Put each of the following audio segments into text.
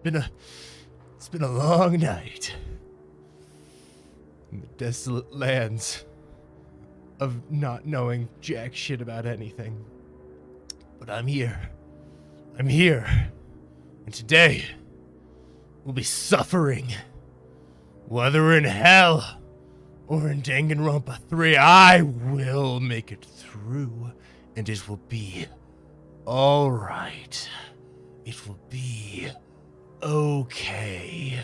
It's been a long night in the desolate lands of not knowing jack shit about anything. But I'm here. I'm here. And today, we'll be suffering. Whether we're in hell or in Danganronpa 3, I will make it through. And it will be alright. It will be okay.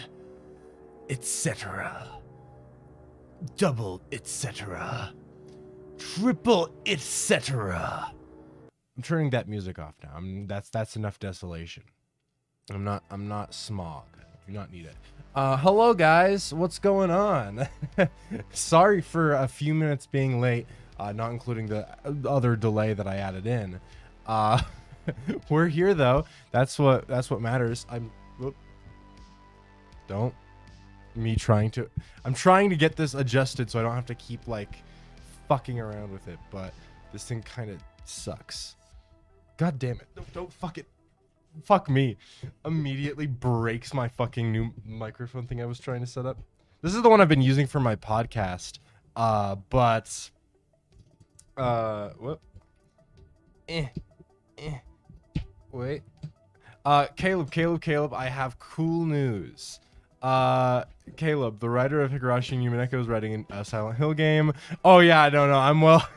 Etc. Double etc. Triple etc. I'm turning that music off now. That's enough desolation. I'm not smog. I do not need it. Hello guys, what's going on? Sorry for a few minutes being late, not including the other delay that I added in. We're here though. That's what matters. I'm trying to get this adjusted so I don't have to keep like fucking around with it, but this thing kind of sucks. God damn it. Don't fuck it. Fuck me. Immediately breaks my fucking new microphone thing I was trying to set up. This is the one I've been using for my podcast. What? Wait. Caleb, I have cool news. Caleb, the writer of Higurashi and Yumineko, is writing a Silent Hill game. Oh yeah, no, I'm well.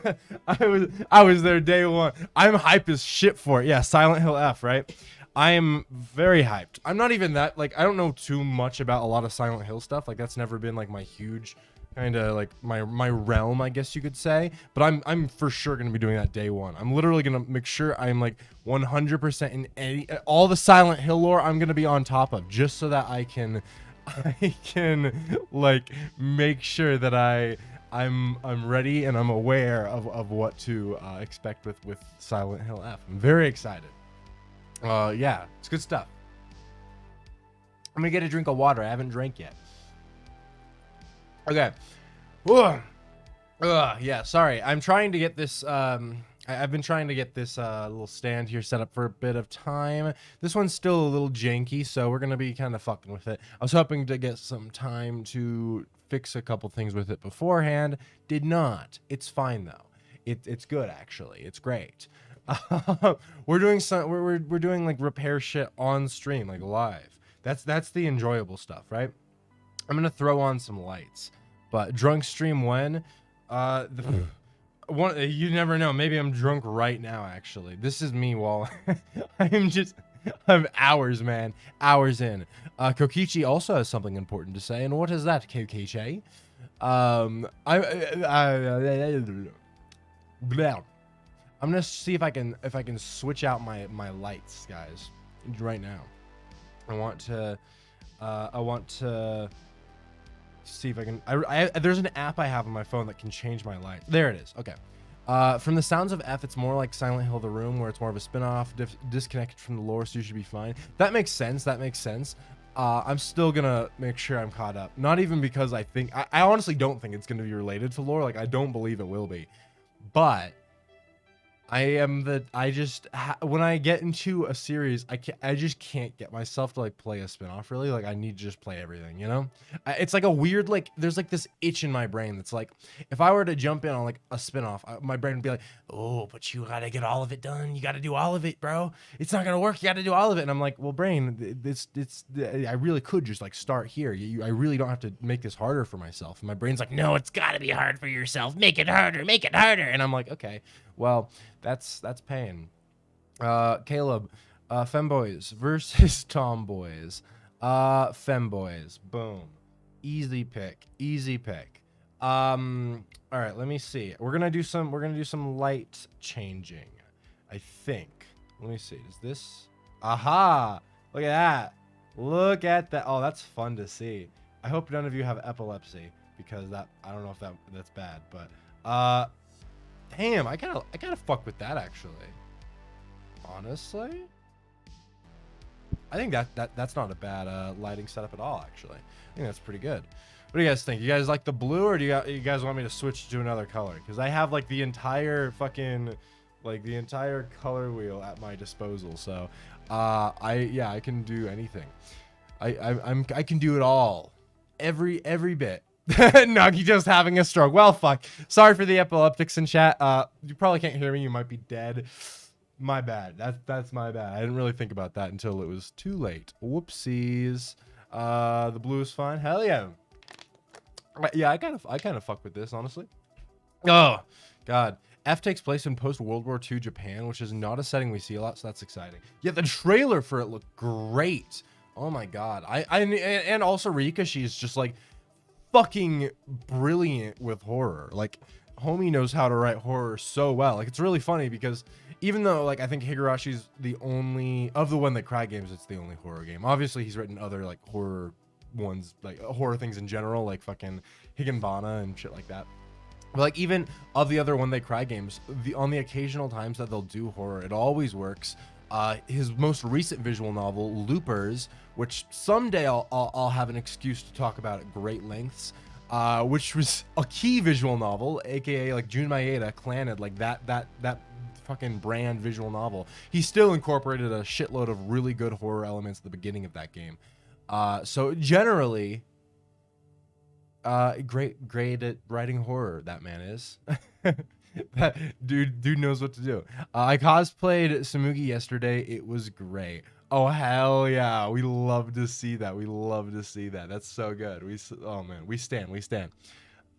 I was there day one. I'm hype as shit for it. Yeah, Silent Hill F, right? I am very hyped. I'm not even that, like, I don't know too much about a lot of Silent Hill stuff. Like, that's never been like my huge kind of like my realm, I guess you could say. But I'm for sure gonna be doing that day one. I'm literally gonna make sure I'm like 100% in all the Silent Hill lore. I'm gonna be on top of, just so that I can like make sure that I'm ready and I'm aware of what to expect with Silent Hill F. I'm very excited. Yeah, it's good stuff. I'm gonna get a drink of water. I haven't drank yet. Okay. Yeah, sorry. I'm trying to get this I've been trying to get this little stand here set up for a bit of time. This one's still a little janky, so we're gonna be kind of fucking with it. I was hoping to get some time to fix a couple things with it beforehand. Did not. It's fine though. It's good actually. It's great. We're doing like repair shit on stream, like live. That's the enjoyable stuff, right? I'm gonna throw on some lights, but drunk stream when? You never know. Maybe I'm drunk right now. Actually, this is me while I'm hours, man, hours in. Kokichi also has something important to say, and what is that, Kokichi? I'm gonna see if I can switch out my lights, guys, right now. I want to see if I can. There's an app I have on my phone that can change my light. There it is. Okay. From the sounds of F, it's more like Silent Hill: The Room, where it's more of a spin-off, disconnected from the lore, so you should be fine. That makes sense. I'm still gonna make sure I'm caught up. Not even because I honestly don't think it's gonna be related to lore. Like, I don't believe it will be, but when I get into a series, I just can't get myself to like play a spin-off really. Like, I need to just play everything, you know? It's like a weird, like, there's like this itch in my brain that's like, if I were to jump in on like a spin-off, my brain would be like, oh, but you gotta get all of it done. You gotta do all of it, bro. It's not gonna work. You gotta do all of it. And I'm like, well, brain, I really could just like start here. I really don't have to make this harder for myself. And my brain's like, no, it's gotta be hard for yourself. Make it harder. Make it harder. And I'm like, okay, well, that's pain. Caleb, femboys versus tomboys. Femboys. Boom. Easy pick. All right, let me see. We're gonna do some light changing, I think. Let me see. Is this? Aha! Look at that. Oh, that's fun to see. I hope none of you have epilepsy, because I don't know if that's bad, but damn, I gotta fuck with that actually. Honestly, I think that's not a bad lighting setup at all. Actually, I think that's pretty good. What do you guys think? You guys like the blue, or do you guys want me to switch to another color? Because I have like the entire color wheel at my disposal. So I can do anything. I can do it all. Every bit. Nuggy just having a stroke. Well, fuck. Sorry for the epileptics in chat. You probably can't hear me. You might be dead. My bad. That's my bad. I didn't really think about that until it was too late. Whoopsies. The blue is fine. Hell yeah. Yeah, I kind of fuck with this, honestly. Oh, God. F takes place in post-World War II Japan, which is not a setting we see a lot, so that's exciting. Yeah, the trailer for it looked great. Oh my God. And also Rika, she's just like fucking brilliant with horror. Like, homie knows how to write horror so well. Like, it's really funny because even though, like, I think Higarashi's the only of the When They Cry games, it's the only horror game. Obviously, he's written other like horror ones, like horror things in general, like fucking Higanbana and shit like that. But like even of the other When They Cry games, on the occasional times that they'll do horror, it always works. His most recent visual novel, Loopers, which someday I'll have an excuse to talk about at great lengths, which was a key visual novel, aka like Jun Maeda, Clannad, like that fucking brand visual novel. He still incorporated a shitload of really good horror elements at the beginning of that game. So generally, great at writing horror, that man is. That dude knows what to do. I cosplayed Samugi yesterday. It was great. Oh hell yeah, we love to see that. We love to see that. That's so good. Oh man, we stand.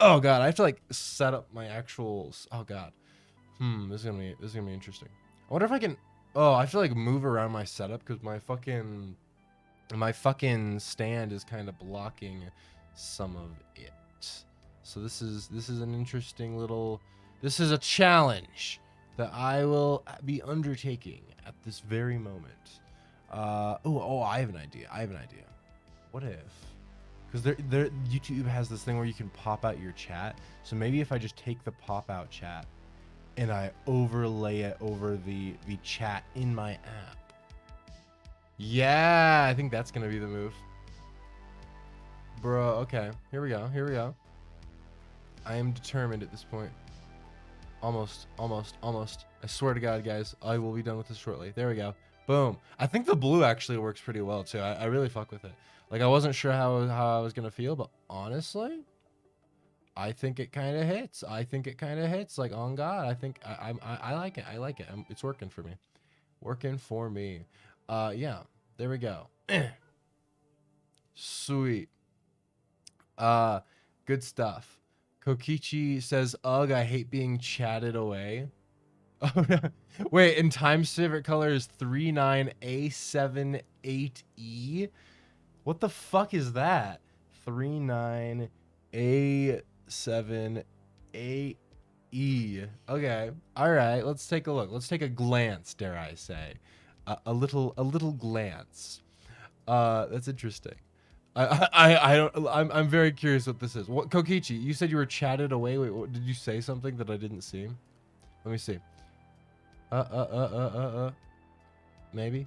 Oh God, I have to like set up my actual. Oh God, this is gonna be interesting. I wonder if I can. Oh, I have to like move around my setup because my fucking stand is kind of blocking some of it. So this is an interesting little. This is a challenge that I will be undertaking at this very moment. Oh, I have an idea. What if? Because YouTube has this thing where you can pop out your chat. So maybe if I just take the pop out chat and I overlay it over the chat in my app. Yeah, I think that's gonna be the move. Bro, okay. Here we go. I am determined at this point. Almost. I swear to God, guys, I will be done with this shortly. There we go. Boom. I think the blue actually works pretty well, too. I really fuck with it. Like, I wasn't sure how I was going to feel, but honestly, I think it kind of hits. Like, on God, I think I like it. It's working for me. Yeah. There we go. Sweet. Good stuff. Kokichi says, ugh, I hate being chatted away. Oh, no. Wait, and Time's favorite color is 39A78E? What the fuck is that? 39A78E. Okay. All right, let's take a look. Let's take a glance, dare I say. A little glance. That's interesting. I'm very curious what this is. What, Kokichi, you said you were chatted away. Wait, what, did you say something that I didn't see? Let me see. Maybe.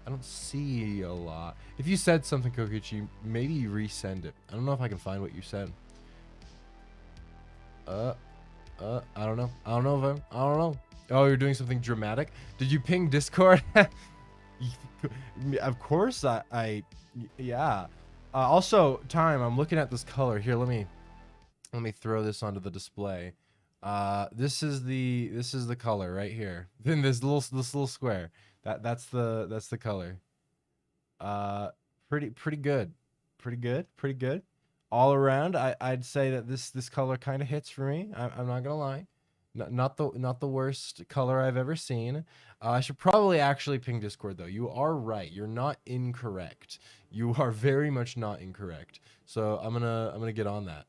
I don't see a lot. If you said something, Kokichi, maybe you resend it. I don't know if I can find what you said. I don't know. I don't know. Oh, you're doing something dramatic? Did you ping Discord? Of course yeah. Also, Time, I'm looking at this color here. Let me throw this onto the display. This is the color right here. Then this little square. That's the color. Pretty good. All around, I'd say that this color kind of hits for me. I'm not gonna lie. Not the worst color I've ever seen. I should probably actually ping Discord though. You are right. You're not incorrect. You are very much not incorrect. So I'm gonna get on that.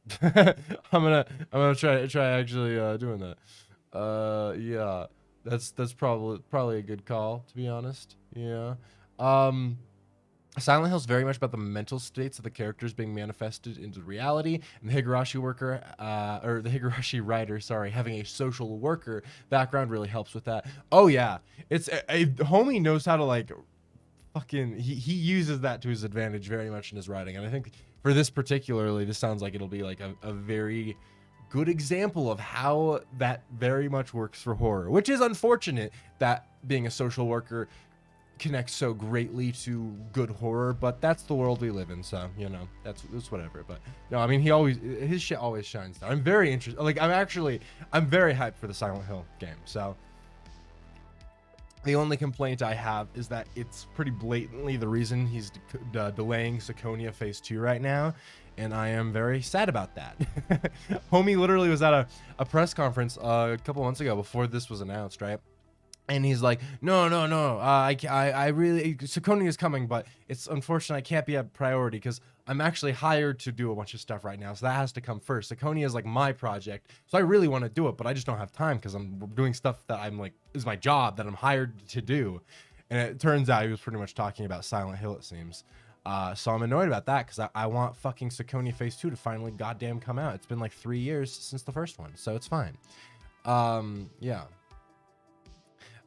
I'm gonna try actually doing that. Yeah. That's probably a good call, to be honest. Yeah. Silent Hill is very much about the mental states of the characters being manifested into reality, and the Higurashi writer, sorry, having a social worker background really helps with that. Oh yeah, it's a homie knows how to like fucking he uses that to his advantage very much in his writing, and I think for this particularly, this sounds like it'll be like a very good example of how that very much works for horror, which is unfortunate that being a social worker connect so greatly to good horror, but that's the world we live in, so you know, that's whatever. But no, I mean, his shit always shines down. I'm very interested. Like, I'm very hyped for the Silent Hill game. So the only complaint I have is that it's pretty blatantly the reason he's delaying Syconia Phase 2 right now, and I am very sad about that. Homie literally was at a press conference a couple months ago before this was announced, right? And he's like, no, I really, Syconia is coming, but it's unfortunate I can't be a priority because I'm actually hired to do a bunch of stuff right now, so that has to come first. Syconia is like my project, so I really want to do it, but I just don't have time because I'm doing stuff that I'm like, is my job that I'm hired to do. And it turns out he was pretty much talking about Silent Hill, it seems. So I'm annoyed about that because I want fucking Syconia Phase 2 to finally goddamn come out. It's been like 3 years since the first one, so it's fine. Yeah.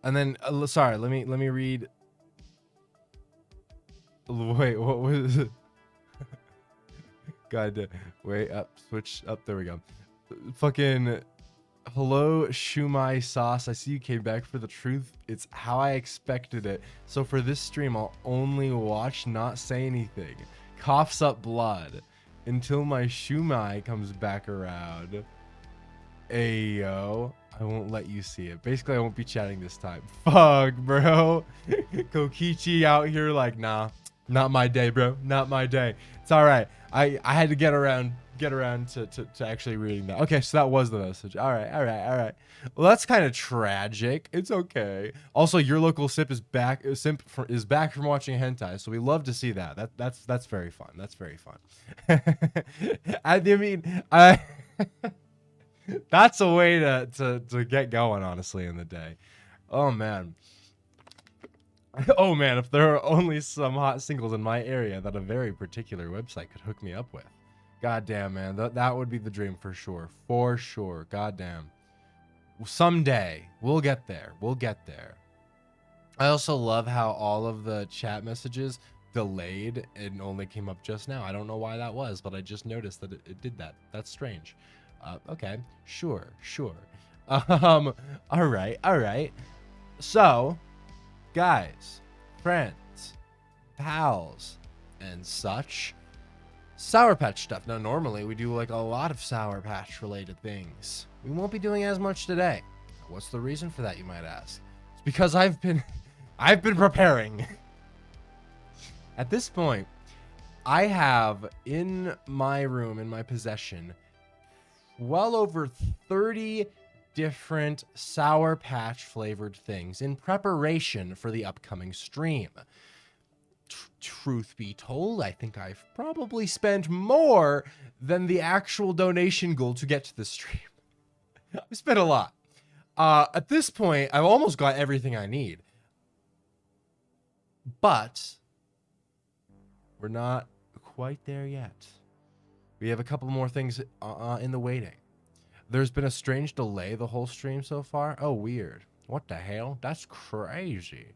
And then, sorry, let me read. Wait, what was it? God, wait, up, switch up. There we go. Fucking hello, Shumai Sauce. I see you came back for the truth. It's how I expected it. So for this stream, I'll only watch, not say anything. Coughs up blood until my Shumai comes back around. Ayo. I won't let you see it. Basically, I won't be chatting this time. Fuck, bro. Kokichi out here like, nah, not my day, bro. Not my day. It's all right. I had to get around to actually reading that. Okay, so that was the message. All right. Well, that's kind of tragic. It's okay. Also, your local simp is back. Is back from watching hentai, so we love to see that. That's very fun. That's very fun. I mean, that's a way to get going, honestly, in the day. Oh man. Oh man, if there are only some hot singles in my area that a very particular website could hook me up with. Goddamn, man. That would be the dream for sure. For sure. Goddamn. Someday. We'll get there. We'll get there. I also love how all of the chat messages delayed and only came up just now. I don't know why that was, but I just noticed that it did that. That's strange. Okay, sure. All right. So, guys, friends, pals, and such, Sour Patch stuff. Now, normally we do like a lot of Sour Patch related things. We won't be doing as much today. What's the reason for that, you might ask? It's because I've been preparing. At this point, I have in my room, in my possession, well over 30 different Sour Patch flavored things in preparation for the upcoming stream. Truth be told, I think I've probably spent more than the actual donation goal to get to the stream. I spent a lot. At this point, I've almost got everything I need. But we're not quite there yet. We have a couple more things in the waiting. There's been a strange delay the whole stream so far. Oh, weird. What the hell? That's crazy.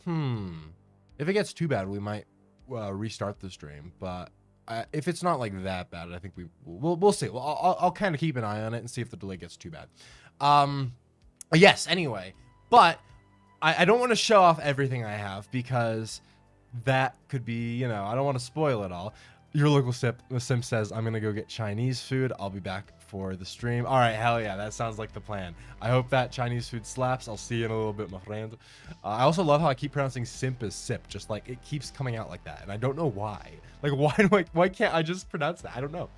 If it gets too bad, we might restart the stream. But if it's not like that bad, I think we'll see. Well, I'll kind of keep an eye on it and see if the delay gets too bad. Yes. Anyway, but I don't want to show off everything I have because that could be, you know, I don't want to spoil it all. Your local simp says, I'm going to go get Chinese food. I'll be back for the stream. All right, hell yeah, that sounds like the plan. I hope that Chinese food slaps. I'll see you in a little bit, my friend. I also love how I keep pronouncing simp as sip, just like it keeps coming out like that, and I don't know why. Like, why can't I just pronounce that? I don't know.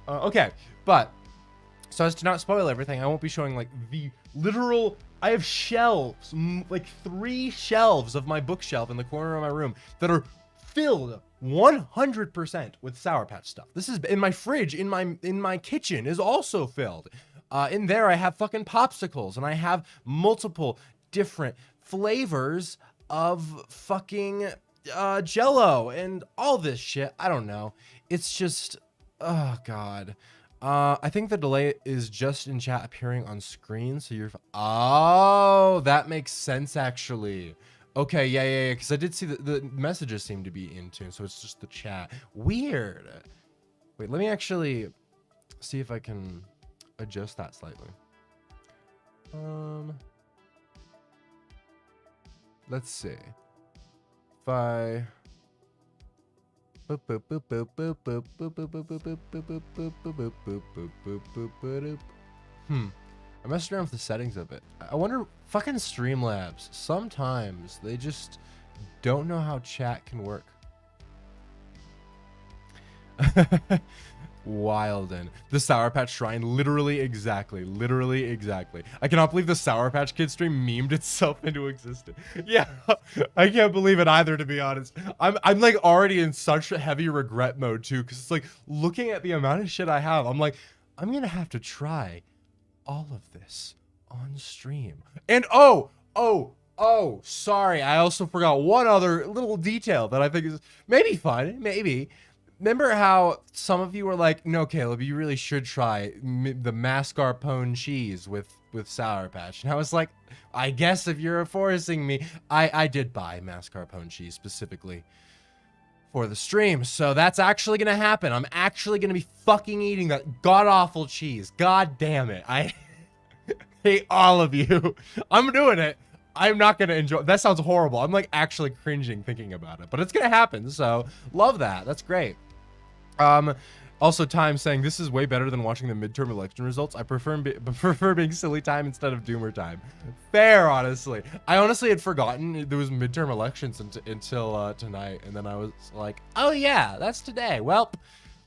Okay, but so as to not spoil everything, I won't be showing like the literal. I have shelves, like 3 shelves of my bookshelf in the corner of my room that are filled 100% with Sour Patch stuff. This is in my fridge, in my kitchen is also filled. In there I have fucking popsicles, and I have multiple different flavors of fucking Jello and all this shit. I don't know. It's just, oh god. I think the delay is just in chat appearing on screen, so you're. Oh, that makes sense actually. Okay, yeah, because I did see the messages seem to be in tune, so it's just the chat. Weird. Wait, let me actually see if I can adjust that slightly. Let's see. I... I messed around with the settings of it. I wonder, fucking Streamlabs, sometimes they just don't know how chat can work. Wilden. The Sour Patch Shrine, literally exactly. I cannot believe the Sour Patch Kid stream memed itself into existence. Yeah, I can't believe it either, to be honest. I'm like already in such a heavy regret mode too, because it's like looking at the amount of shit I have, I'm like, I'm gonna have to try all of this on stream. And oh, sorry, I also forgot one other little detail that I think is maybe fun, maybe. Remember how some of you were like, no, Caleb, you really should try the mascarpone cheese with Sour Patch. And I was like, I guess if you're forcing me, I did buy mascarpone cheese specifically for the stream. So that's actually going to happen. I'm actually going to be fucking eating that god-awful cheese. God damn it. I hate all of you. I'm doing it. I'm not going to enjoy. That sounds horrible. I'm like actually cringing thinking about it, but it's going to happen. So love that. That's great. Also Time saying this is way better than watching the midterm election results. I prefer being silly time instead of doomer time. Fair, honestly. I honestly had forgotten there was midterm elections until tonight, and then I was like, oh yeah, that's today. Well,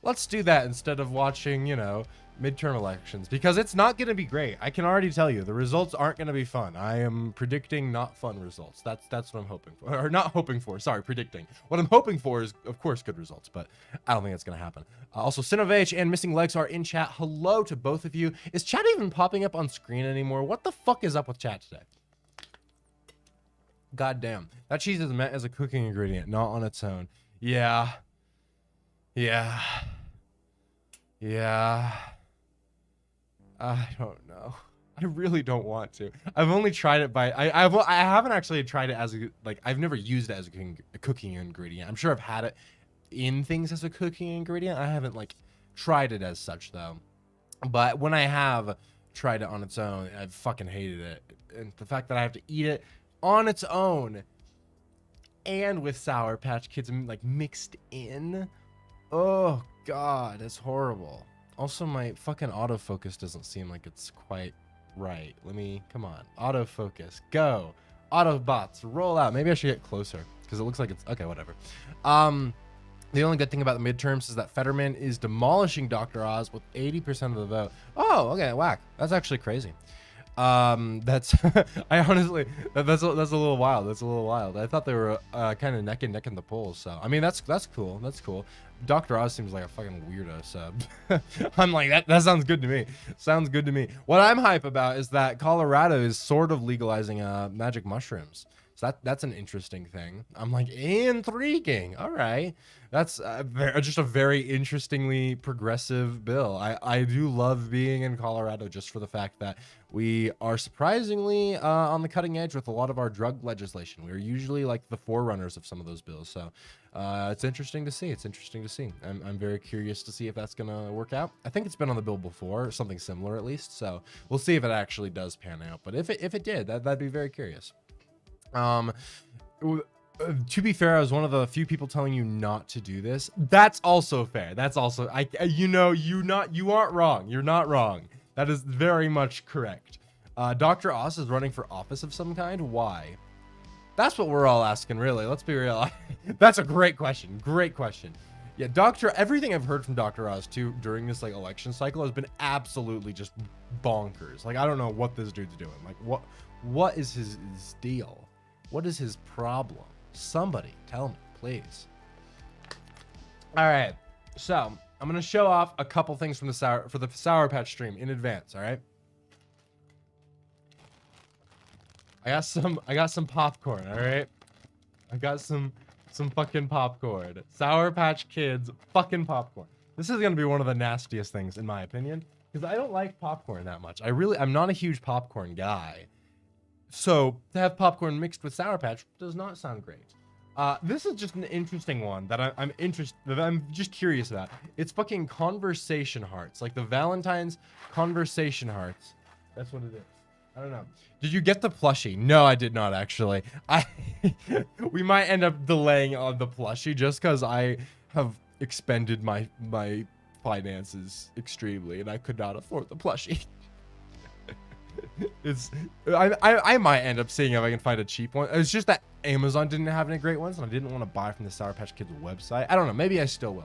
let's do that instead of watching, you know, midterm elections, because it's not going to be great. I can already tell you the results aren't going to be fun. I am predicting not fun results. That's what I'm hoping for, or not hoping for, sorry, predicting. What I'm hoping for is, of course, good results, but I don't think that's going to happen. Also, Cinovage and Missing Legs are in chat. Hello to both of you. Is chat even popping up on screen anymore? What the fuck is up with chat today? God damn. That cheese is meant as a cooking ingredient, not on its own. Yeah. I don't know. I really don't want to. I've only tried it by I haven't actually tried it as a, like, I've never used it as a cooking ingredient. I'm sure I've had it in things as a cooking ingredient. I haven't like tried it as such though. But when I have tried it on its own, I've fucking hated it. And the fact that I have to eat it on its own and with Sour Patch Kids like mixed in, oh god, it's horrible. Also, my fucking autofocus doesn't seem like it's quite right. Let me, come on. Autofocus, go. Autobots, roll out. Maybe I should get closer because it looks like it's, okay, whatever. The only good thing about the midterms is that Fetterman is demolishing Dr. Oz with 80% of the vote. Oh, okay, whack. That's actually crazy. That's, I honestly, that's a little wild. That's a little wild. I thought they were kind of neck and neck in the polls. So, I mean, that's cool. That's cool. Dr. Oz seems like a fucking weirdo, so I'm like, that sounds good to me. Sounds good to me. What I'm hype about is that Colorado is sort of legalizing magic mushrooms. So that's an interesting thing. I'm like, intriguing. All right. That's just a very interestingly progressive bill. I do love being in Colorado just for the fact that we are surprisingly on the cutting edge with a lot of our drug legislation. We're usually like the forerunners of some of those bills. So it's interesting to see. It's interesting to see. I'm very curious to see if that's going to work out. I think it's been on the bill before, something similar at least. So we'll see if it actually does pan out. But if it did, that'd be very curious. To be fair, I was one of the few people telling you not to do this. That's also fair. That's also, you aren't wrong. You're not wrong. That is very much correct. Dr. Oz is running for office of some kind. Why? That's what we're all asking, really. Let's be real. That's a great question. Great question. Yeah, everything I've heard from Dr. Oz too during this like election cycle has been absolutely just bonkers. Like, I don't know what this dude's doing. Like, what is his deal? What is his problem? Somebody tell me, please. All right, so I'm gonna show off a couple things from the Sour Patch stream in advance. All right, I got some popcorn. All right, I got some fucking popcorn. Sour Patch Kids fucking popcorn. This is gonna be one of the nastiest things in my opinion because I don't like popcorn that much. I'm not a huge popcorn guy. So to have popcorn mixed with Sour Patch does not sound great. This is just an interesting one that I'm just curious about. It's fucking conversation hearts, like the Valentine's conversation hearts. That's what it is. I don't know. Did you get the plushie? No, I did not actually. We might end up delaying on the plushie just because I have expended my finances extremely and I could not afford the plushie. I might end up seeing if I can find a cheap one. It's just that Amazon didn't have any great ones and I didn't want to buy from the Sour Patch Kids website. I don't know. Maybe I still will.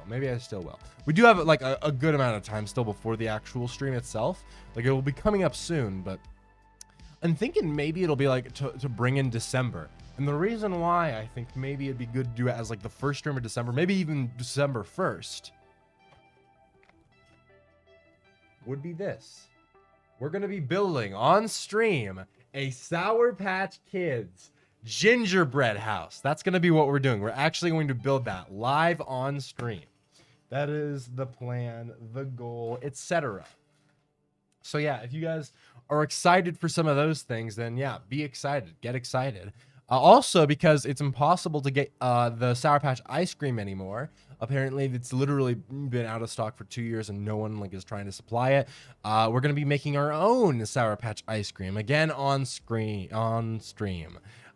We do have like a good amount of time still before the actual stream itself. Like it will be coming up soon, but I'm thinking maybe it'll be like to bring in December. And the reason why I think maybe it'd be good to do it as like the first stream of December, maybe even December 1st, would be this. We're going to be building on stream a Sour Patch Kids gingerbread house. That's going to be what we're doing. We're actually going to build that live on stream. That is the plan, the goal, etc. So yeah, if you guys are excited for some of those things, then yeah, be excited. Get excited. Also, because it's impossible to get the Sour Patch ice cream anymore. Apparently, it's literally been out of stock for 2 years and no one like is trying to supply it. We're gonna be making our own Sour Patch ice cream again on stream.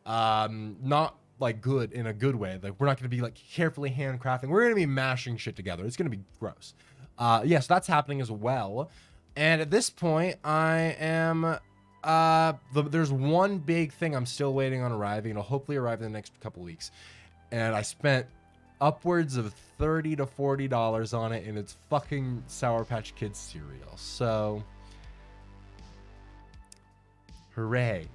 Not like good in a good way. Like we're not gonna be like carefully handcrafting. We're gonna be mashing shit together. It's gonna be gross. Yes, that's happening as well. And at this point, I am. There's one big thing I'm still waiting on arriving. It'll hopefully arrive in the next couple weeks. And I spent upwards of $30 to $40 on it, and it's fucking Sour Patch Kids cereal. So, hooray,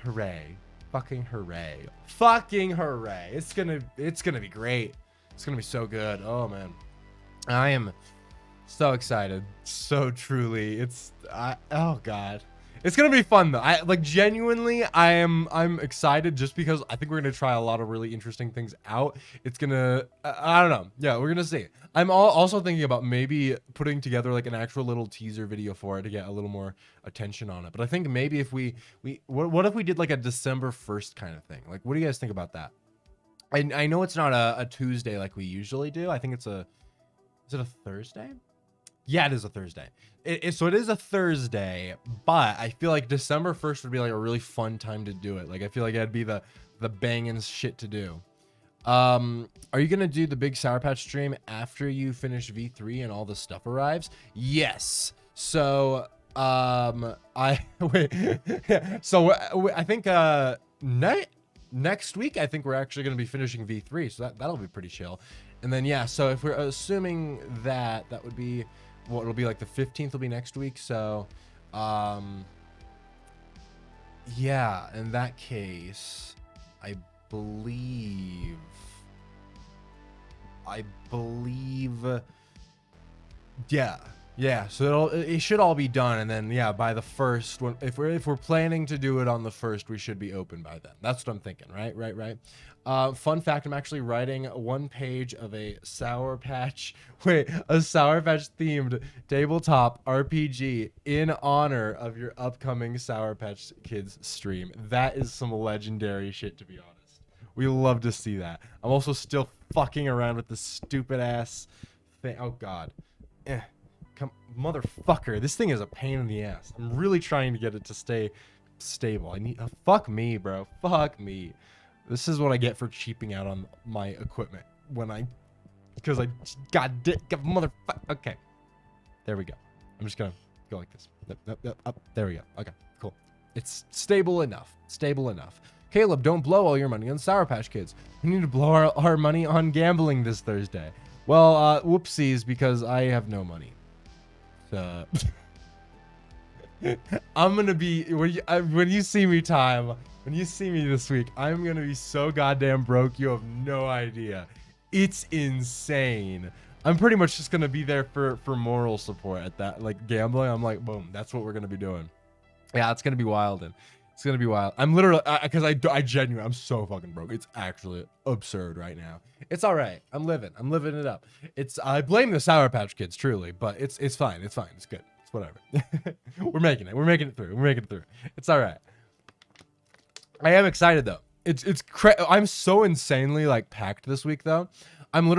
hooray, fucking hooray, fucking hooray! It's gonna be great. It's gonna be so good. Oh man, I am so excited. So truly, oh god. It's gonna be fun though. I like genuinely. I'm excited just because I think we're gonna try a lot of really interesting things out. It's gonna. I don't know. Yeah, we're gonna see. I'm also thinking about maybe putting together like an actual little teaser video for it to get a little more attention on it. But I think maybe if what if we did like a December 1st kind of thing? Like, what do you guys think about that? I know it's not a Tuesday like we usually do. I think is it a Thursday? Yeah, it is a Thursday. So it is a Thursday, but I feel like December 1st would be like a really fun time to do it. Like I feel like that'd be the banging shit to do. Are you gonna do the big Sour Patch stream after you finish V3 and all the stuff arrives? Yes. So I wait. So I think next week I think we're actually gonna be finishing V3, so that'll be pretty chill. And then yeah, so if we're assuming that would be. What it'll be like the 15th will be next week. So, yeah, in that case, I believe, yeah. So it should all be done. And then, yeah, by the 1st, if we're planning to do it on the 1st, we should be open by then. That's what I'm thinking. Right. Fun fact, I'm actually writing one page of a Sour Patch themed tabletop RPG in honor of your upcoming Sour Patch Kids stream. That is some legendary shit, to be honest. We love to see that. I'm also still fucking around with this stupid ass thing. Oh god. Come, motherfucker. This thing is a pain in the ass. I'm really trying to get it to stay stable. Fuck me, bro. Fuck me. This is what I get for cheaping out on my equipment because I motherfucker. Okay, there we go. I'm just gonna go like this. Up. There we go. Okay, cool. It's stable enough. Caleb, don't blow all your money on Sour Patch Kids. We need to blow our money on gambling this Thursday. Well, whoopsies, because I have no money. So I'm gonna be when you see me this week, I'm gonna be so goddamn broke. You have no idea. It's insane. I'm pretty much just gonna be there for moral support at that, like gambling. I'm like, boom, that's what we're gonna be doing. Yeah, it's gonna be wild, and it's gonna be wild. I'm literally because I genuinely, I'm so fucking broke. It's actually absurd right now. It's all right. I'm living it up. I blame the Sour Patch Kids truly, but it's fine. It's good. It's whatever. We're making it through. It's all right. I am excited though. I'm so insanely like packed this week though. I'm not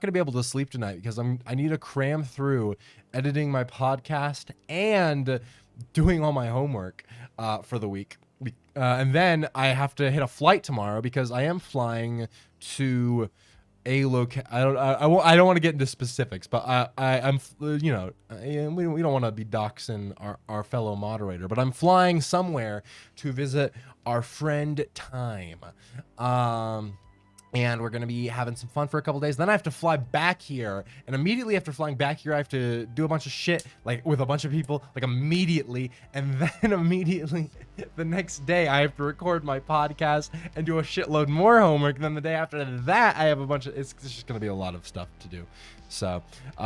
gonna be able to sleep tonight because I need to cram through editing my podcast and doing all my homework for the week. And then I have to hit a flight tomorrow because I am flying to a I don't want to get into specifics, but I'm you know, we don't want to be doxing our fellow moderator, but I'm flying somewhere to visit our friend Time. And we're going to be having some fun for a couple days. Then I have to fly back here. And immediately after flying back here, I have to do a bunch of shit, like with a bunch of people, like immediately. And then immediately the next day, I have to record my podcast and do a shitload more homework. Then the day after that, I have a bunch of, it's just going to be a lot of stuff to do. So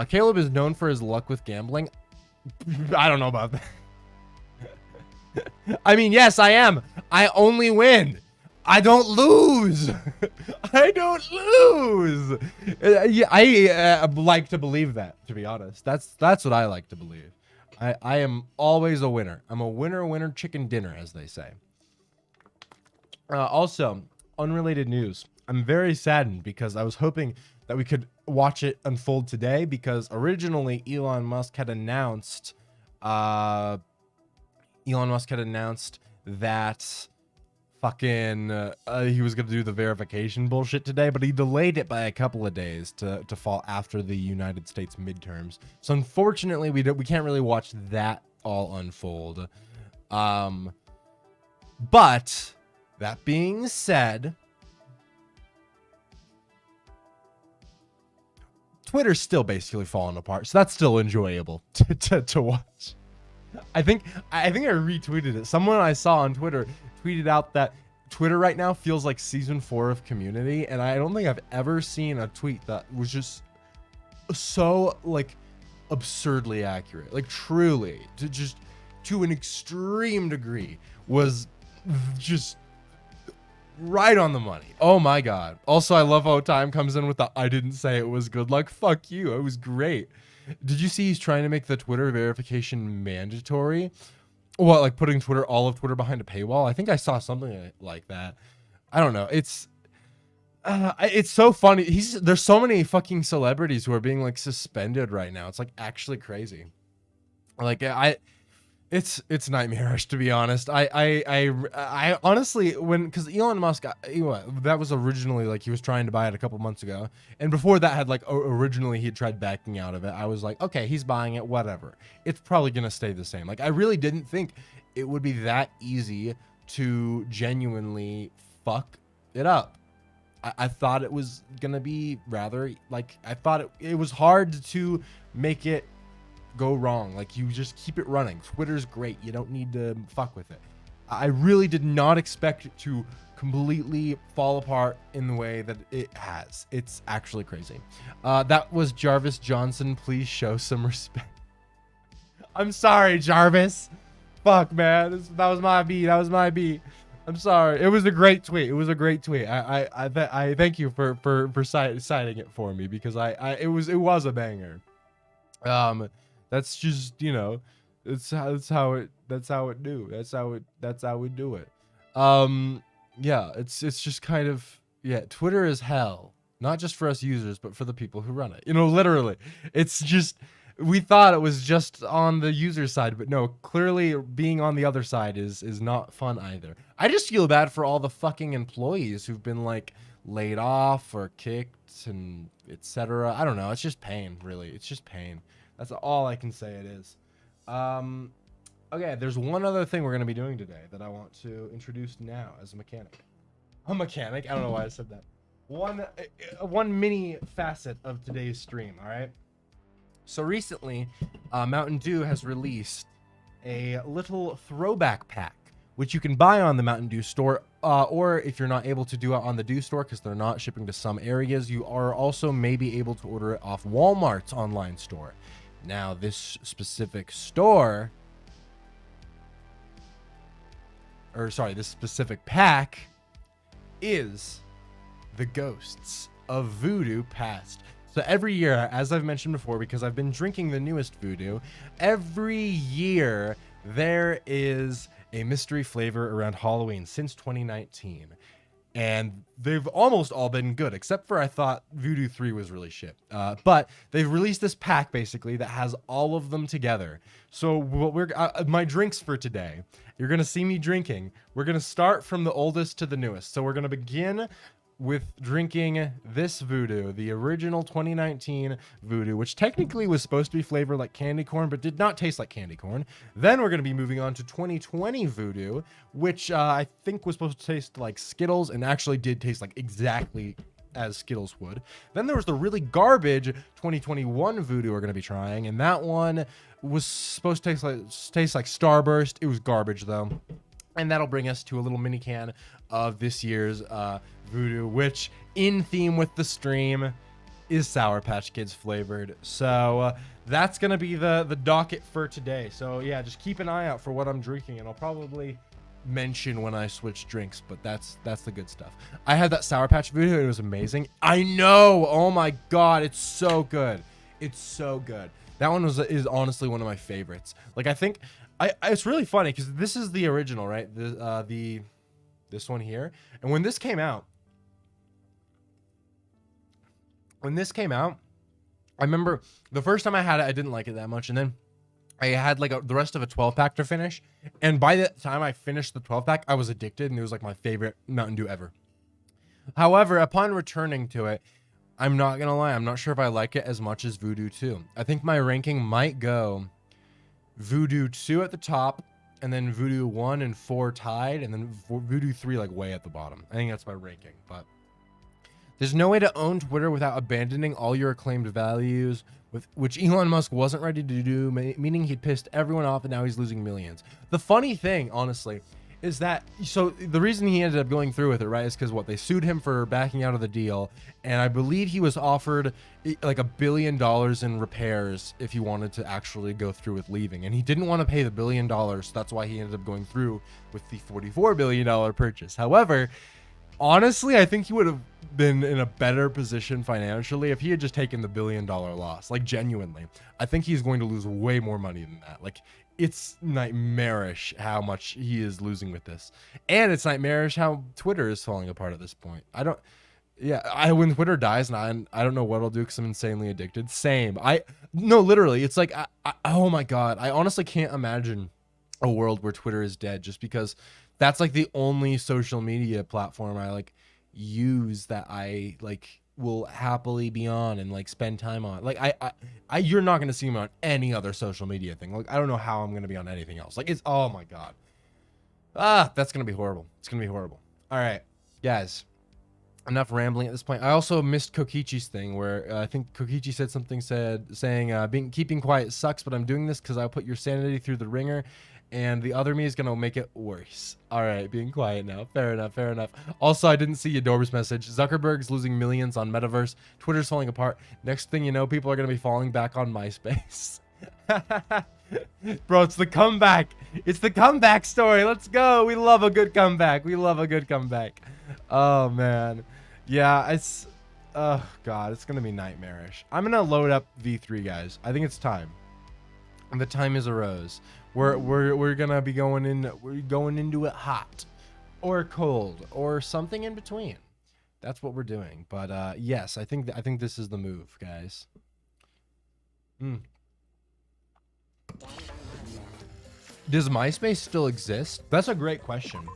Caleb is known for his luck with gambling. I don't know about that. I mean, yes, I am. I only win. I don't lose. I don't lose. Yeah, I like to believe that, to be honest. That's what I like to believe. I am always a winner. I'm a winner, chicken dinner, as they say. Also, unrelated news. I'm very saddened because I was hoping that we could watch it unfold today, because originally Elon Musk had announced that fucking he was gonna do the verification bullshit today, but he delayed it by a couple of days to fall after the United States midterms. So unfortunately, we can't really watch that all unfold. But that being said, Twitter's still basically falling apart, so that's still enjoyable to watch. I think I retweeted it. Someone I saw on Twitter tweeted out that Twitter right now feels like season 4 of Community, and I don't think I've ever seen a tweet that was just so like absurdly accurate, like truly to an extreme degree, was just right on the money. Oh my god. Also, I love how Time comes in with the "I didn't say it was good luck." Fuck you. It was great. Did you see he's trying to make the Twitter verification mandatory? What, like putting all of Twitter behind a paywall? I think I saw something like that. I don't know. It's so funny. There's so many fucking celebrities who are being like suspended right now. It's like actually crazy. Like it's nightmarish, to be honest. I honestly, because Elon Musk, that was originally like he was trying to buy it a couple months ago, and before that had like originally he had tried backing out of it. I was like, okay, he's buying it, whatever. It's probably gonna stay the same. Like I really didn't think it would be that easy to genuinely fuck it up. I thought it was gonna be rather like, I thought it was hard to make it go wrong. Like you just keep it running. Twitter's great. You don't need to fuck with it. I really did not expect it to completely fall apart in the way that it has. It's actually crazy. That was Jarvis Johnson. Please show some respect. I'm sorry, Jarvis. Fuck, man. That was my beat. I'm sorry. It was a great tweet. I thank you for citing it for me, because it was a banger. That's just, you know, that's how we do it. Yeah, it's just kind of, yeah, Twitter is hell, not just for us users, but for the people who run it. You know, literally, it's just, we thought it was just on the user side, but no, clearly being on the other side is not fun either. I just feel bad for all the fucking employees who've been like laid off or kicked and etc. I don't know. It's just pain, really. It's just pain. That's all I can say it is. Okay, there's one other thing we're going to be doing today that I want to introduce now as a mechanic. A mechanic? I don't know why I said that. One mini facet of today's stream, all right? So recently, Mountain Dew has released a little throwback pack, which you can buy on the Mountain Dew store, or if you're not able to do it on the Dew store because they're not shipping to some areas, you are also maybe able to order it off Walmart's online store. Now, this specific store, this specific pack is the Ghosts of Voodoo Past. So every year, as I've mentioned before, because I've been drinking the newest Voodoo, every year there is a mystery flavor around Halloween since 2019. and they've almost all been good, except for I thought Voodoo 3 was really shit. But they've released this pack basically that has all of them together. So what we're my drinks for today, you're gonna see me drinking. We're gonna start from the oldest to the newest. So we're gonna begin with drinking this Voodoo, the original 2019 Voodoo, which technically was supposed to be flavored like candy corn, but did not taste like candy corn. Then we're going to be moving on to 2020 Voodoo, which I think was supposed to taste like Skittles and actually did taste like exactly as Skittles would. Then there was the really garbage 2021 Voodoo we're going to be trying, and that one was supposed to taste like Starburst. It was garbage though. And that'll bring us to a little mini can of this year's Voodoo, which in theme with the stream is Sour Patch Kids flavored. So that's going to be the docket for today. So yeah, just keep an eye out for what I'm drinking, and I'll probably mention when I switch drinks, but that's the good stuff. I had that Sour Patch Voodoo, and it was amazing. I know. Oh my God. It's so good. It's so good. That one is honestly one of my favorites. Like, I think it's really funny because this is the original, right? This one here. And when this came out, I remember the first time I had it, I didn't like it that much. And then I had like the rest of a 12-pack to finish. And by the time I finished the 12-pack, I was addicted, and it was like my favorite Mountain Dew ever. However, upon returning to it, I'm not going to lie, I'm not sure if I like it as much as Voodoo 2. I think my ranking might go Voodoo 2 at the top, and then Voodoo 1 and 4 tied, and then Voodoo 3 like way at the bottom. I think that's my ranking, but there's no way to own Twitter without abandoning all your acclaimed values, which Elon Musk wasn't ready to do, meaning he'd pissed everyone off and now he's losing millions. The funny thing, honestly, is that, so the reason he ended up going through with it, right, is because they sued him for backing out of the deal, and I believe he was offered like $1 billion in repairs if he wanted to actually go through with leaving, and he didn't want to pay the $1 billion, so that's why he ended up going through with the $44 billion purchase. However, honestly, I think he would have been in a better position financially if he had just taken the $1 billion loss. Like, genuinely, I think he's going to lose way more money than that. Like, it's nightmarish how much he is losing with this, and it's nightmarish how Twitter is falling apart at this point. When Twitter dies, and I don't know what I'll do because I'm insanely addicted. Same. No, literally, it's like oh my God, I honestly can't imagine a world where Twitter is dead, just because that's like the only social media platform I like use that I like will happily be on and like spend time on. Like you're not gonna see me on any other social media thing. Like, I don't know how I'm gonna be on anything else. Like, it's, oh my God, that's gonna be horrible. It's gonna be horrible. All right, guys, enough rambling at this point. I also missed Kokichi's thing where I think Kokichi said something saying keeping quiet sucks, but I'm doing this because I'll put your sanity through the ringer, and the other me is gonna make it worse. All right, being quiet now. Fair enough. Also, I didn't see Adorb's message. Zuckerberg's losing millions on Metaverse. Twitter's falling apart. Next thing you know, people are gonna be falling back on MySpace. Bro, it's the comeback. It's the comeback story. Let's go. We love a good comeback. Oh man, yeah. It's, oh God, it's gonna be nightmarish. I'm gonna load up V3, guys. I think it's time. And the time is arose. We're gonna be going into it hot or cold or something in between. That's what we're doing. But yes, I think this is the move, guys. Does MySpace still exist? That's a great question.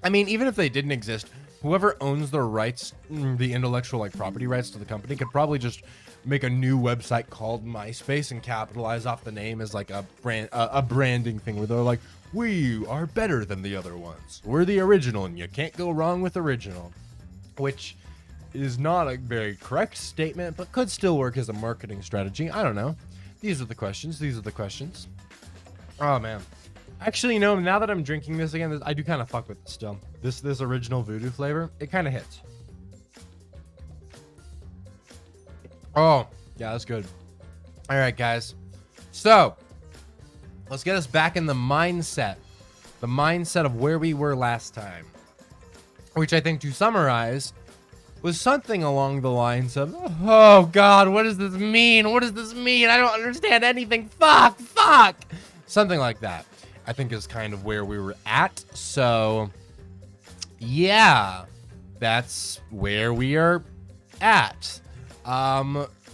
I mean, even if they didn't exist, whoever owns the rights, the intellectual property rights to the company, could probably just make a new website called MySpace and capitalize off the name as like a branding thing where they're like, we are better than the other ones. We're the original, and you can't go wrong with original. Which is not a very correct statement, but could still work as a marketing strategy. I don't know. These are the questions. Oh man. Actually, no, now that I'm drinking this again, I do kind of fuck with it still. This original Voodoo flavor, it kind of hits. Oh, yeah, that's good. All right, guys. So, let's get us back in the mindset of where we were last time, which I think, to summarize, was something along the lines of, oh God, what does this mean? I don't understand anything. Fuck. Something like that, I think, is kind of where we were at. So, yeah. that's where we are at.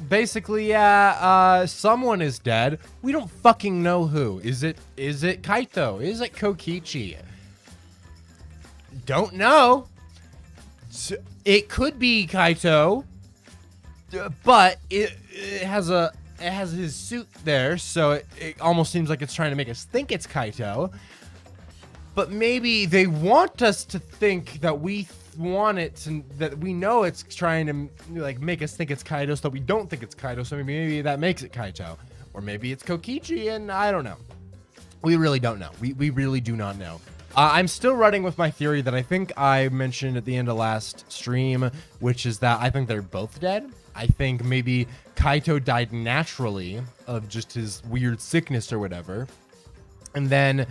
Basically, yeah, someone is dead. We don't fucking know who. Is it Kaito? Is it Kokichi? Don't know. It could be Kaito, but it has his suit there, so it almost seems like it's trying to make us think it's Kaito. But maybe they want us to think that we want it, and that we know it's trying to like make us think it's Kaito, so we don't think it's Kaito. So maybe that makes it Kaito, or maybe it's Kokichi, and I don't know. We really don't know. We really do not know. I'm still running with my theory that I think I mentioned at the end of last stream, which is that I think they're both dead. I think maybe Kaito died naturally of just his weird sickness or whatever, and then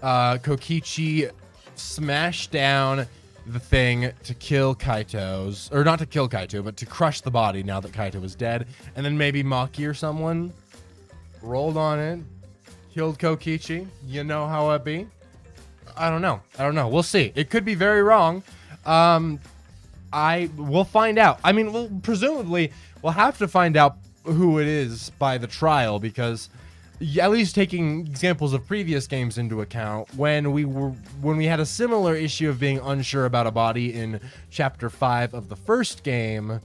Kokichi smashed down the thing to kill Kaito's, or not to kill Kaito, but to crush the body now that Kaito was dead. And then maybe Maki or someone rolled on it, killed Kokichi. You know how it be. I don't know. We'll see. It could be very wrong. We'll find out. I mean, presumably we'll have to find out who it is by the trial, because at least taking examples of previous games into account, when we had a similar issue of being unsure about a body in chapter 5 of the first game,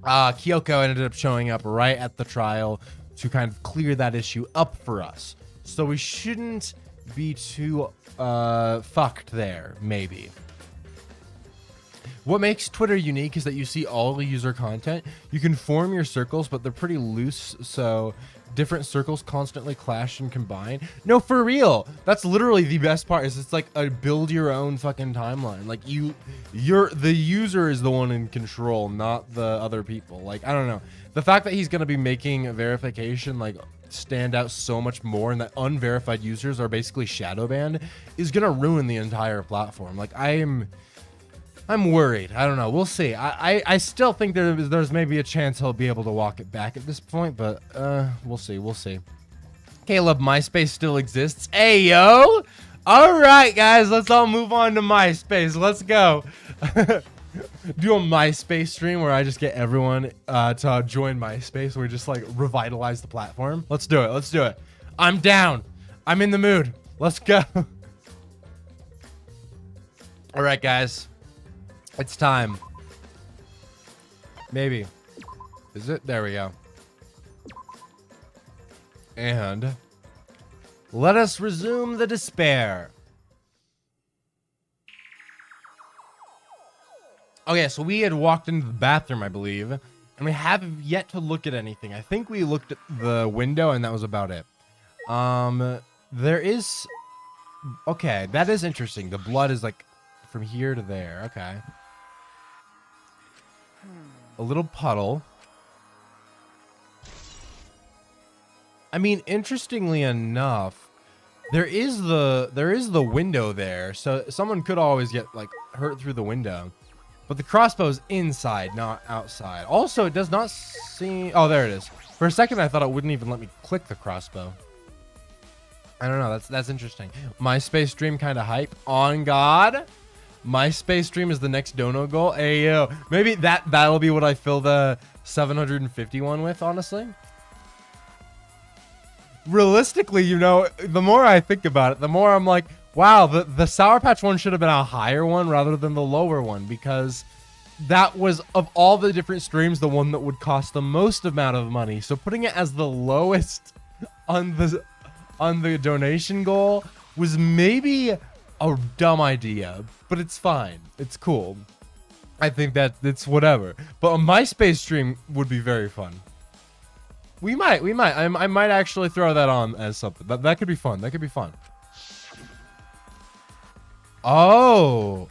Kyoko ended up showing up right at the trial to kind of clear that issue up for us. So we shouldn't be too fucked there, maybe. What makes Twitter unique is that you see all the user content. You can form your circles, but they're pretty loose, so different circles constantly clash and combine. No, for real. That's literally the best part, is it's like a build your own fucking timeline. Like the user is the one in control, not the other people. Like, I don't know. The fact that he's going to be making a verification like stand out so much more, and that unverified users are basically shadow banned, is going to ruin the entire platform. Like, I'm worried. I don't know. We'll see. I still think there's maybe a chance he'll be able to walk it back at this point, but we'll see. We'll see. Caleb, MySpace still exists. Hey, yo. All right, guys. Let's all move on to MySpace. Let's go. Do a MySpace stream where I just get everyone to join MySpace. We just like revitalize the platform. Let's do it. Let's do it. I'm down. I'm in the mood. Let's go. All right, guys. It's time. Maybe. Is it? There we go. And let us resume the despair. Okay, so we had walked into the bathroom, I believe, and we have yet to look at anything. I think we looked at the window, and that was about it. There is... Okay, that is interesting. The blood is like from here to there. Okay. A little puddle. I mean, interestingly enough, there is the window there, so someone could always get like hurt through the window. But the crossbow's inside, not outside. Also, it does not seem... Oh, there it is. For a second, I thought it wouldn't even let me click the crossbow. I don't know. That's interesting. MySpace stream kind of hype. On God. MySpace stream is the next dono goal. Hey, yo. Maybe that'll be what I fill the 751 with, honestly. Realistically, you know, the more I think about it, the more I'm like, wow, the Sour Patch one should have been a higher one rather than the lower one, because that was, of all the different streams, the one that would cost the most amount of money. So putting it as the lowest on the donation goal was maybe a dumb idea, but it's fine. It's cool. I think that it's whatever. But a MySpace stream would be very fun. We might. I might actually throw that on as something. That could be fun. That could be fun. Oh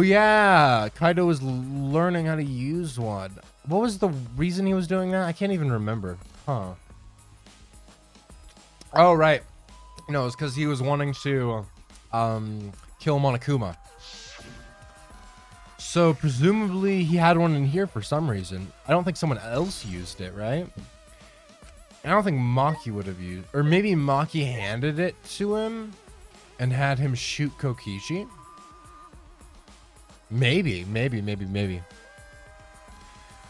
yeah. Kaido was learning how to use one. What was the reason he was doing that? I can't even remember. Huh. Oh, right. No, it's because he was wanting to kill Monokuma. So presumably he had one in here for some reason. I don't think someone else used it, right? I don't think Maki would have used, or maybe Maki handed it to him and had him shoot Kokichi. Maybe.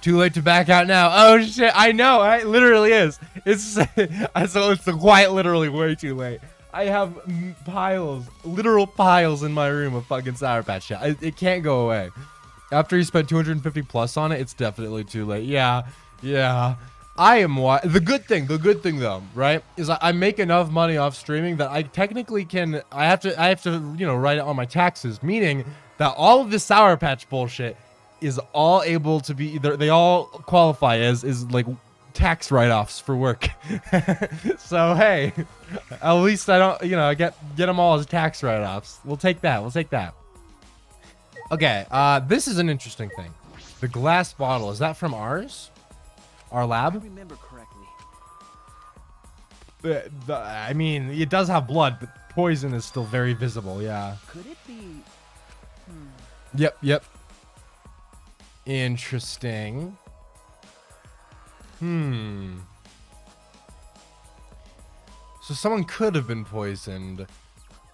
Too late to back out now. Oh shit, I know, it literally is. It's quite literally way too late. I have literal piles in my room of fucking Sour Patch shit. It can't go away. After you spent 250 plus on it, it's definitely too late. Yeah. I am the good thing though, right, is I make enough money off streaming that I technically can, I have to, you know, write it on my taxes, meaning that all of this Sour Patch bullshit is all able to be they all qualify as like tax write-offs for work. So hey, at least I don't, you know, get them all as tax write-offs. We'll take that. Okay, this is an interesting thing. The glass bottle, is that from ours? Our lab? I remember correctly. I mean, it does have blood, but poison is still very visible, yeah. Could it be? Yep. Interesting. So someone could have been poisoned.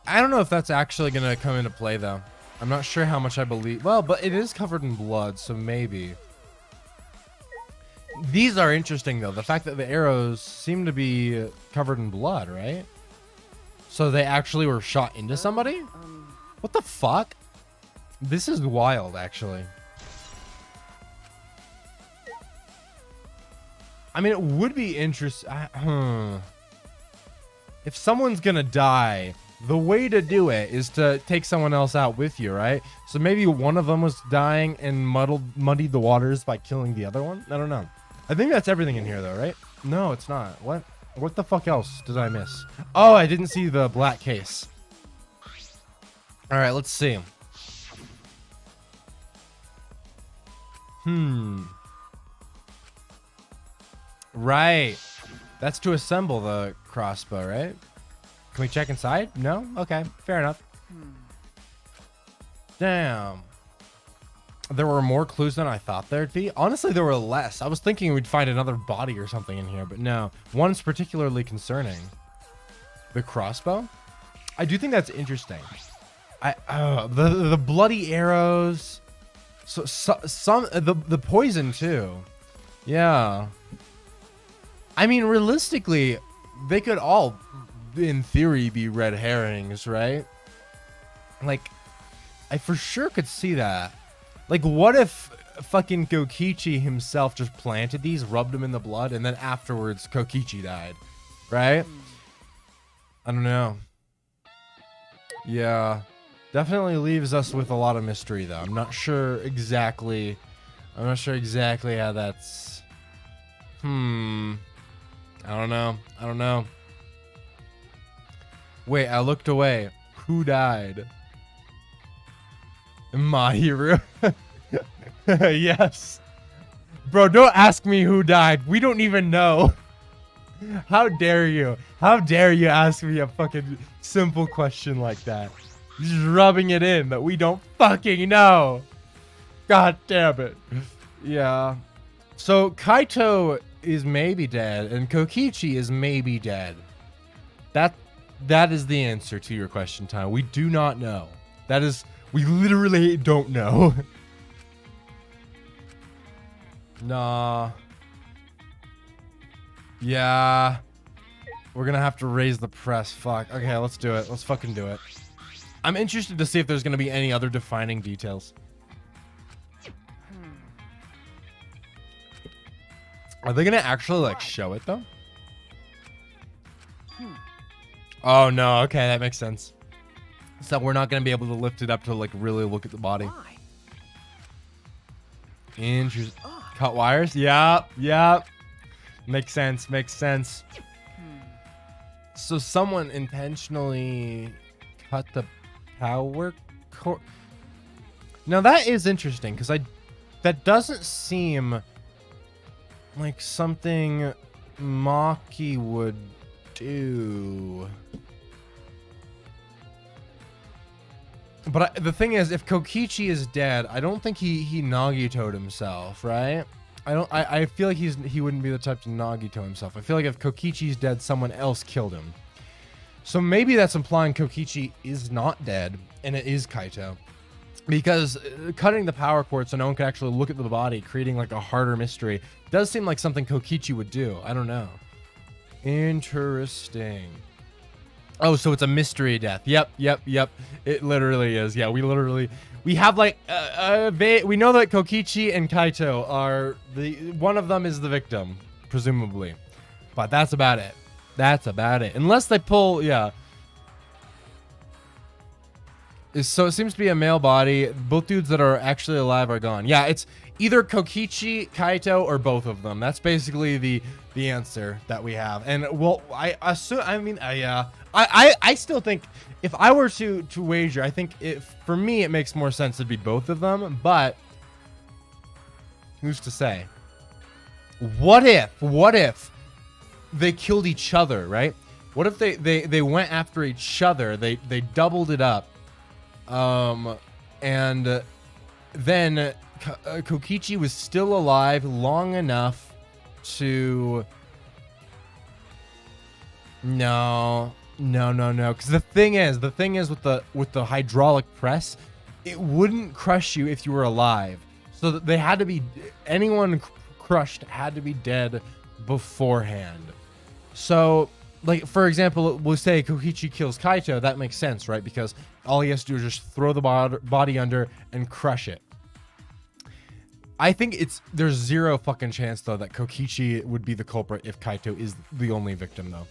I don't know if that's actually gonna come into play though. I'm not sure how much I believe. Well, but it is covered in blood, so maybe. These are interesting though. The fact that the arrows seem to be covered in blood, right? So they actually were shot into somebody? What the fuck? This is wild, actually. I mean, it would be interesting. If someone's gonna die, the way to do it is to take someone else out with you, right? So maybe one of them was dying and muddied the waters by killing the other one. I don't know. I think that's everything in here, though, right? No, it's not. What the fuck else did I miss? Oh, I didn't see the black case. All right, let's see. Right. That's to assemble the crossbow, right? Can we check inside? No? Okay, fair enough. Damn. There were more clues than I thought there'd be. Honestly, there were less. I was thinking we'd find another body or something in here, but no. One's particularly concerning. The crossbow? I do think that's interesting. The bloody arrows. So some the poison too. Yeah. I mean, realistically, they could all, in theory, be red herrings, right? Like, I for sure could see that. Like, what if fucking Kokichi himself just planted these, rubbed them in the blood, and then afterwards Kokichi died, right? I don't know. Yeah, definitely leaves us with a lot of mystery, though. I'm not sure exactly how that's. I don't know. Wait, I looked away. Who died? Mahiru. Yes. Bro, don't ask me who died. We don't even know. How dare you? How dare you ask me a fucking simple question like that? Just rubbing it in that we don't fucking know. God damn it. Yeah. So Kaito is maybe dead and Kokichi is maybe dead. That is the answer to your question, Ty. We do not know. We literally don't know. Nah. Yeah. We're gonna have to raise the press. Fuck. Okay, let's do it. Let's fucking do it. I'm interested to see if there's gonna be any other defining details. Are they gonna actually like show it though? Oh no, okay, that makes sense. So we're not gonna be able to lift it up to like really look at the body. Interesting. Cut wires? Yep. Makes sense. So someone intentionally cut the power cord. Now that is interesting because that doesn't seem like something Maki would do. But the thing is, if Kokichi is dead, I don't think he Nagito'd himself, right? I feel like he wouldn't be the type to Nagito himself. I feel like if Kokichi's dead, someone else killed him. So maybe that's implying Kokichi is not dead, and it is Kaito. because cutting the power cord so no one could actually look at the body, creating like a harder mystery, does seem like something Kokichi would do. I don't know. Interesting. Oh, so it's a mystery death. Yep. It literally is. Yeah, we have like we know that Kokichi and Kaito are one of them is the victim, presumably, but that's about it. Unless they pull, yeah. So it seems to be a male body. Both dudes that are actually alive are gone. Yeah, it's either Kokichi, Kaito, or both of them. That's basically the answer that we have. And well, I assume. I mean, I still think if I were to wager, I think for me it makes more sense to be both of them. But who's to say? What if they killed each other? Right? What if they went after each other? They doubled it up. And then Kokichi was still alive long enough to no, because the thing is with the hydraulic press, it wouldn't crush you if you were alive, so that they had to be, anyone crushed had to be dead beforehand. So like, for example, we'll say Kokichi kills Kaito. That makes sense, right? Because all he has to do is just throw the body under and crush it. I think there's zero fucking chance, though, that Kokichi would be the culprit if Kaito is the only victim, though.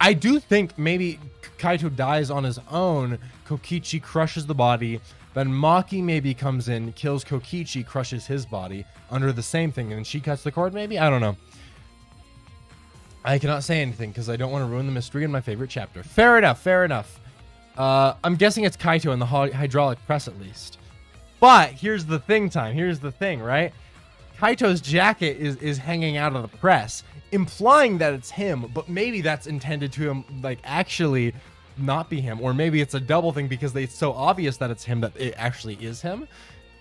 I do think maybe Kaito dies on his own, Kokichi crushes the body, then Maki maybe comes in, kills Kokichi, crushes his body under the same thing, and then she cuts the cord, maybe? I don't know. I cannot say anything because I don't want to ruin the mystery in my favorite chapter. Fair enough. I'm guessing it's Kaito in the hydraulic press at least. But here's the thing, right? Kaito's jacket is hanging out of the press, implying that it's him, but maybe that's intended to him, like, actually not be him. Or maybe it's a double thing because it's so obvious that it's him that it actually is him,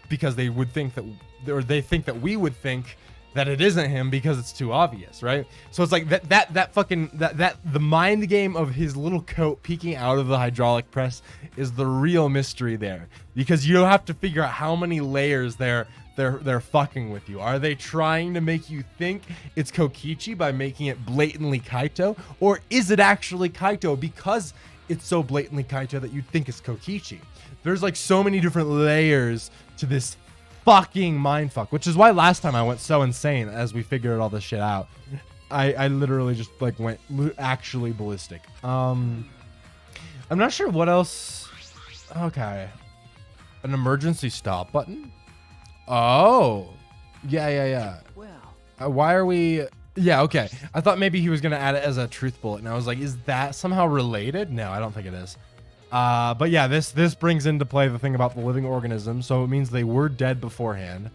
because they would think that, or they think that we would think that it isn't him because it's too obvious, right? So it's like the mind game of his little coat peeking out of the hydraulic press is the real mystery there, because you have to figure out how many layers they're fucking with you. Are they trying to make you think it's Kokichi by making it blatantly Kaito, or is it actually Kaito because it's so blatantly Kaito that you think it's Kokichi? There's like so many different layers to this fucking mindfuck, which is why last time I went so insane as we figured all this shit out. I literally just like went actually ballistic. I'm not sure what else. Okay, an emergency stop button. Oh, yeah. Why are we? Yeah, okay. I thought maybe he was gonna add it as a truth bullet, and I was like, is that somehow related? No, I don't think it is. But yeah, this brings into play the thing about the living organism, so it means they were dead beforehand.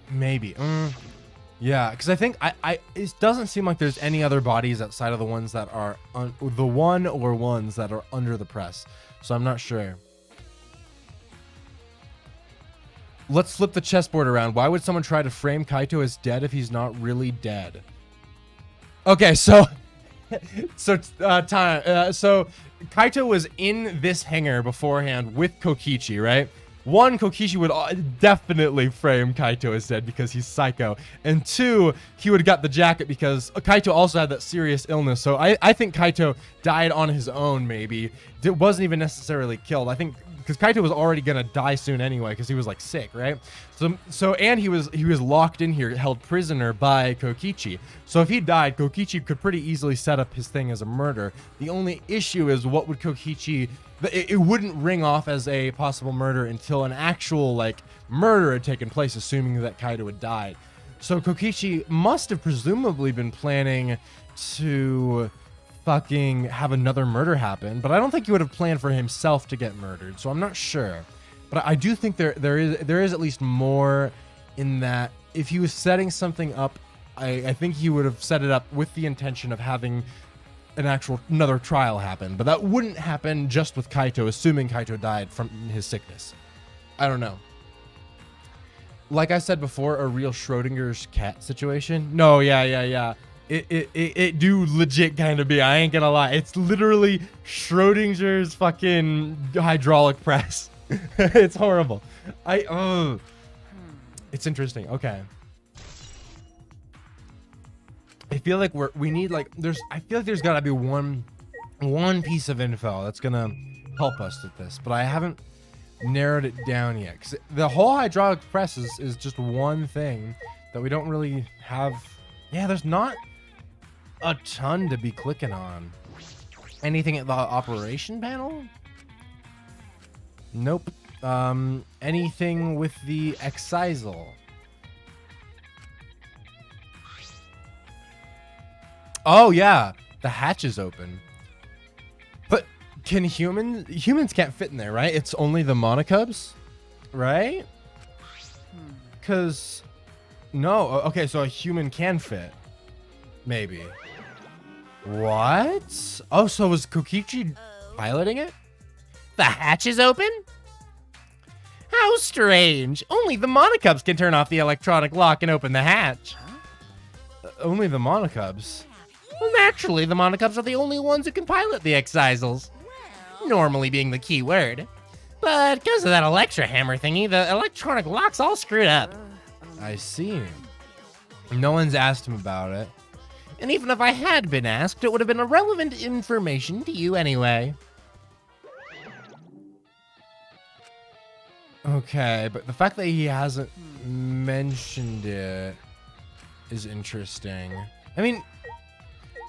Maybe. Yeah, because I think it doesn't seem like there's any other bodies outside of the ones that are ones that are under the press, so I'm not sure. Let's flip the chessboard around. Why would someone try to frame Kaito as dead if he's not really dead? Okay, so so Kaito was in this hangar beforehand with Kokichi, right? One, Kokichi would definitely frame Kaito as dead because he's psycho. And two, he would have got the jacket because Kaito also had that serious illness. So I think Kaito died on his own, maybe. It wasn't even necessarily killed. I think because Kaito was already gonna die soon anyway because he was like sick, right? So and he was locked in here, held prisoner by Kokichi. So if he died, Kokichi could pretty easily set up his thing as a murder. The only issue is, what would Kokichi? It wouldn't ring off as a possible murder until an actual like murder had taken place, assuming that Kaito had died. So Kokichi must have presumably been planning to fucking have another murder happen, but I don't think he would have planned for himself to get murdered, so I'm not sure. But I do think there is at least more in that. If he was setting something up, I think he would have set it up with the intention of having another trial happen, but that wouldn't happen just with Kaito, assuming Kaito died from his sickness. I don't know. Like I said before, a real Schrodinger's cat situation. No, yeah. It do legit kind of be. I ain't gonna lie. It's literally Schrodinger's fucking hydraulic press. It's horrible. It's interesting. Okay. I feel like we need like I feel like there's gotta be one piece of info that's gonna help us with this, but I haven't narrowed it down yet. 'Cause the whole hydraulic press is just one thing that we don't really have. Yeah, there's not a ton to be clicking on. Anything at the operation panel? Nope. Anything with the excisal? Oh yeah, the hatch is open. But can humans can't fit in there, right? It's only the monocubs, right? Cause no, okay, so a human can fit. Maybe. What? Oh, so was Kokichi piloting it? The hatch is open? How strange. Only the monocubs can turn off the electronic lock and open the hatch. Only the monocubs? Well, naturally, the monocubs are the only ones who can pilot the excisals. Normally being the key word. But because of that Electra hammer thingy, the electronic lock's all screwed up. I see. No one's asked him about it. And even if I had been asked, it would have been irrelevant information to you anyway. Okay, but the fact that he hasn't mentioned it is interesting. I mean,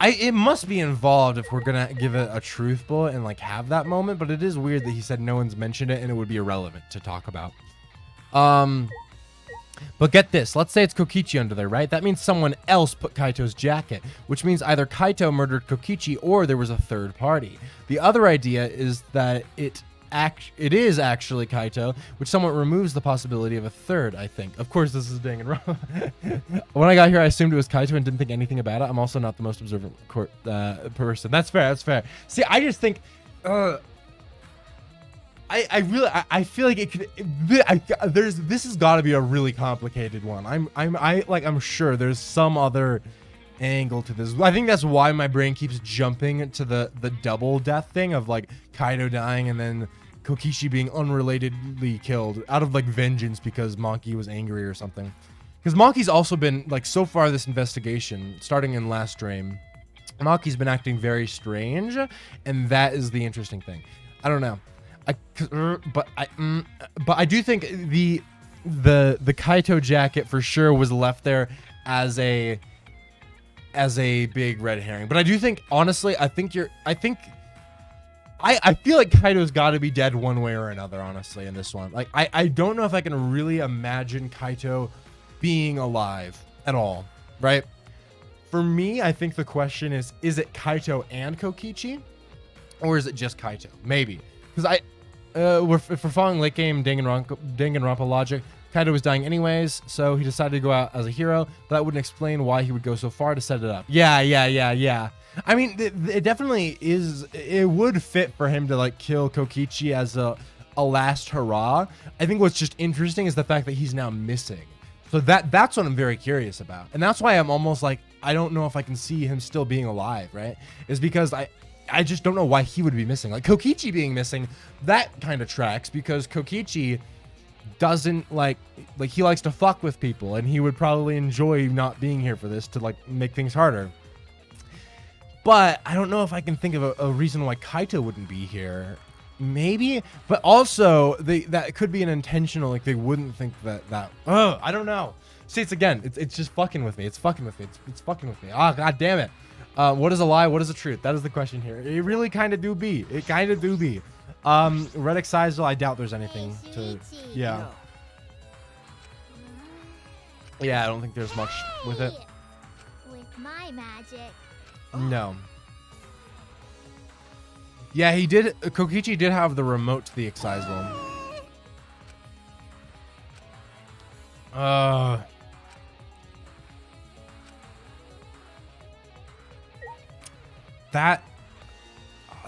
it must be involved if we're gonna give it a truth bullet and like have that moment, but it is weird that he said no one's mentioned it and it would be irrelevant to talk about. But get this, let's say it's Kokichi under there, right? That means someone else put Kaito's jacket, which means either Kaito murdered Kokichi or there was a third party. The other idea is that it is actually Kaito, which somewhat removes the possibility of a third, I think. Of course, this is Danganronpa. When I got here, I assumed it was Kaito and didn't think anything about it. I'm also not the most observant person. That's fair, that's fair. See, I just think... I feel like it could. This has got to be a really complicated one. I'm sure there's some other angle to this. I think that's why my brain keeps jumping to the double death thing of like Kaito dying and then Kokichi being unrelatedly killed out of like vengeance because Monkey was angry or something. Because Monkey's also been like so far this investigation, starting in last stream, Monkey's been acting very strange, and that is the interesting thing. I don't know. But I do think the Kaito jacket for sure was left there as a big red herring. But I do think, honestly, I feel like Kaito's got to be dead one way or another, honestly, in this one. Like I don't know if I can really imagine Kaito being alive at all, right? For me, I think the question is it Kaito and Kokichi, or is it just Kaito? Maybe. Because if we're following late game Danganronpa logic, Kaito was dying anyways, so he decided to go out as a hero, but that wouldn't explain why he would go so far to set it up. Yeah. I mean, it definitely is, it would fit for him to like kill Kokichi as a last hurrah. I think what's just interesting is the fact that he's now missing. So that's what I'm very curious about. And that's why I'm almost like, I don't know if I can see him still being alive, right? Is because I just don't know why he would be missing. Like Kokichi being missing, that kind of tracks because Kokichi doesn't like he likes to fuck with people and he would probably enjoy not being here for this to like make things harder. But I don't know if I can think of a reason why Kaito wouldn't be here. Maybe, but also that could be an intentional, like they wouldn't think that I don't know. See, it's just fucking with me. It's fucking with me. It's fucking with me. Ah, god damn it. What is a lie? What is a truth? That is the question here. It really kind of do be. It kind of do be. Red excisal, I doubt there's anything to... Yeah. Yeah, I don't think there's much with it. With my magic. No. Yeah, he did... Kokichi did have the remote to the excisal. That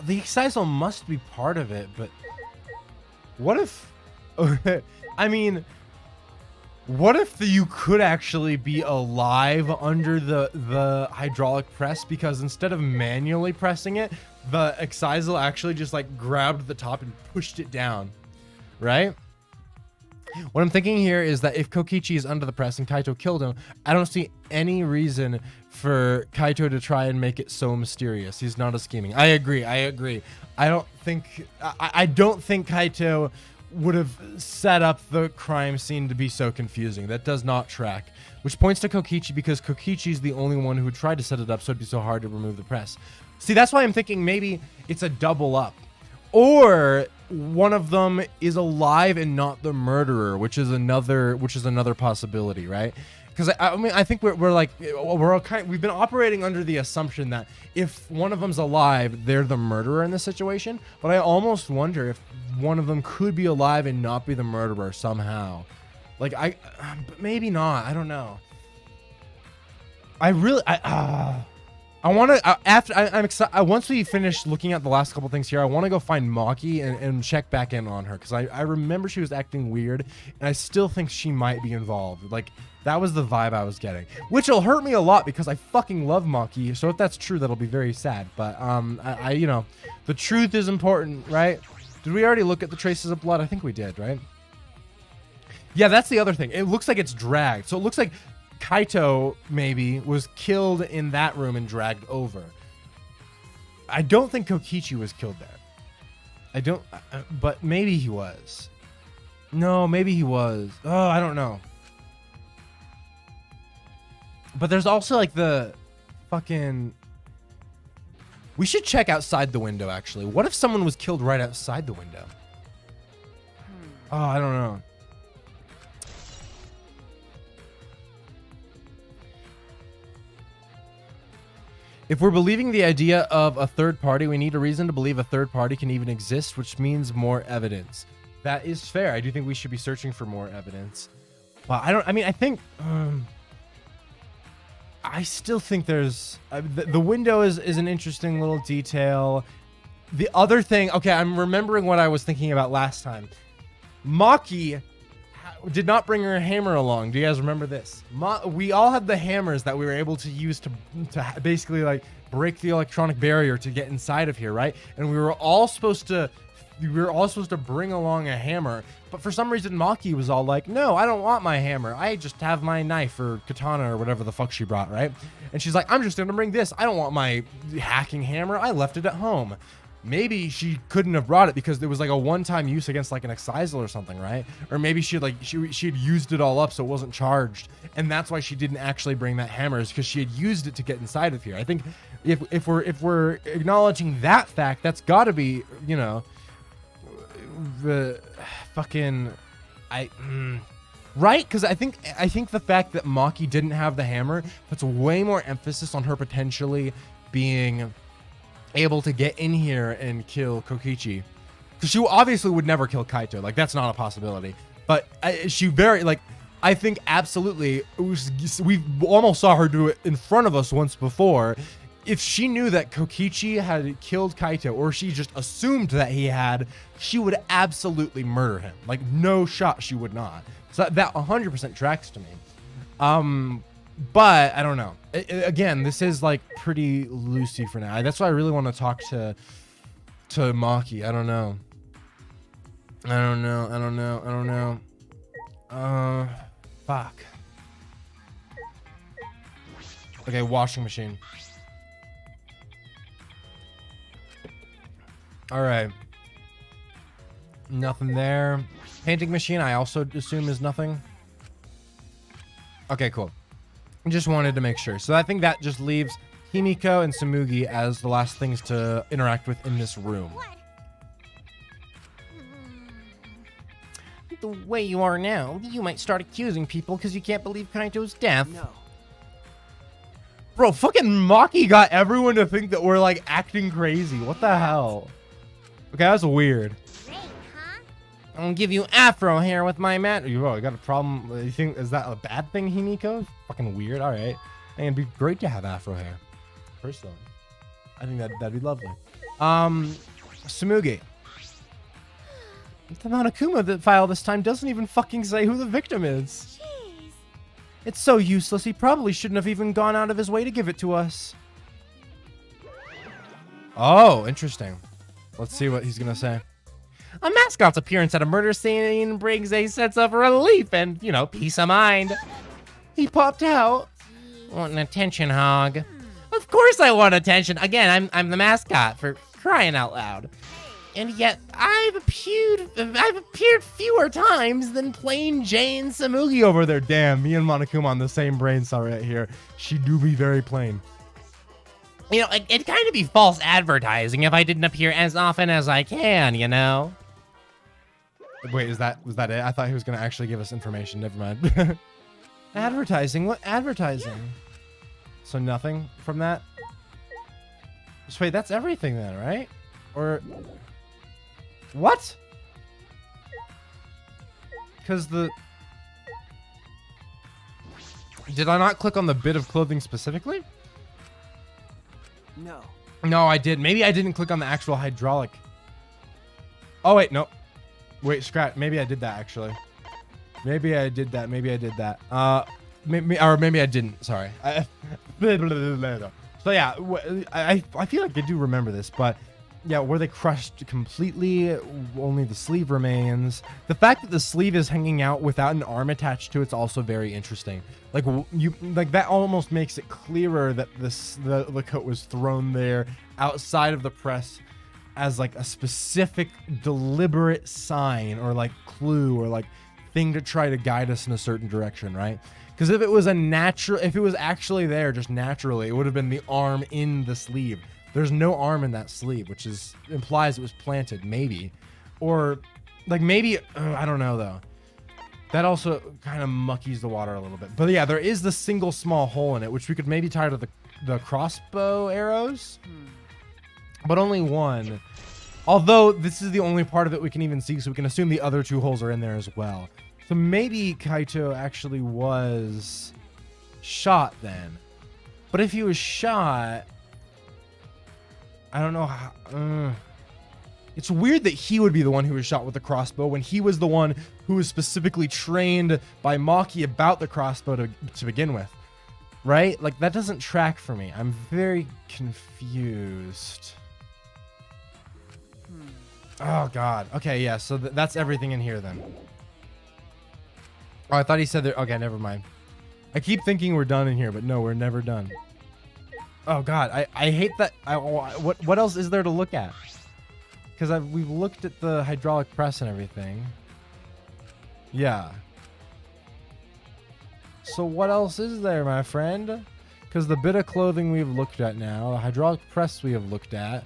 the excisal must be part of it, but what if I mean What if you could actually be alive under the hydraulic press, because instead of manually pressing it, the Excisal actually just like grabbed the top and pushed it down, right? What I'm thinking here is that if Kokichi is under the press and Kaito killed him, I don't see any reason for Kaito to try and make it so mysterious. He's not a scheming. I agree. I don't think Kaito would have set up the crime scene to be so confusing. That does not track, which points to Kokichi, because Kokichi is the only one who tried to set it up so it'd be so hard to remove the press. See, that's why I'm thinking maybe it's a double up, or one of them is alive and not the murderer, which is another possibility, right? Because I mean, I think we've been operating under the assumption that if one of them's alive, they're the murderer in this situation. But I almost wonder if one of them could be alive and not be the murderer somehow. Like but maybe not. I don't know. I want to, I'm excited. Once we finish looking at the last couple things here, I want to go find Maki and check back in on her, because I remember she was acting weird, and I still think she might be involved. Like, that was the vibe I was getting, which will hurt me a lot because I fucking love Maki. So if that's true, that'll be very sad. But you know, the truth is important, right? Did we already look at the traces of blood? I think we did, right? Yeah, that's the other thing. It looks like it's dragged. So it looks like Kaito maybe was killed in that room and dragged over. I don't think Kokichi was killed there. I don't, but maybe he was. No, maybe he was. Oh, I don't know. But there's also like the fucking... We should check outside the window, actually. What if someone was killed right outside the window? Oh, I don't know. If we're believing the idea of a third party, we need a reason to believe a third party can even exist, which means more evidence. That is fair. I do think we should be searching for more evidence. But I still think there's... the window is an interesting little detail. The other thing... Okay, I'm remembering what I was thinking about last time. Maki did not bring her hammer along. Do you guys remember this? We all had the hammers that we were able to use to basically like break the electronic barrier to get inside of here, right? And we were all supposed to bring along a hammer, but for some reason Maki was all like, no, I don't want my hammer. I just have my knife or katana or whatever the fuck she brought, right? And she's like, I'm just gonna bring this. I don't want my hacking hammer. I left it at home. Maybe she couldn't have brought it because it was like a one-time use against like an Excisal or something, right? Or maybe she had used it all up so it wasn't charged, and that's why she didn't actually bring that hammer, is because she had used it to get inside of here. I think if we're acknowledging that fact, that's got to be, you know, the fucking right? Because I think the fact that Maki didn't have the hammer puts way more emphasis on her potentially being able to get in here and kill Kokichi, because she obviously would never kill Kaito. Like, that's not a possibility. But she very, like, I think absolutely we almost saw her do it in front of us once before. If she knew that Kokichi had killed Kaito, or she just assumed that he had, she would absolutely murder him. Like, no shot she would not. So that 100% tracks to me. But I don't know. Again, this is like pretty loosey for now. That's why I really want to talk to Maki. I don't know. Fuck. Okay, washing machine. All right. Nothing there. Painting machine, I also assume is nothing. Okay, cool. Just wanted to make sure. So I think that just leaves Himiko and Tsumugi as the last things to interact with in this room. The way you are now, you might start accusing people because you can't believe Kaito's death. No. Bro, fucking Maki got everyone to think that we're like acting crazy. What the hell? Okay, that's weird. Great, huh? I'll give you afro hair with my mat. You got a problem? You think, is that a bad thing, Himiko? Fucking weird. All right. And it'd be great to have afro hair. Personally, I think that'd be lovely. Tsumugi. The Monokuma that file this time doesn't even fucking say who the victim is. It's so useless, he probably shouldn't have even gone out of his way to give it to us. Oh, interesting. Let's see what he's gonna say. A mascot's appearance at a murder scene brings a sense of relief and, you know, peace of mind. He popped out. Want an attention hog. Of course I want attention. Again, I'm the mascot, for crying out loud. And yet I've appeared fewer times than plain Jane Samugi over there. Damn, me and Monokuma on the same brain cell right here. She do be very plain. You know, it'd kind of be false advertising if I didn't appear as often as I can, you know? Wait, was that it? I thought he was gonna actually give us information. Never mind. Advertising? What advertising? So nothing from that? So wait, that's everything then, right? Or what? Because did I not click on the bit of clothing specifically? No, I did. Maybe I didn't click on the actual hydraulic. Oh wait, no. Wait, scratch. Maybe I did that actually. Maybe I did that. Maybe I didn't. Sorry. So yeah, I feel like I do remember this, but yeah, were they crushed completely? Only the sleeve remains. The fact that the sleeve is hanging out without an arm attached to it's also very interesting. Like that almost makes it clearer that the coat was thrown there outside of the press as like a specific deliberate sign or like clue or like thing to try to guide us in a certain direction, right? Because if it was actually there just naturally, it would have been the arm in the sleeve. There's no arm in that sleeve, which implies it was planted, maybe. Or like maybe, I don't know though. That also kind of muckies the water a little bit. But yeah, there is the single small hole in it, which we could maybe tie to the crossbow arrows. But only one. Although this is the only part of it we can even see, so we can assume the other two holes are in there as well. So maybe Kaito actually was shot then. But if he was shot, I don't know how. It's weird that he would be the one who was shot with the crossbow when he was the one who was specifically trained by Maki about the crossbow to begin with. Right? Like, that doesn't track for me. I'm very confused. Oh, God. Okay, yeah, so that's everything in here then. Oh, I thought he said there. Okay, never mind. I keep thinking we're done in here, but no, we're never done. Oh, God. I hate that. What else is there to look at? Because we've looked at the hydraulic press and everything. Yeah. So what else is there, my friend? Because the bit of clothing we've looked at now, the hydraulic press we have looked at.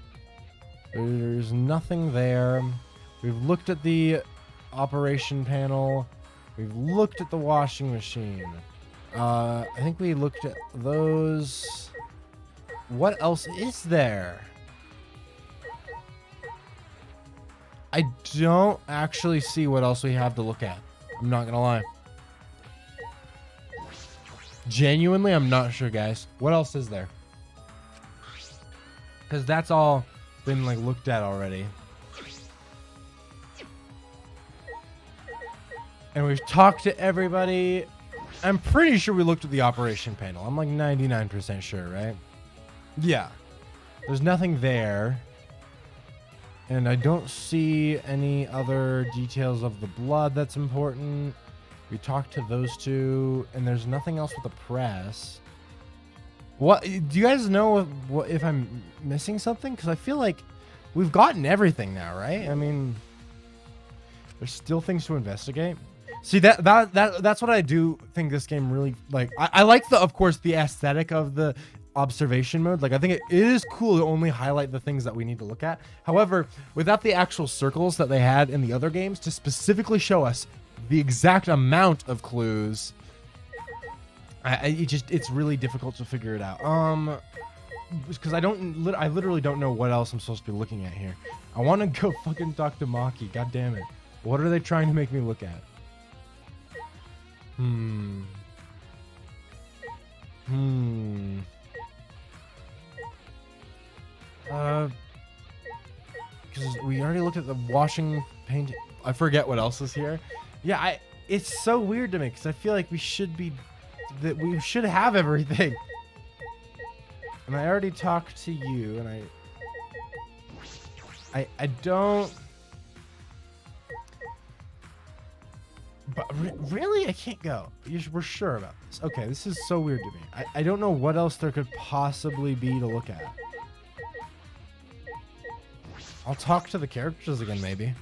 There's nothing there. We've looked at the operation panel. We've looked at the washing machine. I think we looked at those. What else is there? I don't actually see what else we have to look at. I'm not gonna lie. Genuinely, I'm not sure, guys. What else is there? Because that's all been like looked at already. And we've talked to everybody. I'm pretty sure we looked at the operation panel. I'm like 99% sure, right? Yeah. There's nothing there. And I don't see any other details of the blood that's important. We talked to those two, and there's nothing else with the press. What do you guys know if I'm missing something? Because I feel like we've gotten everything now, right? I mean, there's still things to investigate. See, that's what I do think this game really like. I like of course, the aesthetic of the observation mode. Like, I think it is cool to only highlight the things that we need to look at. However, without the actual circles that they had in the other games to specifically show us the exact amount of clues, it's really difficult to figure it out. Because I literally don't know what else I'm supposed to be looking at here. I want to go fucking talk to Maki. God damn it. What are they trying to make me look at? Because we already looked at the washing, paint. I forget what else is here. Yeah, it's so weird to me because I feel like we should be that we should have everything. And I already talked to you, and I don't. But really, I can't go. We're sure about this. Okay, this is so weird to me. I don't know what else there could possibly be to look at. I'll talk to the characters again, maybe.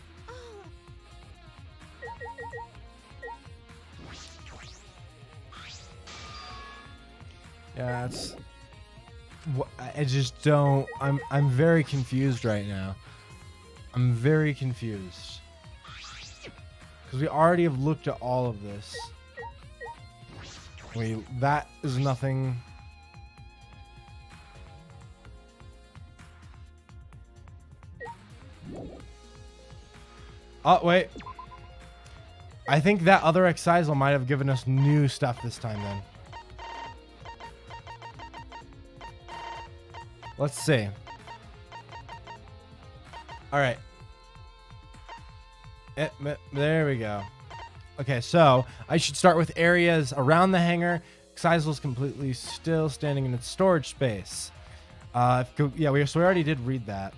Yeah, it's. I just don't. I'm very confused right now. I'm very confused. Because we already have looked at all of this. That is nothing. Oh, wait. I think that other Excisal might have given us new stuff this time then. Let's see. All right. There we go. Okay, so I should start with areas around the hangar. Excisal is completely still standing in its storage space. Yeah, we already did read that.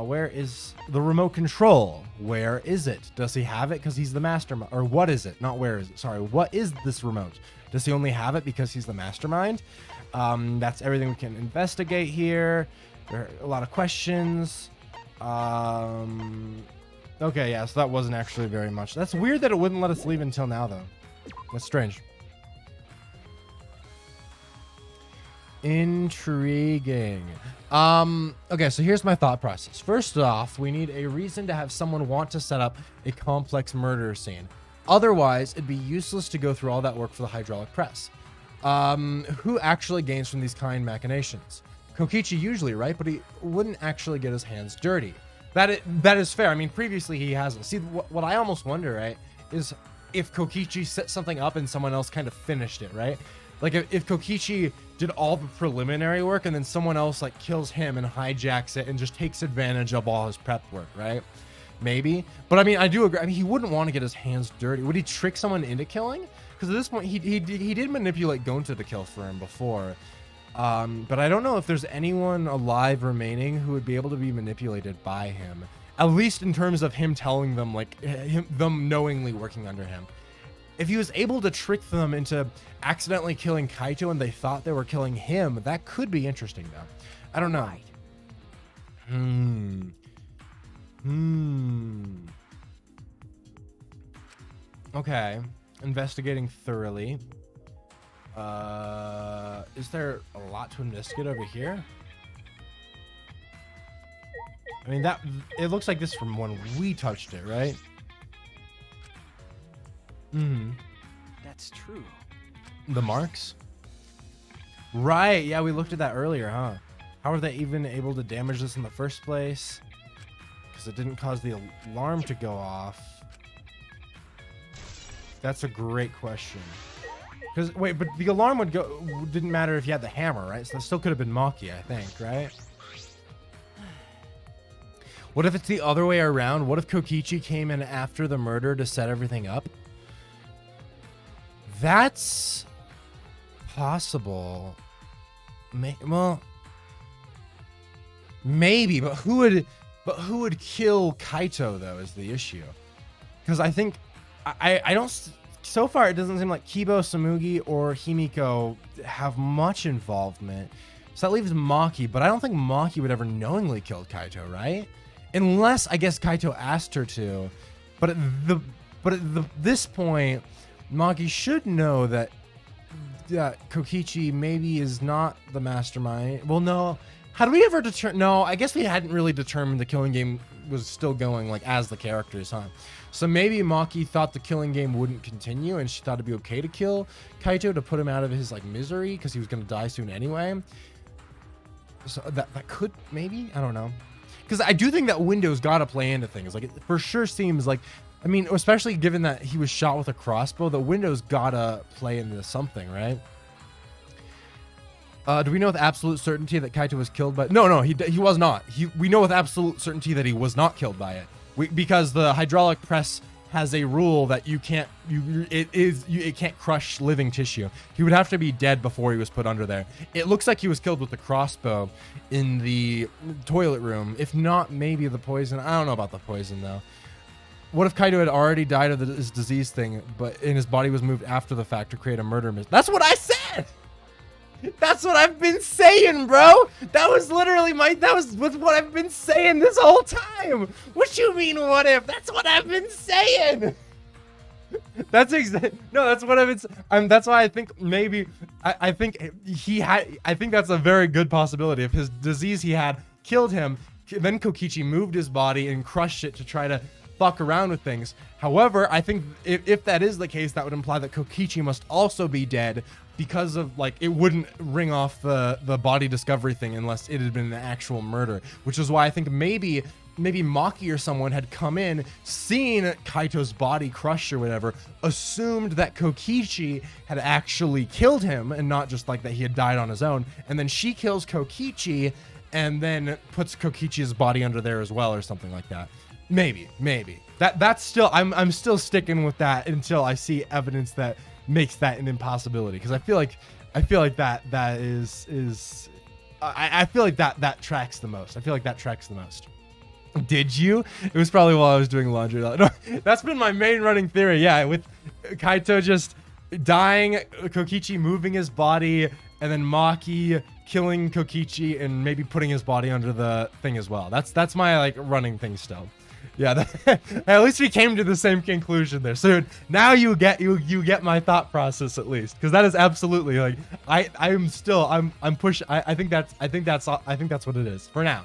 Where is the remote control? Where is it? Does he have it because he's the mastermind? Or what is it? Not where is it. Sorry. What is this remote? Does he only have it because he's the mastermind? That's everything we can investigate here. There are a lot of questions. Okay, yeah, so that wasn't actually very much. That's weird that it wouldn't let us leave until now, though. That's strange. Intriguing. Okay, so here's my thought process. First off, we need a reason to have someone want to set up a complex murder scene. Otherwise, it'd be useless to go through all that work for the hydraulic press. Who actually gains from these kind machinations? Kokichi usually, right? But he wouldn't actually get his hands dirty. That is fair. I mean, previously he hasn't. See, what I almost wonder, right, is if Kokichi set something up and someone else kind of finished it, right? Like if Kokichi did all the preliminary work and then someone else like kills him and hijacks it and just takes advantage of all his prep work, right? Maybe. But I mean, I do agree. I mean, he wouldn't want to get his hands dirty. Would he trick someone into killing? Because at this point, he did manipulate Gonta to kill for him before. But I don't know if there's anyone alive remaining who would be able to be manipulated by him. At least in terms of him telling them, like, them knowingly working under him. If he was able to trick them into accidentally killing Kaito and they thought they were killing him, that could be interesting, though. I don't know. Okay. Investigating thoroughly. Is there a lot to investigate over here? I mean, it looks like this from when we touched it, right? That's true. The marks? Right, yeah, we looked at that earlier, huh? How are they even able to damage this in the first place? Because it didn't cause the alarm to go off. That's a great question. Because, wait, but the alarm didn't matter if you had the hammer, right? So that still could have been Maki, I think, right? What if it's the other way around? What if Kokichi came in after the murder to set everything up? That's possible. Well, maybe, but who would kill Kaito though is the issue. Because I think I don't. So far, it doesn't seem like Kibo, Samugi, or Himiko have much involvement. So that leaves Maki, but I don't think Maki would ever knowingly kill Kaito, right? Unless, I guess, Kaito asked her to. But at this point, Maki should know that Kokichi maybe is not the mastermind. Well, no. How do we ever determine? No, I guess we hadn't really determined the killing game was still going, like, as the characters, huh? So maybe Maki thought the killing game wouldn't continue and she thought it'd be okay to kill Kaito to put him out of his, like, misery because he was going to die soon anyway. So that could, maybe? I don't know. Because I do think that window's got to play into things. Like, it for sure seems like, I mean, especially given that he was shot with a crossbow, the window's got to play into something, right? Do we know with absolute certainty that Kaito was killed by... No, he was not. We know with absolute certainty that he was not killed by it. Because the hydraulic press has a rule that you can't it can't crush living tissue. He would have to be dead before he was put under there. It looks like he was killed with a crossbow in the toilet room. If not, maybe the poison. I don't know about the poison though. What if Kaito had already died of this disease thing, but his body was moved after the fact to create a murder mystery? That's what I said. That's what I've been saying, bro. That was literally what I've been saying this whole time. What you mean, what if? That's what I've been saying. That's what I've been. That's why I think maybe I think that's a very good possibility. If his disease he had killed him, then Kokichi moved his body and crushed it to try to fuck around with things. However, I think if that is the case, that would imply that Kokichi must also be dead, because of like it wouldn't ring off the body discovery thing unless it had been an actual murder, which is why I think maybe Maki or someone had come in, seen Kaito's body crushed or whatever, assumed that Kokichi had actually killed him and not just like that he had died on his own, and then she kills Kokichi and then puts Kokichi's body under there as well or something like that. Maybe that's still I'm still sticking with that until I see evidence that makes that an impossibility, because I feel like that tracks the most. I feel like that tracks the most. Did you? It was probably while I was doing laundry. No, that's been my main running theory. Yeah, with Kaito just dying, Kokichi moving his body, and then Maki killing Kokichi and maybe putting his body under the thing as well. That's my like running thing still. Yeah, at least we came to the same conclusion there. So now you get my thought process at least, because that is absolutely like I'm pushing. I think that's what it is for now.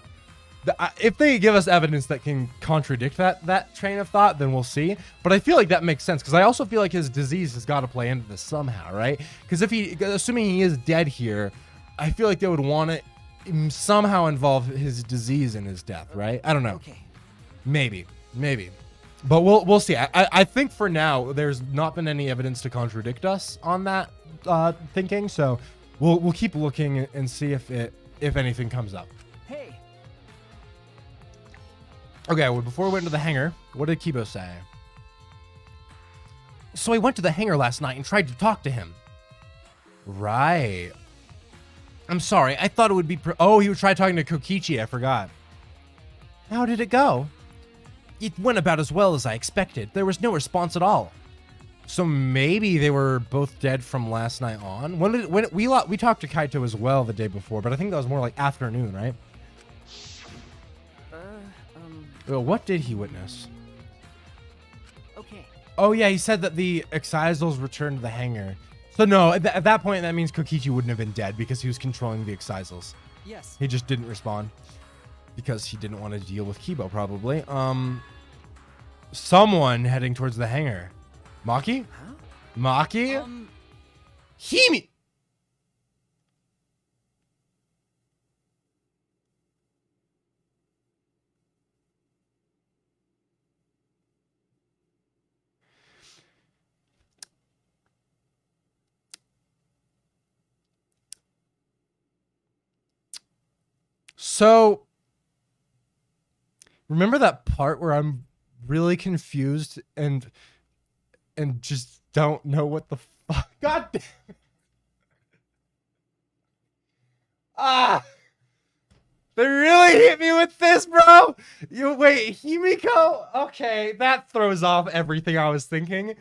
If they give us evidence that can contradict that train of thought, then we'll see. But I feel like that makes sense, because I also feel like his disease has got to play into this somehow, right? Because assuming he is dead here, I feel like they would want to somehow involve his disease in his death, right? I don't know. Okay. Maybe, but we'll see. I think for now there's not been any evidence to contradict us on that thinking, so we'll keep looking and see if anything comes up. Hey. Okay, well, before we went to the hangar, what did Kibo say? So I went to the hangar last night and tried to talk to him. Right. I'm sorry. I thought it would be. Oh, he would try talking to Kokichi. I forgot. How did it go? It went about as well as I expected. There was no response at all. So maybe they were both dead from last night on. When we talked to Kaito as well the day before, but I think that was more like afternoon, right? Well, what did he witness? Okay. Oh yeah, he said that the Excisals returned to the hangar. So no, at that point that means Kokichi wouldn't have been dead because he was controlling the Excisals. Yes. He just didn't respond because he didn't want to deal with Kibo, probably. Someone heading towards the hangar. Maki? Huh? Maki? Himi! So, remember that part where I'm really confused and just don't know what the fuck? God damn it. They really hit me with this, bro. Wait, Himiko? Okay, that throws off everything I was thinking.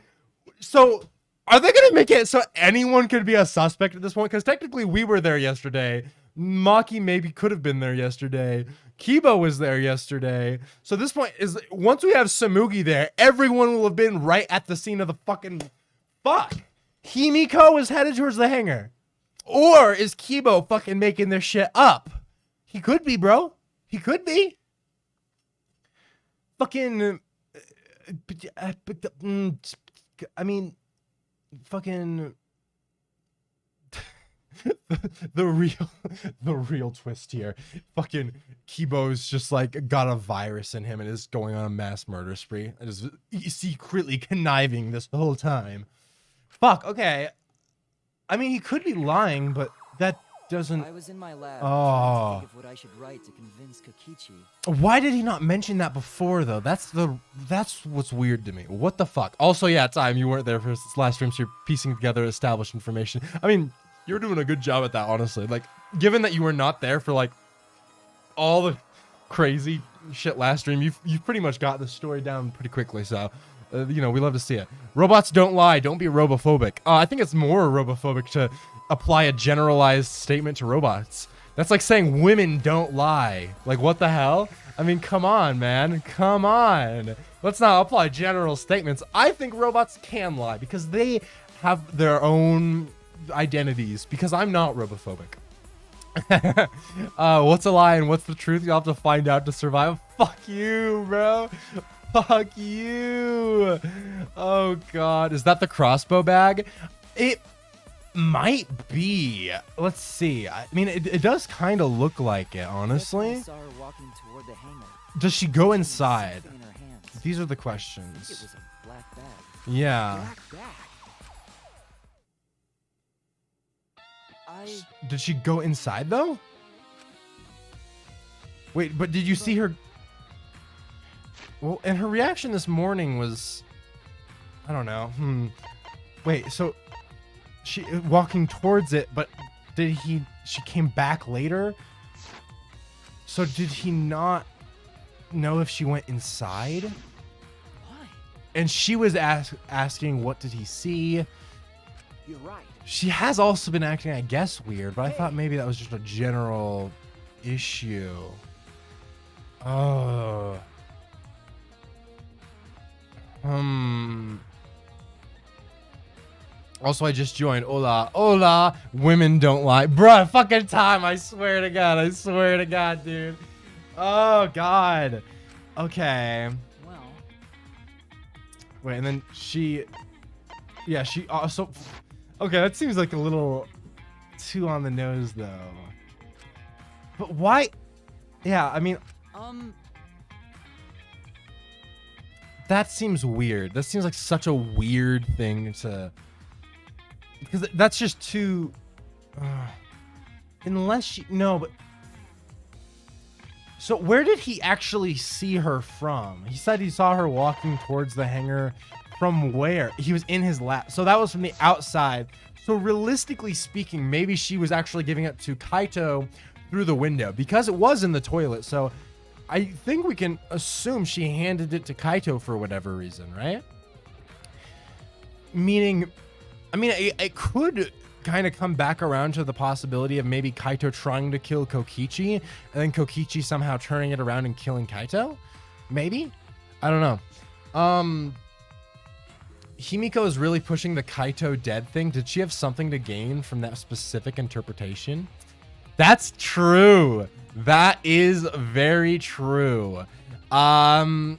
So, are they gonna make it so anyone could be a suspect at this point? Because technically we were there yesterday. Maki maybe could have been there yesterday. Kibo was there yesterday. So this point is, once we have Samugi there, everyone will have been right at the scene of the fucking fuck. Himiko is headed towards the hangar. Or is Kibo fucking making this shit up? He could be, bro. He could be. Fucking I mean, fucking the real twist here. Fucking Kibo's just like got a virus in him and is going on a mass murder spree and is secretly conniving this whole time. Fuck, okay. I mean, he could be lying, but that doesn't. I was in my lab Oh. trying to think of what I should write to convince Kokichi. Why did he not mention that before though? That's what's weird to me. What the fuck? Also, yeah, Time, you weren't there for this last stream, so you're piecing together established information. I mean, you're doing a good job at that, honestly. Like, given that you were not there for like all the crazy shit last stream, you've pretty much got the story down pretty quickly. So, you know, we love to see it. Robots don't lie. Don't be robophobic. I think it's more robophobic to apply a generalized statement to robots. That's like saying women don't lie. Like, what the hell? I mean, come on, man. Come on. Let's not apply general statements. I think robots can lie because they have their own identities, because I'm not robophobic. What's a lie and what's the truth? You'll have to find out to survive. Fuck you, bro. Fuck you. Oh, God. Is that the crossbow bag? It might be. Let's see. I mean, it does kind of look like it, honestly. I saw her walking toward the hangar. Does she go inside? Something in her hands. These are the It questions. was a black bag. Yeah. Black bag. Did she go inside, though? Wait, but did you see her? Well, and her reaction this morning was, I don't know. Wait, so she walking towards it, but she came back later? So did he not know if she went inside? Why? And she was asking, what did he see? You're right. She has also been acting, I guess, weird, but I thought maybe that was just a general issue. Oh. Also, I just joined. Hola. Hola. Women don't lie. Bruh, fucking Time. I swear to God. I swear to God, dude. Oh, God. Okay. Well. Wait, and then she... Yeah, she also... Okay, that seems like a little too on the nose, though. But why? Yeah, I mean... That seems weird. That seems like such a weird thing to... Because that's just too... unless she... No, but... So where did he actually see her from? He said he saw her walking towards the hangar. From where? He was in his lab. So that was from the outside. So realistically speaking, maybe she was actually giving it to Kaito through the window because it was in the toilet. So I think we can assume she handed it to Kaito for whatever reason, right? Meaning, I mean, it could kind of come back around to the possibility of maybe Kaito trying to kill Kokichi and then Kokichi somehow turning it around and killing Kaito. Maybe? I don't know. Himiko is really pushing the Kaito dead thing. Did she have something to gain from that specific interpretation? That's true. That is very true. I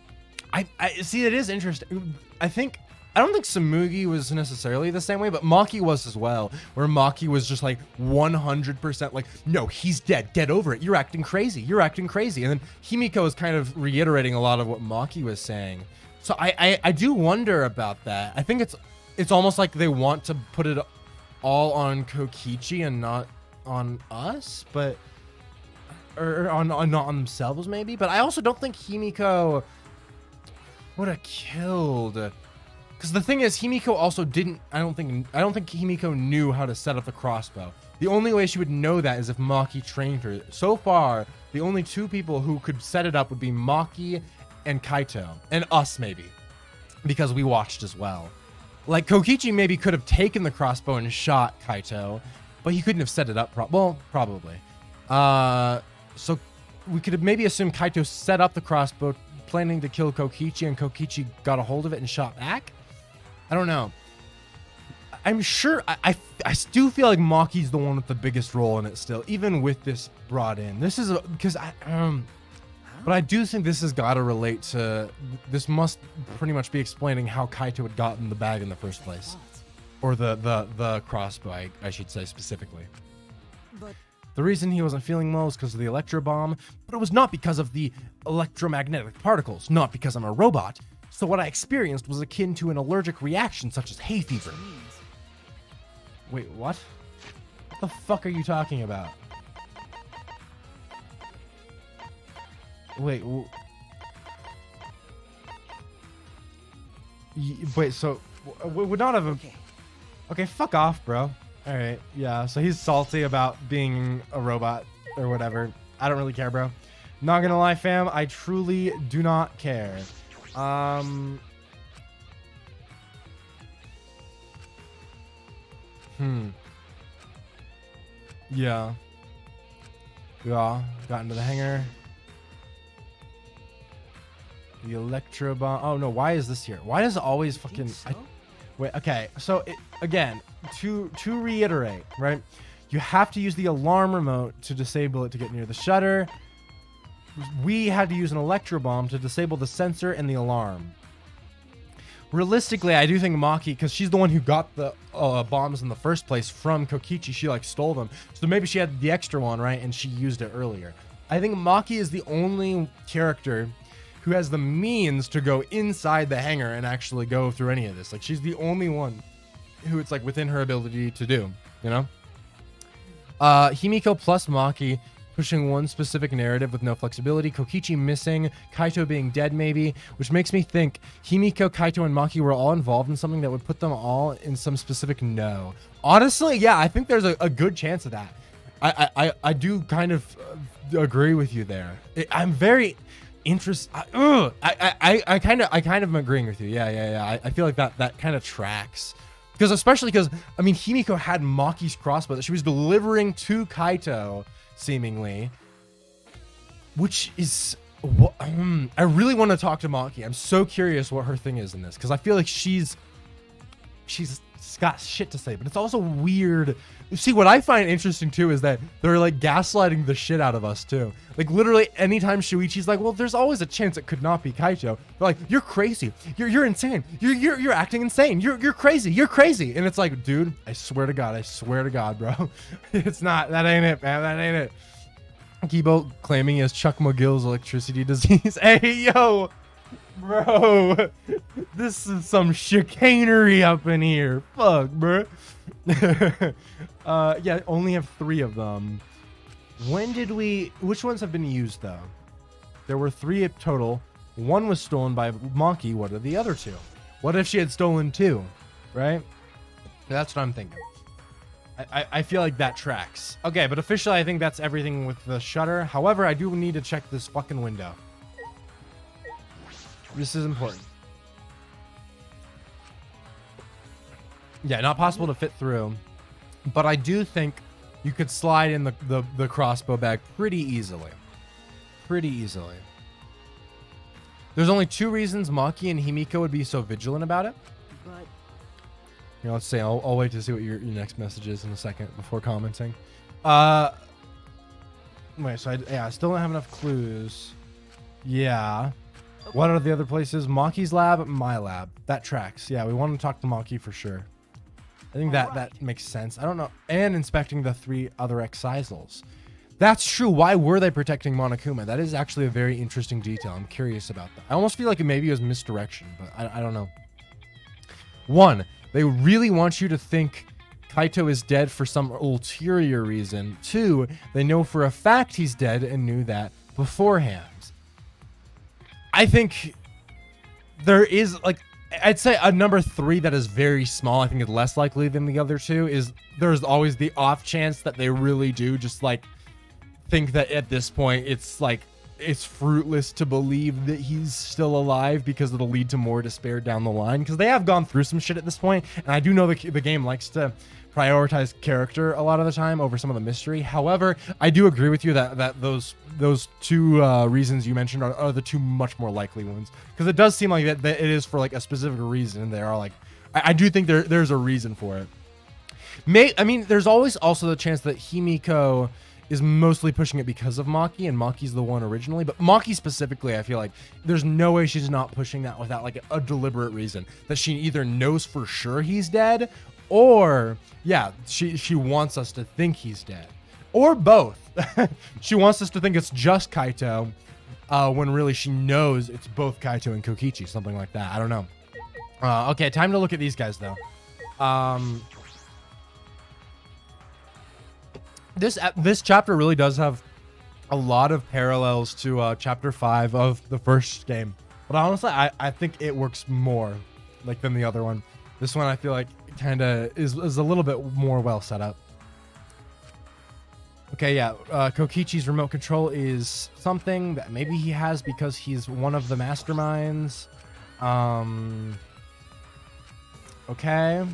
see. It is interesting. I don't think Samugi was necessarily the same way, but Maki was as well, where Maki was just like 100% like, no, he's dead. Get over it. You're acting crazy. You're acting crazy. And then Himiko is kind of reiterating a lot of what Maki was saying. So I do wonder about that. I think it's almost like they want to put it all on Kokichi and not on us, but or not on themselves maybe. But I also don't think Himiko would have killed, because the thing is, Himiko also didn't. I don't think Himiko knew how to set up the crossbow. The only way she would know that is if Maki trained her. So far, the only two people who could set it up would be Maki and Kaito, and us maybe, because we watched as well. Like Kokichi maybe could have taken the crossbow and shot Kaito, but he couldn't have set it up. Probably. So we could have maybe assumed Kaito set up the crossbow, planning to kill Kokichi, and Kokichi got a hold of it and shot back. I don't know. I'm sure. I do feel like Maki's the one with the biggest role in it still, even with this brought in. This is because But I do think this has got to relate to... This must pretty much be explaining how Kaito had gotten the bag in the first place. Or the crossbow, I should say specifically. But the reason he wasn't feeling well was because of the electro bomb, but it was not because of the electromagnetic particles, not because I'm a robot. So what I experienced was akin to an allergic reaction such as hay fever. Wait, what? What the fuck are you talking about? Wait. Wait, so would not have. Okay, fuck off, bro. All right, yeah. So he's salty about being a robot or whatever. I don't really care, bro. Not gonna lie, fam. I truly do not care. Yeah. Yeah. Got into the hangar. The electro bomb. Oh no! Why is this here? Why does it always fucking? Wait. Okay. So again, to reiterate, right? You have to use the alarm remote to disable it to get near the shutter. We had to use an electro bomb to disable the sensor and the alarm. Realistically, I do think Maki, because she's the one who got the bombs in the first place from Kokichi, she like stole them. So maybe she had the extra one, right? And she used it earlier. I think Maki is the only character who has the means to go inside the hangar and actually go through any of this. Like, she's the only one who it's like within her ability to do, you know? Himiko plus Maki pushing one specific narrative with no flexibility. Kokichi missing, Kaito being dead maybe, which makes me think Himiko, Kaito, and Maki were all involved in something that would put them all in some specific no. Honestly, yeah, I think there's a good chance of that. I do kind of agree with you there. I'm very interested. I kind of am agreeing with you. Yeah. I feel like that kind of tracks. Because especially because, I mean, Himiko had Maki's crossbow that she was delivering to Kaito, seemingly. Which is... I really want to talk to Maki. I'm so curious what her thing is in this. Because I feel like she's got shit to say. But it's also weird. See, what I find interesting, too, is that they're, like, gaslighting the shit out of us, too. Like, literally, anytime Shuichi's like, well, there's always a chance it could not be Kaito. They're like, you're crazy. You're insane. You're acting insane. You're crazy. You're crazy. And it's like, dude, I swear to God, bro. It's not. That ain't it, man. That ain't it. Kibo claiming he has Chuck McGill's electricity disease. Hey, yo. Bro. This is some chicanery up in here. Fuck, bro. Yeah, only have 3 of them. Which ones have been used though? There were 3 total. 1 was stolen by Maki. What are the other 2? What if she had stolen 2? Right? That's what I'm thinking. I feel like that tracks. Okay, but officially I think that's everything with the shutter. However, I do need to check this fucking window. This is important. Yeah, not possible to fit through. But I do think you could slide in the crossbow bag pretty easily. Pretty easily. There's only 2 reasons Maki and Himiko would be so vigilant about it. But... You know, let's say I'll wait to see what your next message is in a second before commenting. Wait, so I still don't have enough clues. Yeah. Okay. What are the other places? Maki's lab, my lab. That tracks. Yeah, we want to talk to Maki for sure. I think that makes sense. I don't know. And inspecting the 3 other excisals. That's true. Why were they protecting Monokuma? That is actually a very interesting detail. I'm curious about that. I almost feel like maybe it was misdirection, but I don't know. 1, they really want you to think Kaito is dead for some ulterior reason. 2, they know for a fact he's dead and knew that beforehand. I think there is, like, I'd say a number 3 that is very small. I think it's less likely than the other 2 is there's always the off chance that they really do just like think that at this point it's like it's fruitless to believe that he's still alive because it'll lead to more despair down the line, because they have gone through some shit at this point, and I do know the game likes to prioritize character a lot of the time over some of the mystery. However, I do agree with you that those 2 reasons you mentioned are the 2 much more likely ones, because it does seem like that it is for like a specific reason. They are like, I do think there's a reason for it. I mean, there's always also the chance that Himiko is mostly pushing it because of Maki, and Maki's the one originally, but Maki specifically, I feel like there's no way she's not pushing that without like a deliberate reason, that she either knows for sure he's dead, or yeah, she wants us to think he's dead, or both. She wants us to think it's just Kaito, when really she knows it's both Kaito and Kokichi, something like that. I don't know. Okay, time to look at these guys though. This chapter really does have a lot of parallels to chapter 5 of the first game, but honestly I think it works more like than the other one. This one I feel like kind of is a little bit more well set up. Okay, yeah, Kokichi's remote control is something that maybe he has because he's one of the masterminds. Okay,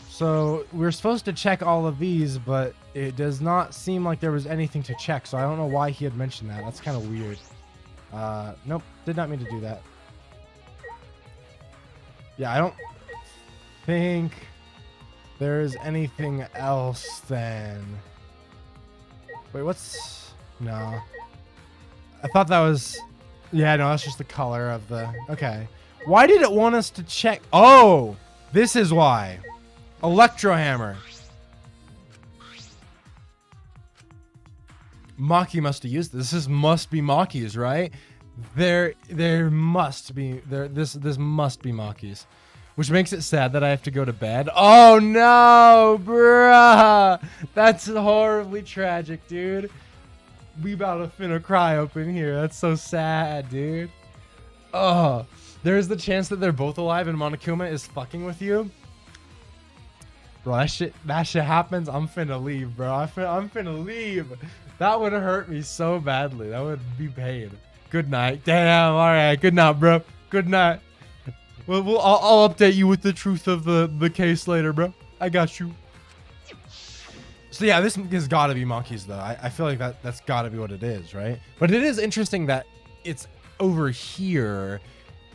so we're supposed to check all of these, but it does not seem like there was anything to check, so I don't know why he had mentioned that. That's kind of weird. Nope, did not mean to do that. Yeah, I don't think there's anything else then. Wait, what's... No. I thought that was... Yeah, no, that's just the color of the... Okay. Why did it want us to check... Oh! This is why. Electro hammer. Maki must have used this. This must be Maki's, right? There must be... This must be Maki's. Which makes it sad that I have to go to bed. Oh no, bruh. That's horribly tragic, dude. We about to finna cry up in here. That's so sad, dude. Oh, there's the chance that they're both alive and Monokuma is fucking with you. Bro, that shit happens. I'm finna leave, bro. I'm finna leave. That would hurt me so badly. That would be pain. Good night. Damn, all right. Good night, bro. Good night. Well, I'll update you with the truth of the case later, bro. I got you. So yeah, this has got to be Maki's though. I feel like that's got to be what it is, right? But it is interesting that it's over here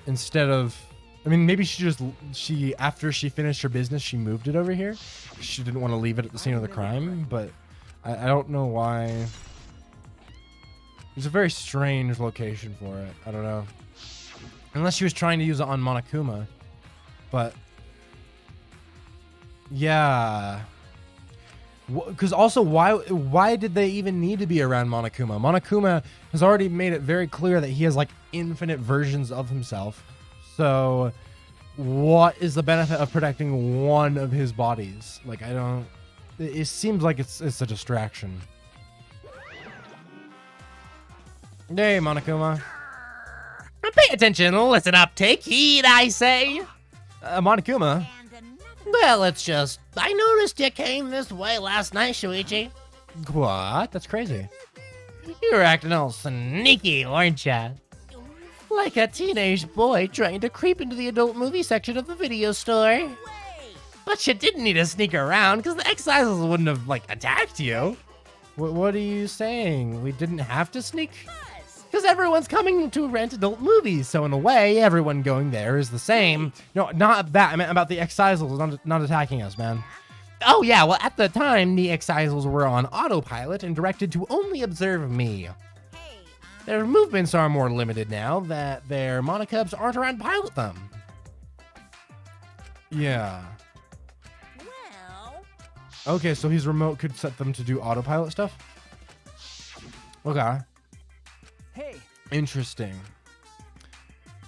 instead of... I mean, maybe she after she finished her business, she moved it over here. She didn't want to leave it at the scene of the crime, but I don't know why. It's a very strange location for it. I don't know. Unless she was trying to use it on Monokuma. But yeah. Because also, why did they even need to be around Monokuma? Monokuma has already made it very clear that he has like infinite versions of himself. So what is the benefit of protecting one of his bodies? Like, I don't... It seems like it's a distraction. Hey, Monokuma. Pay attention, listen up, take heed, I say. Monokuma. Well, it's just, I noticed you came this way last night, Shuichi. What? That's crazy. You were acting all sneaky, weren't ya? Like a teenage boy trying to creep into the adult movie section of the video store. But you didn't need to sneak around, because the exiles wouldn't have, like, attacked you. What are you saying? We didn't have to sneak? Because everyone's coming to rent adult movies, so in a way, everyone going there is the same. No, not that. I meant about the exiles not attacking us, man. Oh yeah, well at the time, the exiles were on autopilot and directed to only observe me. Their movements are more limited now that their monocubs aren't around to pilot them. Yeah. Okay, so his remote could set them to do autopilot stuff? Okay. Hey. Interesting.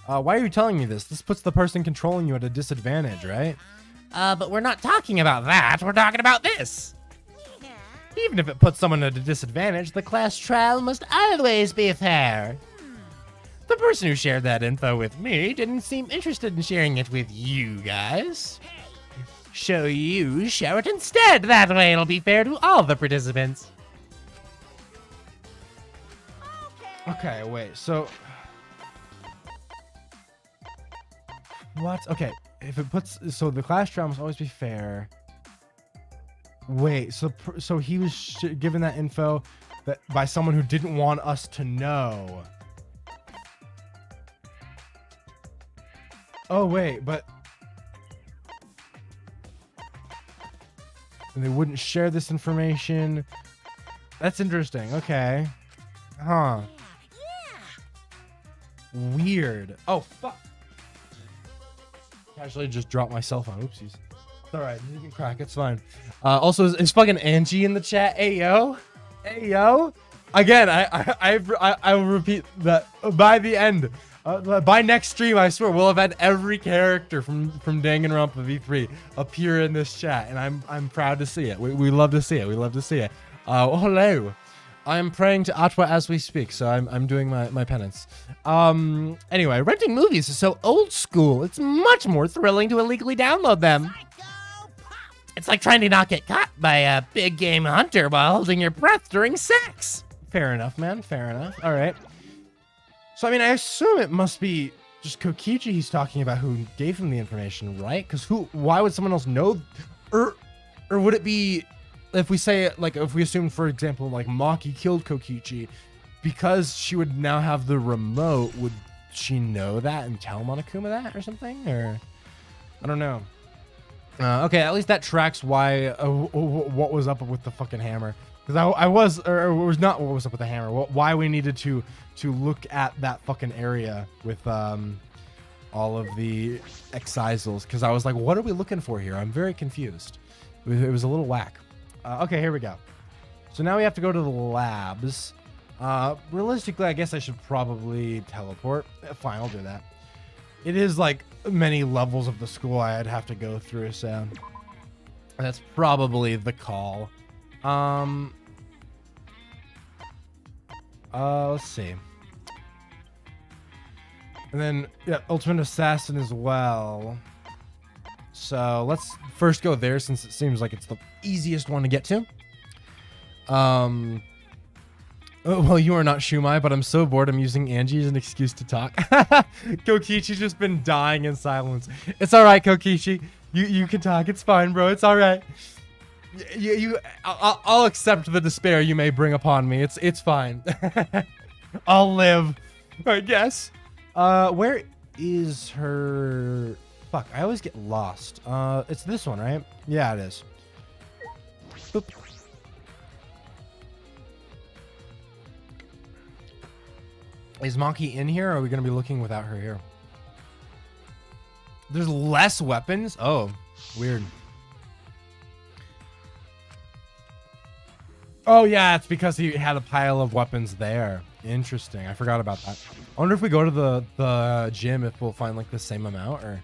Why are you telling me this? This puts the person controlling you at a disadvantage, right? But we're not talking about that. We're talking about this. Even if it puts someone at a disadvantage, The class trial must always be fair. The person who shared that info with me didn't seem interested in sharing it with you guys. So you share it instead. That way it'll be fair to all the participants. Okay, wait, so... What? Okay, if it puts... So the class trial must always be fair. Wait, so he was given that info that by someone who didn't want us to know. Oh, wait, but... And they wouldn't share this information. That's interesting, okay. Huh. Weird. Oh, fuck. Casually just dropped my cell phone. Oopsies. It's alright. You can crack. It's fine. Also, is fucking Angie in the chat? Hey, yo. Hey, yo. Again, I will repeat that by the end. By next stream, I swear we'll have had every character from Danganronpa V3 appear in this chat, and I'm proud to see it. We love to see it. We love to see it. Hello. I'm praying to Atwa as we speak, so I'm doing my penance. Anyway, renting movies is so old school. It's much more thrilling to illegally download them. It's like trying to not get caught by a big game hunter while holding your breath during sex. Fair enough, man. Fair enough. All right. So, I mean, I assume it must be just Kokichi he's talking about who gave him the information, right? Because why would someone else know? Or would it be, if we say, like, if we assume, for example, like, Maki killed Kokichi, because she would now have the remote, would she know that and tell Monokuma that or something? Or, I don't know. Okay, at least that tracks why, what was up with the fucking hammer. Because I was, or it was not what was up with the hammer. Why we needed to look at that fucking area with all of the excisals. Because I was like, what are we looking for here? I'm very confused. It was a little whack. Okay, here we go. So now we have to go to the labs. Realistically, I guess I should probably teleport. Fine, I'll do that. It is like many levels of the school I'd have to go through, so that's probably the call. Let's see. And then, yeah, Ultimate Assassin as well. So let's first go there since it seems like it's the easiest one to get to. Well, you are not Shumai, but I'm so bored I'm using Angie as an excuse to talk. Kokichi's just been dying in silence. It's all right, Kokichi. You can talk. It's fine, bro. It's all right. I'll accept the despair you may bring upon me. It's fine. I'll live, I guess. Where is her? Fuck, I always get lost. It's this one, right? Yeah, it is. Boop. Is Maki in here, or are we going to be looking without her here? There's less weapons? Oh, weird. Oh, yeah, it's because he had a pile of weapons there. Interesting. I forgot about that. I wonder if we go to the gym if we'll find, like, the same amount, or...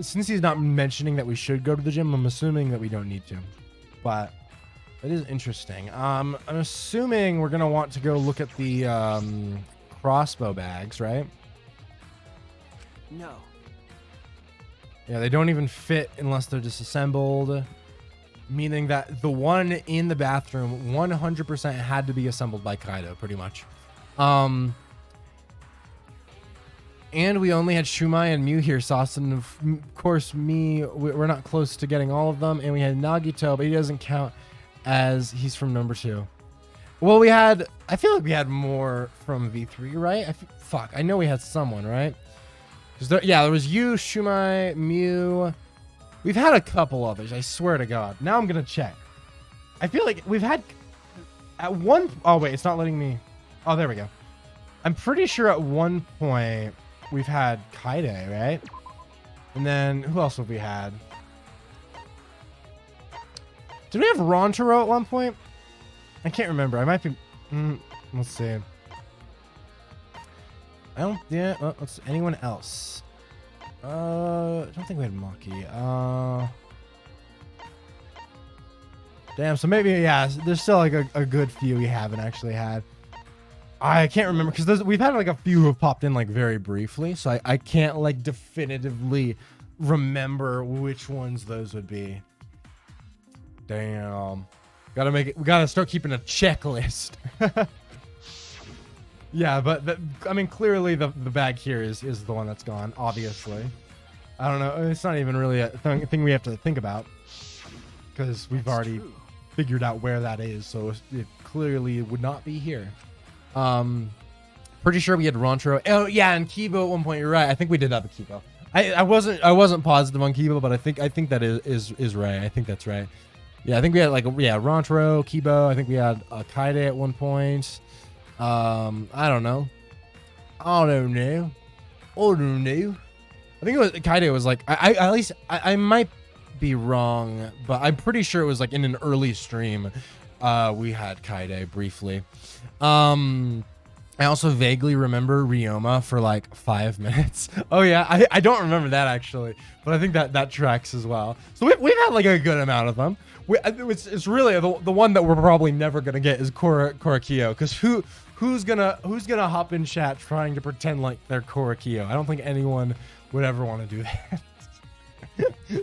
since he's not mentioning that we should go to the gym, I'm assuming that we don't need to. But... it is interesting. I'm assuming we're gonna want to go look at the crossbow bags, right? No. Yeah, they don't even fit unless they're disassembled, meaning that the one in the bathroom 100% had to be assembled by Kaido, pretty much. And we only had Shumai and Mew here, Sauce, and of course we're not close to getting all of them, and we had Nagito, but he doesn't count as he's from number 2. Well, I feel like we had more from V3, right? Fuck, I know we had someone, right? There was you, Shumai, Mew. We've had a couple others, I swear to God. Now I'm gonna check. I feel like we've had at one. Oh wait, it's not letting me. Oh, there we go. I'm pretty sure at one point we've had Kaide, right? And then who else have we had? Did we have Rontaro at one point? I can't remember. I might be. Let's see. I don't. Yeah. Let's. Anyone else? I don't think we had Maki. Damn. So maybe yeah. There's still like a good few we haven't actually had. I can't remember because we've had like a few who have popped in like very briefly. So I can't like definitively remember which ones those would be. Damn. We gotta start keeping a checklist. Yeah, but I mean, clearly the bag here is the one that's gone, obviously. I don't know. It's not even really a thing we have to think about because we've already figured out where that is. So it clearly would not be here. Pretty sure we had Rontaro. Oh yeah, and Kibo at one point. You're right. I think we did have a Kibo. I wasn't positive on Kibo, but I think that is right. I think that's right. Yeah, I think we had Rontaro, Kibo. I think we had Kaide at one point. I don't know. I don't know. I think it was Kaide was like at least I might be wrong, but I'm pretty sure it was like in an early stream. We had Kaide briefly. I also vaguely remember Ryoma for like 5 minutes. Oh yeah, I don't remember that actually, but I think that tracks as well. So we've had like a good amount of them. It's really the one that we're probably never gonna get is Korakio, because who's gonna hop in chat trying to pretend like they're Korakio? I don't think anyone would ever want to do that.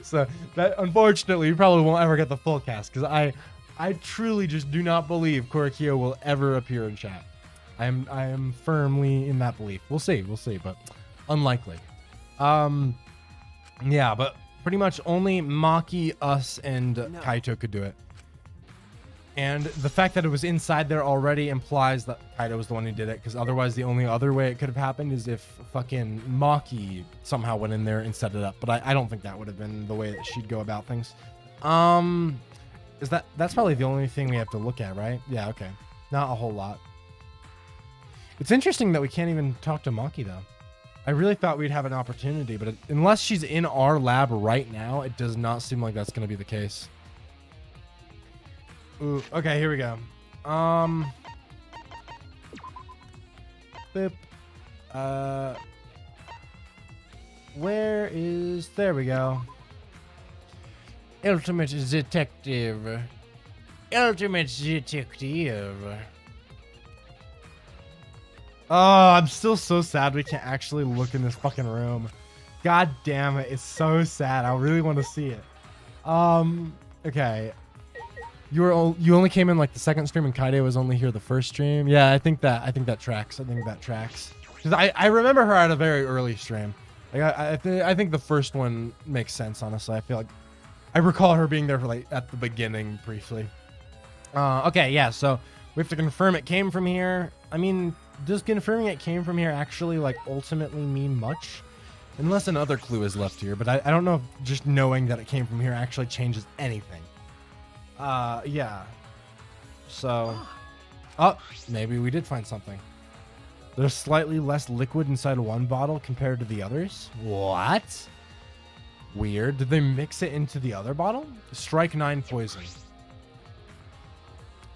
So that, unfortunately, we probably won't ever get the full cast, because I truly just do not believe Korakio will ever appear in chat. I am firmly in that belief. We'll see, but unlikely. Yeah, but pretty much only Maki, us, and Kaito could do it. And the fact that it was inside there already implies that Kaito was the one who did it, because otherwise the only other way it could have happened is if fucking Maki somehow went in there and set it up. But I don't think that would have been the way that she'd go about things. That's probably the only thing we have to look at, right? Yeah, okay. Not a whole lot. It's interesting that we can't even talk to Maki, though. I really thought we'd have an opportunity, but unless she's in our lab right now, it does not seem like that's going to be the case. Ooh, okay, here we go. Boop. Where is... There we go. Ultimate Detective. Ultimate Detective. Oh, I'm still so sad we can't actually look in this fucking room. God damn it, it's so sad. I really want to see it. Okay. You only came in like the second stream and Kaide was only here the first stream. Yeah, I think that tracks. Because I remember her at a very early stream. Like I think the first one makes sense, honestly. I feel like I recall her being there for like at the beginning briefly. Okay, yeah, so we have to confirm it came from here. I mean, does confirming it came from here actually like ultimately mean much? Unless another clue is left here, but I don't know if just knowing that it came from here actually changes anything. Yeah. So, oh, maybe we did find something. There's slightly less liquid inside one bottle compared to the others. What? Weird. Did they mix it into the other bottle? Strike 9 poison.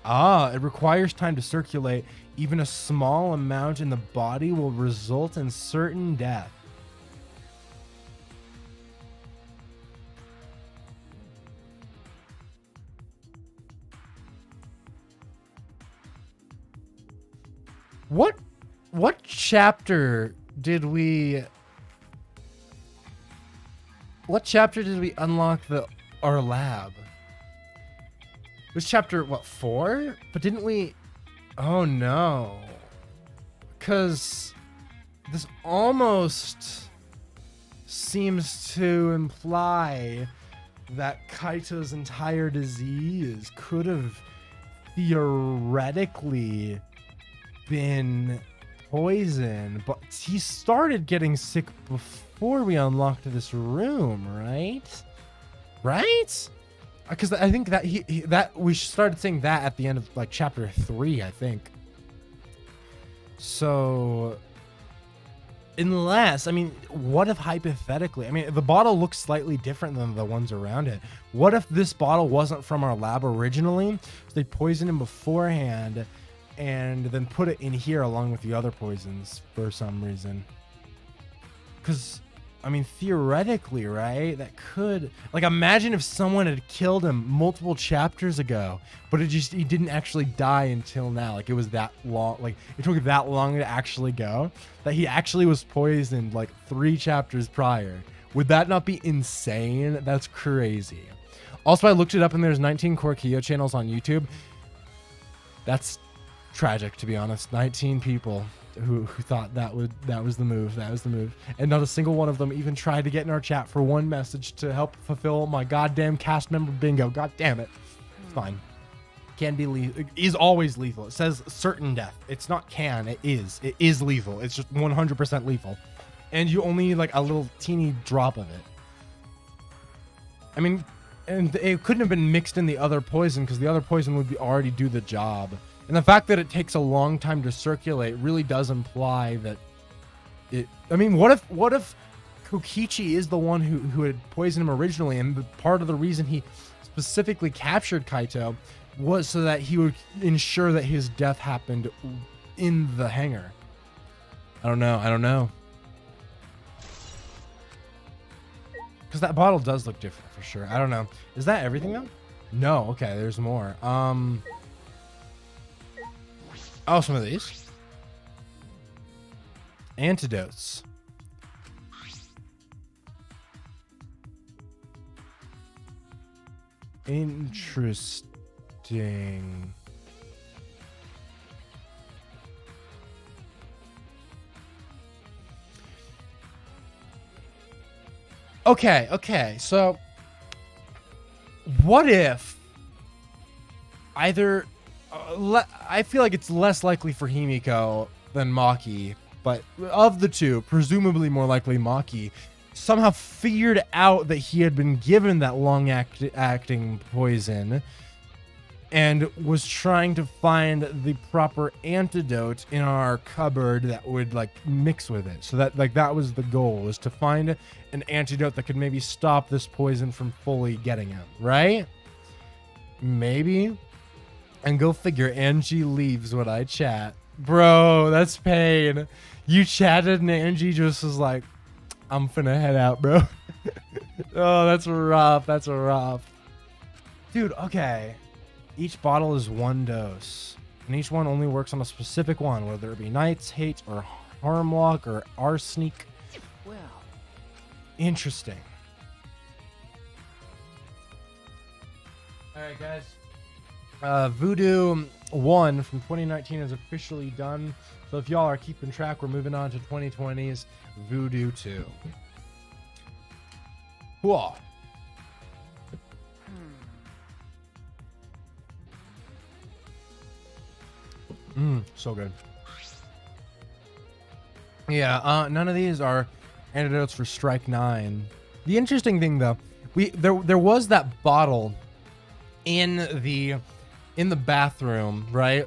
Ah, it requires time to circulate. Even a small amount in the body will result in certain death. What chapter did we unlock our lab? It was chapter what, 4? But didn't we? Oh no. Cuz this almost seems to imply that Kaito's entire disease could have theoretically been poison, but he started getting sick before we unlocked this room, right? Because I think that that we started saying that at the end of like chapter 3, I think. So unless, I mean, what if hypothetically, I mean, the bottle looks slightly different than the ones around it. What if this bottle wasn't from our lab originally? So they poisoned him beforehand and then put it in here along with the other poisons for some reason. Because, I mean, theoretically, right? That could... Like, imagine if someone had killed him multiple chapters ago, but he didn't actually die until now. Like, it was that long... Like, it took that long to actually go. That he actually was poisoned, like, 3 chapters prior. Would that not be insane? That's crazy. Also, I looked it up, and there's 19 Korkiyo channels on YouTube. That's tragic, to be honest. 19 people who thought that was the move, and not a single one of them even tried to get in our chat for one message to help fulfill my goddamn cast member bingo. God damn it. It's fine. Can be lethal. It is always lethal. It says certain death. It's not can. It is lethal. It's just 100% lethal, and you only need like a little teeny drop of it. I mean, and it couldn't have been mixed in the other poison, because the other poison would already do the job. And the fact that it takes a long time to circulate really does imply that it... I mean, what if Kokichi is the one who had poisoned him originally, and part of the reason he specifically captured Kaito was so that he would ensure that his death happened in the hangar. I don't know. Because that bottle does look different for sure. I don't know. Is that everything though? No. Okay, there's more. Oh, some of these. Antidotes. Interesting. Okay. So, what if either... I feel like it's less likely for Himiko than Maki, but of the two, presumably more likely Maki, somehow figured out that he had been given that long-acting poison and was trying to find the proper antidote in our cupboard that would like mix with it. So that like that was the goal, was to find an antidote that could maybe stop this poison from fully getting him, right? Maybe. And go figure, Angie leaves when I chat. Bro, that's pain. You chatted and Angie just was like, I'm finna head out, bro. Oh, that's rough. That's rough. Dude, okay. Each bottle is 1 dose. And each one only works on a specific one, whether it be Knight's Hate or Harmlock or Arsenic. Well, interesting. Alright, guys. Voodoo 1 from 2019 is officially done. So if y'all are keeping track, we're moving on to 2020's Voodoo 2. Cool. So good. Yeah, none of these are antidotes for Strike 9. The interesting thing though, there was that bottle in the bathroom, right?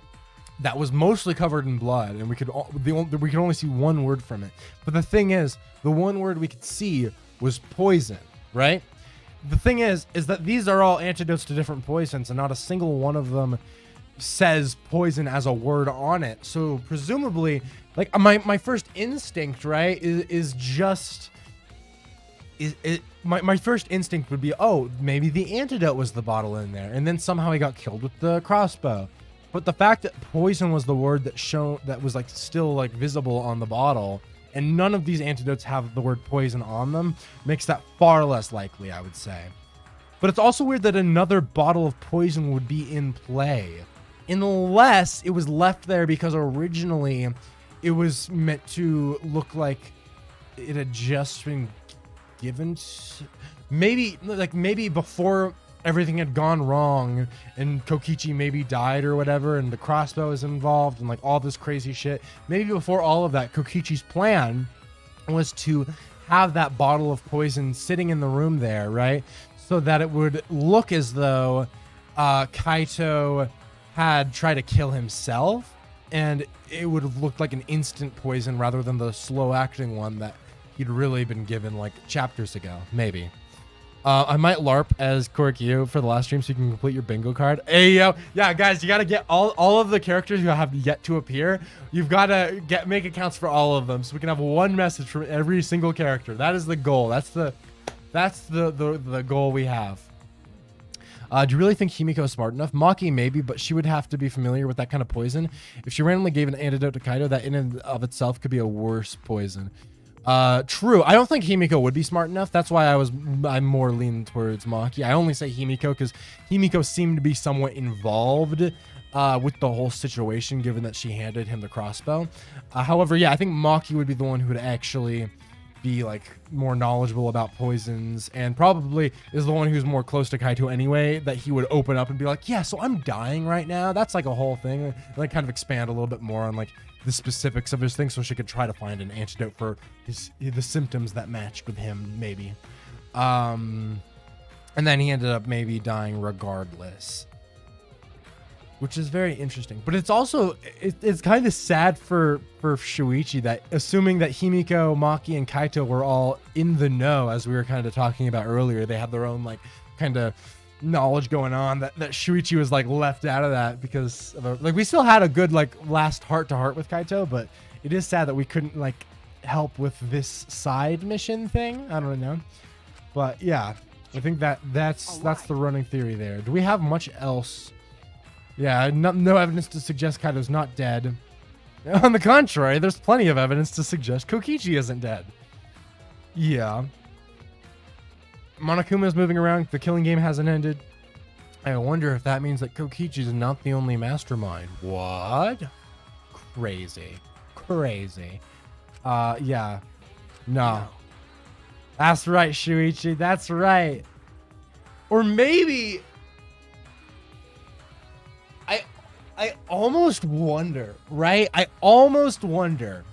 That was mostly covered in blood, and we could only see one word from it. But the thing is, the one word we could see was poison, right? The thing is that these are all antidotes to different poisons, and not a single one of them says poison as a word on it. So presumably, like my first instinct, right, my first instinct would be, oh, maybe the antidote was the bottle in there, and then somehow he got killed with the crossbow. But the fact that poison was the word that was like still like visible on the bottle, and none of these antidotes have the word poison on them, makes that far less likely, I would say. But it's also weird that another bottle of poison would be in play, unless it was left there because originally it was meant to look like it had just been given maybe before everything had gone wrong and Kokichi maybe died or whatever, and the crossbow is involved and like all this crazy shit. Maybe before all of that, Kokichi's plan was to have that bottle of poison sitting in the room there, right? So that it would look as though Kaito had tried to kill himself, and it would have looked like an instant poison rather than the slow acting one that he'd really been given like chapters ago, maybe. I might LARP as Korikyo for the last stream so you can complete your bingo card. Hey, yo. Yeah, guys, you got to get all of the characters who have yet to appear. You've got to make accounts for all of them so we can have one message from every single character. That is the goal. That's the goal we have. Do you really think Himiko is smart enough? Maki, maybe, but she would have to be familiar with that kind of poison. If she randomly gave an antidote to Kaito, that in and of itself could be a worse poison. True. I don't think Himiko would be smart enough. That's why I'm more leaning towards Maki. I only say Himiko because Himiko seemed to be somewhat involved with the whole situation, given that she handed him the crossbow. However, yeah, I think Maki would be the one who would actually be like more knowledgeable about poisons, and probably is the one who's more close to Kaito anyway, that he would open up and be like, yeah, so I'm dying right now. That's like a whole thing. Like kind of expand a little bit more on like the specifics of his thing, so she could try to find an antidote for the symptoms that matched with him, maybe. And then he ended up maybe dying regardless, which is very interesting. But it's also it's kind of sad for Shuichi that, assuming that Himiko, Maki, and Kaito were all in the know, as we were kind of talking about earlier, they had their own like kind of knowledge going on that Shuichi was like left out of that because of like we still had a good like last heart to heart with Kaito, but it is sad that we couldn't like help with this side mission thing. I don't know, but yeah, I think that's the running theory there. Do we have much else? Yeah, no evidence to suggest Kaito's not dead. On the contrary, there's plenty of evidence to suggest Kokichi isn't dead. Yeah. Monokuma is moving around. The killing game hasn't ended. I wonder if that means that Kokichi is not the only mastermind. What? Crazy. Yeah. No. That's right, Shuichi. That's right. Or maybe... I almost wonder, right? I almost wonder.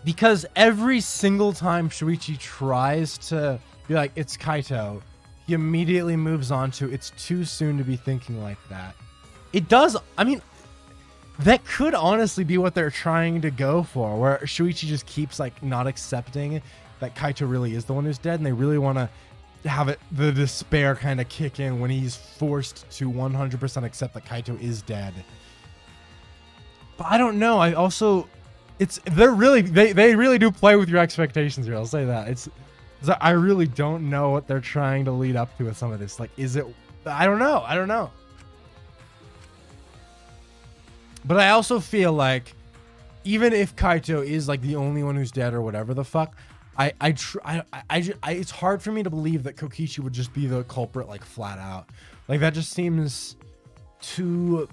Because every single time Shuichi tries to be like, it's Kaito, he immediately moves on to, it's too soon to be thinking like that. It does, I mean, that could honestly be what they're trying to go for, where Shuichi just keeps like not accepting that Kaito really is the one who's dead, and they really want to have the despair kind of kick in when he's forced to 100% accept that Kaito is dead. But I don't know. I also, they really do play with your expectations here. I'll say that. I really don't know what they're trying to lead up to with some of this. Like, is it? I don't know. But I also feel like even if Kaito is like the only one who's dead or whatever the fuck, it's hard for me to believe that Kokichi would just be the culprit, like flat out. Like that just seems too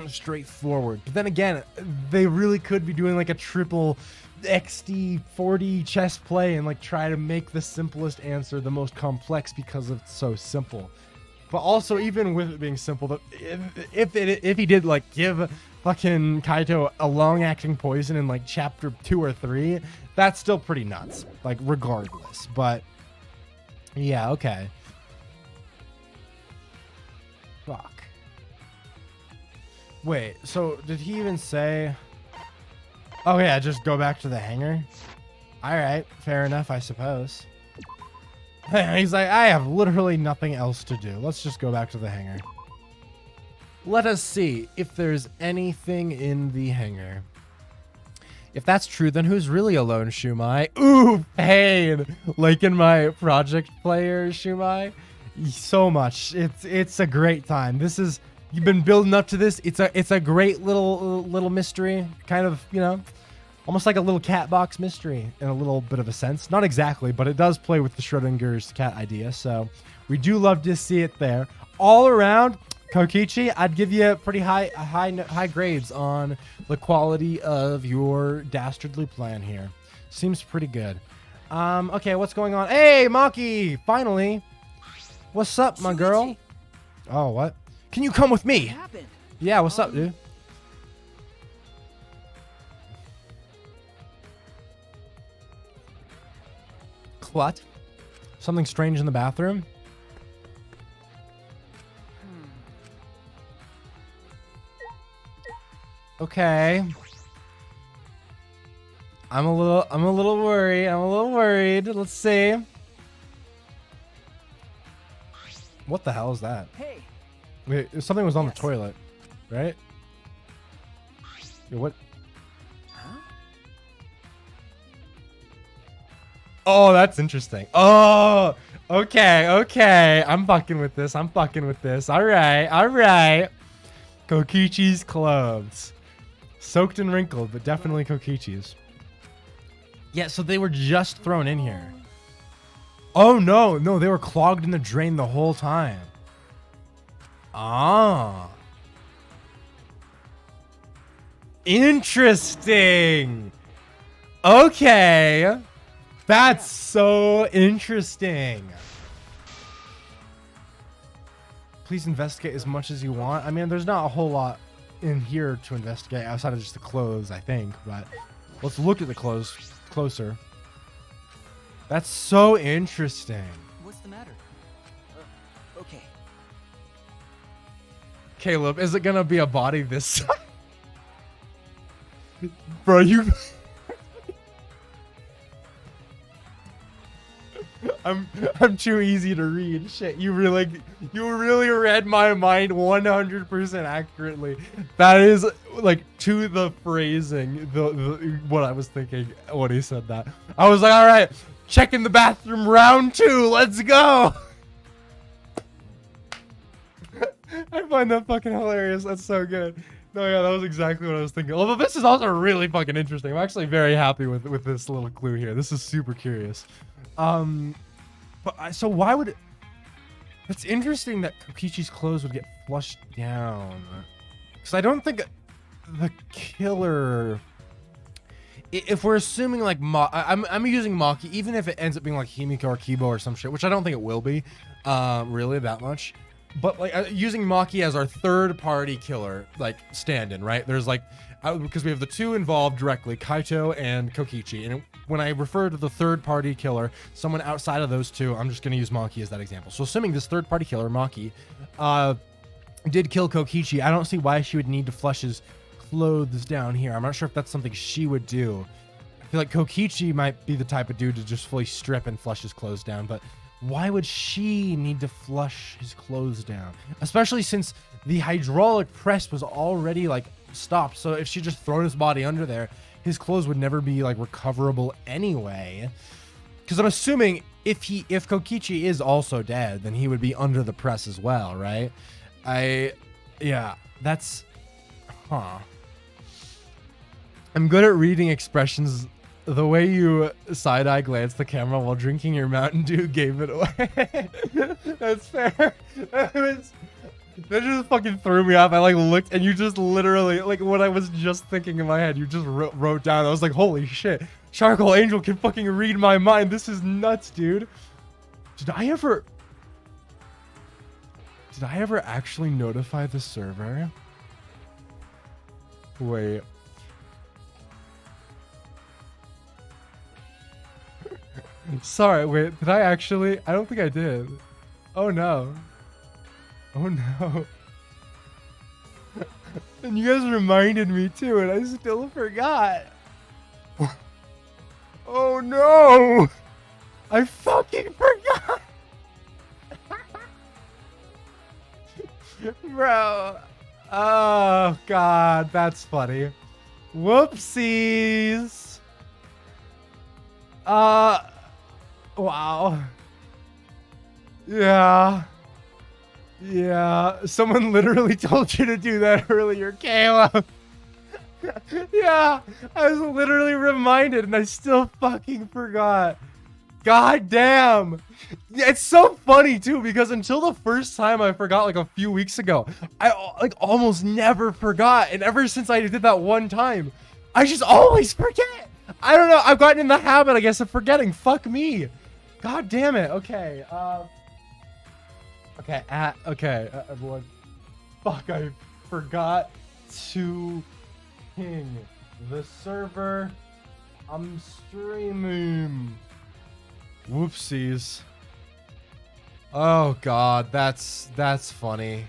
straightforward. But then again, they really could be doing like a triple XD 40 chess play and like try to make the simplest answer the most complex because it's so simple. But also, even with it being simple, that if he did like give fucking Kaito a long-acting poison in like chapter 2 or 3, that's still pretty nuts. Like regardless, but yeah, okay. Fuck. Wait, so did he even say? Oh yeah, just go back to the hangar. All right, fair enough, I suppose. He's like, I have literally nothing else to do. Let's just go back to the hangar. Let us see if there's anything in the hangar. If that's true, then who's really alone, Shumai? Ooh, pain! Like in my project player, Shumai. So much. It's a great time. This is, you've been building up to this. It's a great little mystery. Kind of, you know, almost like a little cat box mystery in a little bit of a sense. Not exactly, but it does play with the Schrodinger's cat idea. So we do love to see it there. All around, Kokichi, I'd give you pretty high grades on the quality of your dastardly plan here. Seems pretty good. Okay, what's going on? Hey, Maki, finally. What's up, my girl? Oh, what? Can you come with me? Yeah, what's up, dude? What? Something strange in the bathroom? Okay. I'm a little worried. Let's see. What the hell is that? Hey. Wait, something was on the toilet, right? Yo, what? Huh? Oh, that's interesting. Oh, okay. I'm fucking with this. All right. Kokichi's clothes. Soaked and wrinkled, but definitely Kokichi's. Yeah, so they were just thrown in here. Oh, no, they were clogged in the drain the whole time. Ah. Interesting. Okay. That's so interesting. Please investigate as much as you want. I mean, there's not a whole lot in here to investigate outside of just the clothes, I think. But let's look at the clothes closer. That's so interesting. What's the matter? Okay. Caleb, is it gonna be a body this size? Bro, you... I'm too easy to read. Shit, you really read my mind 100% accurately. That is like to the phrasing, the what I was thinking when he said that. I was like, all right, check in the bathroom, round 2, let's go. I find that fucking hilarious. That's so good. No, yeah, that was exactly what I was thinking. Although this is also really fucking interesting. I'm actually very happy with this little clue here. This is super curious. So why would it... It's interesting that Kokichi's clothes would get flushed down. Because I don't think the killer... If we're assuming like... I'm using Maki, even if it ends up being like Himiko or Kibo or some shit, which I don't think it will be, really, that much. But like using Maki as our third party killer, like stand-in, right? There's like... because we have the two involved directly, Kaito and Kokichi. And when I refer to the third-party killer, someone outside of those two, I'm just going to use Maki as that example. So assuming this third-party killer, Maki, did kill Kokichi, I don't see why she would need to flush his clothes down here. I'm not sure if that's something she would do. I feel like Kokichi might be the type of dude to just fully strip and flush his clothes down, but why would she need to flush his clothes down? Especially since the hydraulic press was already like stopped. So if she just thrown his body under there, his clothes would never be like recoverable anyway. Because I'm assuming if Kokichi is also dead, then he would be under the press as well, right? Yeah, that's, I'm good at reading expressions. The way you side-eye glance the camera while drinking your Mountain Dew gave it away. That's fair. That just fucking threw me off. I like looked and you just literally, like what I was just thinking in my head, you just wrote down. I was like, holy shit. Charcoal Angel can fucking read my mind. This is nuts, dude. Did I ever actually notify the server? Wait. Sorry, wait, did I actually? I don't think I did. Oh no. Oh no. And you guys reminded me too, and I still forgot. Oh no! I fucking forgot! Bro. Oh god, that's funny. Whoopsies. Wow. Yeah, someone literally told you to do that earlier, Caleb. Yeah, I was literally reminded and I still fucking forgot. God damn. Yeah, it's so funny too, because until the first time I forgot like a few weeks ago, I like almost never forgot. And ever since I did that one time, I just always forget. I don't know. I've gotten in the habit, I guess, of forgetting. Fuck me. God damn it. Okay. Okay, everyone. Fuck, I forgot to ping the server. I'm streaming. Whoopsies. Oh god, that's funny.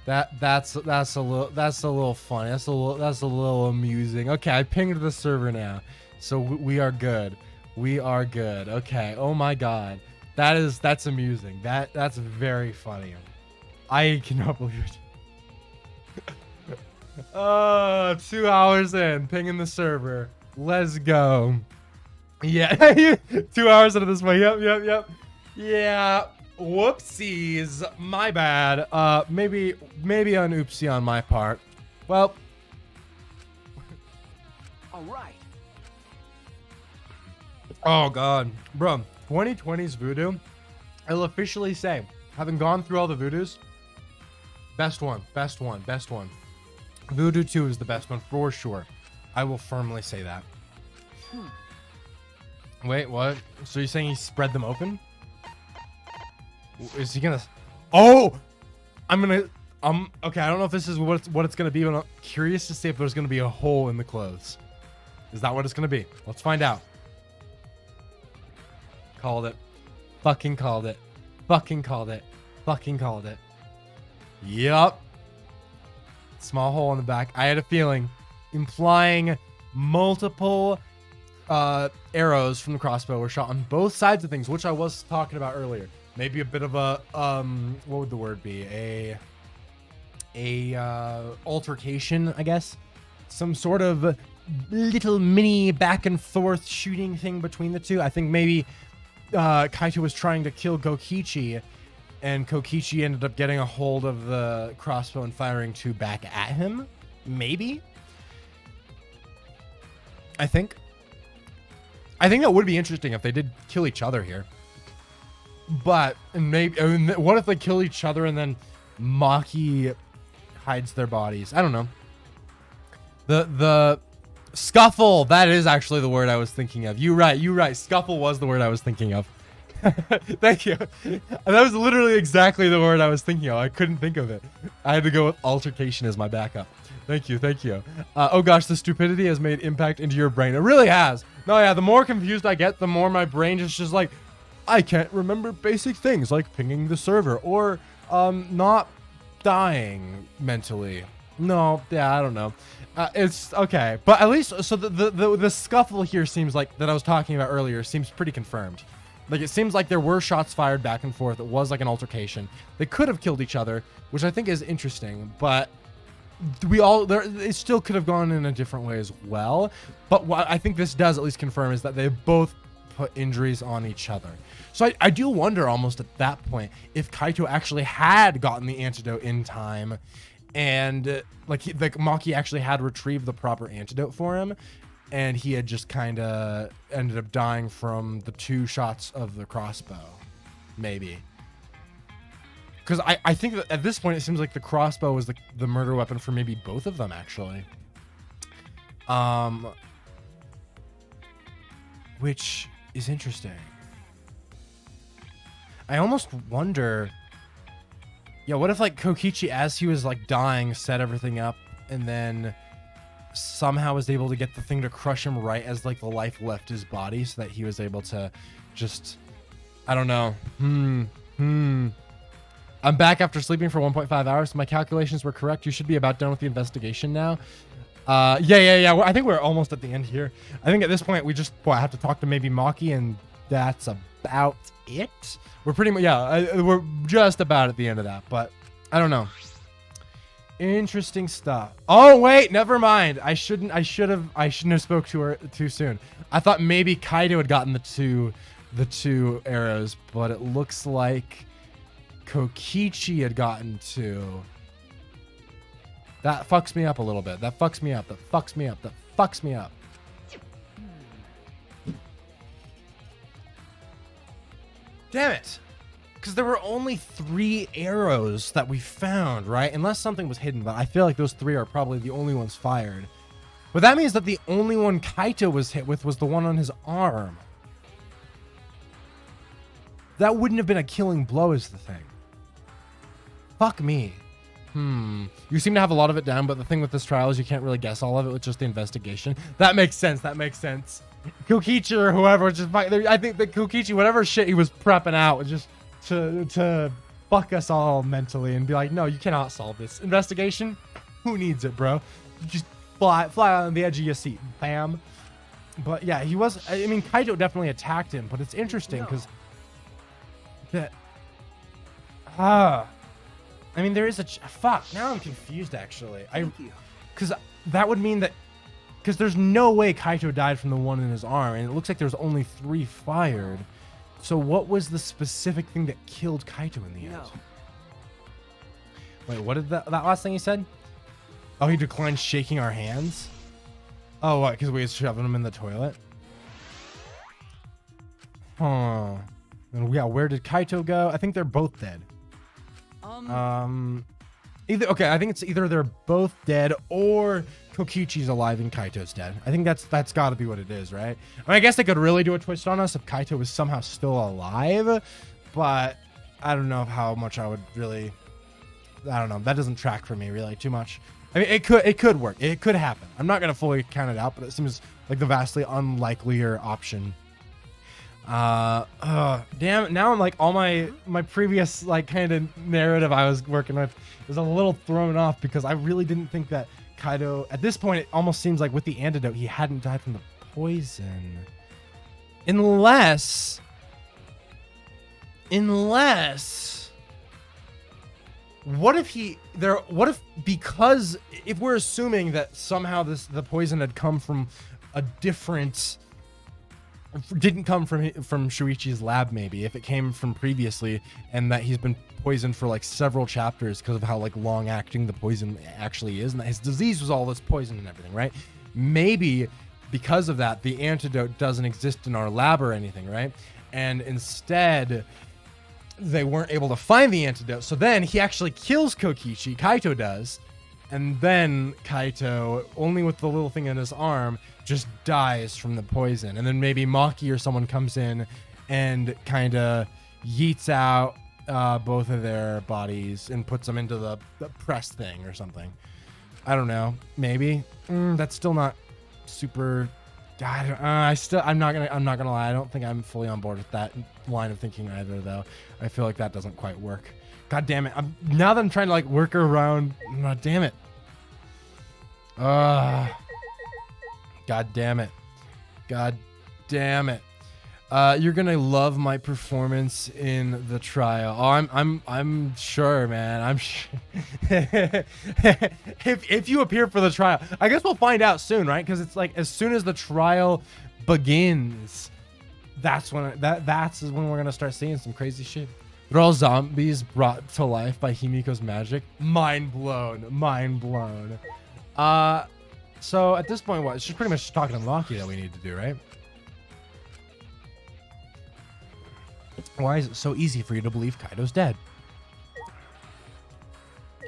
That's a little funny. That's a little amusing. Okay, I pinged the server now. So we are good. We are good. Okay. Oh my god. That's amusing. That's very funny. I cannot believe it. 2 hours in, pinging the server. Let's go. Yeah. 2 hours into this one. Yep. Yeah. Whoopsies. My bad. Maybe an oopsie on my part. Well. All right. Oh god, bro, 2020's voodoo, I'll officially say, having gone through all the voodoos, best one. Voodoo 2 is the best one for sure. I will firmly say that. Wait, what? So you're saying he spread them open? Is he gonna? Oh, okay. I don't know if this is what it's gonna be, but I'm curious to see if there's gonna be a hole in the clothes. Is that what it's gonna be? Let's find out. Called it. Fucking called it. Yup. Small hole in the back. I had a feeling. Implying multiple arrows from the crossbow were shot on both sides of things, which I was talking about earlier. Maybe a bit of a what would the word be? A altercation, I guess. Some sort of little mini back and forth shooting thing between the two. I think maybe Kaito was trying to kill Kokichi, and Kokichi ended up getting a hold of the crossbow and firing two back at him. Maybe. I think that would be interesting if they did kill each other here. But maybe what if they kill each other and then Maki hides their bodies? I don't know. The scuffle, that is actually the word I was thinking of. You're right. Scuffle was the word I was thinking of. Thank you. That was literally exactly the word I was thinking of. I couldn't think of it. I had to go with altercation as my backup. Thank you. Oh gosh, the stupidity has made impact into your brain. It really has. No, yeah, the more confused I get, the more my brain is just like, I can't remember basic things like pinging the server or not dying mentally. No, yeah, I don't know. It's okay, but at least so the scuffle here seems like that I was talking about earlier seems pretty confirmed. Like it seems like there were shots fired back and forth. It was like an altercation. They could have killed each other, which I think is interesting, but it still could have gone in a different way as well. But what I think this does at least confirm is that they both put injuries on each other. So I do wonder almost at that point if Kaito actually had gotten the antidote in time, and like Maki actually had retrieved the proper antidote for him, and he had just kind of ended up dying from the two shots of the crossbow, maybe. Because I think that at this point it seems like the crossbow was the murder weapon for maybe both of them actually. Which is interesting. I almost wonder, yeah, what if like Kokichi, as he was like dying, set everything up and then somehow was able to get the thing to crush him right as like the life left his body so that he was able to just, I don't know. I'm back after sleeping for 1.5 hours. My calculations were correct. You should be about done with the investigation now. Yeah. I think we're almost at the end here. I think at this point we just have to talk to maybe Maki, and that's about it. We're pretty much, we're just about at the end of that, but I don't know. Interesting stuff. Oh wait, never mind. I shouldn't have spoke to her too soon. I thought maybe Kaito had gotten the two arrows, but it looks like Kokichi had gotten two. That fucks me up a little bit. That fucks me up. Damn it. Because there were only 3 arrows that we found, right? Unless something was hidden, but I feel like those 3 are probably the only ones fired. But that means that the only one Kaito was hit with was the one on his arm. That wouldn't have been a killing blow is the thing. Fuck me. You seem to have a lot of it down, but the thing with this trial is you can't really guess all of it with just the investigation. That makes sense. Kokichi or whoever, I think that Kokichi, whatever shit he was prepping out, was just to fuck us all mentally and be like, no, you cannot solve this. Investigation? Who needs it, bro? Just fly on the edge of your seat. Bam. But yeah, Kaito definitely attacked him, but it's interesting because there is fuck. Now I'm confused actually. Because that would mean that, because there's no way Kaito died from the one in his arm, and it looks like there's only 3 fired. So what was the specific thing that killed Kaito in the end? Wait, what did that last thing he said? Oh, he declined shaking our hands? Oh, what? Because we was shoving him in the toilet? Huh. And yeah, where did Kaito go? I think they're both dead. I think it's either they're both dead or Kokichi's alive and Kaito's dead. I think that's got to be what it is, right? I guess they could really do a twist on us if Kaito was somehow still alive, but I don't know how much I would really. I don't know. That doesn't track for me really too much. I mean, it could work. It could happen. I'm not gonna fully count it out, but it seems like the vastly unlikelier option. Damn, now I'm like all my previous like kind of narrative I was working with is a little thrown off because I really didn't think that Kaito, at this point it almost seems like with the antidote he hadn't died from the poison. Unless what if because if we're assuming that somehow the poison had come from a different, didn't come from Shuichi's lab, maybe if it came from previously, and that he's been poisoned for like several chapters because of how like long acting the poison actually is, and that his disease was all this poison and everything, right? Maybe because of that the antidote doesn't exist in our lab or anything, right? And instead they weren't able to find the antidote, so then he actually kills Kokichi, Kaito does, and then Kaito, only with the little thing in his arm, just dies from the poison. And then maybe Maki or someone comes in and kind of yeets out both of their bodies and puts them into the press thing or something. I don't know. Maybe. That's still not super... I'm not gonna lie. I don't think I'm fully on board with that line of thinking either, though. I feel like that doesn't quite work. God damn it! Now that I'm trying to like work around. Damn it! God damn it! God damn it! You're gonna love my performance in the trial. Oh, I'm sure, man. I'm sure. if you appear for the trial, I guess we'll find out soon, right? Because it's like as soon as the trial begins, that's when we're gonna start seeing some crazy shit. They're all zombies brought to life by Himiko's magic. Mind blown. Mind blown. So at this point, what? It's just pretty much just talking to Maki that we need to do, right? Why is it so easy for you to believe Kaido's dead?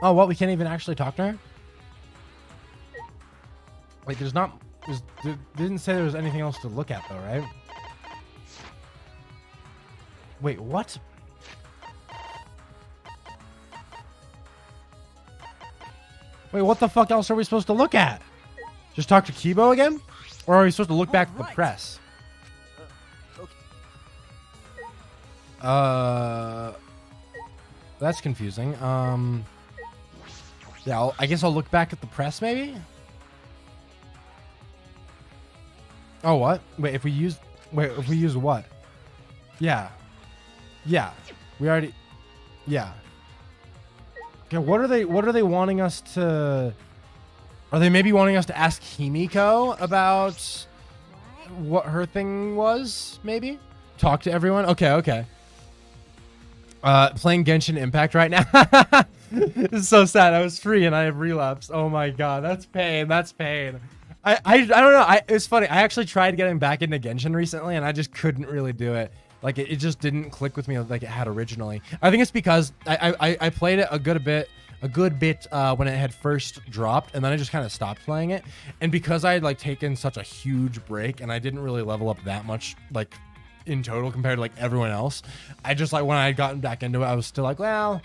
Oh, what? We can't even actually talk to her? Like, didn't say there was anything else to look at, though, right? Wait, what? Wait, what the fuck else are we supposed to look at? Just talk to Kibo again? Or are we supposed to look back at the press? That's confusing. Yeah, I guess I'll look back at the press, maybe? Oh, what? Wait, if we use what? Yeah. Yeah. We already... Yeah. Okay, what are they wanting us to... Are they maybe wanting us to ask Himiko about what her thing was, maybe? Talk to everyone? Okay. Playing Genshin Impact right now. This is so sad. I was free and I have relapsed. Oh my god, that's pain. That's pain. I don't know. It's funny. I actually tried getting back into Genshin recently and I just couldn't really do it. Like it just didn't click with me like it had originally. I think it's because I played it a good bit when it had first dropped, and then I just kind of stopped playing it. And because I had like taken such a huge break and I didn't really level up that much, like in total compared to like everyone else, I just like when I had gotten back into it, I was still like, well,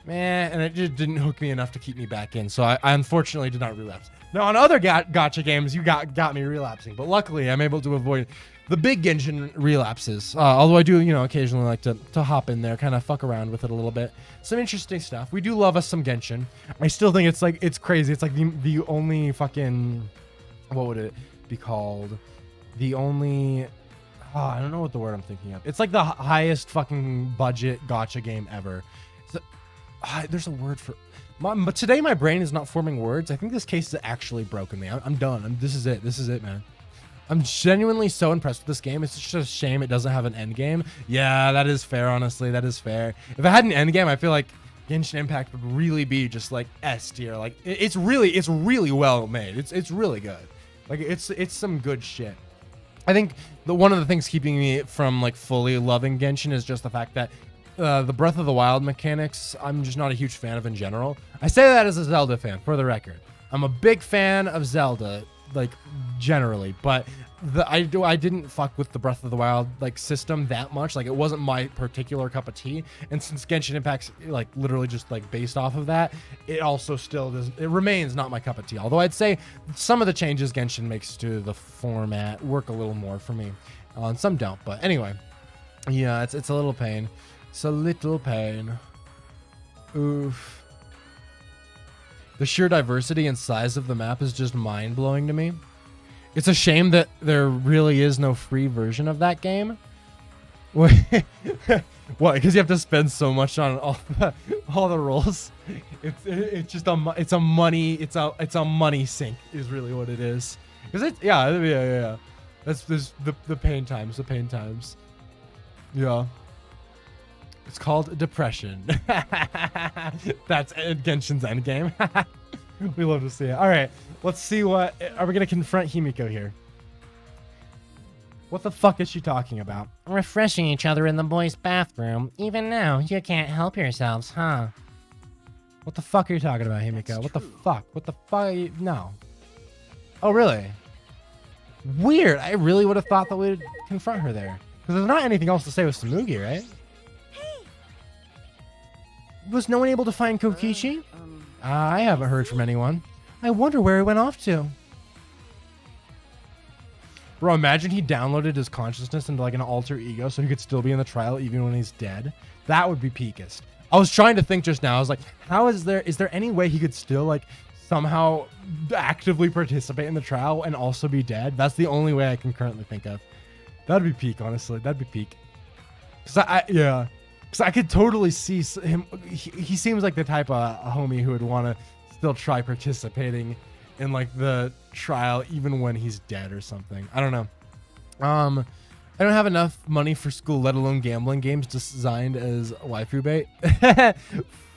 man, and it just didn't hook me enough to keep me back in. So I unfortunately did not relapse. Now on other gacha games, you got me relapsing, but luckily I'm able to avoid the big Genshin relapses. Although I do, occasionally like to hop in there, kind of fuck around with it a little bit. Some interesting stuff. We do love us some Genshin. I still think it's crazy. It's like the only fucking, what would it be called? The only, I don't know what the word I'm thinking of. It's like the highest fucking budget gacha game ever. There's a word for, but today my brain is not forming words. I think this case has actually broken me. I'm done. This is it, man. I'm genuinely so impressed with this game. It's just a shame it doesn't have an end game. Yeah, that is fair, honestly. That is fair. If it had an end game, I feel like Genshin Impact would really be just like S tier. Like it's really well made. It's really good. Like it's some good shit. I think one of the things keeping me from like fully loving Genshin is just the fact that the Breath of the Wild mechanics, I'm just not a huge fan of in general. I say that as a Zelda fan, for the record. I'm a big fan of Zelda, like generally, but I didn't fuck with the Breath of the Wild like system that much. Like it wasn't my particular cup of tea. And since Genshin Impact's like literally just like based off of that, it also still remains not my cup of tea. Although I'd say some of the changes Genshin makes to the format work a little more for me. And some don't. But anyway, yeah, it's a little pain. It's a little pain. Oof. The sheer diversity and size of the map is just mind-blowing to me. It's a shame that there really is no free version of that game. What? Because you have to spend so much on all the roles. It's just a money sink is really what it is. Cause yeah. That's the pain times. Yeah. It's called depression. That's Genshin's endgame. We love to see it. All right, let's see what are we gonna confront Himiko here. What the fuck is she talking about? Refreshing each other in the boys' bathroom. Even now, you can't help yourselves, huh? What the fuck are you talking about, Himiko? What the fuck? What the fuck? Are you... No. Oh, really? Weird. I really would have thought that we'd confront her there. Because there's not anything else to say with Samugi, right? Hey. Was no one able to find Kokichi? I haven't heard from anyone. I wonder where he went off to. Bro, imagine he downloaded his consciousness into like an alter ego so he could still be in the trial even when he's dead. That would be peakest. I was trying to think just now. I was like, is there any way he could still like somehow actively participate in the trial and also be dead? That's the only way I can currently think of. That'd be peak, honestly. That'd be peak. Because I could totally see him. He seems like the type of homie who would want to still try participating in like the trial even when he's dead or something. I don't know. I don't have enough money for school, let alone gambling games designed as waifu bait.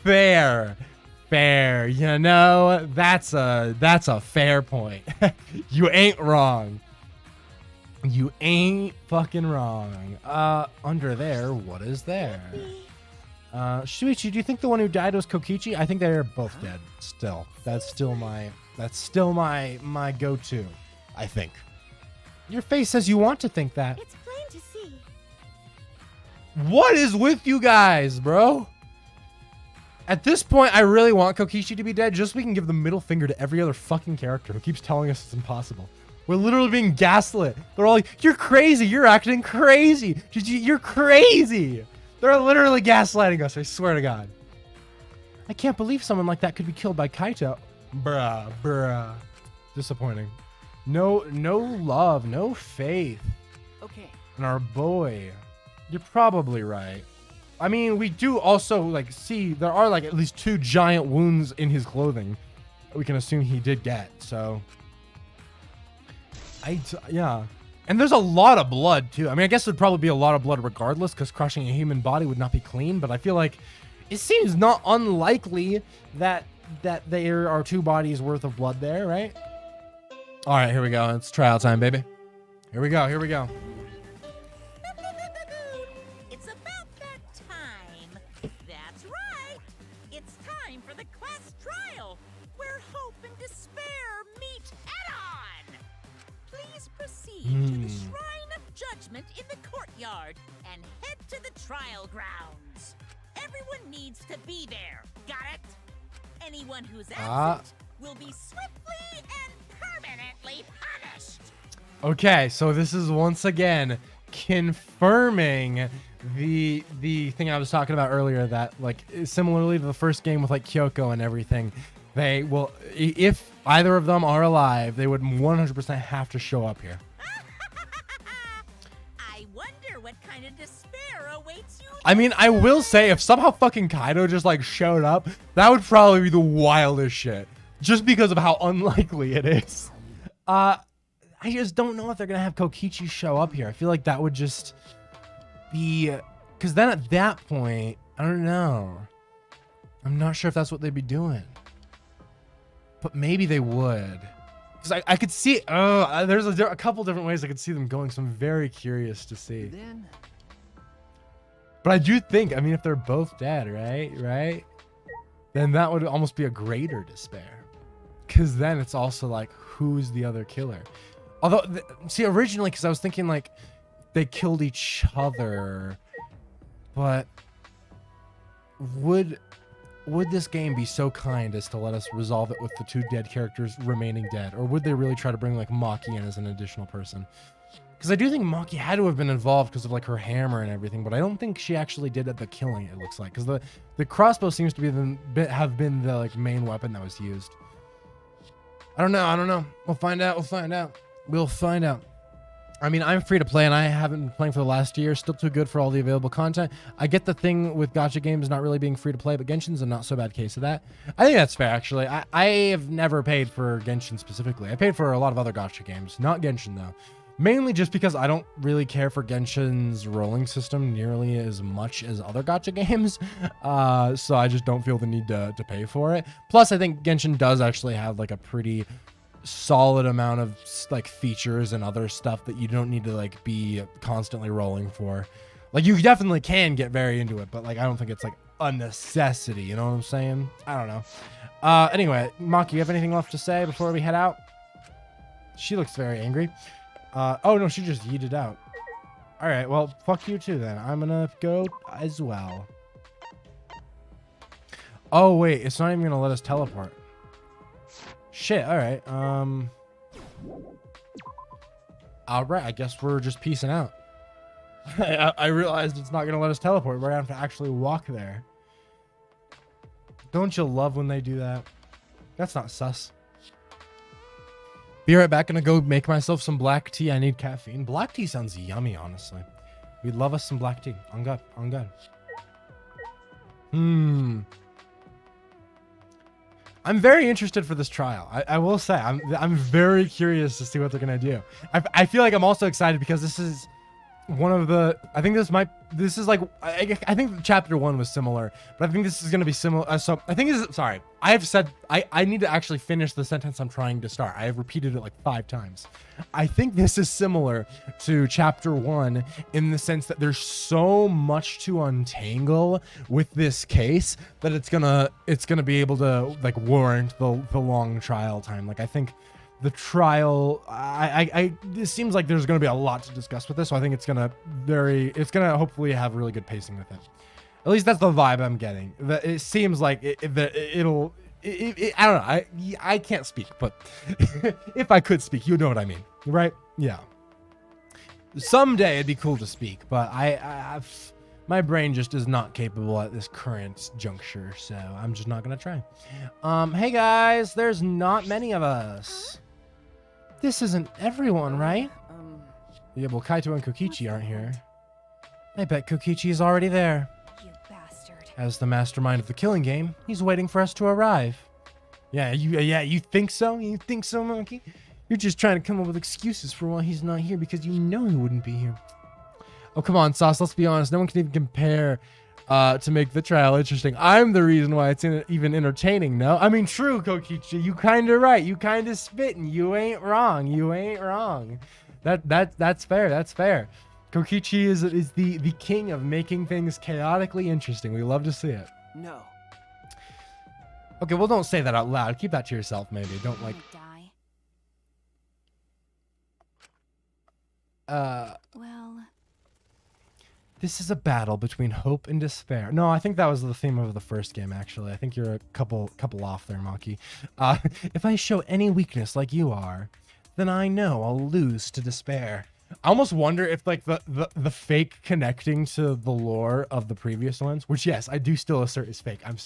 Fair. You know, that's a fair point. You ain't wrong. You ain't fucking wrong. Under there, what is there? Shuichi, do you think the one who died was Kokichi? I think they're both dead still. That's still my go-to, I think. Your face says you want to think that. It's plain to see. What is with you guys, bro? At this point, I really want Kokichi to be dead just so we can give the middle finger to every other fucking character who keeps telling us it's impossible. We're literally being gaslit. They're all like, you're crazy. You're acting crazy. You're crazy. They're literally gaslighting us. I swear to God. I can't believe someone like that could be killed by Kaito. Bruh. Disappointing. No love, no faith. Okay. in our boy. You're probably right. I mean, we do also like see there are like at least 2 giant wounds in his clothing we can assume he did get. So yeah. And there's a lot of blood too. I mean, I guess there'd probably be a lot of blood regardless because crushing a human body would not be clean, but I feel like it seems not unlikely that there are 2 bodies worth of blood there, right? All right, here we go. It's trial time, baby. Here we go. It's about that time. That's right. It's time for the class trial, where hope and despair meet head-on. Please proceed to the Shrine of Judgment in the courtyard and head to the trial grounds. Everyone needs to be there. Got it? Anyone who's absent will be swiftly and permanently punished. Okay, so this is once again confirming the thing I was talking about earlier, that like similarly to the first game with like Kyoko and everything, they will, if either of them are alive, they would 100% have to show up here. I wonder what kind of despair awaits you. I mean, I will say if somehow fucking Kaido just like showed up, that would probably be the wildest shit, just because of how unlikely it is. I just don't know if they're gonna have Kokichi show up here. I feel like that would just be, because then at that point, I don't know. I'm not sure if that's what they'd be doing, but maybe they would. Because I could see, there's a couple different ways I could see them going, so I'm very curious to see. Then But I do think, I mean, if they're both dead, right? Then that would almost be a greater despair. Because then it's also like, who's the other killer? Although, see, originally, because I was thinking like they killed each other, but would this game be so kind as to let us resolve it with the 2 dead characters remaining dead? Or would they really try to bring like Maki in as an additional person? Because I do think Maki had to have been involved because of like her hammer and everything, but I don't think she actually did at the killing, it looks like. Because the crossbow seems to be have been the like main weapon that was used. I don't know. We'll find out. We'll find out. I mean, I'm free to play, and I haven't been playing for the last year. Still too good for all the available content. I get the thing with gacha games not really being free to play, but Genshin's a not so bad case of that. I think that's fair, actually. I have never paid for Genshin specifically. I paid for a lot of other gacha games, not Genshin though. Mainly just because I don't really care for Genshin's rolling system nearly as much as other gacha games. So I just don't feel the need to pay for it. Plus, I think Genshin does actually have like a pretty solid amount of like features and other stuff that you don't need to like be constantly rolling for. Like you definitely can get very into it, but like I don't think it's like a necessity, you know what I'm saying? I don't know. Anyway, Maki, you have anything left to say before we head out? She looks very angry. Oh no, she just yeeted out. All right, well, fuck you too then. I'm gonna go as well. Oh wait, it's not even gonna let us teleport. Shit, all right. All right, I guess we're just peacing out. I realized it's not gonna let us teleport. We're gonna have to actually walk there. Don't you love when they do that? That's not sus. Be right back. Gonna go make myself some black tea. I need caffeine. Black tea sounds yummy, honestly. We'd love us some black tea. On God, on God. I'm very interested for this trial. I will say I'm very curious to see what they're gonna do. I feel like I'm also excited because this is one of the. I think this is like I think chapter 1 was similar, but I think this is gonna be similar. So I think this is sorry. I have said I need to actually finish the sentence I'm trying to start. I have repeated it like 5 times. I think this is similar to chapter 1 in the sense that there's so much to untangle with this case that it's gonna be able to like warrant the long trial time. Like I think the trial, it seems like there's gonna be a lot to discuss with this, so I think it's gonna hopefully have really good pacing with it. At least that's the vibe I'm getting. It seems like it'll. I don't know. I can't speak, but if I could speak, you know what I mean, right? Yeah. Someday it'd be cool to speak, but my brain just is not capable at this current juncture, so I'm just not gonna try. Hey guys, there's not many of us. This isn't everyone, right? Yeah, well, Kaito and Kokichi aren't here. I bet Kokichi is already there. You bastard. As the mastermind of the killing game, he's waiting for us to arrive. Yeah, you think so? You think so, Monkey? You're just trying to come up with excuses for why he's not here because you know he wouldn't be here. Oh, come on, Sauce, let's be honest. No one can even compare to make the trial interesting. I'm the reason why it's even entertaining, no? I mean, true, Kokichi, you kind of right. You kind of spitting. You ain't wrong. You ain't wrong. That's fair. That's fair. Kokichi is the king of making things chaotically interesting. We love to see it. No. Okay, well, don't say that out loud. Keep that to yourself, maybe. Don't like. Die. Well. This is a battle between hope and despair. No, I think that was the theme of the first game, actually. I think you're a couple off there, Maki. If I show any weakness like you are, then I know I'll lose to despair. I almost wonder if like the fake connecting to the lore of the previous ones, which yes, I do still assert is fake. I'm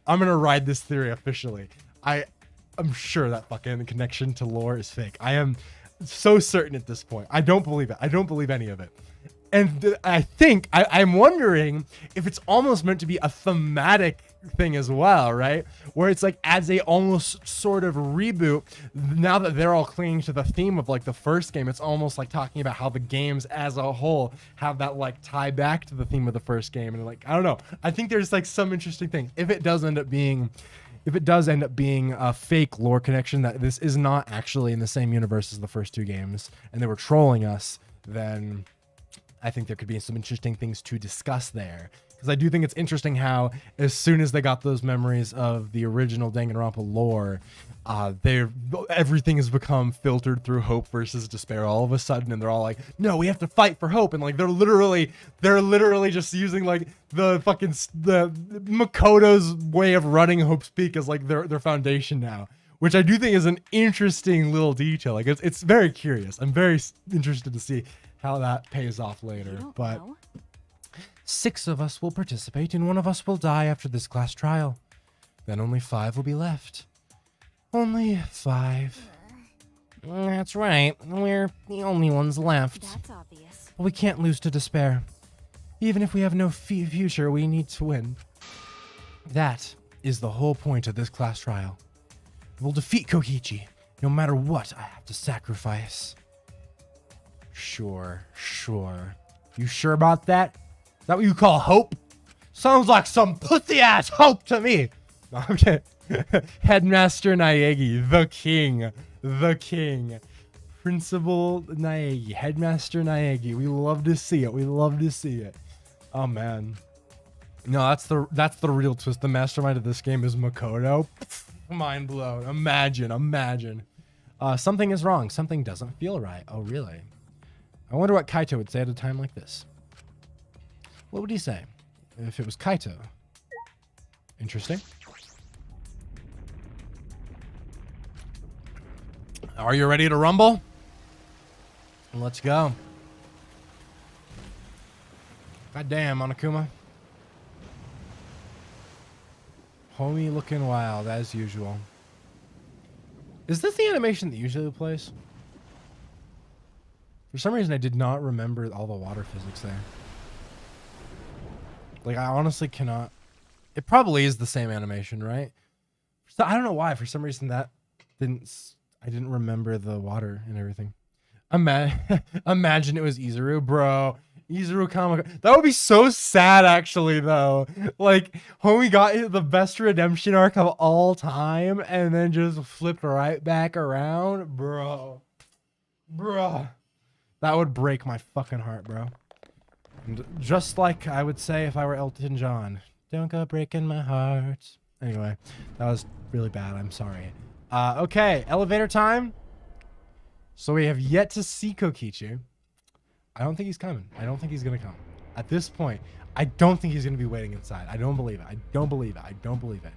gonna ride this theory officially. I'm sure that fucking connection to lore is fake. I am so certain at this point. I don't believe it. I don't believe any of it. And I think I'm wondering if it's almost meant to be a thematic thing as well, right? Where it's like as a almost sort of reboot, now that they're all clinging to the theme of like the first game, it's almost like talking about how the games as a whole have that like tie back to the theme of the first game. And like, I don't know. I think there's like some interesting thing. If it does end up being a fake lore connection, that this is not actually in the same universe as the first 2 games, and they were trolling us, then I think there could be some interesting things to discuss there. Because I do think it's interesting how as soon as they got those memories of the original Danganronpa lore, everything has become filtered through hope versus despair all of a sudden, and they're all like, no, we have to fight for hope. And like they're literally just using like the Makoto's way of running Hope's Peak as like their foundation now, which I do think is an interesting little detail. Like it's very curious. I'm very interested to see how that pays off later. But 6 of us will participate and 1 of us will die after this class trial. Then only 5 will be left. Only 5. That's right. We're the only ones left. That's obvious. But we can't lose to despair. Even if we have no future, we need to win. That is the whole point of this class trial. We'll defeat Kokichi, no matter what I have to sacrifice. Sure. You sure about that? Is that what you call hope? Sounds like some pussy-ass hope to me. Okay. Headmaster Naegi, the king. Principal Naegi, Headmaster Naegi. We love to see it. Oh, man. No, that's the real twist. The mastermind of this game is Makoto. Mind blown. Imagine. Something is wrong. Something doesn't feel right. Oh, really? I wonder what Kaito would say at a time like this. What would he say if it was Kaito? Interesting. Are you ready to rumble? Let's go. God damn, Monokuma. Homie looking wild, as usual. Is this the animation that usually plays? For some reason, I did not remember all the water physics there. Like, I honestly cannot... It probably is the same animation, right? So, I don't know why. For some reason, that didn't... I didn't remember the water and everything. Imagine it was Izuru, bro. Izuru Kamiko. That would be so sad, actually, though. Like, homie got the best redemption arc of all time and then just flipped right back around. Bro. That would break my fucking heart, bro. And just like I would say if I were Elton John. Don't go breaking my heart. Anyway, that was really bad. I'm sorry. Okay, elevator time. So we have yet to see Kokichi. I don't think he's coming. I don't think he's going to come. At this point, I don't think he's going to be waiting inside. I don't believe it.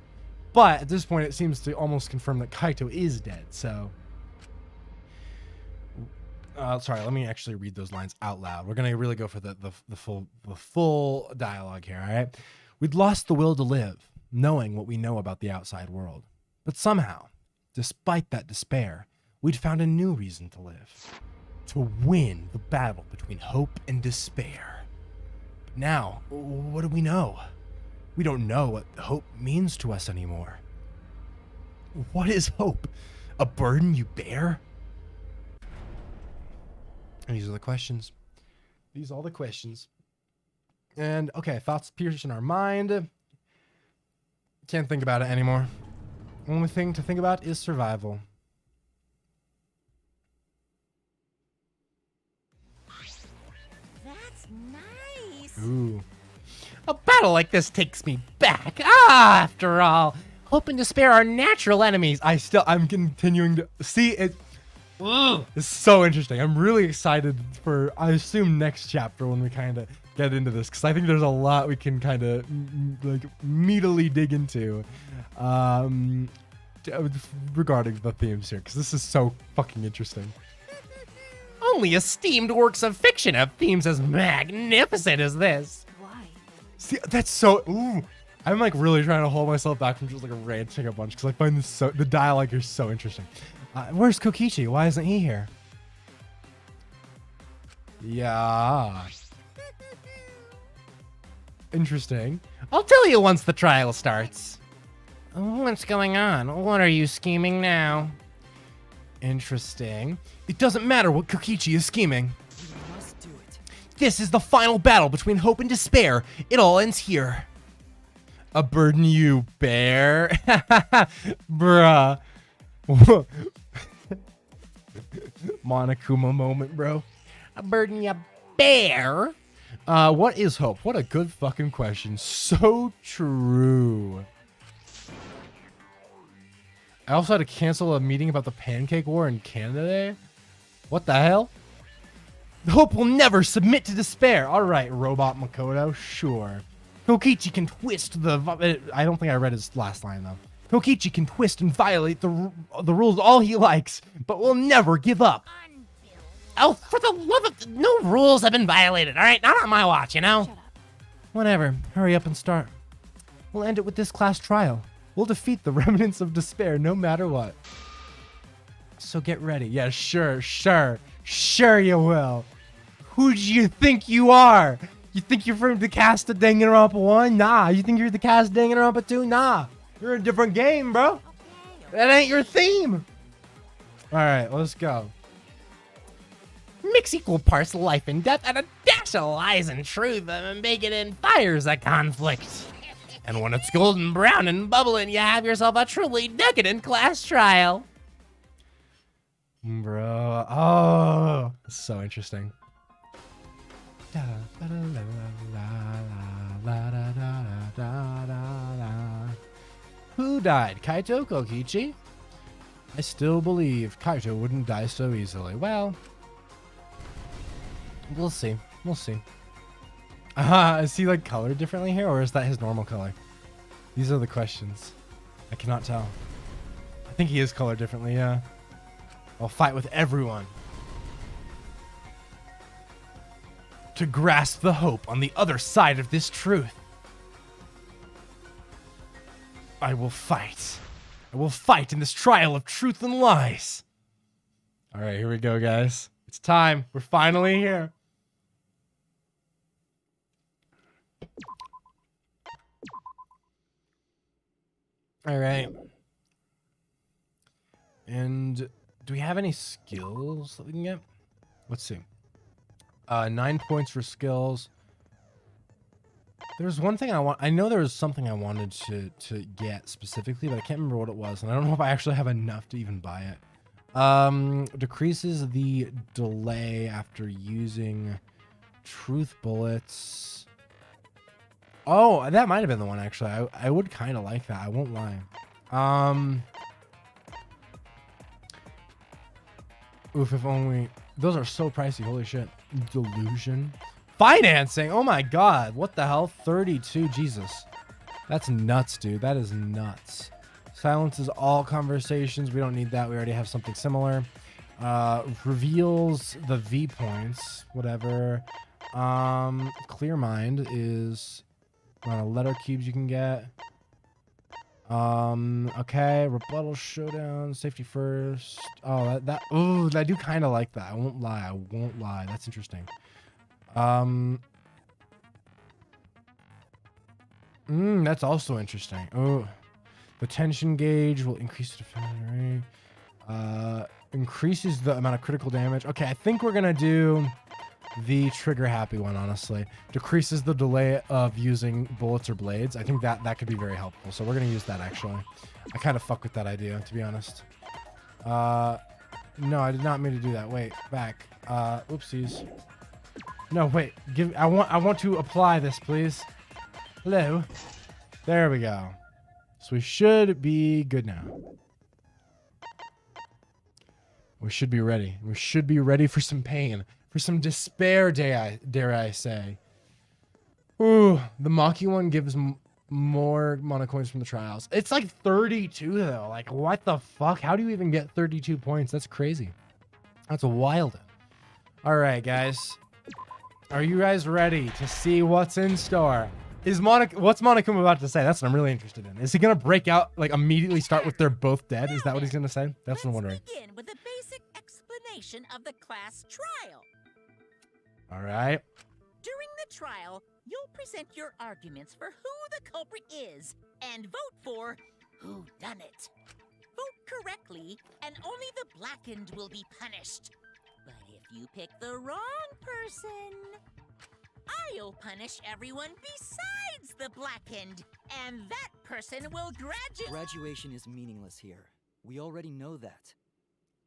But at this point, it seems to almost confirm that Kaito is dead. So, sorry, let me actually read those lines out loud. We're going to really go for the full dialogue here, all right? We'd lost the will to live, knowing what we know about the outside world. But somehow, despite that despair, we'd found a new reason to live. To win the battle between hope and despair. But now, what do we know? We don't know what hope means to us anymore. What is hope? A burden you bear? And these are the questions. These are all the questions. And, okay, thoughts pierce in our mind. Can't think about it anymore. Only thing to think about is survival. That's nice. Ooh. A battle like this takes me back. After all, hope and despair are natural enemies. I'm continuing to see it. It's so interesting. I'm really excited for, I assume, next chapter when we kind of get into this, because I think there's a lot we can kind of like meatily dig into regarding the themes here, because this is so fucking interesting. Only esteemed works of fiction have themes as magnificent as this. Why? See, that's so. Ooh, I'm like really trying to hold myself back from just like ranting a bunch, because I find this the dialogue here so interesting. Where's Kokichi? Why isn't he here? Yeah. Interesting. I'll tell you once the trial starts. What's going on? What are you scheming now? Interesting. It doesn't matter what Kokichi is scheming. We must do it. This is the final battle between hope and despair. It all ends here. A burden you bear? Bruh. Monokuma moment, bro. A burden you bear? What is hope? What a good fucking question. So true. I also had to cancel a meeting about the pancake war in Canada Day. What the hell? Hope will never submit to despair. All right, Robot Makoto, sure. Kokichi can twist the... I don't think I read his last line, though. Kokichi can twist and violate the rules all he likes, but will never give up. Oh, for the love of... No rules have been violated, all right? Not on my watch, you know? Shut up. Whatever. Hurry up and start. We'll end it with this class trial. We'll defeat the remnants of despair no matter what. So get ready. Yeah, sure you will. Who do you think you are? You think you're from the cast of Danganronpa 1? Nah. You think you're the cast of Danganronpa 2? Nah. You're in a different game, bro. That ain't your theme. All right, let's go. Mix equal parts life and death and a dash of lies and truth and make it in fires a conflict. And when it's golden brown and bubbling, you have yourself a truly decadent class trial. Bro, oh, this is so interesting. Who died? Kaito, Kokichi? I still believe Kaito wouldn't die so easily. Well, we'll see. We'll see. Is he like colored differently here, or is that his normal color? These are the questions. I cannot tell. I think he is colored differently, yeah. I'll fight with everyone to grasp the hope on the other side of this truth. I will fight. I will fight in this trial of truth and lies. All right, here we go, guys. It's time. We're finally here. All right. And do we have any skills that we can get? Let's see. 9 points for skills. There's one thing I want. I know there was something I wanted to get specifically, but I can't remember what it was, and I don't know if I actually have enough to even buy it. Decreases the delay after using truth bullets. Oh, that might have been the one actually. I would kind of like that. I won't lie. Oof, if only. Those are so pricey. Holy shit. Delusion. Financing. Oh my god. What the hell? 32. Jesus. That's nuts, dude. That is nuts. Silences all conversations. We don't need that. We already have something similar. Reveals the V points. Whatever. Clear mind is amount of letter cubes you can get. Okay, rebuttal showdown, safety first. Oh, ooh, I do kind of like that. I won't lie. That's interesting. That's also interesting. Oh, the tension gauge will increase the defense rate. Increases the amount of critical damage. Okay, I think we're gonna do the trigger happy one, honestly. Decreases the delay of using bullets or blades. I think that could be very helpful. So we're gonna use that actually. I kind of fuck with that idea, to be honest. No, I did not mean to do that. Wait, back. Oopsies. No, wait. I want to apply this, please. Hello. There we go. So we should be good now. We should be ready. We should be ready for some pain. For some despair, dare I say. Ooh, the Maki one gives more mana coins from the trials. It's like 32 though. Like, what the fuck? How do you even get 32 points? That's crazy. That's wild. All right, guys. Are you guys ready to see what's in store? What's Monokuma about to say? That's what I'm really interested in. Is he gonna break out, like immediately start with they're both dead? Is that what he's gonna say? That's what I'm wondering. Let's begin with a basic explanation of the class trial. All right. During the trial, you'll present your arguments for who the culprit is and vote for who done it. Vote correctly, and only the blackened will be punished. But if you pick the wrong person, I'll punish everyone besides the blackened, and that person will graduate. Graduation is meaningless here. We already know that.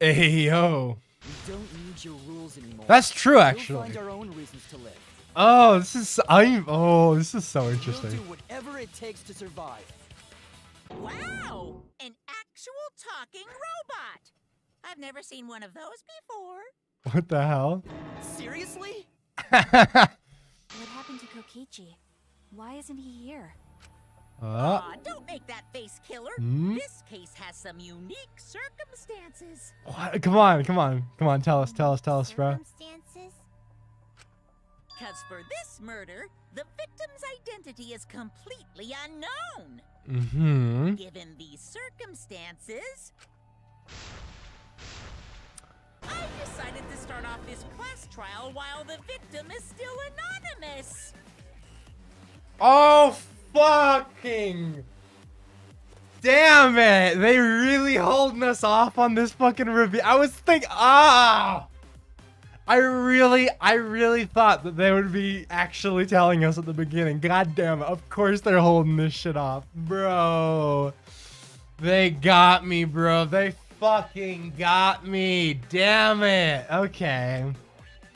Hey, yo. We don't need your rules anymore. That's true, actually. We'll find our own reasons to live. Oh, this is so interesting. We'll do whatever it takes to survive. Wow! An actual talking robot! I've never seen one of those before. What the hell? Seriously? What happened to Kokichi? Why isn't he here? Aw, don't make that face, killer. Hmm? This case has some unique circumstances. What? Come on, tell us, bro. Circumstances? Because for this murder, the victim's identity is completely unknown. Mm-hmm. Given these circumstances, I decided to start off this class trial while the victim is still anonymous. Oh, fucking. Damn it. They really holding us off on this fucking review. I was thinking, I really thought that they would be actually telling us at the beginning. God damn it. Of course they're holding this shit off. Bro. They got me, bro. They fucking got me. Damn it. Okay.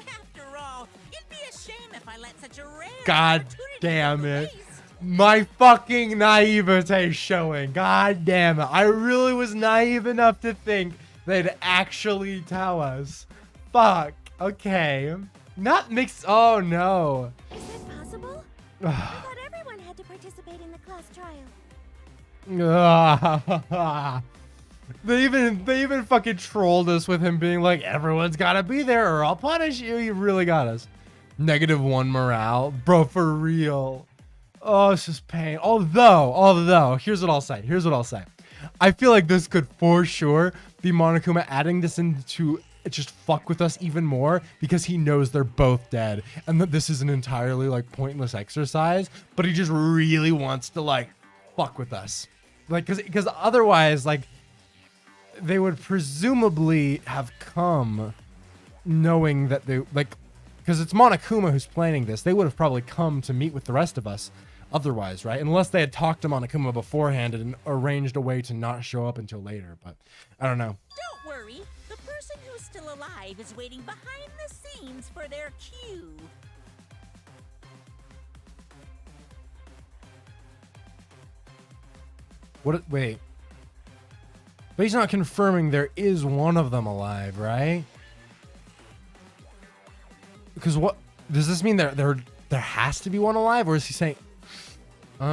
After all, it'd be a shame if I let such a rare God opportunity damn go to it. waste. My fucking naivete showing. God damn it. I really was naive enough to think they'd actually tell us. Fuck. Okay. Not mixed. Oh, no. Is that possible? I thought everyone had to participate in the class trial. They even fucking trolled us with him being like, everyone's gotta be there or I'll punish you. You really got us. -1 morale. Bro, for real. Oh, it's just pain. Although, here's what I'll say. I feel like this could for sure be Monokuma adding this in to just fuck with us even more because he knows they're both dead and that this is an entirely like pointless exercise, but he just really wants to like fuck with us. Like, because otherwise, like, they would presumably have come knowing that they, like, because it's Monokuma who's planning this. They would have probably come to meet with the rest of us otherwise, right? Unless they had talked to Monokuma beforehand and arranged a way to not show up until later. But I don't know. Don't worry. The person who's still alive is waiting behind the scenes for their cue. What? Wait. But he's not confirming there is one of them alive, right? Because what does this mean? There has to be one alive, or is he saying? Okay.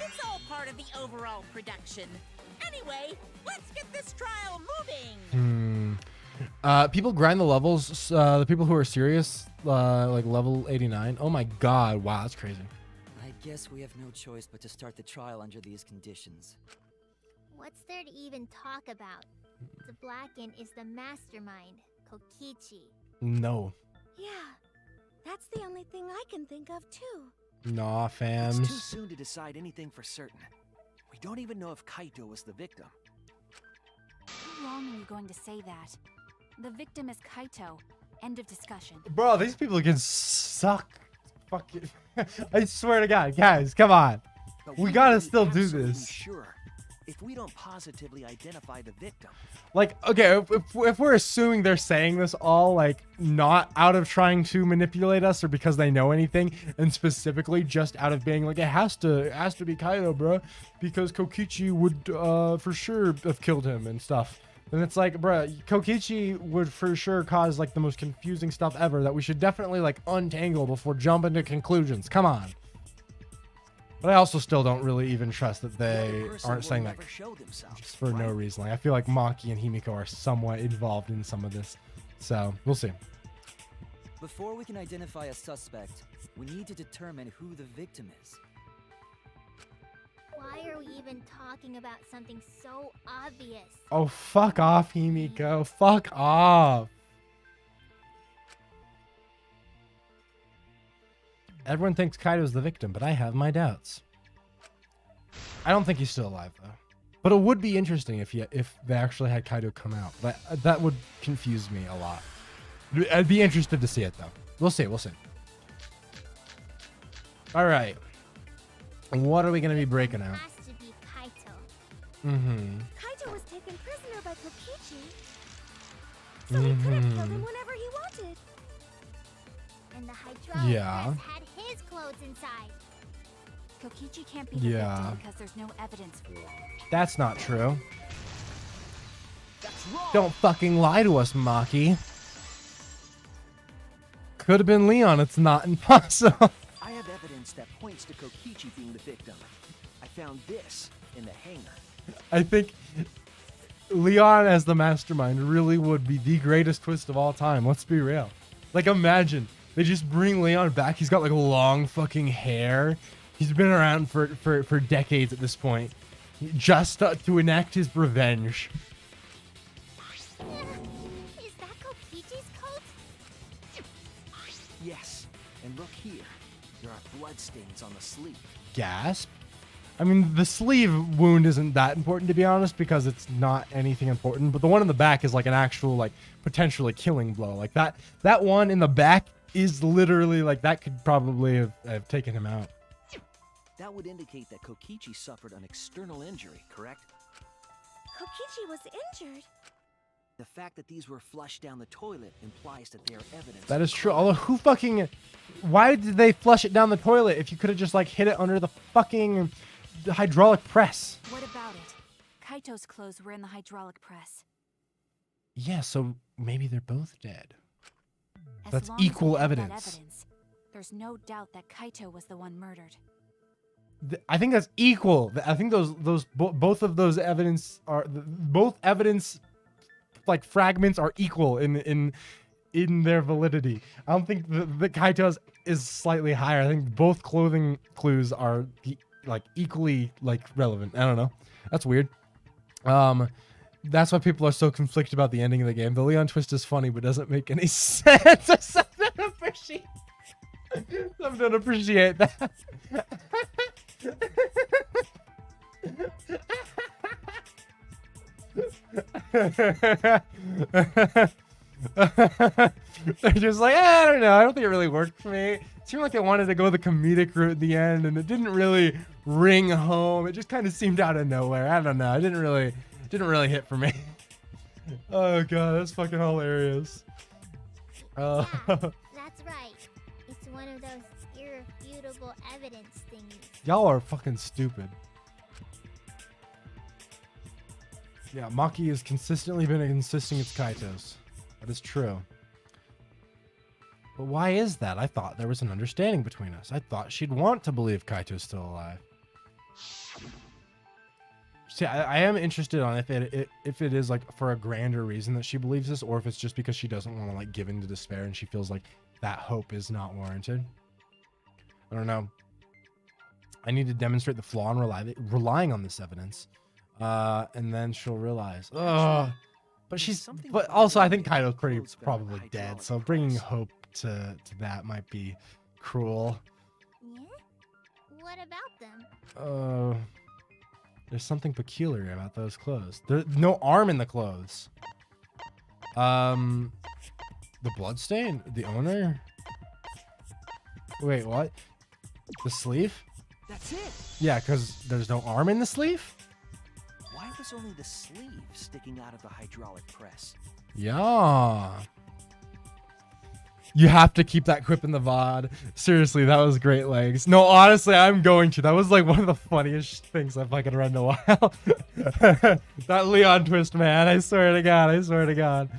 It's all part of the overall production. Anyway, let's get this trial moving. People grind the levels. The people who are serious, like level 89. Oh my god! Wow, that's crazy. I guess we have no choice but to start the trial under these conditions. What's there to even talk about? The Blacken is the mastermind, Kokichi. No. Yeah, that's the only thing I can think of too. Nah, It's too fams. soon to decide anything for certain. We don't even know if Kaito was the victim. How long are you going to say that? The victim is Kaito. End of discussion. Bro, these people can suck. Fuck it. I swear to God, guys, come on. But We need gotta to be still do absolutely this. Sure. If we don't positively identify the victim, Like, okay, if we're assuming they're saying this all like not out of trying to manipulate us or because they know anything, and specifically just out of being like it has to be Kaido, bro, because Kokichi would for sure have killed him and stuff. Then it's like, bro, Kokichi would for sure cause like the most confusing stuff ever that we should definitely like untangle before jumping to conclusions. Come on. But I also still don't really even trust that the they other person aren't will saying that never show themselves, just for no right? reason. Like, I feel like Maki and Himiko are somewhat involved in some of this. So, we'll see. Before we can identify a suspect, we need to determine who the victim is. Why are we even talking about something so obvious? Oh, fuck off, Himiko. Fuck off. Everyone thinks Kaido's the victim, but I have my doubts. I don't think he's still alive, though. But it would be interesting if they actually had Kaido come out. But that would confuse me a lot. I'd be interested to see it, though. We'll see. We'll see. All right. What are we going to be breaking out? Has to be Kaito. Mm-hmm. Kaito was taken prisoner by Kokichi, so he could have killed him whenever he wanted. And the hydraulic Yeah. press had his clothes inside. Kokichi can't be the Yeah. victim because there's no evidence for it. That's not true. That's wrong. Don't fucking lie to us, Maki. Could have been Leon. It's not impossible. I have evidence that points to Kokichi being the victim. I found this in the hangar. I think Leon as the mastermind really would be the greatest twist of all time. Let's be real. Like, imagine they just bring Leon back. He's got like long fucking hair. He's been around for decades at this point. just to enact his revenge. Is that Kokichi's coat? Yes, and look here. There are bloodstains on the sleeve. Gasp. I mean, the sleeve wound isn't that important, to be honest, because it's not anything important. But the one in the back is like an actual, like, potentially killing blow. Like that one in the back is literally like that could probably have taken him out. That would indicate that Kokichi suffered an external injury, correct? Kokichi was injured. The fact that these were flushed down the toilet implies that they are evidence. That is true. Although why did they flush it down the toilet if you could have just like hit it under the fucking hydraulic press? What about it? Kaito's clothes were in the hydraulic press. Yeah, so maybe they're both dead. As That's long as we equal have that evidence. There's no doubt that Kaito was the one murdered. I think that's equal. I think both of those evidence are both evidence like fragments are equal in their validity. I don't think the Kaito's is slightly higher. I think both clothing clues are like equally like relevant. I don't know. That's weird. That's why people are so conflicted about the ending of the game. The Leon twist is funny, but doesn't make any sense. Some don't appreciate that. They're just like, I don't know. I don't think it really worked for me. It seemed like they wanted to go the comedic route at the end, and it didn't really ring home. It just kind of seemed out of nowhere. I don't know. It didn't really hit for me. Oh god, that's fucking hilarious. Yeah, that's right. It's one of those irrefutable evidence thingies. Y'all are fucking stupid. Yeah, Maki has consistently been insisting it's Kaito's. That is true. But why is that? I thought there was an understanding between us. I thought she'd want to believe Kaito's still alive. See, I am interested on if it is like for a grander reason that she believes this, or if it's just because she doesn't want to like give in to despair and she feels like that hope is not warranted. I don't know. I need to demonstrate the flaw in relying on this evidence, and then she'll realize. Ugh. But also I think Kaito's probably dead, so bringing hope to that might be cruel. Yeah? What about them? There's something peculiar about those clothes. There's no arm in the clothes. The bloodstain? The owner? Wait, what? The sleeve? That's it. Yeah, because there's no arm in the sleeve? Why was only the sleeve sticking out of the hydraulic press? Yeah. You have to keep that quip in the VOD. Seriously, that was great legs. No, honestly, I'm going to. That was like one of the funniest things I've fucking read in a while. That Leon twist, man. I swear to God. I swear to God.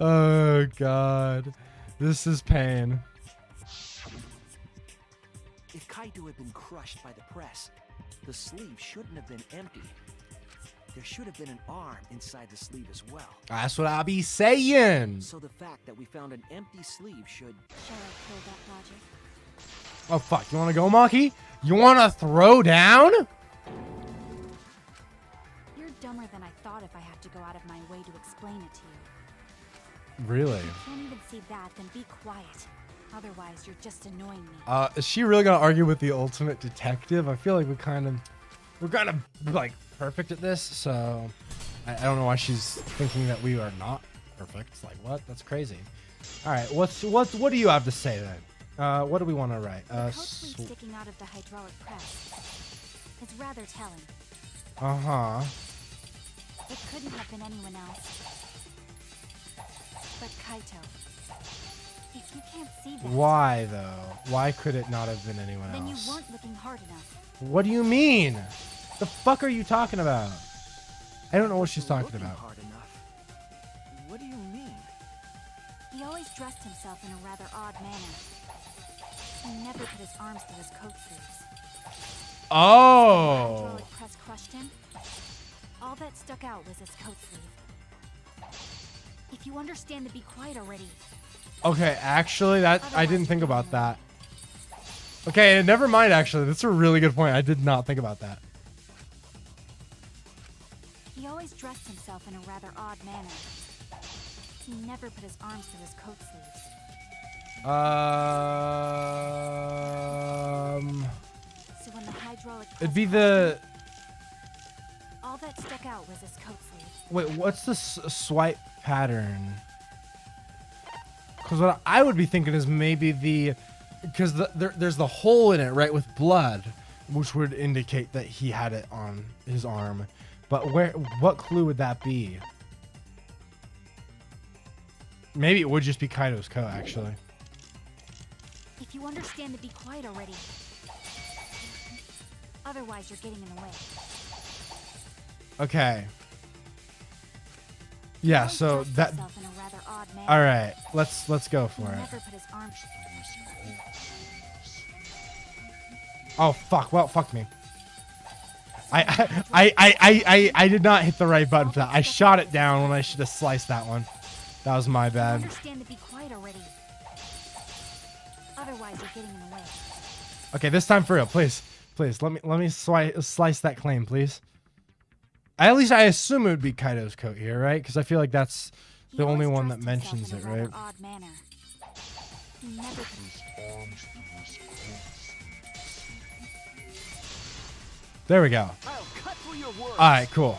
Oh, God. This is pain. If Kaito had been crushed by the press, the sleeve shouldn't have been empty. There should have been an arm inside the sleeve as well. That's what I be saying. So the fact that we found an empty sleeve should... Shall I kill that logic? Oh, fuck. You want to go, Maki? You want to throw down? You're dumber than I thought if I have to go out of my way to explain it to you. Really? If you can't even see that, then be quiet. Otherwise, you're just annoying me. Is she really going to argue with the ultimate detective? I feel like we're kind of like perfect at this, so I don't know why she's thinking that we are not perfect. Like, what? That's crazy. All right, what do you have to say then? What do we want to write? The coat sleeve sticking out of the hydraulic press. It's rather telling. Uh-huh. It couldn't have been anyone else. But Kaito. If you can't see that, Why, though? Why could it not have been anyone then you else? weren't looking hard enough. What do you mean? The fuck are you talking about? I don't know what she's talking Looking about. hard enough. What do you mean? He always dressed himself in a rather odd manner. He never put his arms through his coat sleeves. The Oh. hydraulic press crushed him. All that stuck out was his coat sleeve. If you understand the be quiet already. Okay, actually, I didn't think about that. Okay, never mind, actually. That's a really good point. I did not think about that. always dressed himself in a rather odd manner. He never put his arms through his coat sleeves. So when the hydraulic It'd be press the. all that stuck out was his coat sleeve. Wait, what's the swipe pattern? Because what I would be thinking is maybe the. Because there's the hole in it, right, with blood, which would indicate that he had it on his arm. But what clue would that be? Maybe it would just be Kaito's coat, actually. If you understand to be quiet already. Otherwise, you're getting in the way. Okay. Yeah, Always so dressed that. himself in a rather odd manner. All right, let's go He for it. never put his arms. Oh fuck! Well, fuck me. I did not hit the right button for that. I shot it down when I should have sliced that one. That was my You bad. understand to be quiet already. Otherwise, you're getting in the way. Okay, this time for real, please, let me slice that claim, please. At least I assume it would be Kaito's coat here, right? Because I feel like that's He the only always one that dressed himself mentions in it, a rather right? odd manner. He never put There we go. I'll cut through your words. All right, cool.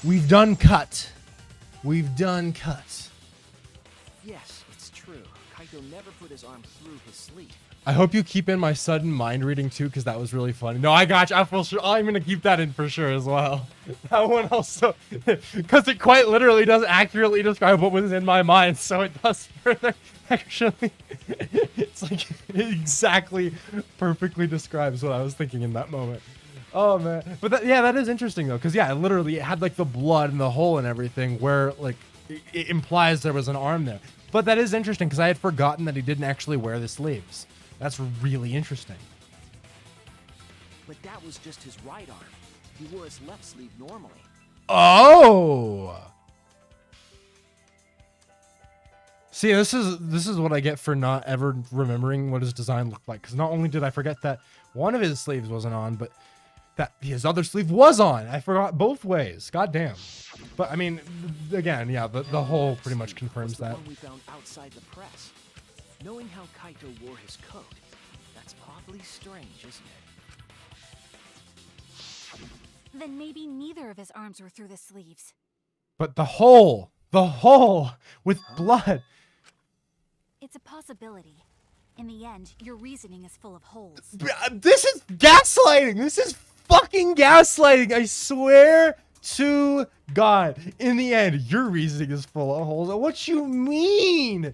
We've done cut. We've done cut. Yes, it's true. Kaito never put his arm through his sleeve. I hope you keep in my sudden mind reading too, because that was really funny. No, I got you. I'm gonna keep that in for sure as well. That one also, because it quite literally does accurately describe what was in my mind, so it does further actually. It's like it exactly, perfectly describes what I was thinking in that moment. Oh man, but that is interesting though, because yeah, literally it had like the blood and the hole and everything, where like it implies there was an arm there. But that is interesting because I had forgotten that he didn't actually wear the sleeves. That's really interesting. But that was just his right arm. He wore his left sleeve normally. Oh. See, this is what I get for not ever remembering what his design looked like. Because not only did I forget that one of his sleeves wasn't on, but that his other sleeve was on. I forgot both ways. God damn. But I mean, again, yeah, the whole pretty much confirms was the that. one we found outside the press. Knowing how Kaito wore his coat, that's awfully strange, isn't it? Then maybe neither of his arms were through the sleeves. But the hole with blood. It's a possibility. In the end, your reasoning is full of holes. This is gaslighting. This is fucking gaslighting. I swear to God. In the end, your reasoning is full of holes. What you mean?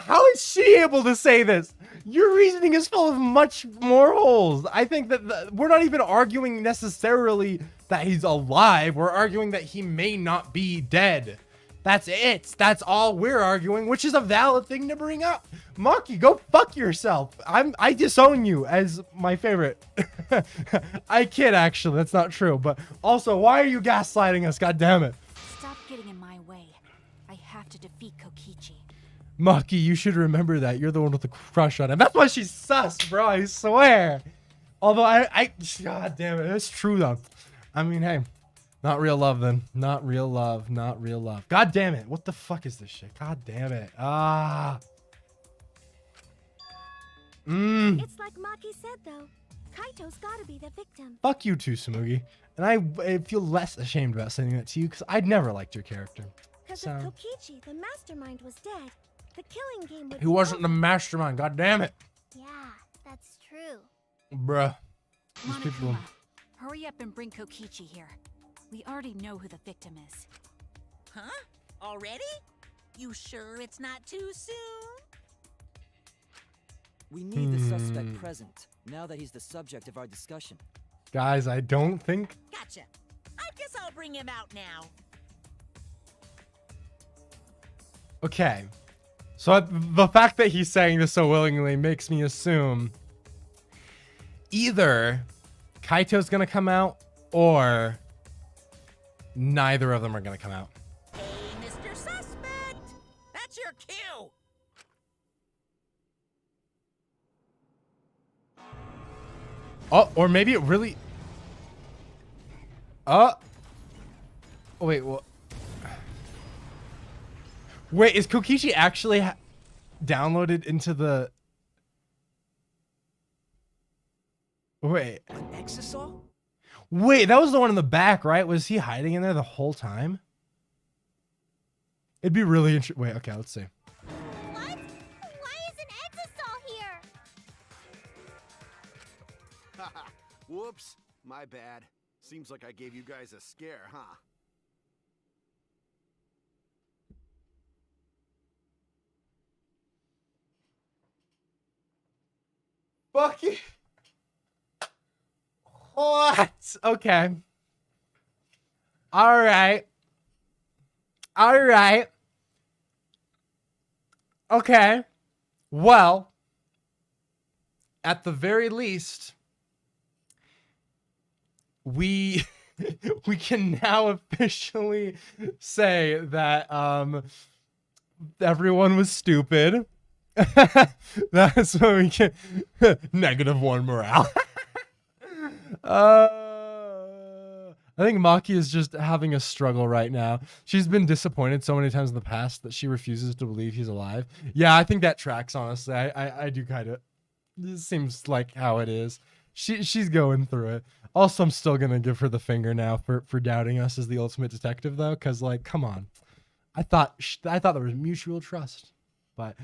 How is she able to say this? Your reasoning is full of much more holes. I think that we're not even arguing necessarily that he's alive. We're arguing that he may not be dead. That's it. That's all we're arguing, which is a valid thing to bring up. Maki, go fuck yourself. I disown you as my favorite. I kid, actually. That's not true. But also, why are you gaslighting us? God damn it. Stop getting in my way. I have to defeat Kokichi. Maki, you should remember that. You're the one with the crush on him. That's why she's sus, bro. I swear. Although God damn it. It's true, though. I mean, hey. Not real love, then. Not real love. Not real love. God damn it. What the fuck is this shit? God damn it. Ah. It's like Maki said, though. Kaito's gotta be the victim. Fuck you too, Samugi. And I feel less ashamed about saying that to you because I'd never liked your character. Because So- if Kokichi, the mastermind, was dead, the killing game would He be wasn't the over. mastermind. God damn it. Yeah, that's true. Bruh. These people. Monokuma, hurry up and bring Kokichi here. We already know who the victim is. Huh? Already? You sure it's not too soon? We need the suspect present, now that he's the subject of our discussion. Guys, I don't think. Gotcha. I guess I'll bring him out now. Okay. So the fact that he's saying this so willingly makes me assume either Kaito's gonna come out or neither of them are gonna come out. Hey, Mr. Suspect! That's your cue! Oh, or maybe it really. Wait, what? Wait, is Kokichi actually downloaded into the... Wait. An exisal? Wait, that was the one in the back, right? Was he hiding in there the whole time? It'd be really interesting. Wait, okay, let's see. What? Why is an exisal here? Haha, whoops. My bad. Seems like I gave you guys a scare, huh? Fucking... What? Okay. All right. All right. Okay. Well, at the very least, we we can now officially say that everyone was stupid. That's what we can. -1 morale. I think Maki is just having a struggle right now. She's been disappointed so many times in the past that she refuses to believe he's alive. Yeah, I think that tracks, honestly. I do kind of... This seems like how it is. She's going through it. Also, I'm still going to give her the finger now for doubting us as the ultimate detective, though, because, like, come on. I thought there was mutual trust. But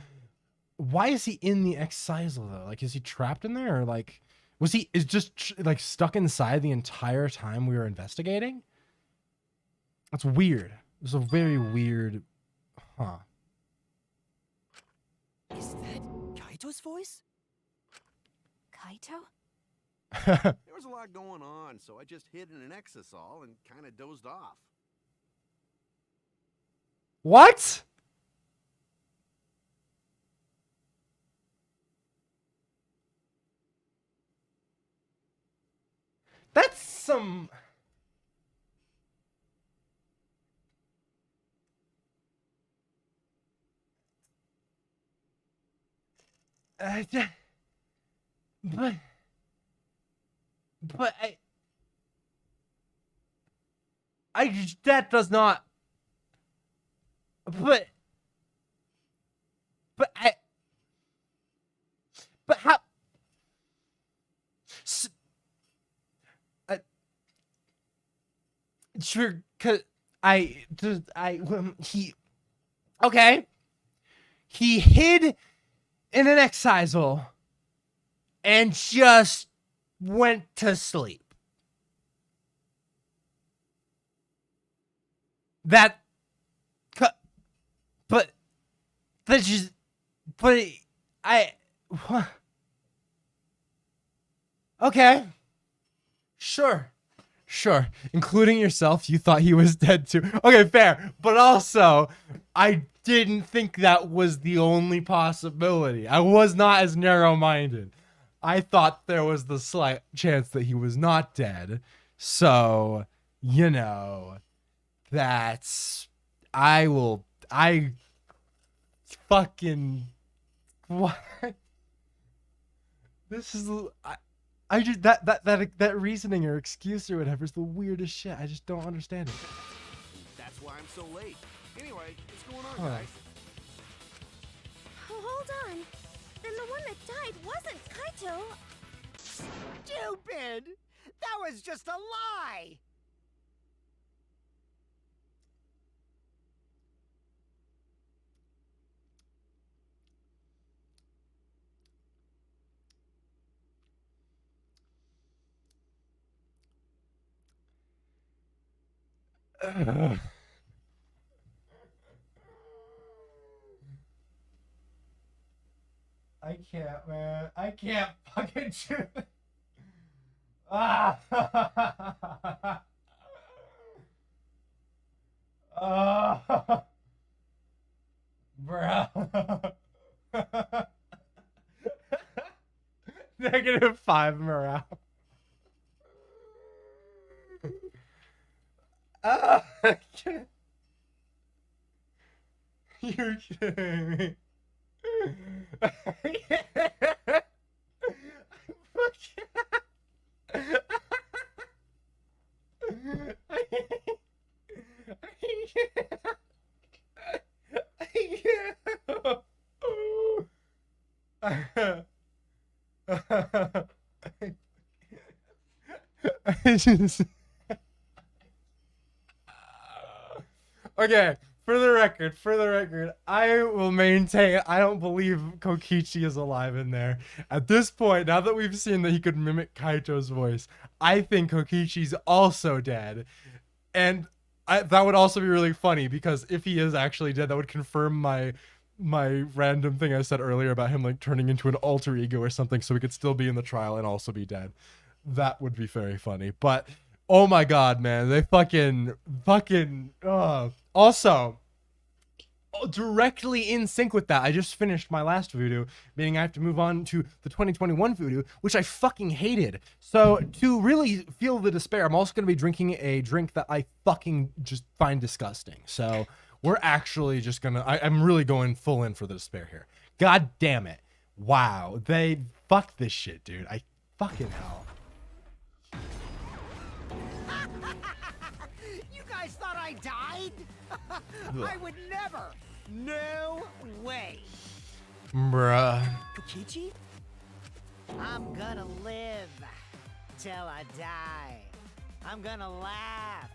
why is he in the excisal, though? Like, is he trapped in there, or, like... Was he just like stuck inside the entire time we were investigating? That's weird. It was a very weird, huh? Is that Kaito's voice? Kaito? There was a lot going on, so I just hid in an exisal and kind of dozed off. What? That's some... but that does not... But how... Sure, cause okay. He hid in an excisal and just went to sleep. But okay. Sure, including yourself, you thought he was dead too. Okay, fair. But also, I didn't think that was the only possibility. I was not as narrow-minded. I thought there was the slight chance that he was not dead. So, you know, that's... I fucking... What? This is... I just that reasoning or excuse or whatever is the weirdest shit. I just don't understand it. That's why I'm so late. Anyway, what's going on, Alright. guys? Oh, hold on. Then the one that died wasn't Kaito. Stupid! That was just a lie! I can't, man. I can't fucking do it. Ah. Oh. Bro. -5 morale. Oh, I can't. You're kidding me. Okay, for the record, I will maintain I don't believe Kokichi is alive in there. At this point, now that we've seen that he could mimic Kaito's voice, I think Kokichi's also dead. And that would also be really funny, because if he is actually dead, that would confirm my random thing I said earlier about him like turning into an alter ego or something, so he could still be in the trial and also be dead. That would be very funny. But oh my god, man, they fucking also directly in sync with that, I just finished my last voodoo, meaning I have to move on to the 2021 voodoo, which I fucking hated. So to really feel the despair, I'm also going to be drinking a drink that I fucking just find disgusting. So we're actually just gonna, I'm really going full in for the despair here. God damn it. Wow. They fucked this shit, dude. I fucking hell. You guys thought I died? I would never. No way. Bruh. Kokichi? I'm gonna live till I die. I'm gonna laugh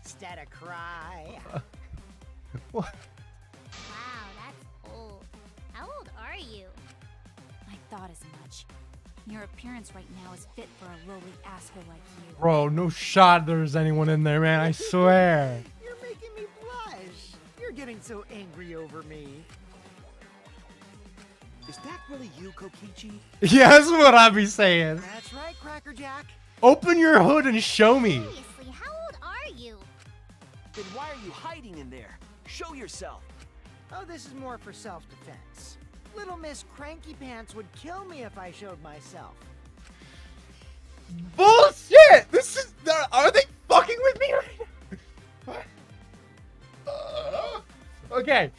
instead of cry. What? Wow, that's old. How old are you? I thought as much. Your appearance right now is fit for a lowly asshole like you. Bro, no shot there's anyone in there, man. I swear. You're making me blush. You're getting so angry over me. Is that really you, Kokichi? Yeah, that's what I'd be saying. That's right, Crackerjack. Open your hood and show me. Seriously, how old are you? Then why are you hiding in there? Show yourself. Oh, this is more for self-defense. Little Miss Cranky Pants would kill me if I showed myself. Bullshit! This is. Are they fucking with me right now? Okay.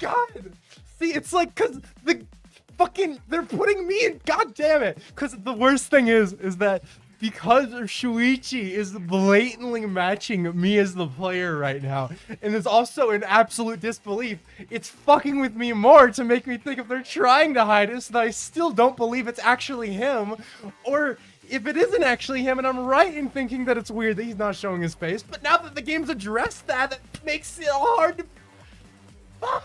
God. See, it's like, cause the fucking, they're putting me in. God damn it. Cause the worst thing is that because Shuichi is blatantly matching me as the player right now, and it's also in absolute disbelief, it's fucking with me more to make me think if they're trying to hide it so that I still don't believe it's actually him, or if it isn't actually him and I'm right in thinking that it's weird that he's not showing his face. But now that the game's addressed that makes it hard to... Fuck.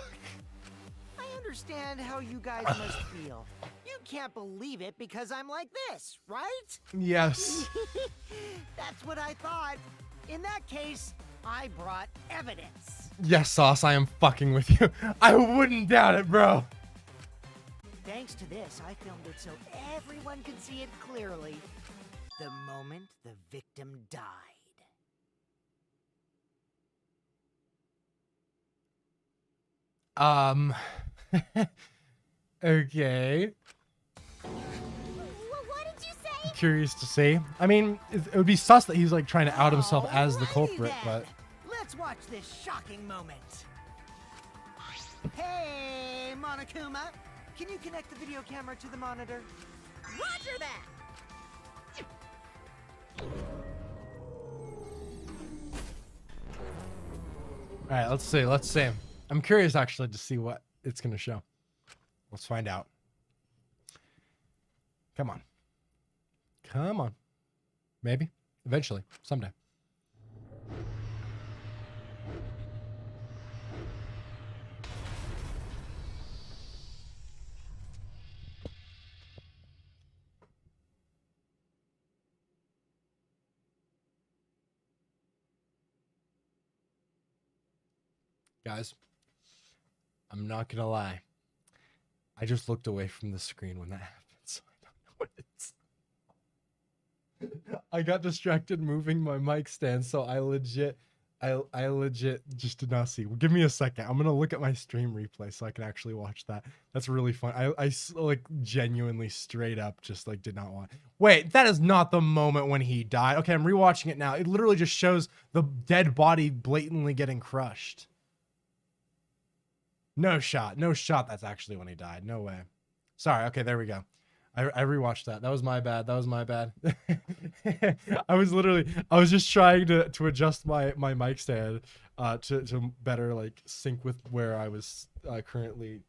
I understand how you guys must feel. You can't believe it because I'm like this, right? Yes. That's what I thought. In that case, I brought evidence. Yes, Sauce, I am fucking with you. I wouldn't doubt it, bro. Thanks to this, I filmed it so everyone could see it clearly. The moment the victim died. Okay. What did you say? Curious to see. I mean, it would be sus that he's like trying to out himself as the Alrighty culprit, then. but... Let's watch this shocking moment. Hey, Monokuma. Can you connect the video camera to the monitor? Roger that! Alright, let's see. I'm curious actually to see what it's gonna show. Let's find out. Come on. Come on. Maybe. Eventually. Someday. Guys, I'm not gonna lie. I just looked away from the screen when that happened, so I don't know what it's. I got distracted moving my mic stand, so I legit just did not see. Give me a second. I'm gonna look at my stream replay so I can actually watch that. That's really fun. I like genuinely straight up just like did not want. Wait, that is not the moment when he died. Okay, I'm rewatching it now. It literally just shows the dead body blatantly getting crushed. No shot. No shot. That's actually when he died. No way. Sorry. Okay, there we go. I rewatched that. That was my bad. That was my bad. I was just trying to adjust my mic stand to better like sync with where I was currently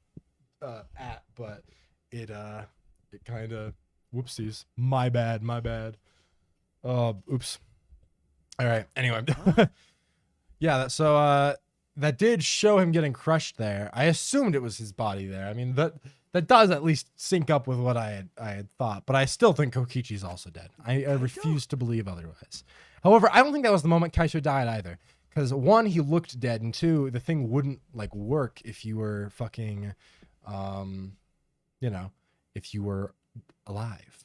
at, but it kind of Whoopsies. My bad. My bad. Oops. All right. Anyway. Yeah. So that did show him getting crushed there. I assumed it was his body there. I mean, that does at least sync up with what I had thought. But I still think Kokichi's also dead. I refuse to believe otherwise. However, I don't think that was the moment Kaito died either. Because one, he looked dead, and two, the thing wouldn't like work if you were fucking, you know, if you were alive.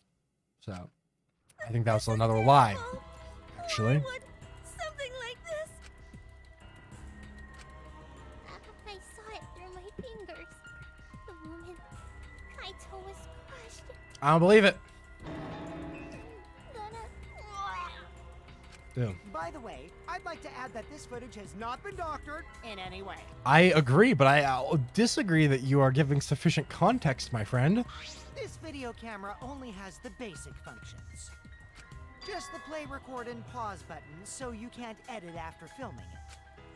So, I think that was another lie, actually. Why would something like this? I saw it through my fingers. The moment Kaito was crushed. I don't believe it. Dude. By the way, I'd like to add that this footage has not been doctored in any way. I agree, but I disagree that you are giving sufficient context, my friend. This video camera only has the basic functions. Just the play, record, and pause buttons, so you can't edit after filming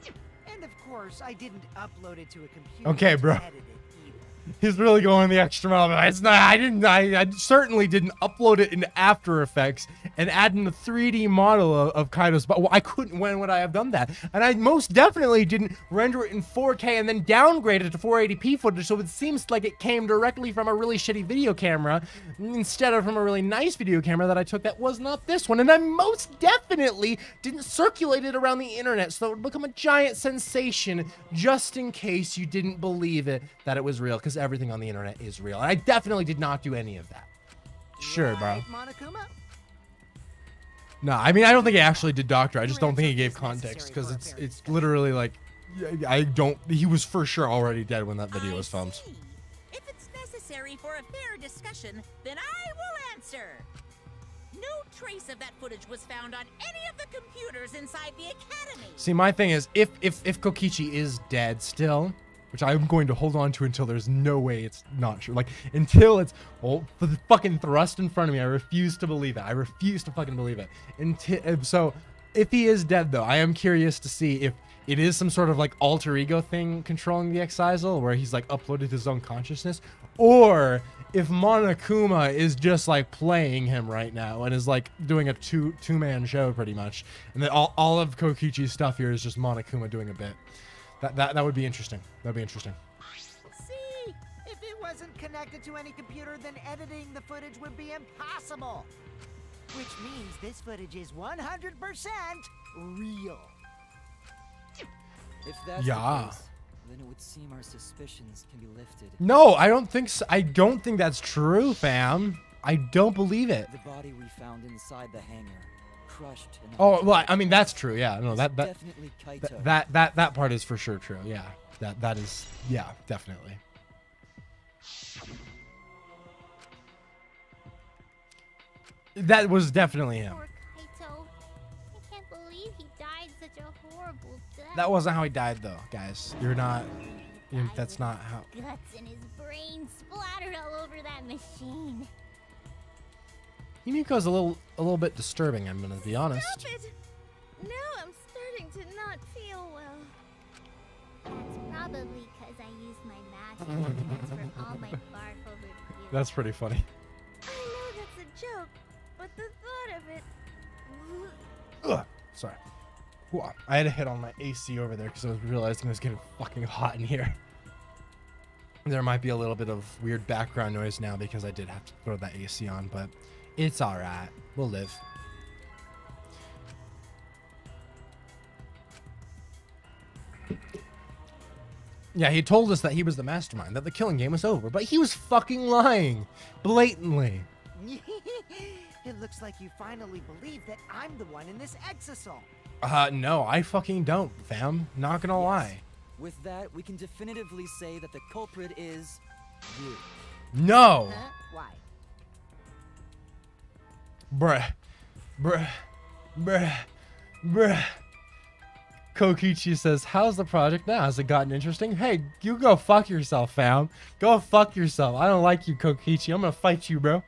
it. And of course, I didn't upload it to a computer Okay, bro. to edit it either. He's really going the extra mile. It's not. I certainly didn't upload it into After Effects and add in the 3D model of Kaito's. But well, I couldn't. When would I have done that? And I most definitely didn't render it in 4K and then downgrade it to 480p footage. So it seems like it came directly from a really shitty video camera instead of from a really nice video camera that I took that was not this one. And I most definitely didn't circulate it around the internet so it would become a giant sensation just in case you didn't believe it that it was real. Because everything on the internet is real. And I definitely did not do any of that. Sure, bro. Right, Monokuma? No, I mean, I don't think he actually did doctor. I just don't think he gave context because it's literally like, he was for sure already dead when that video was filmed. See. If it's necessary for a fair discussion, then I will answer. No trace of that footage was found on any of the computers inside the academy. See, my thing is, if Kokichi is dead still, which I'm going to hold on to until there's no way it's not true. Like, until it's fucking thrust in front of me, I refuse to believe it. I refuse to fucking believe it. So, if he is dead, though, I am curious to see if it is some sort of, like, alter ego thing controlling the Excisal, where he's, like, uploaded his own consciousness, or if Monokuma is just, like, playing him right now and is, like, doing a two-man show, pretty much. And that all of Kokichi's stuff here is just Monokuma doing a bit. That would be interesting. That'd be interesting. See, if it wasn't connected to any computer, then editing the footage would be impossible. Which means this footage is 100% real. If that's the case, then it would seem our suspicions can be lifted. No, I don't think so. I don't think that's true, fam. I don't believe it. The body we found inside the hangar, crushed. Oh, well, I mean, that's true. Yeah, no, that definitely Kaito. that part is for sure true. Yeah, that is, yeah, definitely. That was definitely him. Poor Kaito. I can't believe he died such a horrible death. That wasn't how he died, though, guys. That's not how. Guts and his brain splattered all over that machine. Yumiko's a little bit disturbing, I'm gonna be honest. Stop it! Now I'm starting to not feel well. That's probably because I used my magic to transfer all my barf over to you. That's pretty funny. I know that's a joke, but the thought of it... Ugh, sorry. Whew, I had to hit on my AC over there because I was realizing it was getting fucking hot in here. There might be a little bit of weird background noise now because I did have to throw that AC on, but it's all right. We'll live. Yeah, he told us that he was the mastermind, that the killing game was over, but he was fucking lying. Blatantly. It looks like you finally believe that I'm the one in this exisal. No, I fucking don't, fam. Not gonna lie. With that, we can definitively say that the culprit is you. No. Huh? Why? Bruh. Kokichi says, how's the project now? Has it gotten interesting? Hey, you go fuck yourself, fam. Go fuck yourself. I don't like you, Kokichi. I'm gonna fight you, bro. You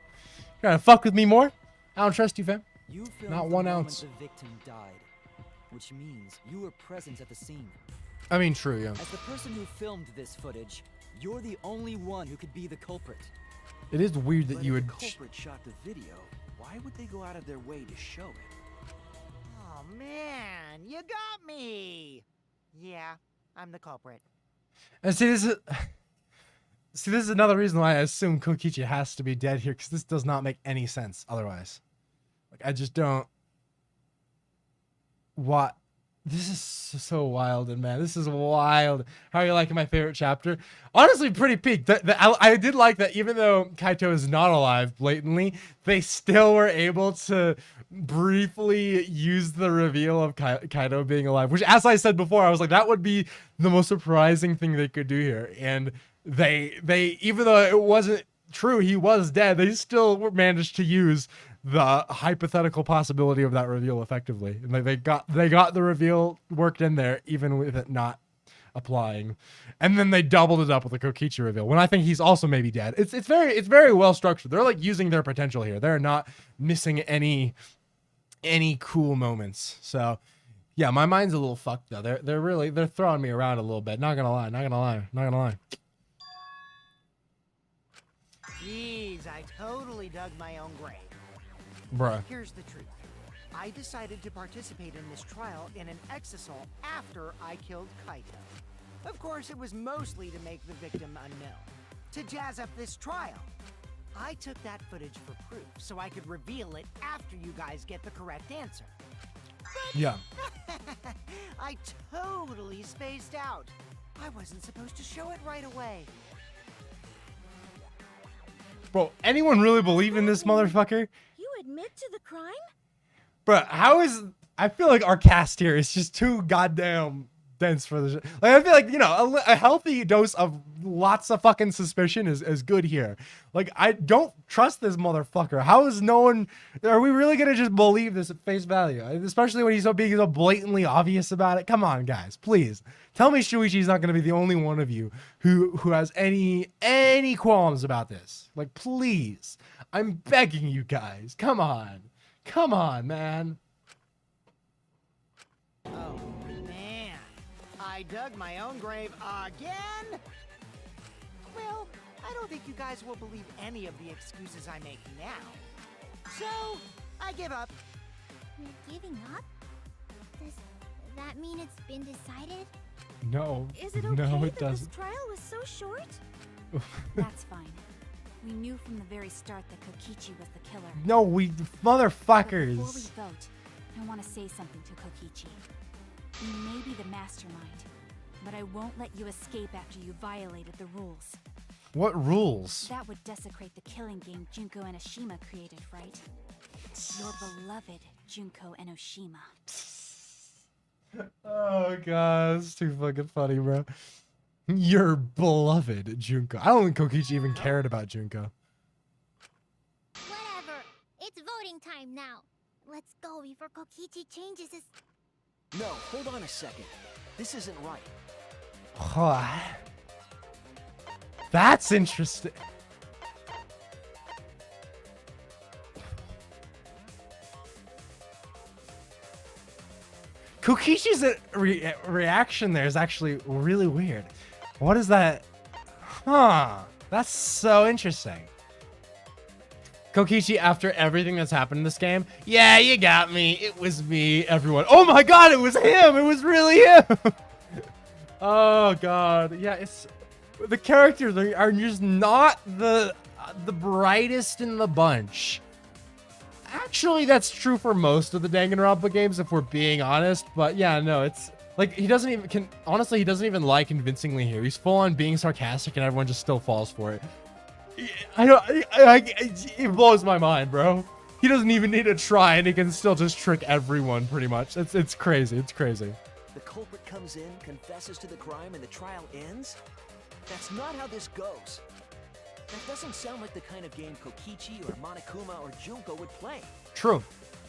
trying to fuck with me more? I don't trust you, fam. You filmed Not the 1 moment ounce. the victim died, which means you were present at the scene. I mean, true, yeah. As the person who filmed this footage, you're the only one who could be the culprit. It is weird that But you if would. the culprit shot the video, why would they go out of their way to show it? Oh man, you got me! Yeah, I'm the culprit. And see, this is another reason why I assume Kokichi has to be dead here, because this does not make any sense otherwise. Like, I just don't. What? This is so wild, and man, this is wild. How are you liking my favorite chapter? Honestly, pretty peak. I did like that even though Kaito is not alive blatantly, they still were able to briefly use the reveal of Kaito being alive, which, as I said before, I was like, that would be the most surprising thing they could do here. And they even though it wasn't true, he was dead, they still managed to use the hypothetical possibility of that reveal effectively. And they got the reveal worked in there, even with it not applying. And then they doubled it up with the Kokichi reveal, when I think he's also maybe dead. It's very well structured. They're like using their potential here. They're not missing any cool moments. So yeah, my mind's a little fucked though. They're throwing me around a little bit. Not gonna lie. Jeez, I totally dug my own grave. Bruh. Here's the truth. I decided to participate in this trial in an exisal after I killed Kaito. Of course, it was mostly to make the victim unknown, to jazz up this trial. I took that footage for proof so I could reveal it after you guys get the correct answer. Yeah. I totally spaced out. I wasn't supposed to show it right away. Bro, anyone really believe in this motherfucker? You admit to the crime? Bruh, I feel like our cast here is just too goddamn dense for the shit. Like, I feel like, you know, a healthy dose of lots of fucking suspicion is good here. Like, I don't trust this motherfucker. How is no one, are we really gonna just believe this at face value? Especially when he's being so blatantly obvious about it. Come on, guys, please. Tell me Shuichi's not gonna be the only one of you who has any qualms about this. Like, please. I'm begging you guys. Come on. Come on, man. Oh, man. I dug my own grave again? Well, I don't think you guys will believe any of the excuses I make now. So, I give up. You're giving up? Does that mean it's been decided? No. Is it okay no, it that doesn't. this trial was so short? That's fine. We knew from the very start that Kokichi was the killer. No, we But motherfuckers. before we vote, I want to say something to Kokichi. You may be the mastermind, but I won't let you escape after you violated the rules. What rules? That would desecrate the killing game Junko Enoshima created, right? Your beloved Junko Enoshima. Oh god, it's too fucking funny, bro. Your beloved Junko. I don't think Kokichi even cared about Junko. Whatever. It's voting time now. Let's go before Kokichi changes his... No, hold on a second. This isn't right. That's interesting. Kokichi's reaction there is actually really weird. What is that? Huh. That's so interesting. Kokichi, after everything that's happened in this game, yeah, you got me. It was me, everyone. Oh my god, it was him. It was really him. Oh god. Yeah, it's the characters are just not the brightest in the bunch. Actually, that's true for most of the Danganronpa games, if we're being honest. But yeah, no, it's like he doesn't even honestly, he doesn't even lie convincingly here. He's full on being sarcastic, and everyone just still falls for it. It blows my mind, bro. He doesn't even need to try, and he can still just trick everyone pretty much. It's crazy. It's crazy. The culprit comes in, confesses to the crime, and the trial ends? That's not how this goes. That doesn't sound like the kind of game Kokichi or Monokuma or Junko would play. True.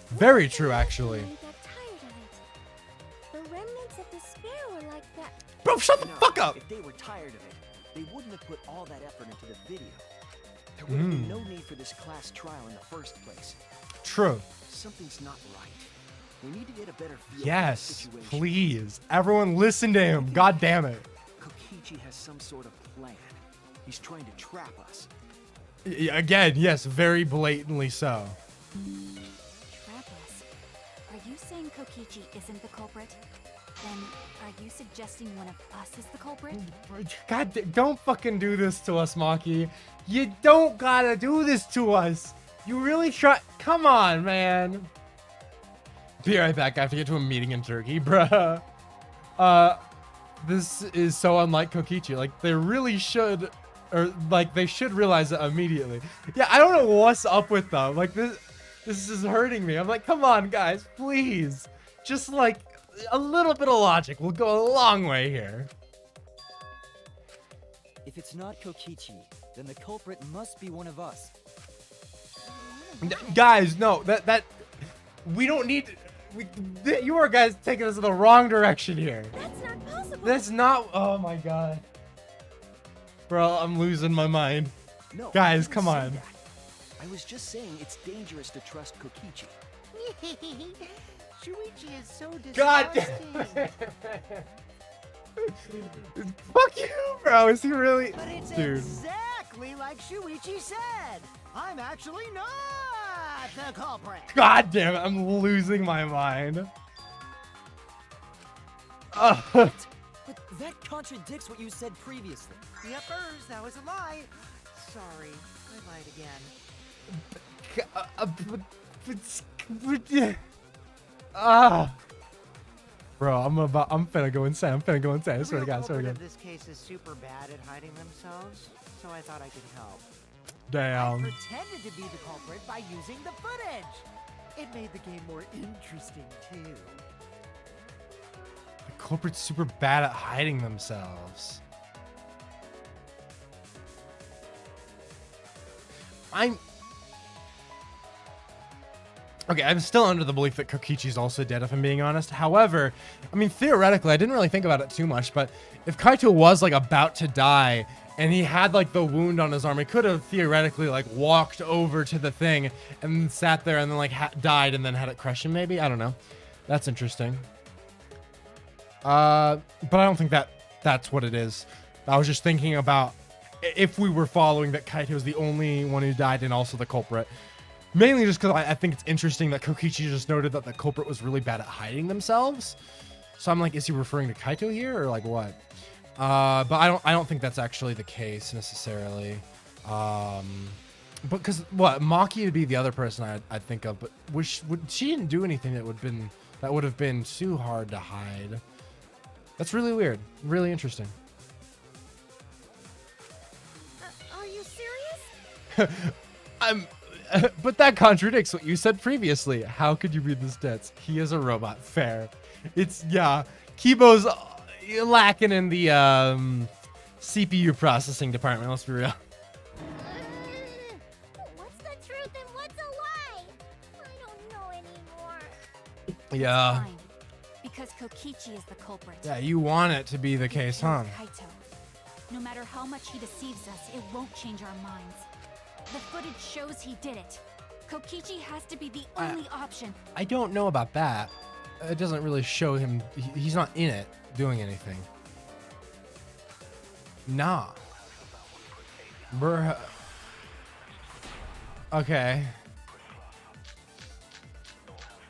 Very true, actually. I got tired of it. The remnants of despair were like that. Bro, shut the fuck up! If they were tired of it, they wouldn't have put all that effort into the video. There would have been no need for this class trial in the first place. True. Something's not right. We need to get a better feel for the Yes, situation. please. Everyone listen to him. God damn it. Kokichi has some sort of plan. He's trying to trap us. Again, yes, very blatantly so. Trap us. Are you saying Kokichi isn't the culprit? Then are you suggesting one of us is the culprit? God, don't fucking do this to us, Maki. You don't gotta do this to us. You really try. Come on, man. Be right back. I have to get to a meeting in Turkey, bruh. This is so unlike Kokichi. Like, they really should, or like, they should realize it immediately. Yeah, I don't know what's up with them. Like, this is hurting me. I'm like, come on, guys, please. Just like a little bit of logic will go a long way here. If it's not Kokichi, then the culprit must be one of us. Guys, no, that we don't need. You are guys taking us in the wrong direction here. That's not possible. That's not. Oh my god, bro, I'm losing my mind. No, Guys, I didn't come say on. that. I was just saying it's dangerous to trust Kokichi. Shuichi is so disgusting. God damn it. Fuck you, bro. Is he really? But it's Dude. exactly like Shuichi said. I'm actually not the culprit. God damn it. I'm losing my mind. But that contradicts what you said previously. Yepers, that was a lie. Sorry, I lied again. Bro, I'm finna go insane. I'm finna go insane. I The swear to real God, I swear to culprit God. of this case is super bad at hiding themselves, so I thought I could help. I Damn. pretended to be the culprit by using the footage. It made the game more interesting too. The culprit's super bad at hiding themselves. Okay, I'm still under the belief that Kokichi's also dead, if I'm being honest. However, I mean, theoretically, I didn't really think about it too much, but if Kaito was, like, about to die, and he had, like, the wound on his arm, he could have theoretically, like, walked over to the thing, and then sat there, and then, like, died, and then had it crush him, maybe? I don't know. That's interesting. But I don't think that's what it is. I was just thinking about if we were following that Kaito is the only one who died and also the culprit. Mainly just because I think it's interesting that Kokichi just noted that the culprit was really bad at hiding themselves. So I'm like, is he referring to Kaito here or like what? But I don't think that's actually the case necessarily. Because what Maki would be the other person I'd think of, but she didn't do anything that would have been too hard to hide. That's really weird. Really interesting. Are you serious? But that contradicts what you said previously. How could you read the stats? He is a robot. Fair. It's, yeah. Kibo's lacking in the CPU processing department. Let's be real. What's the truth and what's a lie? I don't know anymore. Yeah. Fine. Because Kokichi is the culprit. Yeah, you want it to be the case, huh? Kaito. No matter how much he deceives us, it won't change our minds. The footage shows he did it. Kokichi has to be the only option. I don't know about that. It doesn't really show him. He's not in it doing anything. Nah. Bruh. Okay.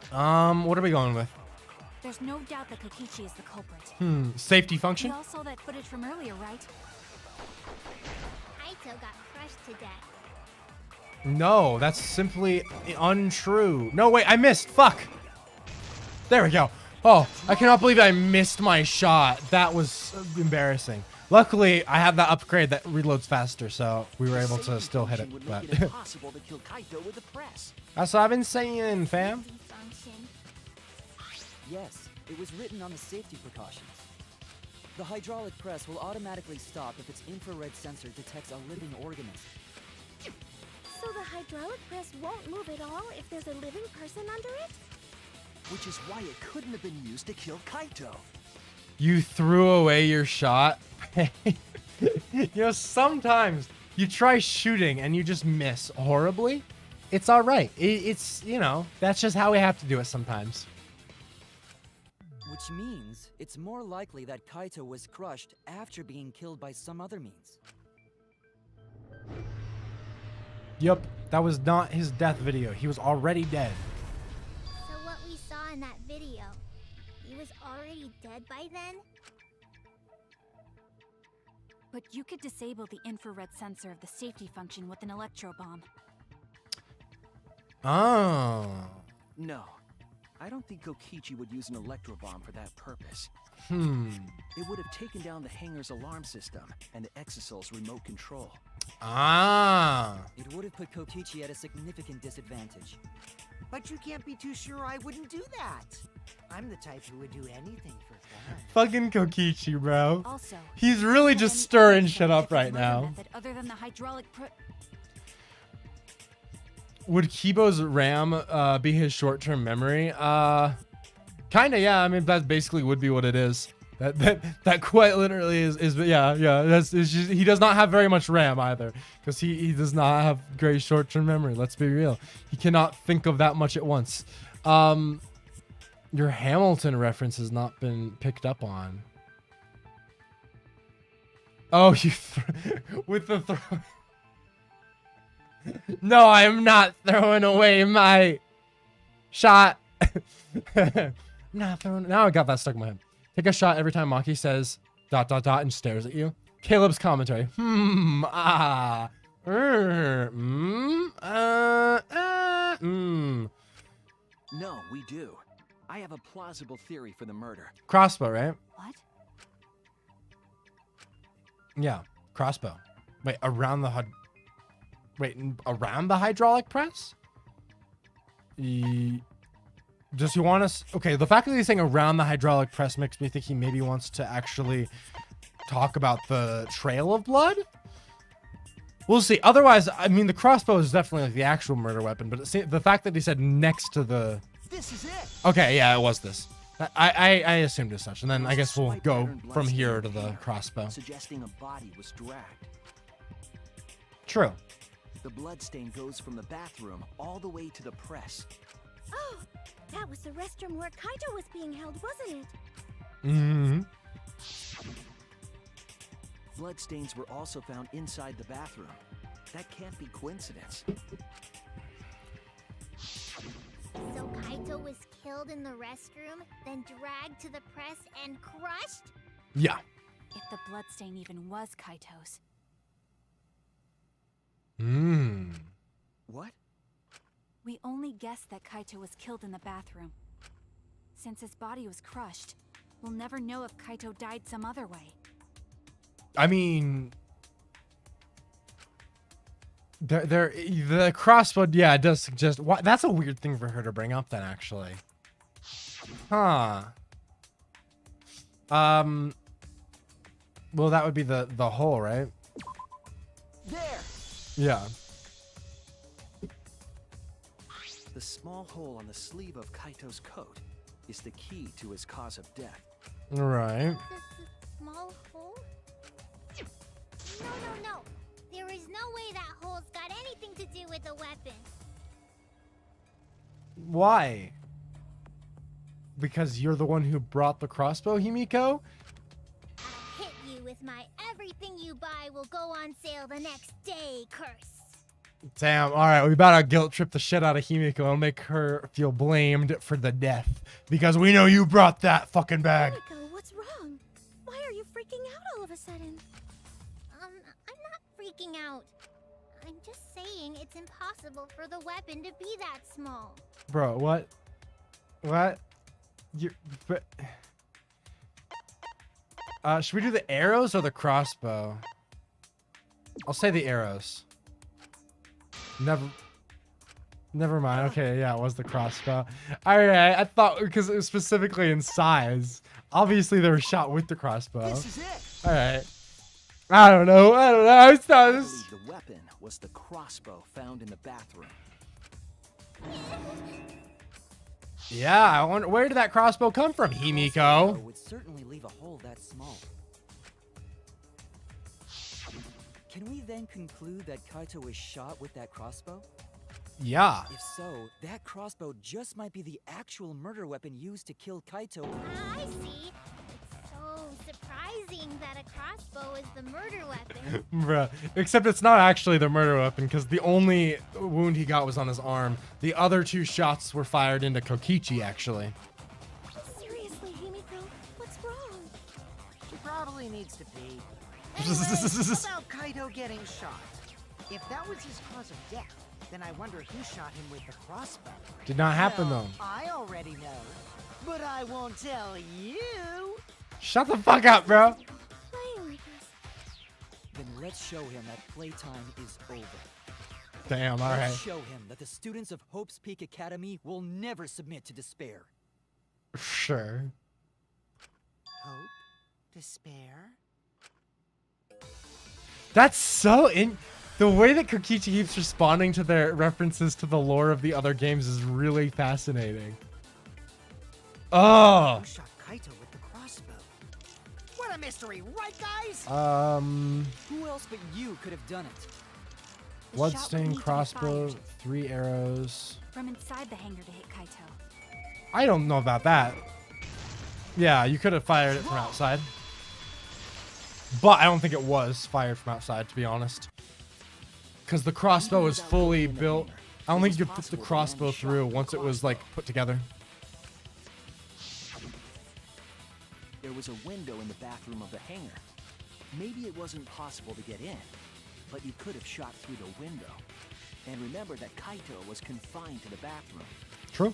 What are we going with? There's no doubt that Kokichi is the culprit. Safety We function? all saw that footage from earlier, right? Kaito got crushed to death. No, that's simply untrue. No, wait, I missed. Fuck. There we go. Oh, I cannot believe I missed my shot. That was embarrassing. Luckily, I have that upgrade that reloads faster, so we were able to still hit it. Would But make it impossible to kill Kaito with a press. that's what I've been saying, fam. Function. Yes, it was written on the safety precautions. The hydraulic press will automatically stop if its infrared sensor detects a living organism. So the hydraulic press won't move at all if there's a living person under it? Which is why it couldn't have been used to kill Kaito. You threw away your shot. You know, sometimes you try shooting and you just miss horribly. It's all right. It's, you know, that's just how we have to do it sometimes. Which means it's more likely that Kaito was crushed after being killed by some other means. Yep, that was not his death video. He was already dead. So what we saw in that video, he was already dead by then? But you could disable the infrared sensor of the safety function with an electro bomb. Oh. No. I don't think Kokichi would use an electro bomb for that purpose. It would have taken down the hangar's alarm system and the Exosoul's remote control. Ah. It would have put Kokichi at a significant disadvantage. But you can't be too sure I wouldn't do that. I'm the type who would do anything for fun. Fucking Kokichi, bro. Also, He's really just stirring shit up right now. Other than the hydraulic Would Kibo's RAM be his short-term memory? Kinda, yeah. I mean, that basically would be what it is. That quite literally is yeah. It's just, he does not have very much RAM either, because he does not have great short-term memory. Let's be real. He cannot think of that much at once. Your Hamilton reference has not been picked up on. Oh, you with the throw. No, I am not throwing away my shot. Not throwing. Now I got that stuck in my head. Take a shot every time Maki says ... and stares at you. Caleb's commentary. No, we do. I have a plausible theory for the murder. Crossbow, right? What? Yeah, crossbow. Wait, around the around the hydraulic press? Does he want us? Okay, the fact that he's saying around the hydraulic press makes me think he maybe wants to actually talk about the trail of blood. We'll see. Otherwise, I mean, the crossbow is definitely like the actual murder weapon, but the fact that he said next to the... This is it. Okay, yeah, it was this. I assumed as such, and then I guess we'll go from here to the crossbow. Suggesting a body was dragged. True. The bloodstain goes from the bathroom all the way to the press. Oh, that was the restroom where Kaito was being held, wasn't it? Mm-hmm. Bloodstains were also found inside the bathroom. That can't be coincidence. So Kaito was killed in the restroom, then dragged to the press and crushed? Yeah. If the bloodstain even was Kaito's. What? We only guessed that Kaito was killed in the bathroom. Since his body was crushed, we'll never know if Kaito died some other way. I mean, the crossbow, yeah, it does suggest. That's a weird thing for her to bring up, then, actually. Huh. Well, that would be the hole, right? There. Yeah. The small hole on the sleeve of Kaito's coat is the key to his cause of death. Right. The small hole? No. There is no way that hole's got anything to do with the weapon. Why? Because you're the one who brought the crossbow, Himiko? I'll hit you with my everything you buy will go on sale the next day curse. Damn, alright, we better guilt trip the shit out of Himiko and make her feel blamed for the death. Because we know you brought that fucking bag. Himiko, what's wrong? Why are you freaking out all of a sudden? I'm not freaking out. I'm just saying it's impossible for the weapon to be that small. Bro, what? What? Should we do the arrows or the crossbow? I'll say the arrows. Never mind. Okay, yeah, it was the crossbow. Alright, I thought because it was specifically in size. Obviously, they were shot with the crossbow. This is it. Alright. I don't know. I just thought I this. believe the weapon was the crossbow found in the bathroom. Yeah, I wonder where did that crossbow come from, Himiko? Would certainly leave a hole that small. Can we then conclude that Kaito was shot with that crossbow? Yeah. If so, that crossbow just might be the actual murder weapon used to kill Kaito. I see. It's so surprising that that a crossbow is the murder weapon. Bruh. Except it's not actually the murder weapon, because the only wound he got was on his arm. The other 2 shots were fired into Kokichi, actually. Seriously, Himiko, what's wrong? She probably needs to pee. Anyway, about Kaito getting shot. If that was his cause of death, then I wonder who shot him with the crossbow. Did not happen, Well, though. I already know, but I won't tell you. Shut the fuck up, bro. Playing with us. Then let's show him that playtime is over. Damn, all right. Let's show him that the students of Hope's Peak Academy will never submit to despair. Sure. Hope? Despair? That's so the way that Kokichi keeps responding to their references to the lore of the other games is really fascinating. Oh. Who shot Kaito with the crossbow? What a mystery, right, guys? Who else but you could have done it? The shot would need Bloodstained to be crossbow, fired 3 arrows. from inside the hangar to hit Kaito. I don't know about that. Yeah, you could have fired it from outside. But I don't think it was fired from outside, to be honest. Because the crossbow was fully built. I don't think you could put the crossbow through once it was, like, put together. There was a window in the bathroom of the hangar. Maybe it wasn't possible to get in, but you could have shot through the window. And remember that Kaito was confined to the bathroom. True.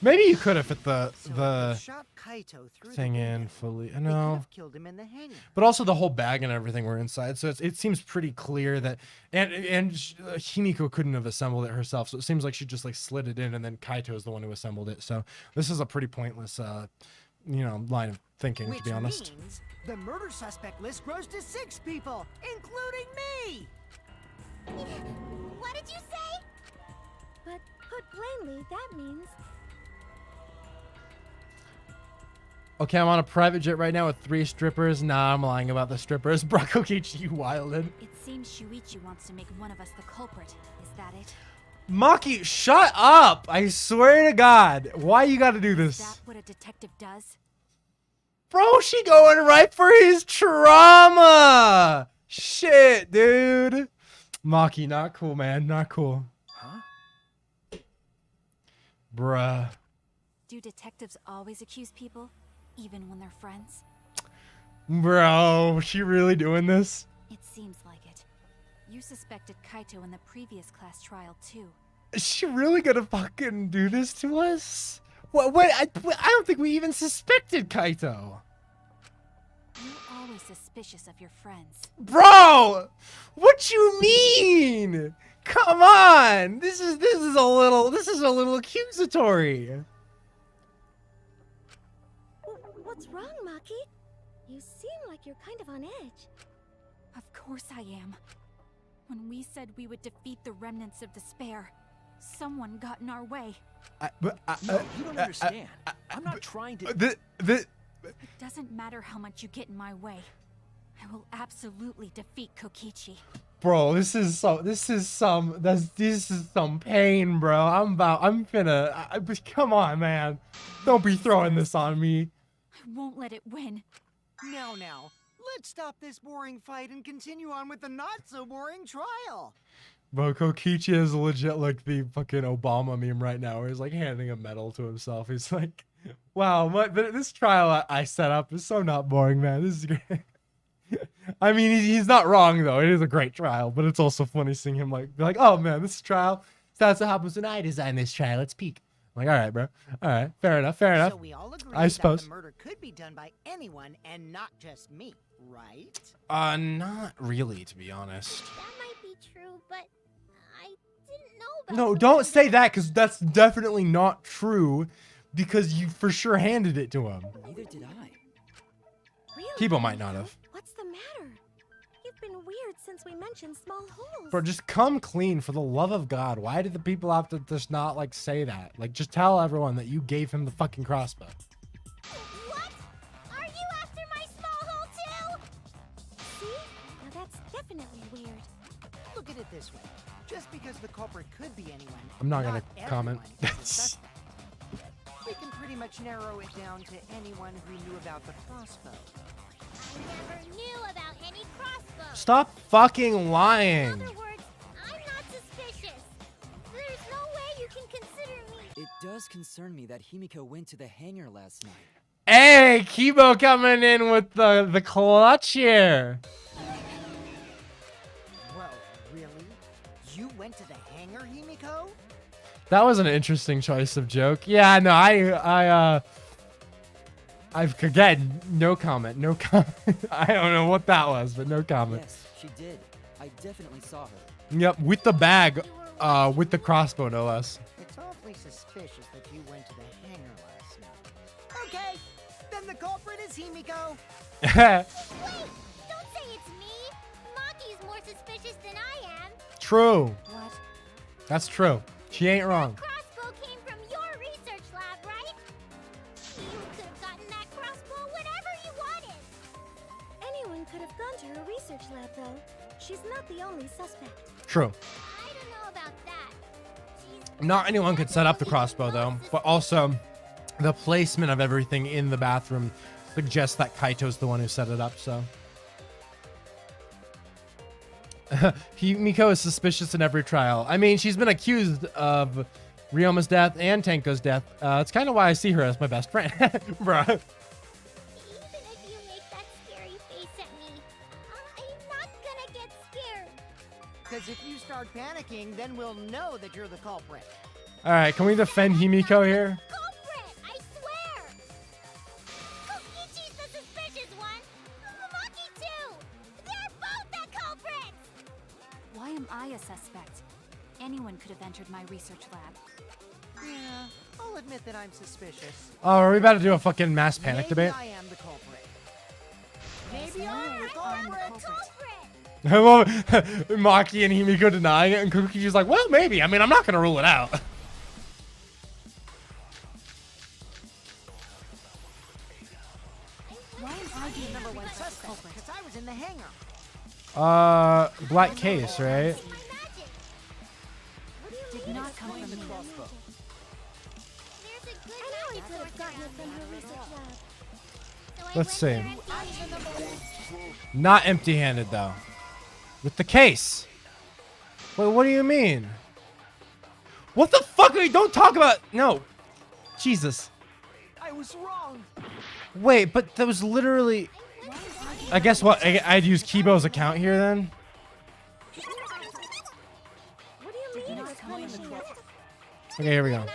Maybe you could have fit So the if they shot Kaito through thing the in window, fully. they could No. have killed him in the hangar. But also the whole bag and everything were inside, so it seems pretty clear that Himiko couldn't have assembled it herself, so it seems like she just like slid it in, and then Kaito is the one who assembled it. So this is a pretty pointless, line of thinking, Which to be honest. means the murder suspect list grows to 6 people, including me. What did you say? But put plainly, that means Okay, I'm on a private jet right now with 3 strippers. Nah, I'm lying about the strippers. Kokichi, you wildin'. It seems Shuichi wants to make one of us the culprit. Is that it? Maki, shut up! I swear to God. Why you gotta do Is this? that what a detective does? Bro, she going right for his trauma! Shit, dude. Maki, not cool, man. Not cool. Huh? Bruh. Do detectives always accuse people, even when they're friends? Bro, she really doing this? It seems like it. You suspected Kaito in the previous class trial, too. Is she really gonna fucking do this to us? What? I don't think we even suspected Kaito. You're always suspicious of your friends. Bro, what you mean? Come on, this is a little accusatory. what's wrong, Maki? You seem like you're kind of on edge. Of course I am. When we said we would defeat the remnants of despair, someone got in our way. No, you don't understand. I'm not trying to... It doesn't matter how much you get in my way. I will absolutely defeat Kokichi. Bro, this is some pain, bro. Come on, man. Don't be throwing this on me. I won't let it win. Now, let's stop this boring fight and continue on with the not-so-boring trial. Bro, Kokichi is legit like the fucking Obama meme right now, where he's like handing a medal to himself. He's like, wow, but this trial I set up is so not boring, man. This is great. I mean, he's not wrong, though. It is a great trial, but it's also funny seeing him be like, oh, man, this trial, that's what happens when I design this trial. Let's peek. I'm like, all right, bro. All right, fair enough. So we all agree I suppose. that the murder could be done by anyone and not just me, right? Not really, to be honest. That might be true, but I didn't know about No, the don't murder. say that, because that's definitely not true, because you for sure handed it to him. Neither did I. Really, Kibo might not have. What's the matter? You've been weird since we mentioned small holes. Bro, just come clean, for the love of God. Why did the people have to just not, say that? Just tell everyone that you gave him the fucking crossbow. What? Are you after my small hole too? See? Now that's definitely weird. Look at it this way. Just because the culprit could be anyone, I'm not gonna everyone comment. is a suspect. We can pretty much narrow it down to anyone who knew about the crossbow. I never Stop fucking lying. In other words, I'm not suspicious. There's no way you can consider me. It does concern me that Himiko went to the hangar last night. Hey, Kibo coming in with the clutch here. Whoa, really? You went to the hangar, Himiko? That was an interesting choice of joke. Yeah, no, again, no comment, no comment. I don't know what that was, but no comment. Yes, she did. I definitely saw her. Yep, with the bag, with the crossbow, no less. It's awfully suspicious that you went to the hangar last night. Okay, then the culprit is Himiko. Wait, don't say it's me. Maki's more suspicious than I am. True. What? That's true. She ain't wrong. Crossbow came from your research lab, right? You could have gotten that crossbow whenever you wanted. Anyone could have gone to her research lab, though. She's not the only suspect. True. I don't know about that. She's Not anyone could set up the crossbow though, but also the placement of everything in the bathroom suggests that Kaito's the one who set it up, so. Himiko is suspicious in every trial. I mean, she's been accused of Ryoma's death and Tenko's death. It's kind of why I see her as my best friend. Bruh. Even if you make that scary face at me, I'm not gonna get scared. Because if you start panicking, then we'll know that you're the culprit. All right, can we defend Himiko here? Culprit, I swear. Kokichi's the suspicious one. Maki too. They're both the culprits. Why am I a suspect? Anyone could have entered my research lab. Yeah, I'll admit that I'm suspicious. Oh, are we about to do a fucking mass panic Maybe debate? I am the culprit. Maybe Yes, I'm the I'm the culprit. culprit. I love Maki and Himiko denying it, and Kokichi's like, well, maybe. I mean, I'm not going to rule it out. Why am I being Number the one culprit? suspect, because I was in the hangar. Black case, right? Did not come from me. There's a good Anyone magic could have source gotten it around from her here. research lab. So I Let's went see. there empty-handed. Not empty-handed, though. With the case. Wait, what do you mean? What the fuck are you? Don't talk about... No. Jesus. I was wrong. Wait, but that was literally... I guess what? I'd use Kibo's account here, then? What do you mean it was punishing it? Okay, here we go.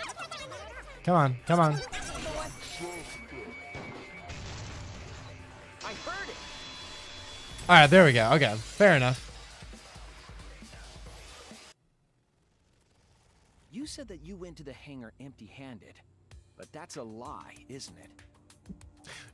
Come on, come on. I heard it. Alright, there we go. Okay, fair enough. You said that you went to the hangar empty-handed, but that's a lie, isn't it?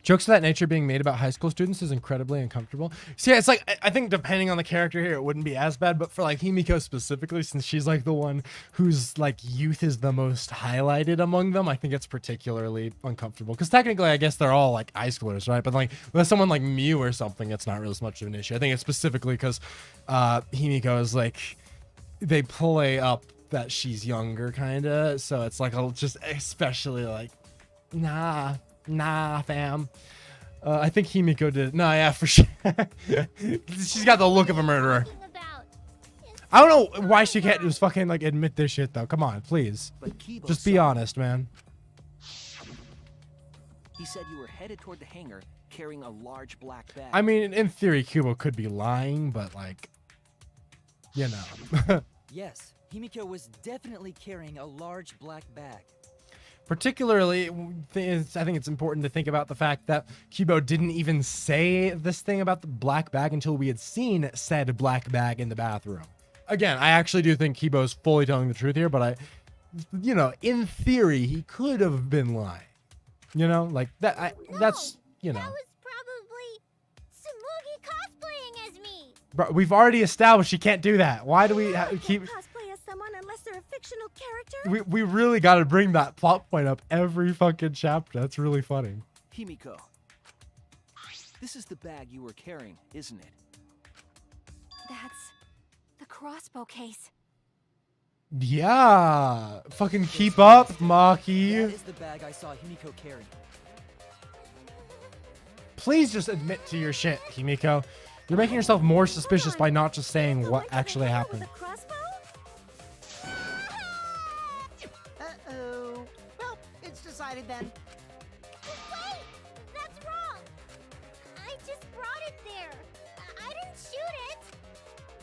Jokes of that nature being made about high school students is incredibly uncomfortable. So yeah, it's like, I think depending on the character here, it wouldn't be as bad, but for like Himiko specifically, since she's like the one whose like youth is the most highlighted among them, I think it's particularly uncomfortable. Because technically, I guess they're all like high schoolers, right? But like with someone like Mew or something, it's not really as much of an issue. I think it's specifically because Himiko is like, they play up that she's younger, kind of. So it's like, just especially like, nah, fam. I think Himiko did. No, yeah, for sure. She's got the look of a murderer. Talking about. I don't know why she can't just fucking like admit this shit though. Come on, please. But Kibo Just be saw- honest, man. He said you were headed toward the hangar carrying a large black bag. I mean, in theory, Kubo could be lying, but like, you know. Yes, Himiko was definitely carrying a large black bag. Particularly, I think it's important to think about the fact that Kubo didn't even say this thing about the black bag until we had seen said black bag in the bathroom. Again, I actually do think Kibo's fully telling the truth here, but you know, in theory, he could have been lying. You know, like that. That's, you know. That was probably Tsumugi cosplaying as me. Bro, we've already established you can't do that. Why do we keep? Cosplay as someone unless they're a fictional character? We really got to bring that plot point up every fucking chapter. That's really funny. Himiko, this is the bag you were carrying, isn't it? That's the crossbow case. Yeah, fucking keep up, That Maki. is the bag I saw Himiko carrying. Please just admit to your shit, Himiko. You're making yourself more suspicious by not just saying what actually happened. Uh-oh. Well, it's decided then. Wait! That's wrong! I just brought it there. I didn't shoot it.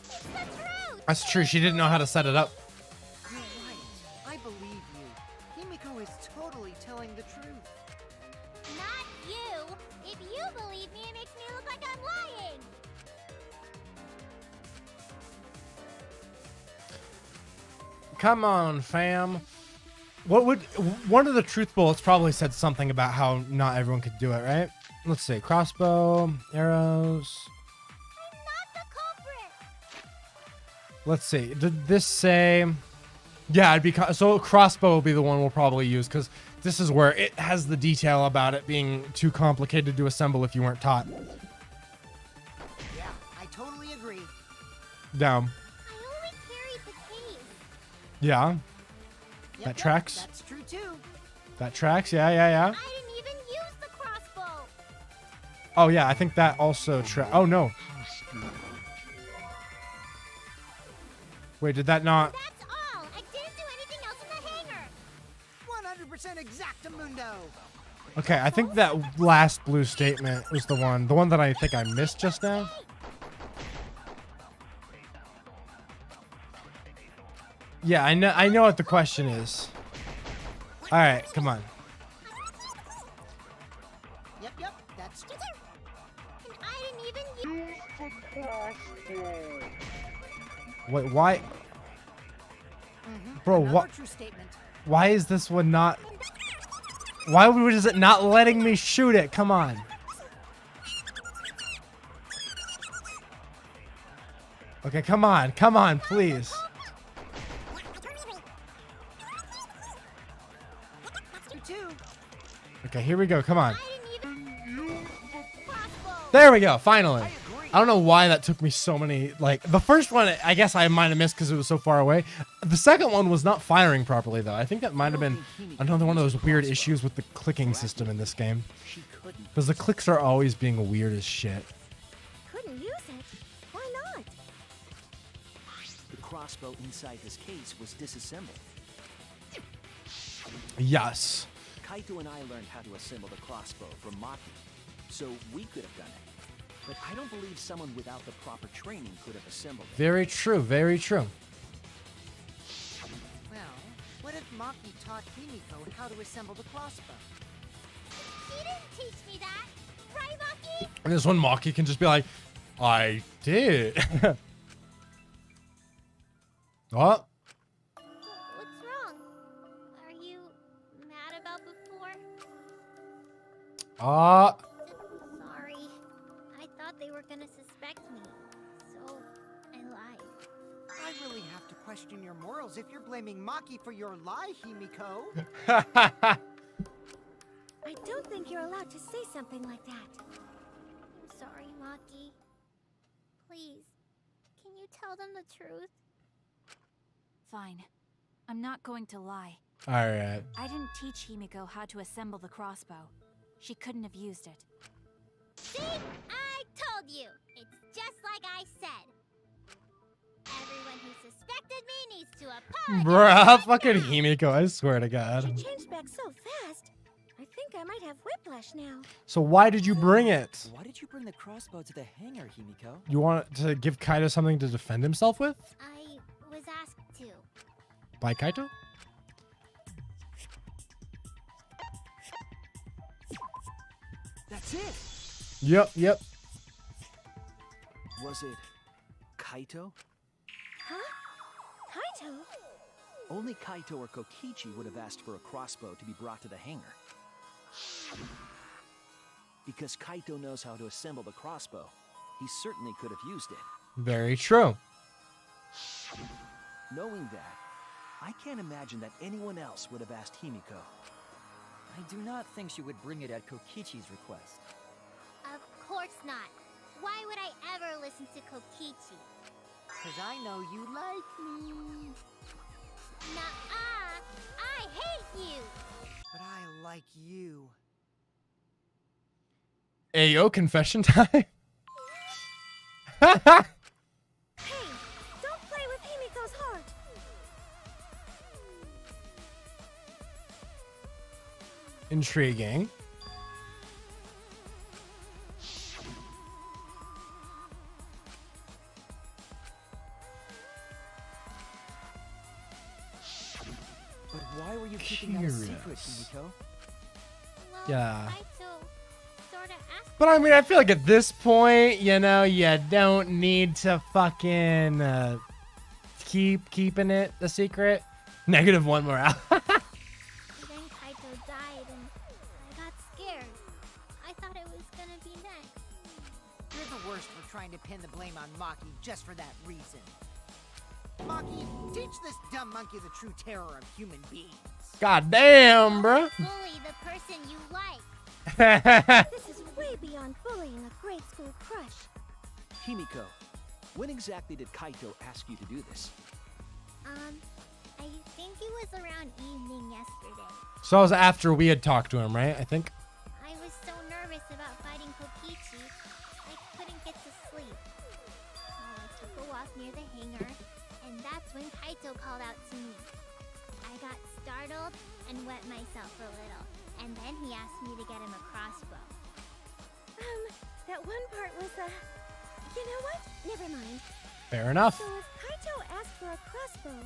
It's the truth! That's true. She didn't know how to set it up. You're right. I believe you. Himiko is totally telling the truth. Not you! If you believe me, it makes me look like I'm lying! Come on, fam. What would one of the truth bullets probably said something about how not everyone could do it, right? Let's see. Crossbow, arrows. I'm not the culprit! Let's see. Did this say? Yeah, it'd be so crossbow will be the one we'll probably use because this is where it has the detail about it being too complicated to assemble if you weren't taught. Yeah, I totally agree. Down. I only carried the case. Yeah. Yep, That tracks. That's true too. That tracks. Yeah, yeah, yeah. I didn't even use the crossbow! Oh yeah, I think that also Oh no. Wait, did that not? That's all! I didn't do anything else in the hangar! 100% exactamundo. Okay, I think that last blue statement was the one that I think I missed just now. Yeah, I know what the question is. All right, come on. Yep, that's true. And I didn't even use the crossbow! Wait, why? Bro, Another what? true statement. Why is this one not? Why is it not letting me shoot it? Come on. Okay, come on, please. Okay, here we go. Come on. There we go. Finally. I don't know why that took me so many. Like the first one, I guess I might have missed because it was so far away. The second one was not firing properly, though. I think that might have been another one of those weird issues with the clicking system in this game. Because the clicks are always being weird as shit. Couldn't use it. Why not? The crossbow inside this case was disassembled. Yes. Kaito and I learned how to assemble the crossbow from Maki, so we could have done it. But I don't believe someone without the proper training could have assembled it. Very true. Very true. Well, what if Maki taught Himiko how to assemble the crossbow? She didn't teach me that! Right, Maki? And this one, Maki can just be like, I did. What? What's wrong? Are you mad about before? Sorry. I thought they were gonna suspect me, so I lied. I really have to question your morals if you're blaming Maki for your lie, Himiko. I don't think you're allowed to say something like that. I'm sorry, Maki. Please, can you tell them the truth? Fine. I'm not going to lie. All right. I didn't teach Himiko how to assemble the crossbow. She couldn't have used it. See? I told you! It's just like I said. Everyone who suspected me needs to apologize. Bruh, fucking Himiko, I swear to God. She changed back so fast. I think I might have whiplash now. So why did you bring it? Why did you bring the crossbow to the hangar, Himiko? You want to give Kaito something to defend himself with? I was asked to. By Kaito? That's it! Yep. Was it Kaito? Huh? Kaito? Only Kaito or Kokichi would have asked for a crossbow to be brought to the hangar. Because Kaito knows how to assemble the crossbow, he certainly could have used it. Very true. Knowing that, I can't imagine that anyone else would have asked Himiko. I do not think she would bring it at Kokichi's request. Of course not. Why would I ever listen to Kokichi? Cause I know you like me. Nuh-uh! I hate you! But I like you. Ayo, confession time. Hey, don't play with Himiko's heart. Intriguing. But why were you keeping that a secret, Curious. Himiko? Well, Yeah. Kaito sorta asked But I mean, I feel like at this point, you know, you don't need to fucking keeping it a secret. -1 morale. Then Kaito died and I got scared. I thought it was gonna be next. You're the worst for trying to pin the blame on Maki just for that reason. Maki, teach this dumb monkey the true terror of human beings. God damn, bro. Bully the person you like. This is way beyond bullying a grade school crush. Himiko, when exactly did Kaito ask you to do this? I think it was around evening yesterday. So it was after we had talked to him, right? I think. I was so nervous about fighting Kokichi, I couldn't get to sleep. So I took a walk near the hangar, and that's when Kaito called out to me. I got startled and wet myself a little, and then he asked me to get him a crossbow. That one part was, you know what? Never mind. Fair enough. So if Kaito asked for a crossbow,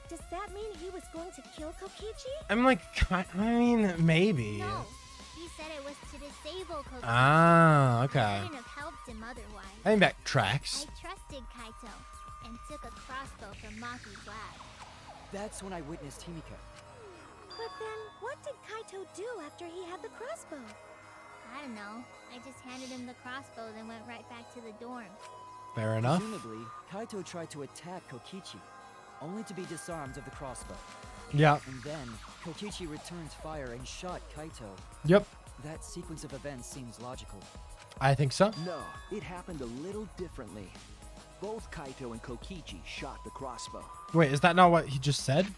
does that mean he was going to kill Kokichi? I'm like, I mean, maybe. No, he said it was to disable Kokichi. Ah, I okay. wouldn't have helped him otherwise. I think that tracks. I trusted Kaito and took a crossbow from Maki's lab. That's when I witnessed Himiko. But then, what did Kaito do after he had the crossbow? I don't know. I just handed him the crossbow, then went right back to the dorms. Fair enough. Presumably, Kaito tried to attack Kokichi, only to be disarmed of the crossbow. Yeah. And then, Kokichi returned fire and shot Kaito. Yep. That sequence of events seems logical. I think so. No, it happened a little differently. Both Kaito and Kokichi shot the crossbow. Wait, is that not what he just said?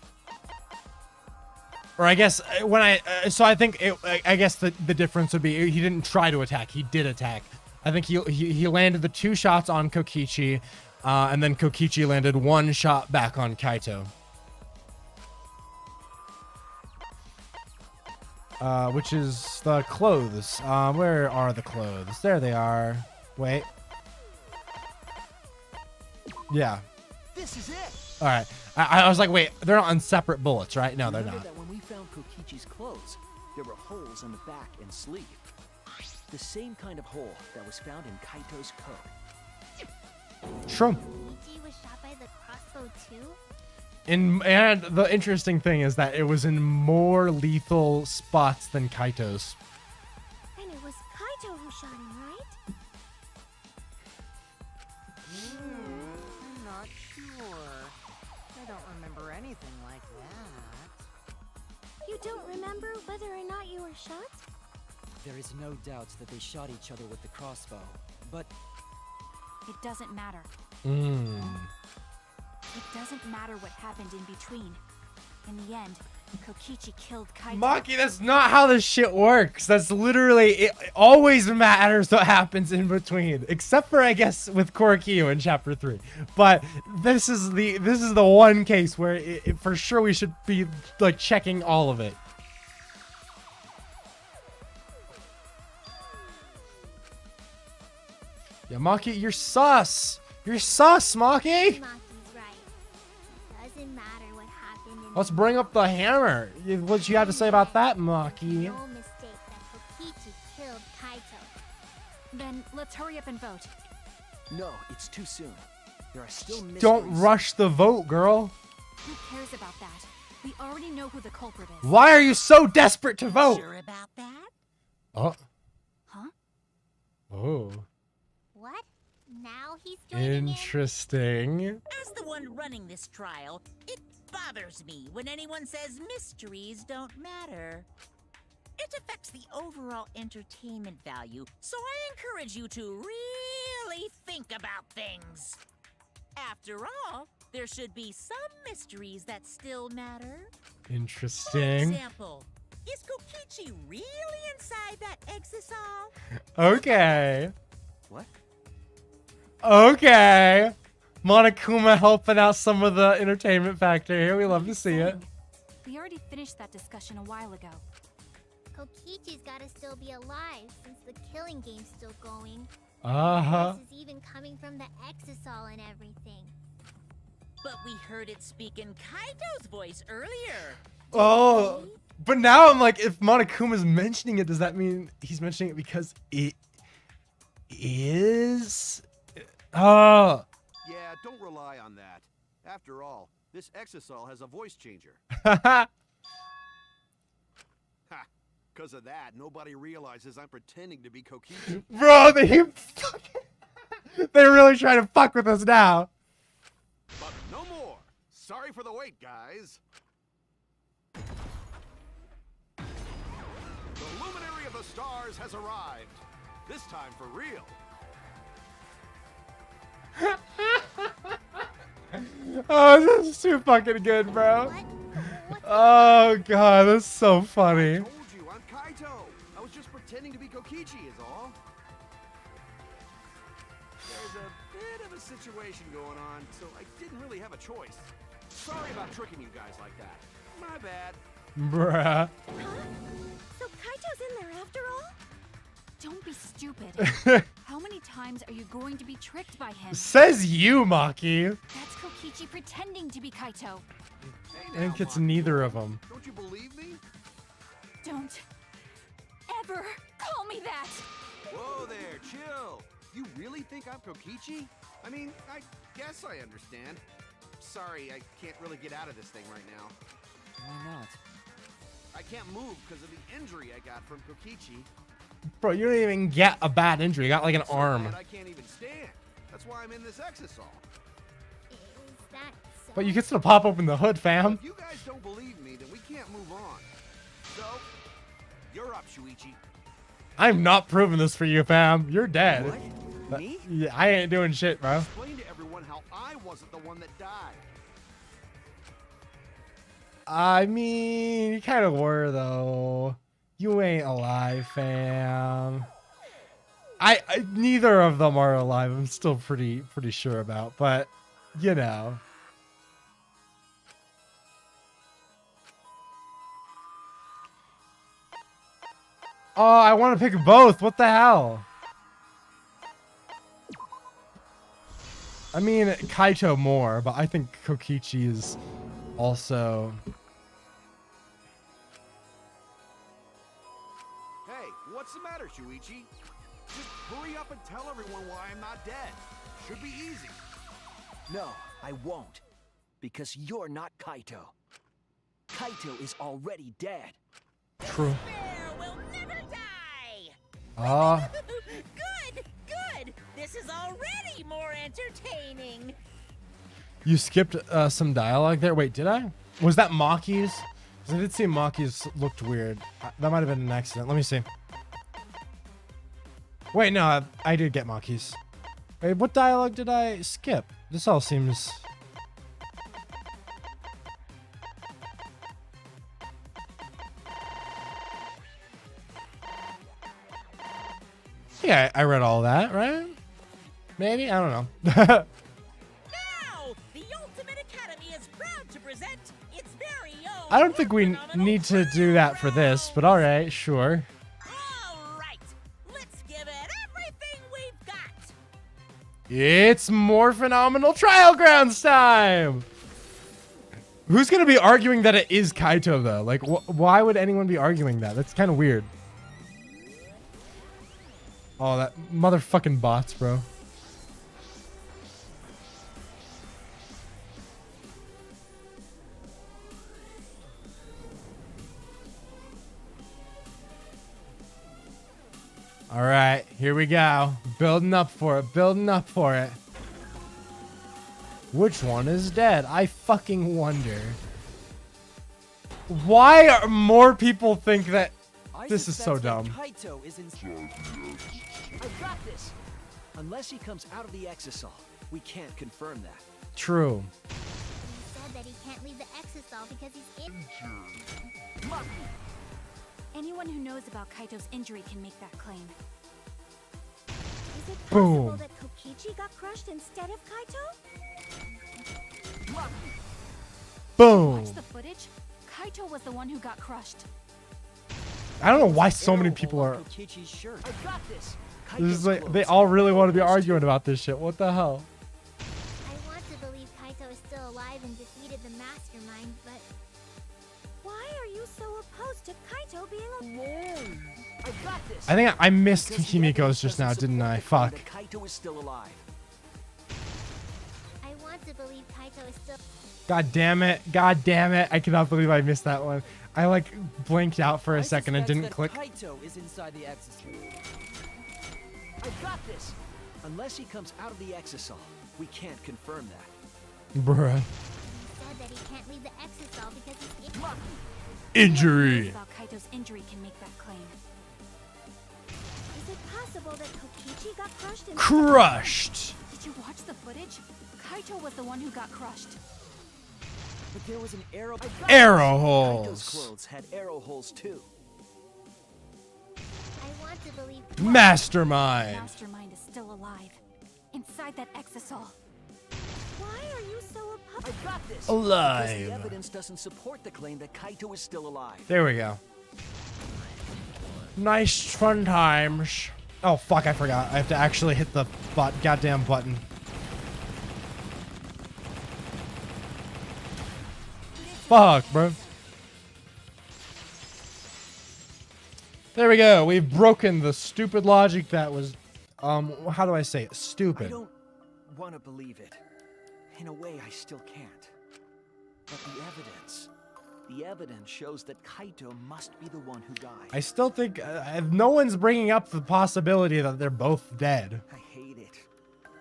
Or I guess when so I think I guess the difference would be he didn't try to attack. He did attack. I think he landed the 2 shots on Kokichi, and then Kokichi landed 1 shot back on Kaito. Which is the clothes. Where are the clothes? There they are. Wait. Yeah. This is it. All right. I was like, wait, they're not on separate bullets, right? No, they're Remember not. that when we found Kokichi's clothes, there were holes in the back and sleeve. The same kind of hole that was found in Kaito's coat. True. Kokichi was shot by the crossbow too? And the interesting thing is that it was in more lethal spots than Kaito's. And it was Kaito who shot him, right? I'm not sure. I don't remember anything like that. You don't remember whether or not you were shot? There is no doubt that they shot each other with the crossbow, but It doesn't matter. It doesn't matter what happened in between. In the end, Kokichi killed Kaito. Maki, that's not how this shit works. That's literally, it always matters what happens in between. Except for, I guess, with Korikyo in chapter 3. But this is the one case where for sure we should be like checking all of it. Yeah, Maki, you're sus. You're sus, Maki. Maki's right. It doesn't matter what happened in Let's bring up the hammer. What you have to say about that, Maki? No mistake that Kokichi killed Kaito. Then let's hurry up and vote. No, it's too soon. There are still mysteries. Don't rush the vote, girl. Who cares about that? We already know who the culprit is. Why are you so desperate to vote? Sure about that? Oh. Huh? Oh. What? Now he's joining Interesting. As the one running this trial, it bothers me when anyone says mysteries don't matter. It affects the overall entertainment value, so I encourage you to really think about things. After all, there should be some mysteries that still matter. For Interesting. example, is Kokichi really inside that exisal? Okay. what? Okay. Monokuma helping out some of the entertainment factor here. We love to see it. We already finished that discussion a while ago. Kokichi's gotta still be alive since the killing game's still going. Uh-huh. This is even coming from the Exisol and everything. But we heard it speak in Kaito's voice earlier. Oh, but now I'm like, if Monokuma's mentioning it, does that mean he's mentioning it because it is? Oh. Yeah, don't rely on that. After all, this Exisol has a voice changer. Ha! Because of that, nobody realizes I'm pretending to be Kokichi. Bro, they're really trying to fuck with us now. But no more. Sorry for the wait, guys. The luminary of the stars has arrived. This time for real. Oh, this is too fucking good, bro. Oh god, that's so funny. I told you, I'm Kaito. I was just pretending to be Kokichi is all. There's a bit of a situation going on, so I didn't really have a choice. Sorry about tricking you guys like that. My bad. Bruh. So Kaito's in there after all? Don't be stupid. How many times are you going to be tricked by him? Says you, Maki. That's Kokichi pretending to be Kaito. I think it's neither of them. Don't you believe me? Don't ever call me that. Whoa there, chill. You really think I'm Kokichi? I mean, I guess I understand. Sorry, I can't really get out of this thing right now. Why not? I can't move because of the injury I got from Kokichi. Bro, you didn't even get a bad injury. You got like an So arm. bad I can't even stand. That's why I'm in this Exisol. Is that so? But you can still pop open the hood, fam. If you guys don't believe me, then we can't move on. So, you're up, Shuichi. I'm not proving this for you, fam. You're dead. What? Me? Yeah, I ain't doing shit, bro. Explain to everyone how I wasn't the one that died. I mean, you kind of were, though. You ain't alive, fam. I neither of them are alive. I'm still pretty sure about, but you know. Oh, I want to pick both. What the hell? I mean, Kaito more, but I think Kokichi is also. Hey, what's the matter, Shuichi? Just hurry up and tell everyone why I'm not dead. Should be easy. No, I won't. Because you're not Kaito. Kaito is already dead. True. Bear will never die. Good, good. This is already more entertaining. You skipped some dialogue there. Wait, did I? Was that Maki's? Because I did see Maki's looked weird. That might have been an accident. Let me see. Wait, no, I did get Maki's. Wait, what dialogue did I skip? This all seems... Yeah, I read all that, right? Maybe? I don't know. Now, the Ultimate Academy is proud to present its very own. I don't think we need to do that for this, but alright, sure. All right, let's give it everything we've got. It's more phenomenal trial grounds time! Who's gonna be arguing that it is Kaito, though? Like, why would anyone be arguing that? That's kind of weird. Oh, that motherfucking bots, bro. All right, here we go. Building up for it, building up for it. Which one is dead? I fucking wonder. Why are more people think that this is so dumb? Kaito is in. I've got this. Unless he comes out of the Exisol, we can't confirm that. True. He said that he can't leave the Exisol because he's injured. Anyone who knows about Kaito's injury can make that claim. Is it Boom. possible that Kokichi Kokichi got crushed instead of Kaito? Boom. Watch the footage. Kaito was the one who got crushed. I don't know why so many people are. Kokichi's shirt. I got this. This is like they all really want to be arguing about this shit. What the hell? I want to believe Kaito is still alive and defeated the mastermind, but Why are you so opposed to Kaito being alive? I got this. I think I missed Because the Himiko's evidence just now, doesn't didn't support I? the claim Fuck. that Kaito is still alive. I want to believe Kaito is still. God damn it. God damn it. I cannot believe I missed that one. I like blinked out for a I second and suspect didn't that click. Kaito is inside the exosuit. I got this. Unless he comes out of the exisal, we can't confirm that. Bruh. He said that he can't leave the exisal because he's in. Injury. About Kaito's injury can make that claim. Is it possible that Kokichi got crushed instead Crushed. Did you watch the footage? Kaito was the one who got crushed. But there was an arrow. Arrow Kaito's holes. clothes had arrow holes too. I want to believe. Mastermind. Mastermind is still alive. Inside that exisal. Why are you so opposed? I got this. Because Alive. the evidence doesn't support the claim that Kaito is still alive. There we go. Nice fun times. Oh fuck, I forgot. I have to actually hit the goddamn button. Fuck, bro. There we go. We've broken the stupid logic that was, how do I say it? I Stupid. don't want to believe it. In a way, I still can't. But the evidence shows that Kaito must be the one who died. I still think no one's bringing up the possibility that they're both dead. I hate it.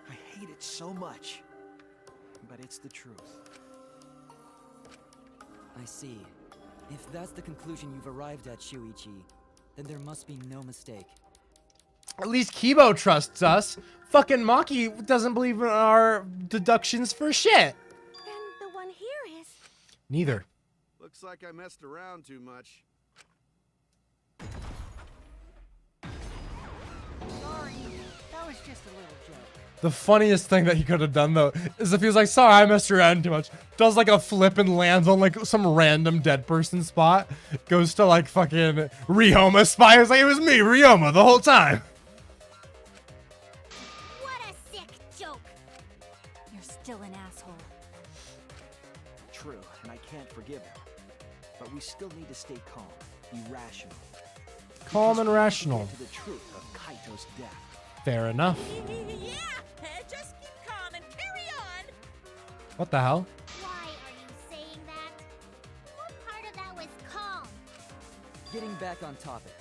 I hate it so much. But it's the truth. I see. If that's the conclusion you've arrived at, Shuichi, then there must be no mistake. At least Kibo trusts us. Fucking Maki doesn't believe in our deductions for shit. Then the one here is. Neither. Looks like I messed around too much. Sorry, that was just a little joke. The funniest thing that he could have done though is if he was like, sorry, I messed around too much. Does like a flip and lands on like some random dead person spot. Goes to like fucking Ryoma spy. It's like, it was me, Ryoma, the whole time. What a sick joke! You're still an asshole. True, and I can't forgive him. But we still need to stay calm, be rational. Calm and Because we need to rational. get to the truth of Kaito's death. Fair enough. Yeah, just keep calm and carry on. What the hell? Why are you saying that? What part of that was calm? Getting back on topic,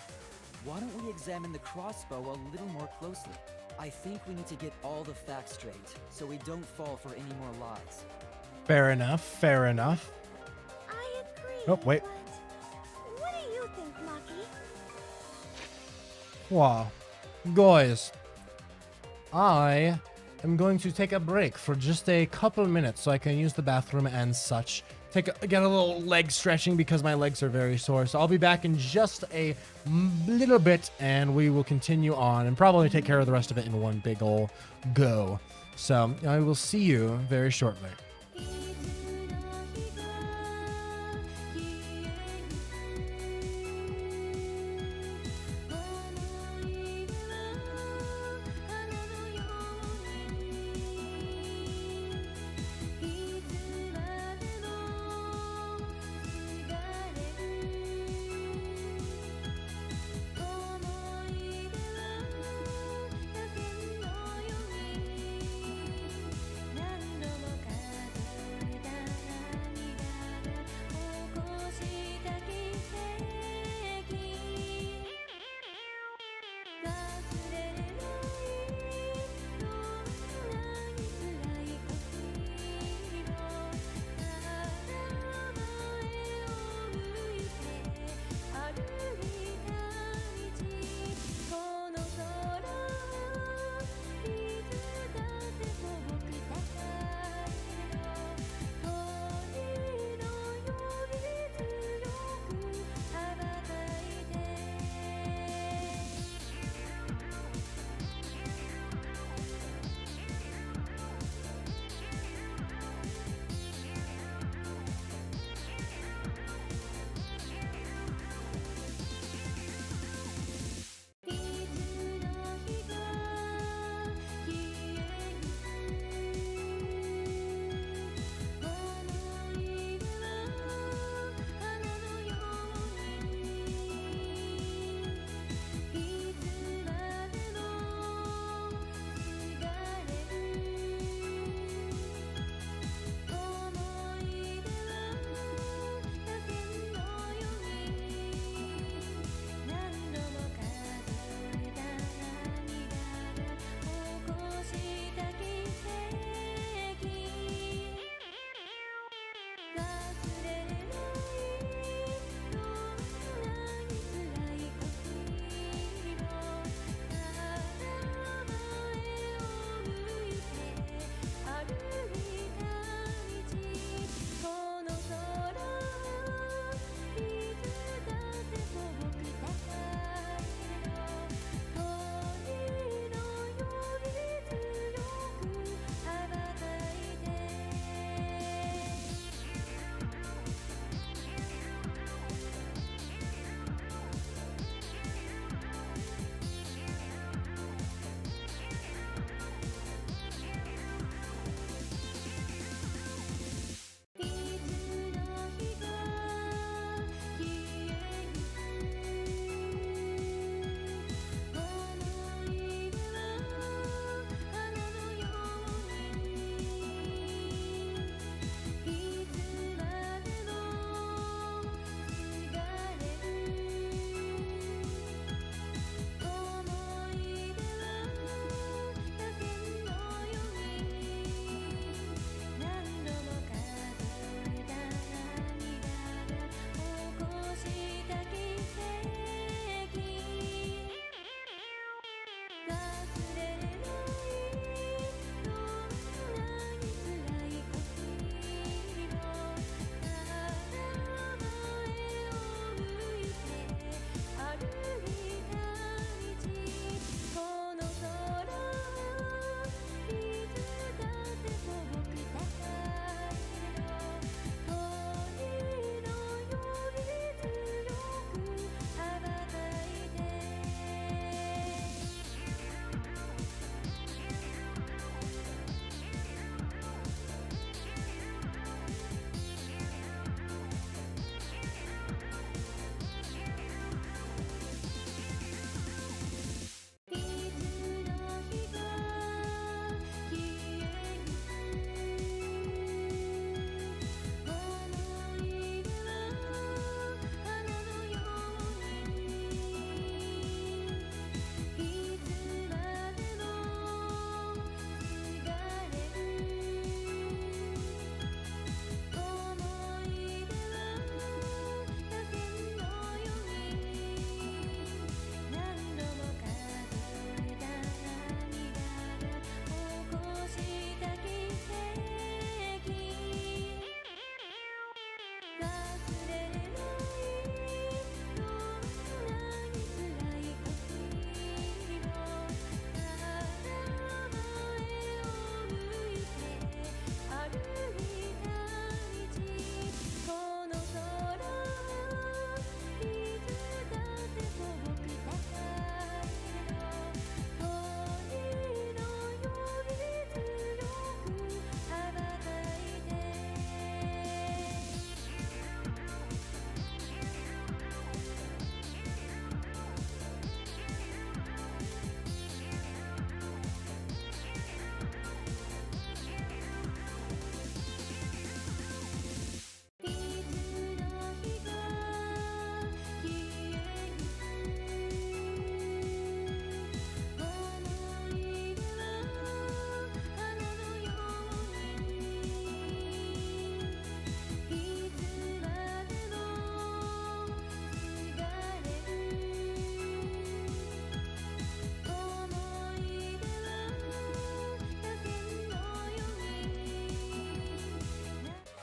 why don't we examine the crossbow a little more closely? I think we need to get all the facts straight, so we don't fall for any more lies. Fair enough. Fair enough. I agree. Oh, wait. But what do you think, Maki? Wow. Guys, I am going to take a break for just a couple minutes so I can use the bathroom and such. Get a little leg stretching because my legs are very sore. So I'll be back in just a little bit and we will continue on and probably take care of the rest of it in one big ol' go. So I will see you very shortly.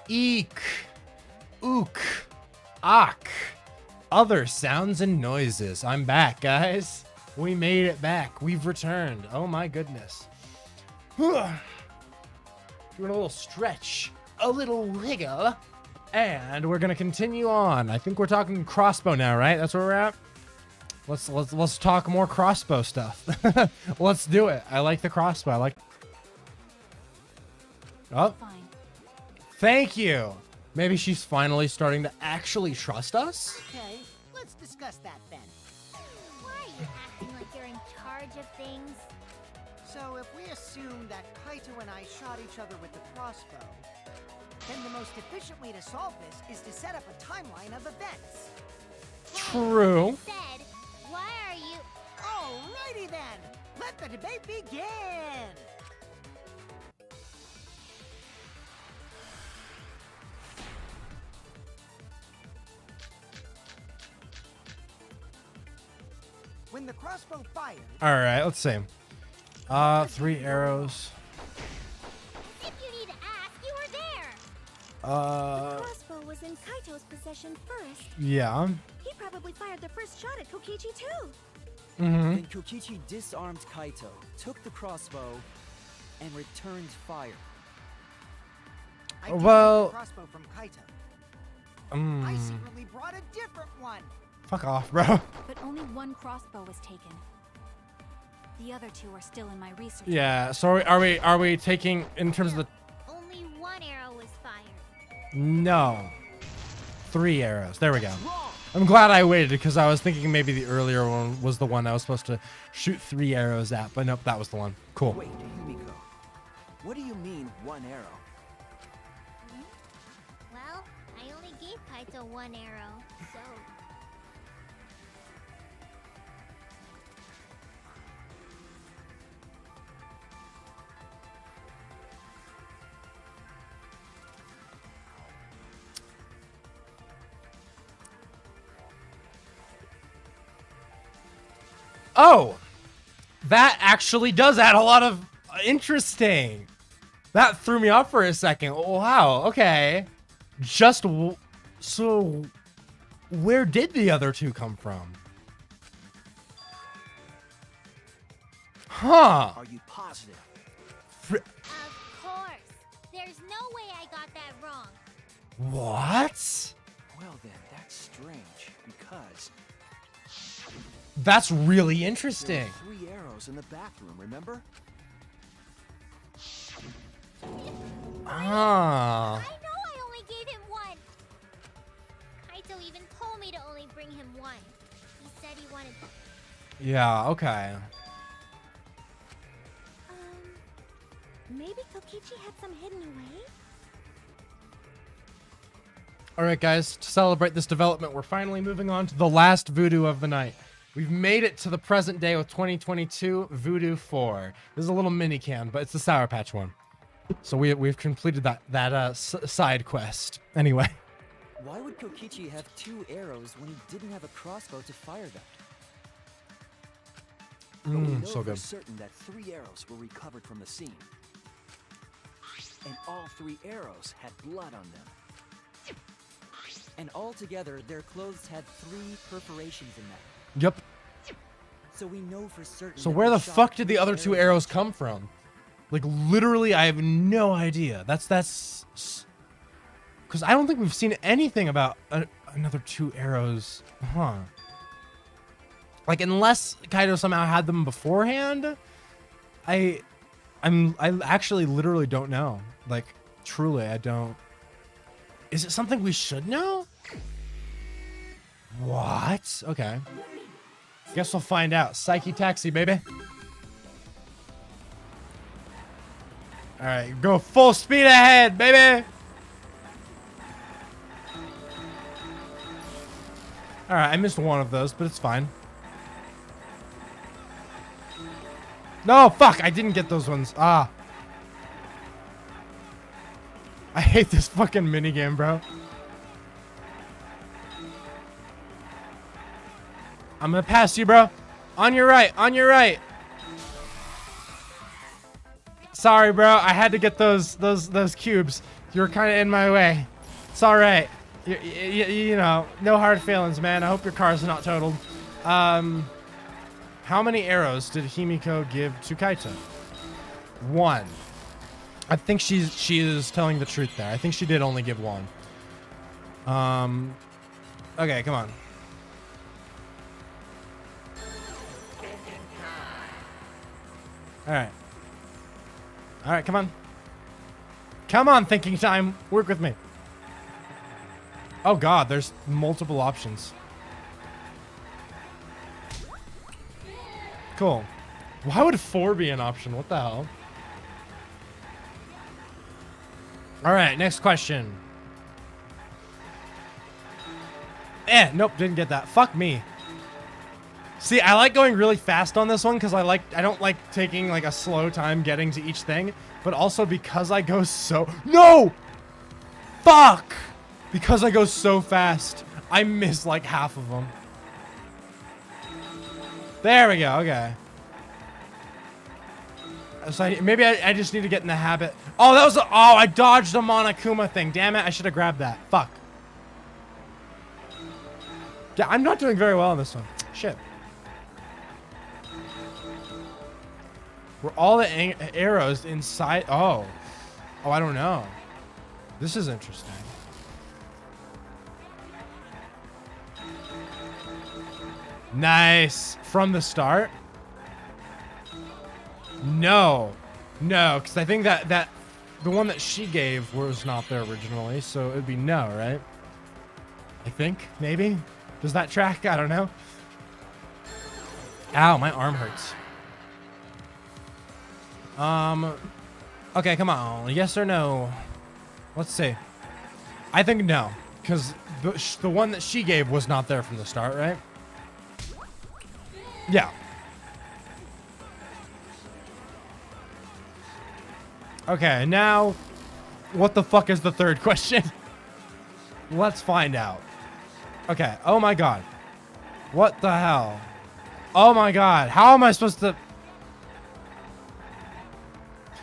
Eek. Ook. Ak. Other sounds and noises. I'm back, guys. We made it back. We've returned. Oh my goodness. Doing a little stretch, a little wiggle, and we're gonna continue on. I think we're talking crossbow now, right? That's where we're at. Let's talk more crossbow stuff. Let's do it. I like the crossbow. I like. Oh, Fine. thank you. Maybe she's finally starting to actually trust us. Okay, let's discuss that then. Why are you acting like you're in charge of things? So if we assume that Kaito and I shot each other with the crossbow, then the most efficient way to solve this is to set up a timeline of events. True. Said, why are you... Alrighty then, let the debate begin! When the crossbow fired, All right, let's see. 3 arrows. If you need to ask, you were there! The crossbow was in Kaito's possession first. Yeah. He probably fired the first shot at Kokichi too. Then Kokichi disarmed Kaito, took the crossbow, and returned fire. I didn't Well- get the crossbow from Kaito. I secretly brought a different one. Fuck off, bro. But only one crossbow was taken. The other 2 are still in my research. Yeah. So are we taking in terms of the? Only one arrow was fired. No. 3 arrows. There we go. I'm glad I waited because I was thinking maybe the earlier one was the one I was supposed to shoot 3 arrows at, but nope, that was the one. Cool. Wait, Yumiko. What do you mean, one arrow? Well, I only gave Kaito one arrow, so... Oh, that actually does add a lot of interesting. That threw me off for a second. Wow. Okay. So where did the other 2 come from? Huh. Are you positive? Of course! There's no way I got that wrong. What? Well then, that's strange, because That's really there interesting. were 3 arrows in the bathroom, remember? Ah. I know I only gave him one! Kaito even told me to only bring him one. He said he wanted... Yeah, okay. Maybe Kokichi had some hidden away? All right, guys, to celebrate this development, we're finally moving on to the last voodoo of the night. We've made it to the present day with 2022 Voodoo 4. This is a little mini can, but it's the Sour Patch one. So we've completed that side quest. Anyway. Why would Kokichi have 2 arrows when he didn't have a crossbow to fire them? But we know So for good. certain that 3 arrows were recovered from the scene. And all 3 arrows had blood on them. And altogether, their clothes had 3 perforations in them. Yep. So we know for certain. So that where they the shot fuck did 3 the other 2 arrows come from? Like, literally, I have no idea. That's because I don't think we've seen anything about another 2 arrows. Huh. Like, unless Kaito somehow had them beforehand, I actually literally don't know. Like, truly, I don't. Is it something we should know? What? Okay. Guess we'll find out. Psyche taxi, baby. All right, go full speed ahead, baby. All right, I missed one of those, but it's fine. No, fuck, I didn't get those ones. Ah. I hate this fucking minigame, bro. I'm gonna pass you, bro. On your right, on your right. Sorry, bro. I had to get those cubes. You're kind of in my way. It's all right. You know, no hard feelings, man. I hope your car's not totaled. How many arrows did Himiko give to Kaito? 1. I think she is telling the truth there. I think she did only give 1. Okay, come on. All right, come on. Come on, thinking time. Work with me. Oh God, there's multiple options. Cool. Why would 4 be an option? What the hell? All right, next question. Nope, didn't get that. Fuck me. See, I like going really fast on this one because I don't like taking like a slow time getting to each thing, but also because I go so... No! Fuck! Because I go so fast, I miss like half of them. There we go, okay. So maybe I just need to get in the habit. Oh, that was I dodged the Monokuma thing. Damn it, I should have grabbed that. Fuck. Yeah, I'm not doing very well on this one. Shit. Were all the arrows inside? Oh, I don't know. This is interesting. Nice. From the start? No, because I think that the one that she gave was not there originally, so it would be no, right? I think, maybe? Does that track? I don't know. Ow, my arm hurts. Okay, come on. Yes or no? Let's see. I think no, because the one that she gave was not there from the start, right? Yeah. Okay, now, what the fuck is the third question? Let's find out. Okay, oh my God. What the hell? Oh my God, how am I supposed to...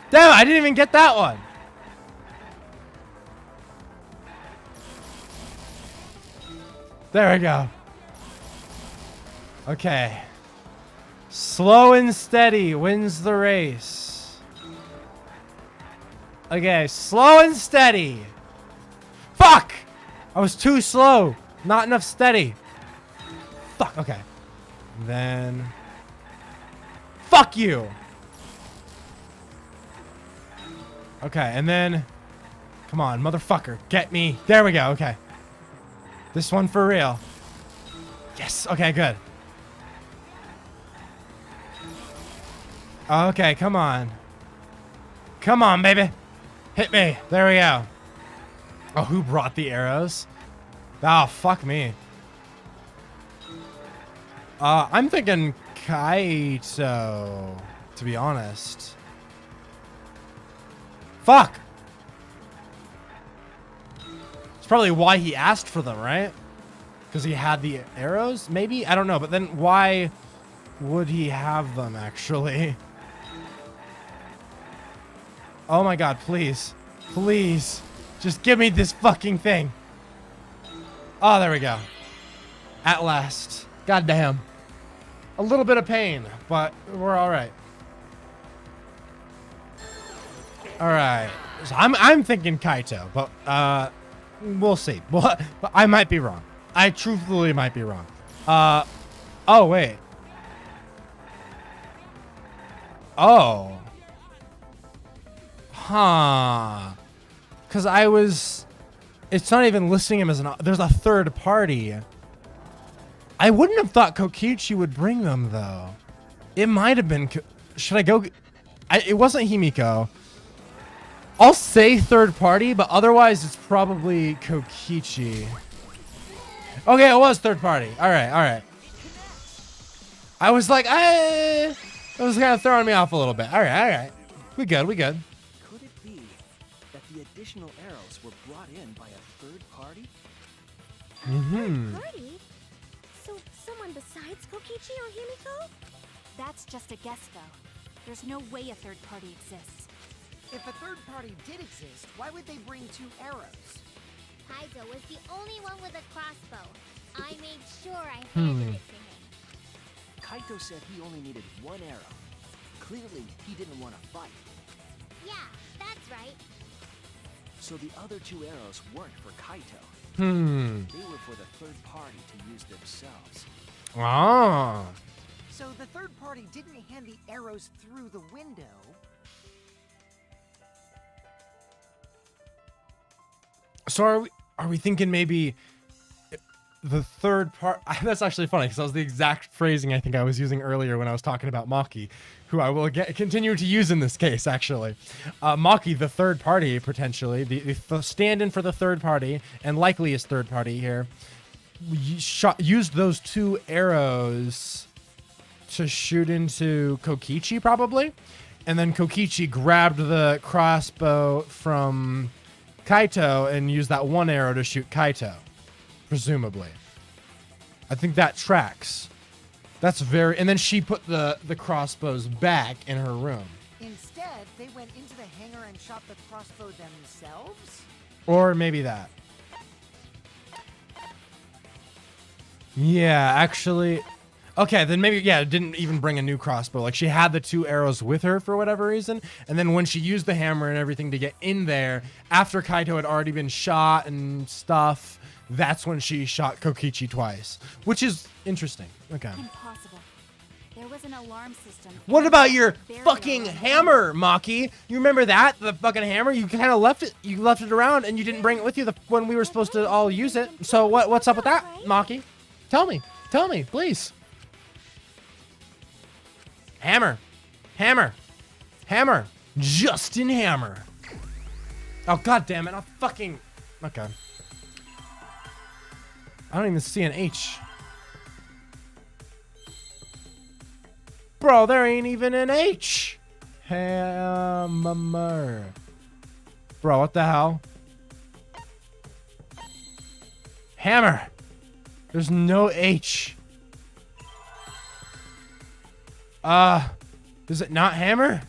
Damn, I didn't even get that one. There we go. Okay. Slow and steady wins the race. Okay, slow and steady. Fuck! I was too slow. Not enough steady. Fuck, okay. Then... Fuck you! Okay, and then... Come on, motherfucker. Get me. There we go, okay. This one for real. Yes, okay, good. Okay, come on. Come on, baby. Hit me. There we go. Oh, who brought the arrows? Oh, fuck me. I'm thinking Kaito, to be honest. Fuck! It's probably why he asked for them, right? Because he had the arrows, maybe? I don't know, but then why would he have them, actually? Oh my God, please. Please. Just give me this fucking thing. Oh, there we go. At last. God damn. A little bit of pain, but we're all right. All right. So I'm thinking Kaito, but we'll see. But I might be wrong. I truthfully might be wrong. Oh wait. Oh. Huh. Because I was... It's not even listing him as an... There's a third party. I wouldn't have thought Kokichi would bring them, though. It might have been... Should I go... It wasn't Himiko. I'll say third party, but otherwise it's probably Kokichi. Okay, it was third party. All right, all right. I was like, it was kind of throwing me off a little bit. All right, all right. We good, we good. Could it be that the additional arrows were brought in by a third party? Mm-hmm. Party? So someone besides Kokichi or Himiko? That's just a guess, though. There's no way a third party exists. If a third party did exist, why would they bring 2 arrows? Kaito was the only one with a crossbow. I made sure I handed it to him. Kaito said he only needed 1 arrow. Clearly, he didn't want to fight. Yeah, that's right. So the other 2 arrows weren't for Kaito. They were for the third party to use themselves. Ah. So the third party didn't hand the arrows through the window. So are we thinking maybe the third part? That's actually funny because that was the exact phrasing I think I was using earlier when I was talking about Maki, who I will continue to use in this case, actually. Maki, the third party, potentially, the stand-in for the third party, and likeliest third party here, used those 2 arrows to shoot into Kokichi, probably. And then Kokichi grabbed the crossbow from Kaito and used that 1 arrow to shoot Kaito, presumably. I think that tracks. That's very... And then she put the crossbows back in her room. Instead, they went into the hangar and shot the crossbow themselves? Or maybe that. Yeah, actually... Okay, then maybe, yeah, didn't even bring a new crossbow. Like, she had the 2 arrows with her for whatever reason. And then when she used the hammer and everything to get in there, after Kaito had already been shot and stuff, that's when she shot Kokichi twice. Which is interesting. Okay. Impossible. There was an alarm system. What about your Buried fucking around the hammer, Maki? You remember that? The fucking hammer? You kind of left it. You left it around and you didn't bring it with you when we were supposed to all use it. So what's up with that, Maki? Tell me. Tell me, please. Hammer. Hammer. Hammer. Justin Hammer. Oh, god damn it. I'll fucking... Okay. I don't even see an H. Bro, there ain't even an H. Hammer. Bro, what the hell? Hammer. There's no H. Is it not hammer?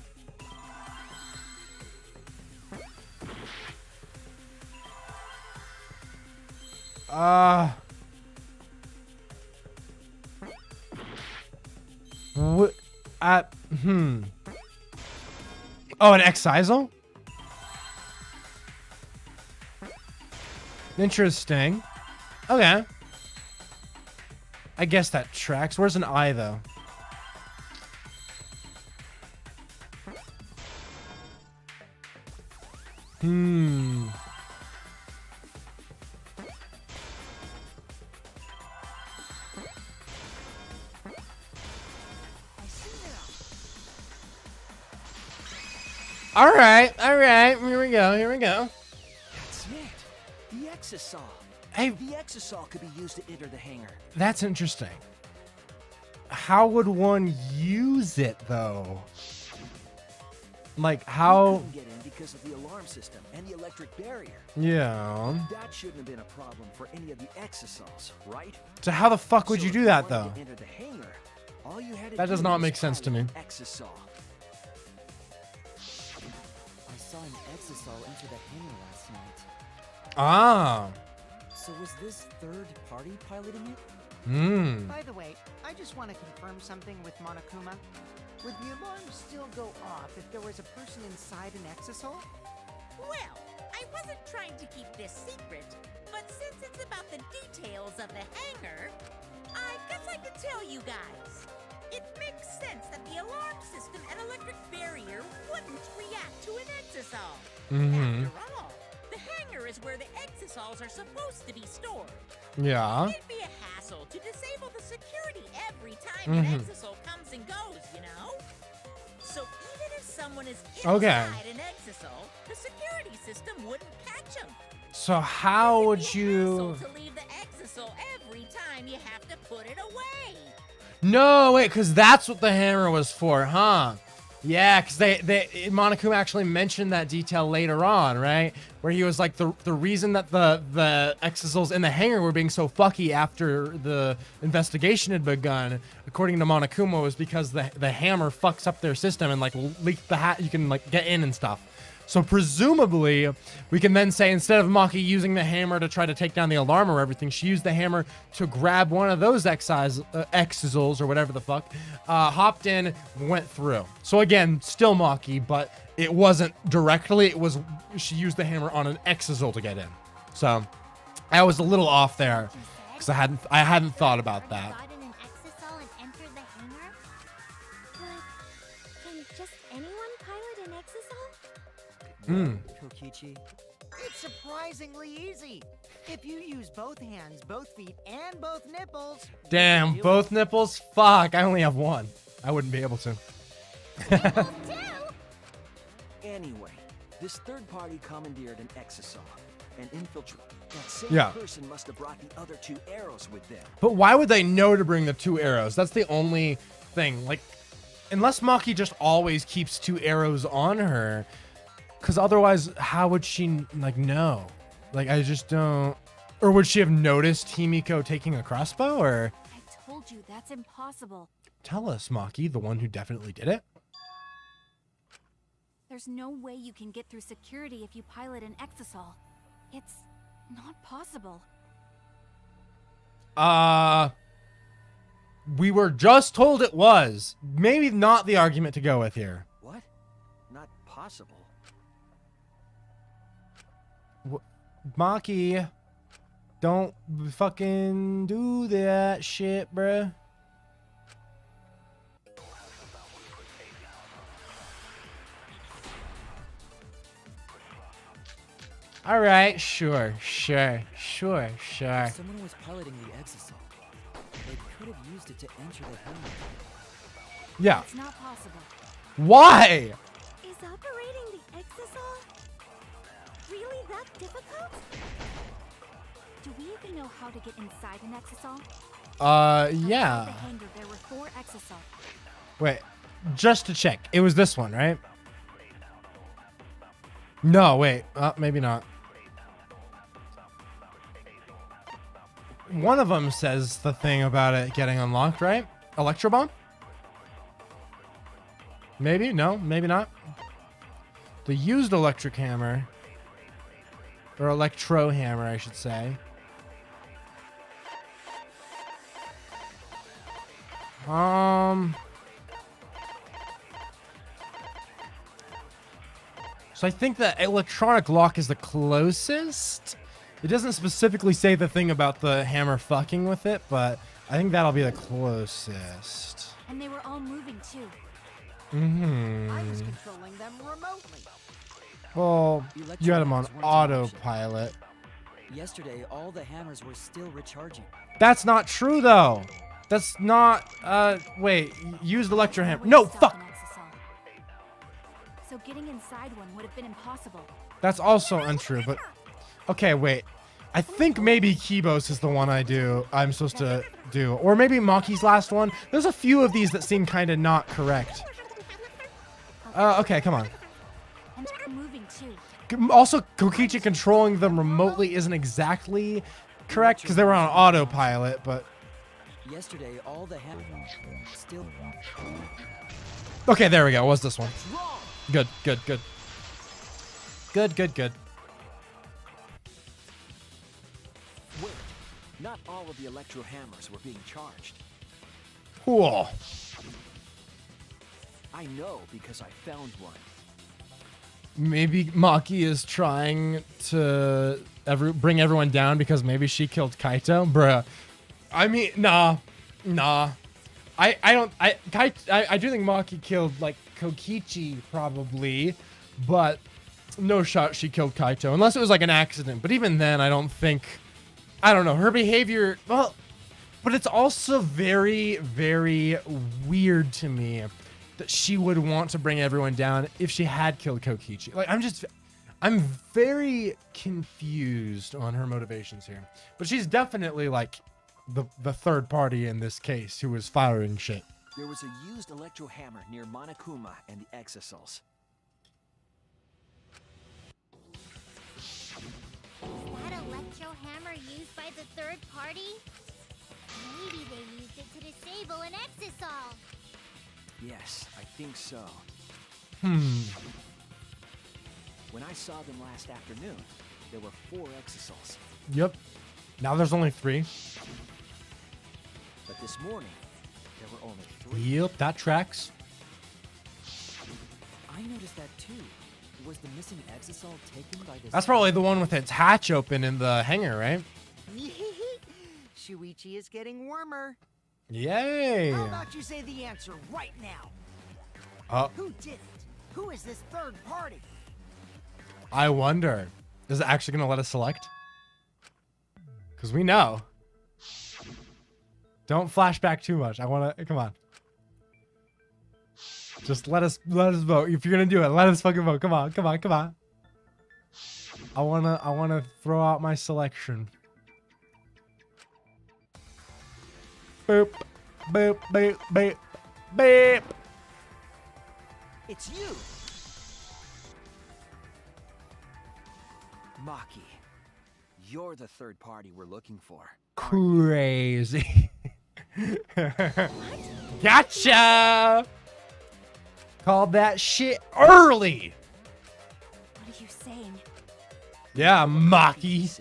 What? Oh, an excisal? Interesting. Okay. I guess that tracks. Where's an I, though? All right. Here we go. That's it. The exisal. Hey, The exisal could be used to enter the hangar. that's interesting. How would one use it, though? Like, We how... couldn't get in because of the alarm system and the electric barrier. Yeah. That shouldn't have been a problem for any of the exisals, right? So how the fuck would So you if do that, wanted though? to enter the hangar, all you had to That does do not was make sense to me. pilot an exisal. I saw an exisal enter the hangar last night. Ah. So was this third party piloting it? By the way, I just want to confirm something with Monokuma. Would the alarm still go off if there was a person inside an exisal? Well, I wasn't trying to keep this secret, but since it's about the details of the hangar, I guess I could tell you guys. It makes sense that the alarm system and electric barrier wouldn't react to an exisal. After all, the hangar is where the exisols are supposed to be stored. Yeah. It'd be a hassle to disable the security every time an exisol comes and goes, you know? So even if someone is inside an exisol, the security system wouldn't catch them. So how would It'd be a you... hassle to leave the exisol every time you have to put it away. No, wait, because that's what the hammer was for, huh? Yeah, because Monokuma actually mentioned that detail later on, right? Where he was like, the reason that the exisals in the hangar were being so fucky after the investigation had begun, according to Monokuma, was because the hammer fucks up their system and like leaks the hat. You can like get in and stuff. So presumably, we can then say instead of Maki using the hammer to try to take down the alarm or everything, she used the hammer to grab one of those exizals or whatever the fuck, hopped in, went through. So again, still Maki, but it wasn't directly. It was she used the hammer on an exizal to get in. So I was a little off there because I hadn't thought about that. Got in an exisal and entered the hangar? But can just anyone pilot an exisal? Kokichi. It's surprisingly easy. If you use both hands, both feet, and both nipples. Damn, both nipples? Fuck, I only have one. I wouldn't be able to. Anyway, this third party commandeered an exisal and infiltrated. That same person must have brought the other 2 arrows with them. But why would they know to bring the 2 arrows? That's the only thing. Like, unless Maki just always keeps 2 arrows on her, because otherwise, how would she, like, know? Like, I just don't... Or would she have noticed Himiko taking a crossbow, or... I told you, that's impossible. Tell us, Maki, the one who definitely did it. There's no way you can get through security if you pilot an exisal. It's not possible. We were just told it was. Maybe not the argument to go with here. What? Not possible. Maki, don't fucking do that shit, bruh. All right, sure. If someone was piloting the exisal, they could have used it to enter the hangar. Yeah. It's not possible. Why? Is operating the exisal really that difficult? Do we even know how to get inside an exisal? Yeah. Outside the hangar, there were 4 exisal. Wait, just to check. It was this one, right? No, wait. Maybe not. One of them says the thing about it getting unlocked, right? Electro bomb? Maybe? No, maybe not. The used electric hammer. Or electro hammer, I should say. So I think the electronic lock is the closest. It doesn't specifically say the thing about the hammer fucking with it, but I think that'll be the closest. And they were all moving too. I was controlling them remotely. Well, you had them on autopilot. Yesterday, all the hammers were still recharging. That's not true, though. That's not, wait, used electro hammer. No, fuck! So getting inside one would have been impossible. That's also untrue, but... Okay, wait. I think maybe Kibos is the one I'm supposed to do. Or maybe Maki's last one. There's a few of these that seem kind of not correct. Okay, come on. And they're moving too. Also, Kokichi controlling them remotely isn't exactly correct, because they were on autopilot, but... Yesterday, all the hammers still... Okay, there we go. It was this one. Good. Good. Wait, not all of the electro hammers were being charged. Cool. I know because I found one. Maybe Maki is trying to bring everyone down because maybe she killed Kaito, bruh. I mean, nah. I do think Maki killed like Kokichi probably, but no shot she killed Kaito unless it was like an accident. But even then, I don't know, her behavior. Well, but it's also very, very weird to me that she would want to bring everyone down if she had killed Kokichi. Like, I'm very confused on her motivations here. But she's definitely like the third party in this case who was firing shit. There was a used electro hammer near Monokuma and the exisals. Is that electro hammer used by the third party? Maybe they used it to disable an exisal. Yes, I think so. When I saw them last afternoon, there were 4 exosols. Yep. Now there's only 3. But this morning, there were only 3. Yep, that tracks. I noticed that too. Was the missing exosol taken by this? That's probably the one with its hatch open in the hangar, right? Shuichi is getting warmer. Yay! How about you say the answer right now? Who did it? Who is this third party? I wonder. Is it actually going to let us select? Because we know. Don't flash back too much. I want to... Come on. Just let us vote. If you're going to do it, let us fucking vote. Come on. Come on. Come on. I want to throw out my selection. Boop. Boop. Boop. Boop. Boop. It's you! Maki, you're the third party we're looking for. Crazy. Gotcha! Called that shit early. What are you saying? Yeah, Maki.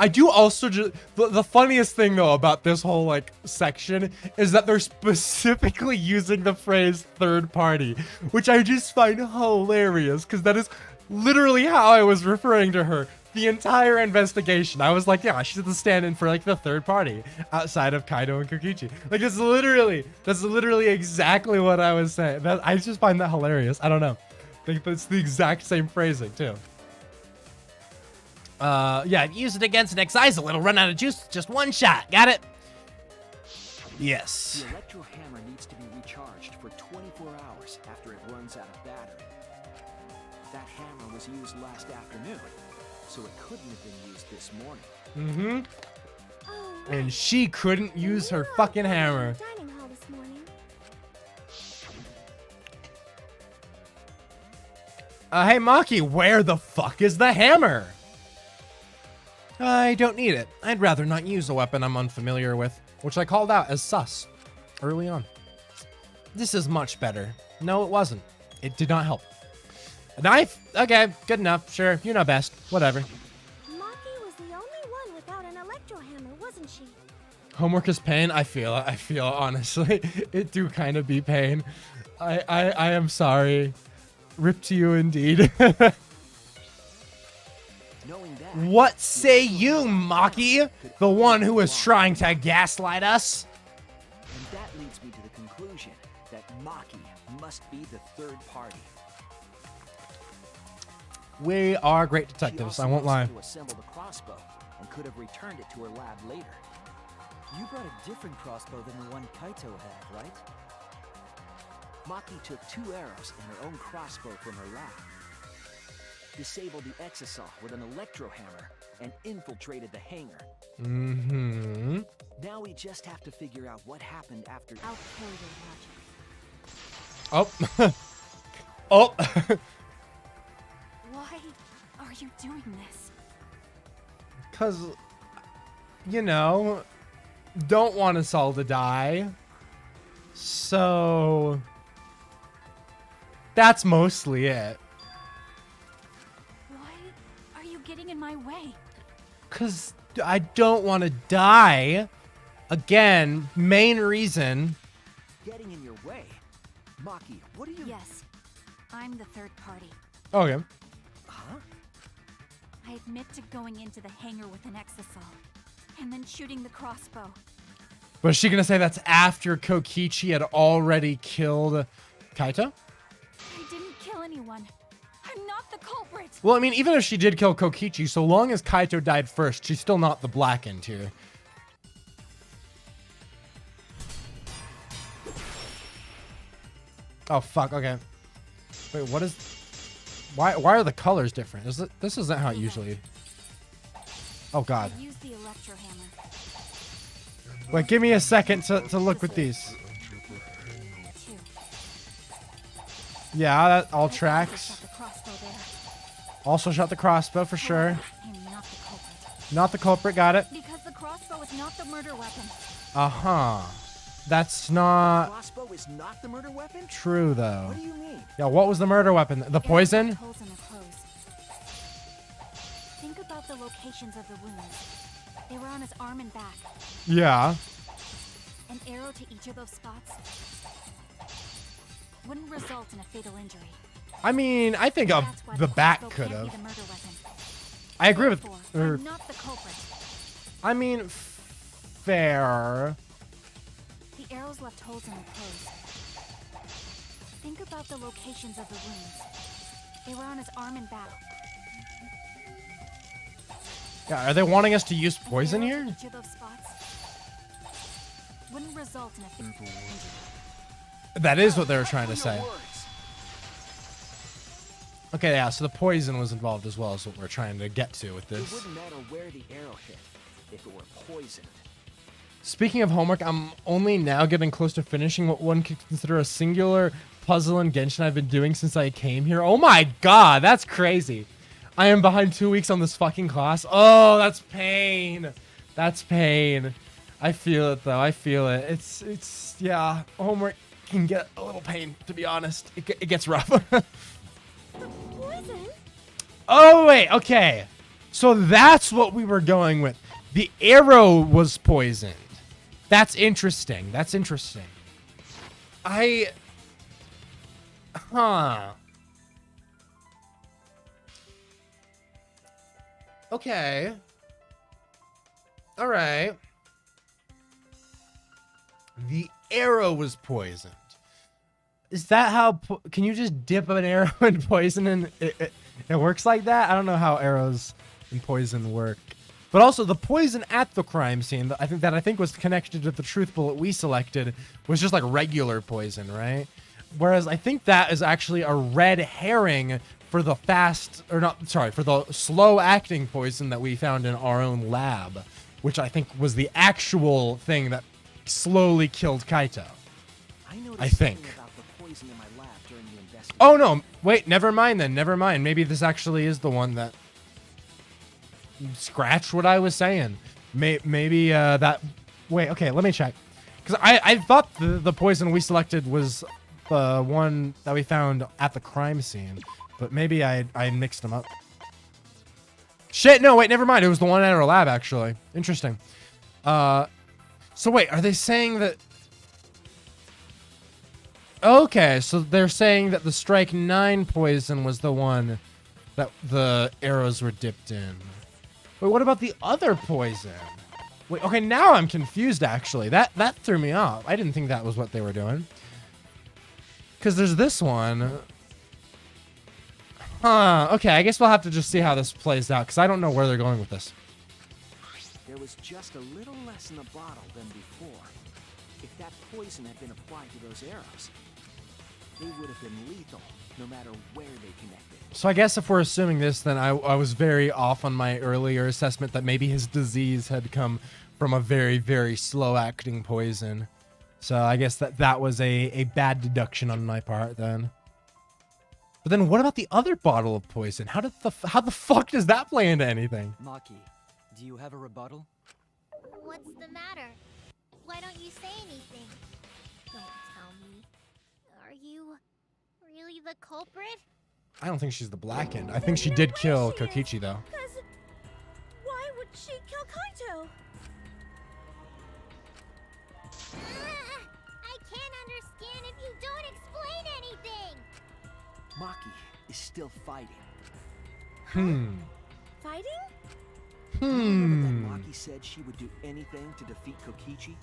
I do also just the funniest thing though about this whole like section is that they're specifically using the phrase third party, which I just find hilarious because that is literally how I was referring to her the entire investigation. I was like, yeah, she's the stand-in for like the third party outside of Kaido and Kokichi. Like that's literally exactly what I was saying. I just find that hilarious. I don't know. I think that's the exact same phrasing too. Yeah, use it against an Exisal. It'll run out of juice with just one shot. Got it? Yes. The electro hammer needs to be recharged for 24 hours after it runs out of battery. That hammer was used last afternoon, so it couldn't have been used this morning. Oh, And she couldn't use her fucking hammer. dining hall this morning. Hey Maki, where the fuck is the hammer? I don't need it. I'd rather not use a weapon I'm unfamiliar with, which I called out as sus early on. This is much better. No, it wasn't. It did not help. A knife? Okay, good enough. Sure, you know best. Whatever. Maki was the only one without an electro hammer, wasn't she? Homework is pain. I feel it, honestly. It do kind of be pain. I am sorry. Rip to you indeed. Knowing that, What say you, Maki? The one who was trying to gaslight us? and that leads me to the conclusion that Maki must be the third party. We are great She detectives. also I won't knows lie. how to assemble the crossbow and could have returned it to her lab later. You brought a different crossbow than the one Kaito had, right? Maki took 2 arrows and her own crossbow from her lab, disabled the exosol with an electro hammer, and infiltrated the hangar. Mm-hmm. Now we just have to figure out what happened after. I'll kill your logic. Oh. Oh. Why are you doing this? Because, you know, don't want us all to die. So, that's mostly it. Why are you getting in my way? Because I don't want to die. Again, main reason. Getting in your way. Maki, what are you... Yes, I'm the third party. Okay. Huh? I admit to going into the hangar with an exosol, and then shooting the crossbow. Was she going to say that's after Kokichi had already killed Kaito? I didn't kill anyone. I'm not the culprit. Well, I mean, even if she did kill Kokichi, so long as Kaito died first, she's still not the blackened here. Oh, fuck. Okay. Wait, what is... Why are the colors different? This isn't how it usually... Oh, God. I used the electro hammer. Wait, give me a second to look with these. Two. Yeah, that all I also tracks. shot the crossbow there. Also shot the crossbow for sure. I'm not the culprit. Not the culprit, got it. Because the crossbow is not the murder weapon. Uh-huh. That's not Crossbow is not the murder weapon? true, though. What do you mean? Yeah, what was the murder weapon? The poison? Holes in her clothes. Think about the locations of the wounds. They were on his arm and back. Yeah. An arrow to each of those spots wouldn't result in a fatal injury. I mean, I think That's why the back crossbow could can't be have. the murder weapon. I agree with. Therefore, I'm not the culprit. I mean, fair. The arrows left holes in her clothes. Think about the locations of the wounds. They were on his arm and back. Yeah, are they wanting us to use poison An arrow here? to each of those spots wouldn't result in a fatal injury. That is what they were trying to Your say. words. Okay, yeah, so the poison was involved as well, is what we're trying to get to with It this. wouldn't matter where the arrow hit if it were poisoned. Speaking of homework, I'm only now getting close to finishing what one could consider a singular puzzle in Genshin I've been doing since I came here. Oh my god, that's crazy. I am behind 2 weeks on this fucking class. Oh, that's pain. That's pain. I feel it, though. I feel it. It's yeah, homework can get a little pain, to be honest. It gets rough. Poison? Oh, wait, okay. So that's what we were going with. The arrow was poisoned. That's interesting. That's interesting. Huh. Okay. All right. The arrow was poisoned. Is that how... Can you just dip an arrow in poison and it works like that? I don't know how arrows and poison work. But also, the poison at the crime scene, I think was connected to the truth bullet we selected, was just like regular poison, right? Whereas I think that is actually a red herring for the for the slow-acting poison that we found in our own lab, which I think was the actual thing that slowly killed Kaito. I think. About the poison in my lab during the investigation. Oh, no. Wait, never mind then. Never mind. Maybe this actually is the one that... Scratch what I was saying. Maybe that... Wait, okay, let me check. Because I thought the poison we selected was the one that we found at the crime scene. But maybe I mixed them up. Shit, no, wait, never mind. It was the one at our lab, actually. Interesting. So wait, are they saying that... Okay, so they're saying that the Strike 9 poison was the one that the arrows were dipped in. Wait, what about the other poison? Wait, okay, now I'm confused, actually. That threw me off. I didn't think that was what they were doing. Because there's this one. Huh, okay, I guess we'll have to just see how this plays out, because I don't know where they're going with this. There was just a little less in the bottle than before. If that poison had been applied to those arrows, they would have been lethal, no matter where they connected. So I guess if we're assuming this, then I was very off on my earlier assessment that maybe his disease had come from a very, very slow-acting poison. So I guess that was a bad deduction on my part then. But then what about the other bottle of poison? How the fuck does that play into anything? Maki, do you have a rebuttal? What's the matter? Why don't you say anything? Don't tell me. Are you really the culprit? I don't think she's the Black End. I think she did kill Kokichi, though. Because why would she kill Kaito? I can't understand if you don't explain anything. Maki is still fighting. Fighting? Remember that Maki said she would do anything to defeat Kokichi?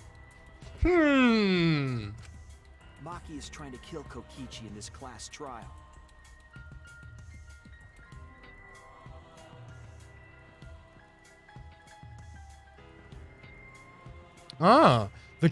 Maki is trying to kill Kokichi in this class trial. Ah, the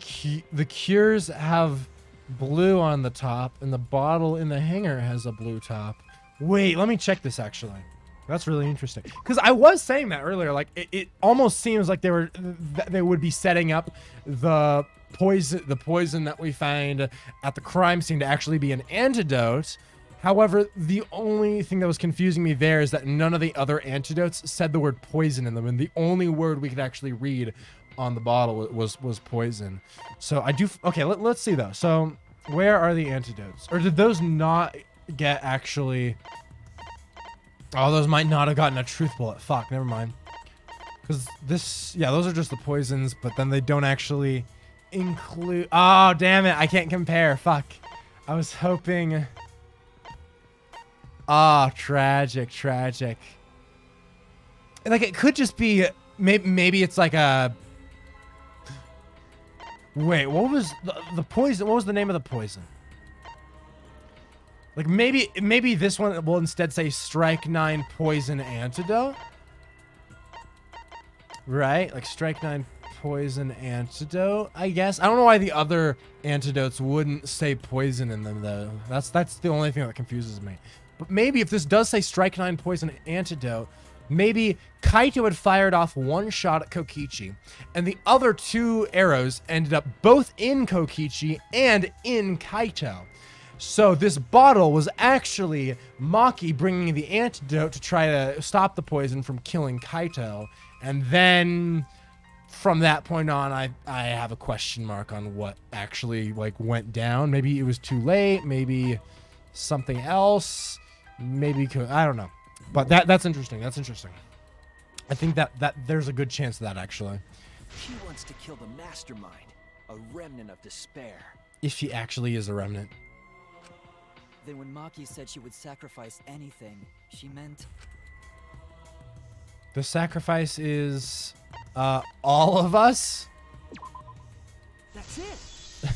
cures have blue on the top, and the bottle in the hanger has a blue top. Wait, let me check this actually. That's really interesting. Because I was saying that earlier, like it almost seems like they would be setting up the poison that we find at the crime scene to actually be an antidote. However, the only thing that was confusing me there is that none of the other antidotes said the word poison in them, and the only word we could actually read on the bottle was poison. So I do. Okay, let's see though. So where are the antidotes? Or did those not get actually? Oh, those might not have gotten a truth bullet. Fuck, never mind. Because this, yeah, those are just the poisons, but then they don't actually include. Oh, damn it! I can't compare. Fuck. I was hoping. Ah, tragic. Like it could just be maybe it's like a. Wait, what was the poison? What was the name of the poison? Like maybe this one will instead say Strike 9 poison antidote. Right? Like Strike 9 poison antidote, I guess. I don't know why the other antidotes wouldn't say poison in them though. That's the only thing that confuses me. But maybe if this does say Strike 9 poison antidote, maybe Kaito had fired off one shot at Kokichi, and the other 2 arrows ended up both in Kokichi and in Kaito. So this bottle was actually Maki bringing the antidote to try to stop the poison from killing Kaito. And then from that point on, I have a question mark on what actually like went down. Maybe it was too late. Maybe something else. Maybe I don't know. But that's interesting. That's interesting. I think that there's a good chance of that actually. She wants to kill the mastermind, a remnant of despair. If she actually is a remnant. Then when Maki said she would sacrifice anything, she meant... The sacrifice is all of us? That's it.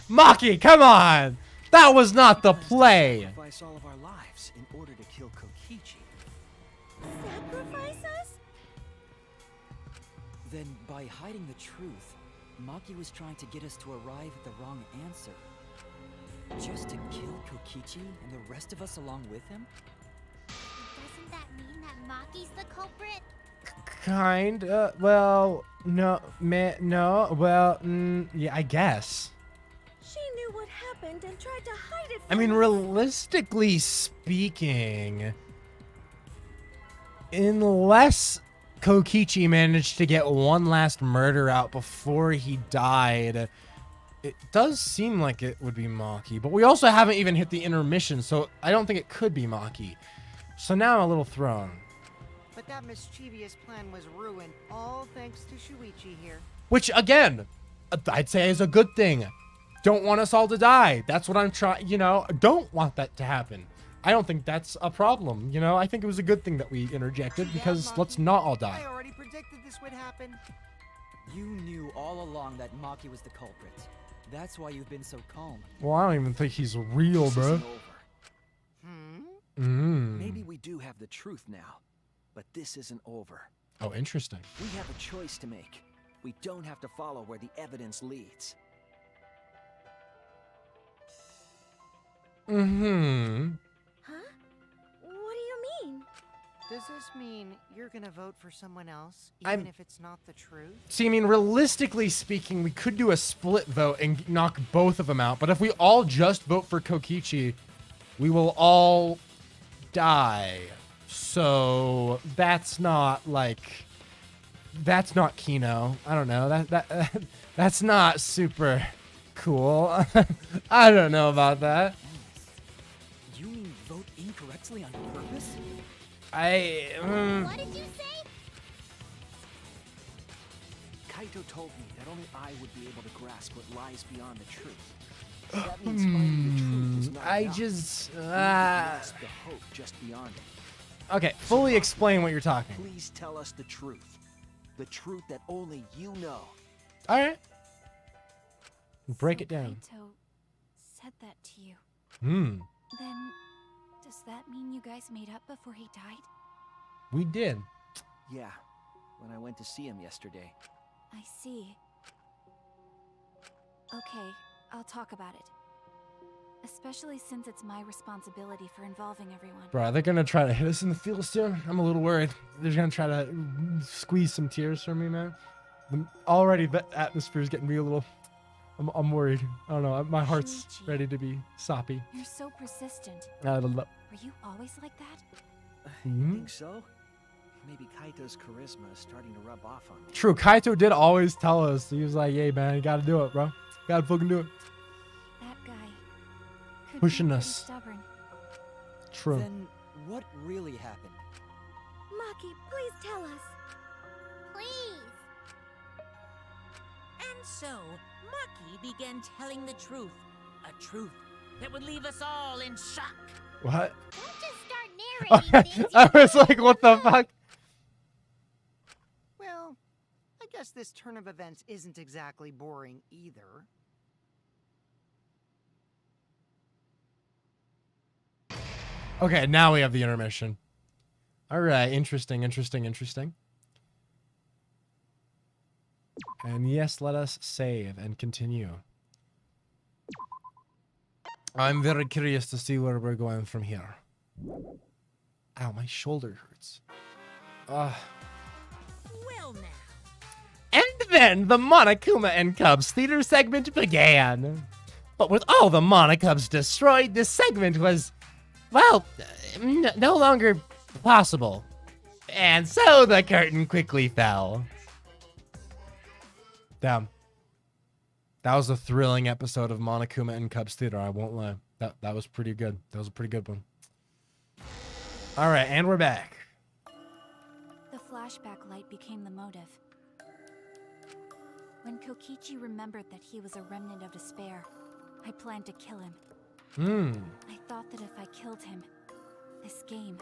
Maki, come on! That was not the play! Sacrifice all of our lives in order to kill Kokichi. Sacrifice us? Then by hiding the truth, Maki was trying to get us to arrive at the wrong answer. Just to kill Kokichi and the rest of us along with him? Doesn't that mean that Maki's the culprit? Well, no, well, yeah, I guess. She knew what happened and tried to hide it I from mean, us. realistically speaking, unless Kokichi managed to get one last murder out before he died, it does seem like it would be Maki. But we also haven't even hit the intermission, so I don't think it could be Maki. So now I'm a little thrown. But that mischievous plan was ruined, all thanks to Shuichi here. Which, again, I'd say is a good thing. Don't want us all to die. That's what I'm trying, don't want that to happen. I don't think that's a problem, I think it was a good thing that we interjected because let's not all die. I already predicted this would happen. You knew all along that Maki was the culprit. That's why you've been so calm. Well, I don't even think he's real, This bro. isn't over. Maybe we do have the truth now, but this isn't over. Oh, interesting. We have a choice to make. We don't have to follow where the evidence leads. Huh? What do you mean? Does this mean you're gonna vote for someone else, I'm- even if it's not the truth? See, I mean, realistically speaking, we could do a split vote and knock both of them out. But if we all just vote for Kokichi, we will all die. So that's not that's not Kino. I don't know. That's not super cool. I don't know about that. You mean vote incorrectly on purpose? What did you say? Kaito told me that only I would be able to grasp what lies beyond the truth. That means finding the truth is not I enough. just We need to grasp the hope just beyond it. okay. Fully explain what you're talking. Please tell us the truth. The truth that only you know. All right. Break So it down. Kaito said that to you. Hmm. Then, does that mean you guys made up before he died? We did. Yeah, when I went to see him yesterday. I see. Okay, I'll talk about it. Especially since it's my responsibility for involving everyone. Bro, are they gonna try to hit us in the feels soon? I'm a little worried. They're gonna try to squeeze some tears from me, man. Already the atmosphere is getting me a little. I'm worried. I don't know. My heart's Shuichi. ready to be soppy. You're so persistent. I don't know. Were you always like that? You Mhm. think so? maybe Kaito's charisma is starting to rub off on me. True, Kaito did always tell us. He was like, "Hey man, you gotta do it, bro. Gotta fucking do it." That guy could Pushing be pretty us. stubborn. True. Then what really happened? Maki, please tell us. Please. And so, Maki began telling the truth. A truth that would leave us all in shock. What? Don't just start narrating things. I was like, what the fuck? Well, I guess this turn of events isn't exactly boring either. Okay, now we have the intermission. All right, interesting. And yes, let us save and continue. I'm very curious to see where we're going from here. Ow, my shoulder hurts. Well now. And then the Monokuma and Cubs theater segment began. But with all the Monokubs destroyed, this segment was, well, no longer possible. And so the curtain quickly fell. Damn. That was a thrilling episode of Monokuma and Cubs Theater, I won't lie. That was pretty good. That was a pretty good one. All right, and we're back. The flashback light became the motive. When Kokichi remembered that he was a remnant of despair, I planned to kill him. I thought that if I killed him, this game,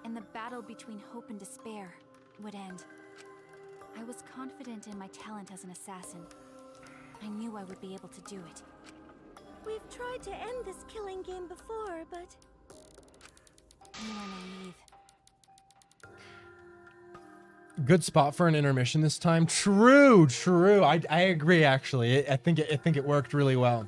and the battle between hope and despair, would end. I was confident in my talent as an assassin. I knew I would be able to do it. We've tried to end this killing game before, but You were naive. Good spot for an intermission this time. True. I agree, actually. I think it worked really well.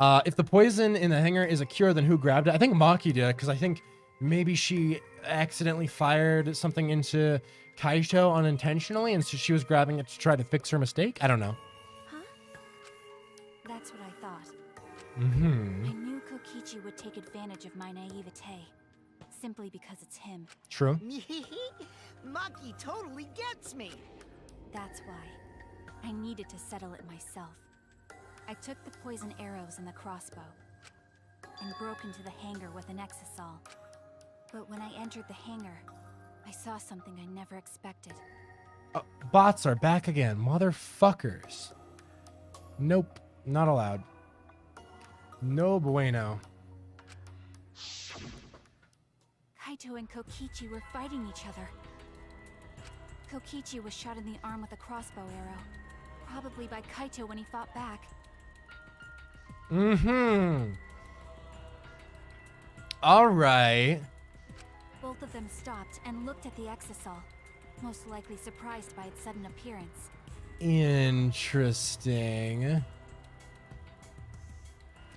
If the poison in the hangar is a cure, then who grabbed it? I think Maki did, because I think maybe she accidentally fired something into Kaito unintentionally, and so she was grabbing it to try to fix her mistake. I don't know. That's what I thought. I Mm-hmm. knew Kokichi would take advantage of my naivete, simply because it's him. True. Maki totally gets me. That's why I needed to settle it myself. I took the poison arrows and the crossbow and broke into the hangar with an exisal. But when I entered the hangar, I saw something I never expected. Bots are back again, motherfuckers. Nope, not allowed. No bueno. Kaito and Kokichi were fighting each other. Kokichi was shot in the arm with a crossbow arrow, probably by Kaito when he fought back. Mm-hmm. All right. Both of them stopped and looked at the exisal, most likely surprised by its sudden appearance. Interesting.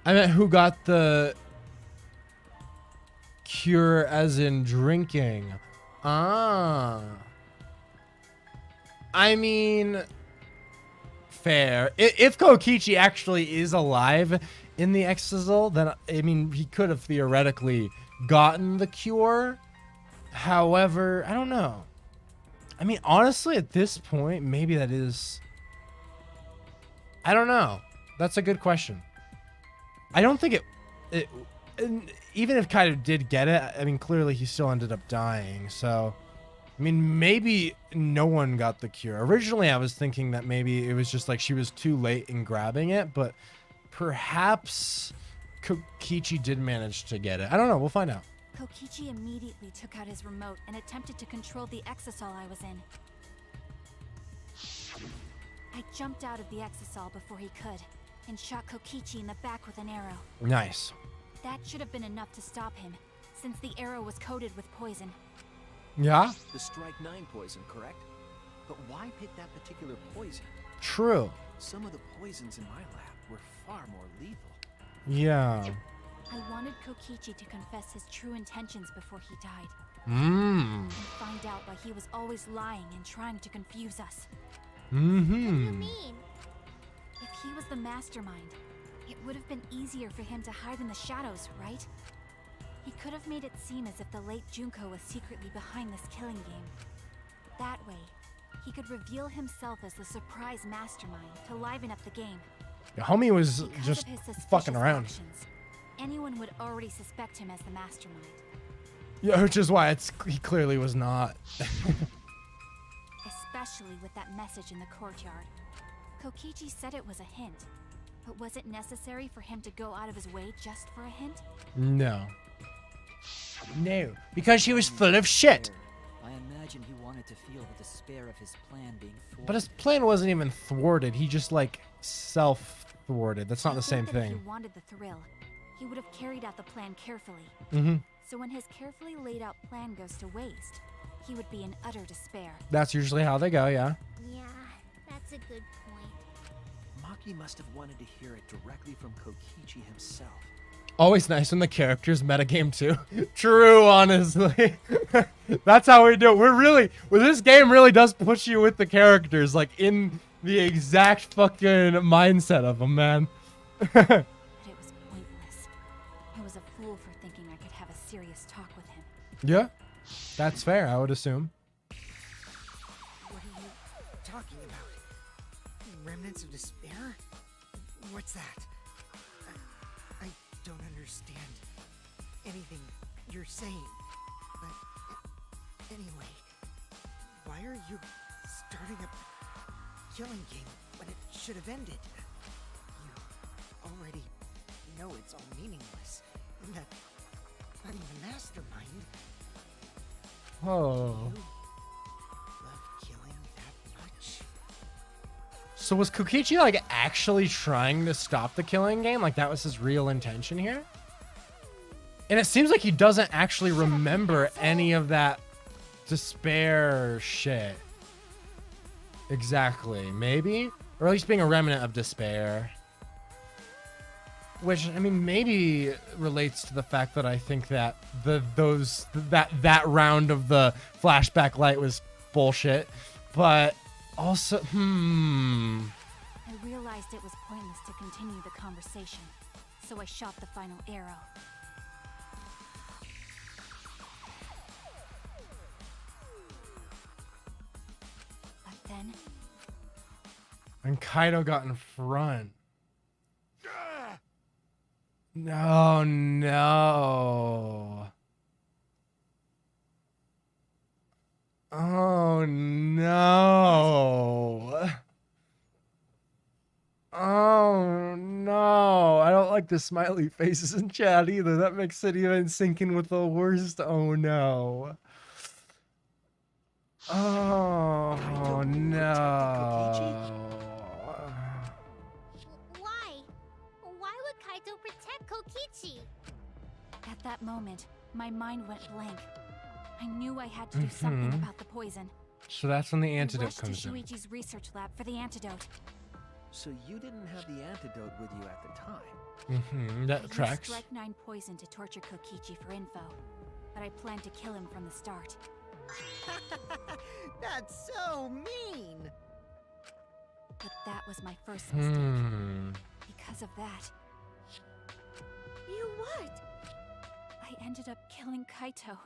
I meant who got the cure as in drinking. Ah. I mean, fair. If Kokichi actually is alive in the exisal, then, I mean, he could have theoretically gotten the cure. However, I don't know. I mean, honestly, at this point, maybe that is... I don't know. That's a good question. I don't think even if Kaito did get it, I mean, clearly he still ended up dying. So, I mean, maybe no one got the cure. Originally, I was thinking that maybe it was just like she was too late in grabbing it, but perhaps Kokichi did manage to get it. I don't know. We'll find out. Kokichi immediately took out his remote and attempted to control the exisal I was in. I jumped out of the exisal before he could and shot Kokichi in the back with an arrow. Nice. That should have been enough to stop him, since the arrow was coated with poison. Yeah? The Strike 9 poison, correct? But why pick that particular poison? True. Some of the poisons in my lab were far more lethal. Yeah. I wanted Kokichi to confess his true intentions before he died. And find out why he was always lying and trying to confuse us. What do you mean? If he was the mastermind, it would have been easier for him to hide in the shadows, right? He could have made it seem as if the late Junko was secretly behind this killing game. That way, he could reveal himself as the surprise mastermind to liven up the game. The homie was Because just of his suspicious fucking around. actions, anyone would already suspect him as the mastermind. Yeah, which is why he clearly was not. Especially with that message in the courtyard. Kokichi said it was a hint, but was it necessary for him to go out of his way just for a hint? No. No, because she was full of shit. I imagine he wanted to feel the despair of his plan being thwarted. But his plan wasn't even thwarted. He just like self-thwarted. That's not the same I think that if thing. he wanted the thrill, he would have carried out the plan carefully. Mm-hmm. So when his carefully laid out plan goes to waste, he would be in utter despair. That's usually how they go, yeah. Yeah, that's a good point. Maki must have wanted to hear it directly from Kokichi himself. Always nice when the characters metagame too. True, honestly. That's how we do it. This game really does push you with the characters, like in the exact fucking mindset of them, man. But it was pointless. I was a fool for thinking I could have a serious talk with him. Yeah, that's fair, I would assume. What are you talking about? Remnants of despair? What's that? I don't understand anything you're saying. But anyway, why are you starting a killing game when it should have ended? You already know it's all meaningless. And that I'm the mastermind. Oh. You love killing that much? So was Kokichi like actually trying to stop the killing game? Like that was his real intention here? And it seems like he doesn't actually remember any of that despair shit. Exactly. Maybe? Or at least being a remnant of despair. Which, I mean, maybe relates to the fact that I think that that round of the flashback light was bullshit. But also, I realized it was pointless to continue the conversation, so I shot the final arrow. But then, And Kaido got in front. No, no. Oh, no. Oh, no. I don't like the smiley faces in chat either. That makes it even sink in with the worst. Oh, no. Oh, no. Why? Why would Kaito protect Kokichi? at that moment, my mind went blank. I knew I had to do something about the poison. So that's when the I antidote rushed comes to in. Shuichi's research lab for the antidote. So you didn't have the antidote with you at the time. That I used tracks. Strike 9 poison to torture Kokichi for info, but I planned to kill him from the start. That's so mean! But that was my first mistake. Because of that, You what? I ended up killing Kaito.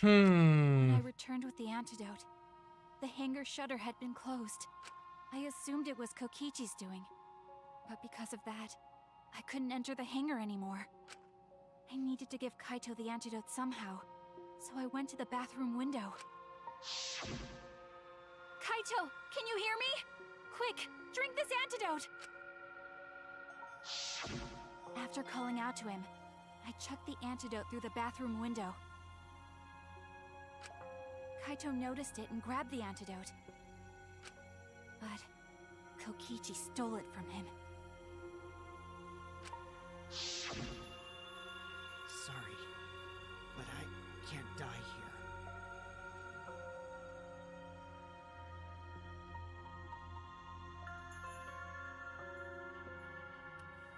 When I returned with the antidote, the hangar shutter had been closed. I assumed it was Kokichi's doing, but because of that, I couldn't enter the hangar anymore. I needed to give Kaito the antidote somehow, so I went to the bathroom window. Kaito, can you hear me? Quick, drink this antidote! After calling out to him, I chucked the antidote through the bathroom window. Kaito noticed it and grabbed the antidote. But Kokichi stole it from him. Sorry, but I can't die here.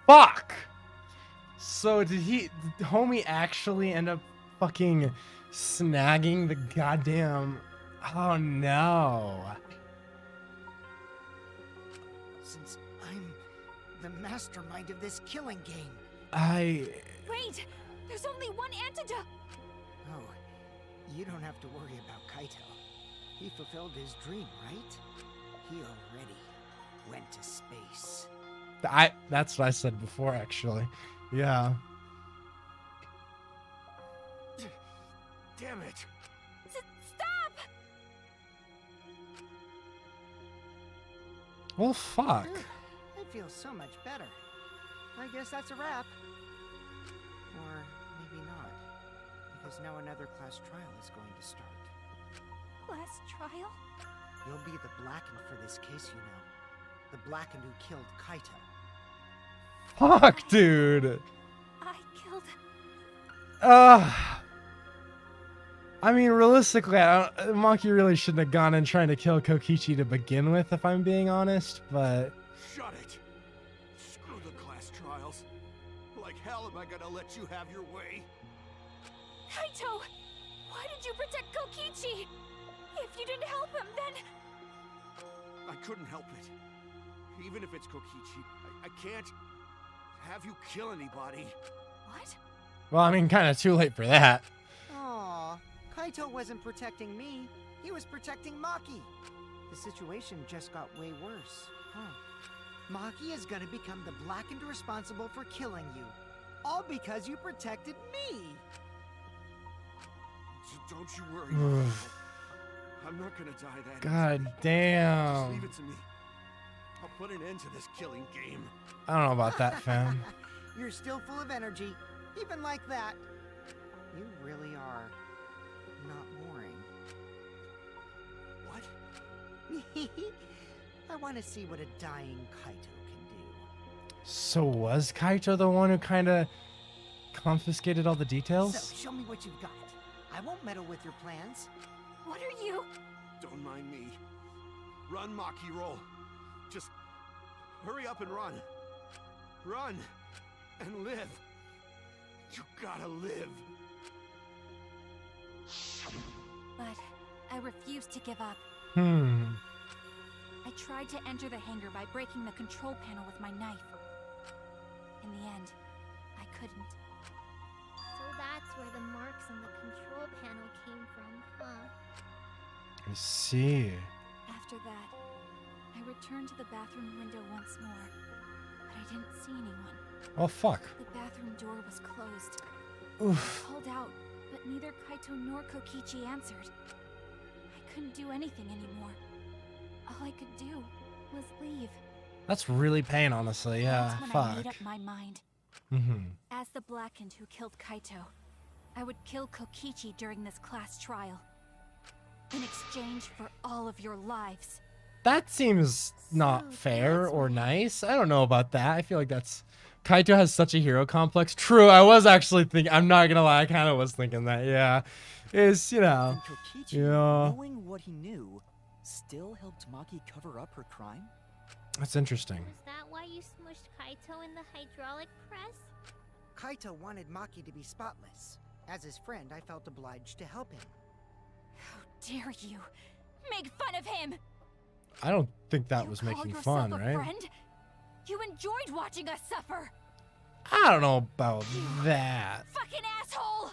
Fuck! So did homie actually end up fucking snagging the goddamn... Oh no. since I'm the mastermind of this killing game. Wait! There's only one antidote! Oh, you don't have to worry about Kaito. He fulfilled his dream, right? He already went to space. That's what I said before, actually. Yeah. Damn it! Stop! Well, fuck. I feel so much better. I guess that's a wrap. Or maybe not. Because now another class trial is going to start. Class trial? You'll be the Blackened for this case, you know. The Blackened who killed Kaito. Fuck, dude. I killed... I mean, realistically, Maki really shouldn't have gone in trying to kill Kokichi to begin with, if I'm being honest, but... Shut it! Screw the class trials. Like hell am I gonna let you have your way? Kaito! Why did you protect Kokichi? If you didn't help him, then... I couldn't help it. Even if it's Kokichi, I can't have you kill anybody. What? Well, I mean, kind of too late for that. Aw, Kaito wasn't protecting me. He was protecting Maki. The situation just got way worse, huh? Maki is gonna become the Blackened responsible for killing you. All because you protected me! Don't you worry about it. I'm not gonna die that God easy. damn. Just leave it to me. I'll put an end to this killing game. I don't know about that, fam. You're still full of energy, even like that. You really are not boring. What? I want to see what a dying Kaito can do. So was Kaito the one who kind of confiscated all the details? So, show me what you've got. I won't meddle with your plans. What are you... Don't mind me. Run, Maki, roll. Just hurry up and run. Run and live. You gotta live. But I refuse to give up. I tried to enter the hangar by breaking the control panel with my knife. In the end, I couldn't. So that's where the marks on the control panel came from, huh? I see. After that, I returned to the bathroom window once more, but I didn't see anyone. Oh, fuck. The bathroom door was closed. Oof. I called out, but neither Kaito nor Kokichi answered. I couldn't do anything anymore. All I could do was leave. That's really pain, honestly. Yeah, That's when fuck. I made up my mind. As the Blackened who killed Kaito, I would kill Kokichi during this class trial. In exchange for all of your lives. That seems not fair or nice. I don't know about that. I feel like that's... Kaito has such a hero complex. True, I was actually thinking... I'm not gonna lie, I kind of was thinking that, yeah. Is, you know... And Kokichi, Yeah. knowing what he knew, still helped Maki cover up her crime? That's interesting. Was that why you smushed Kaito in the hydraulic press? Kaito wanted Maki to be spotless. As his friend, I felt obliged to help him. How dare you make fun of him? I don't think that You was call making yourself fun, a right? Friend? You enjoyed watching us suffer. I don't know about that. Fucking asshole!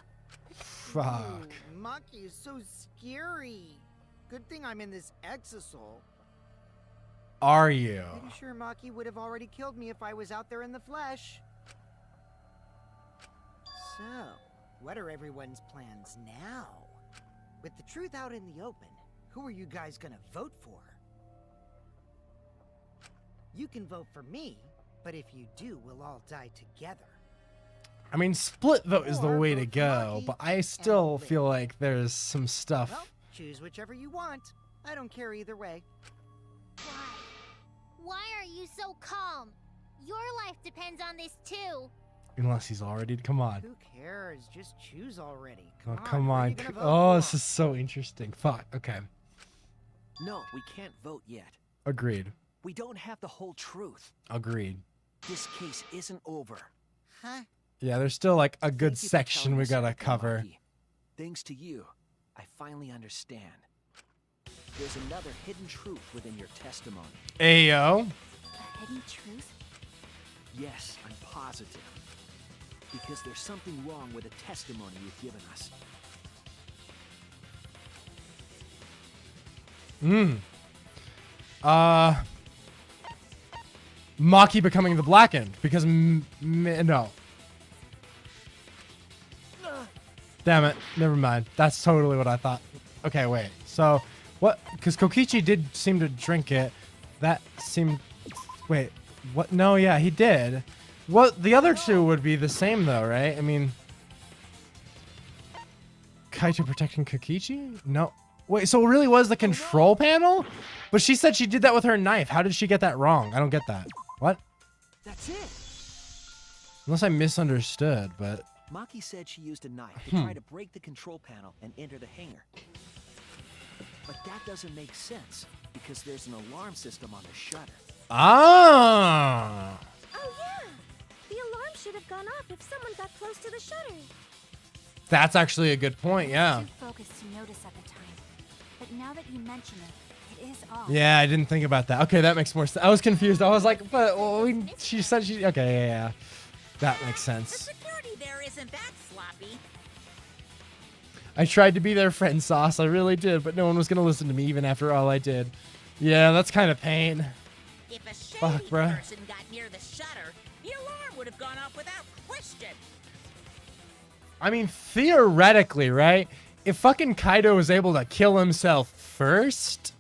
Fuck. Ooh, Maki is so scary. Good thing I'm in this exosol. Are you? Pretty sure Maki would have already killed me if I was out there in the flesh. So, what are everyone's plans now? With the truth out in the open, who are you guys gonna vote for? You can vote for me, but if you do, we'll all die together. I mean, split vote is the Or way to vote for go, Maki but I and still live. feel like there's some stuff. Well, choose whichever you want. I don't care either way. Why? Why are you so calm? Your life depends on this too. Unless he's already... Come on. Who cares? Just choose already. Oh, Come come who are on. you gonna vote Oh, for? this is so interesting. Fuck. Okay. No, we can't vote yet. Agreed. We don't have the whole truth. Agreed. This case isn't over. Huh? Yeah, there's still like a good Thank you for section telling we us gotta everything, cover. Maki. Thanks to you, I finally understand. There's another hidden truth within your testimony. Ayo. Yes, I'm positive. Because there's something wrong with the testimony you've given us. Maki becoming the Blackened because no. Damn it. Never mind. That's totally what I thought. Okay, wait. So, what? Because Kokichi did seem to drink it. That seemed... Wait. What? No, yeah, he did. What? The other two would be the same, though, right? I mean... Kaito protecting Kokichi? No. Wait, so it really was the control panel? But she said she did that with her knife. How did she get that wrong? I don't get that. What? That's it. Unless I misunderstood, but... Maki said she used a knife to try to break the control panel and enter the hangar. But that doesn't make sense, because there's an alarm system on the shutter. Ah! Oh yeah! The alarm should have gone off if someone got close to the shutter. That's actually a good point, yeah. Too focused to notice at the time, but now that you mention it, it is off. Yeah, I didn't think about that. Okay, that makes more sense. I was confused. I was like, but well, she said she... Okay, yeah. That makes sense. The security there isn't that sloppy. I tried to be their friend, Sauce. I really did, but no one was going to listen to me even after all I did. Yeah, that's kind of pain. If a shady Fuck, bruh. person got near the shutter, the alarm would have gone off without question. I mean, theoretically, right? If fucking Kaido was able to kill himself first,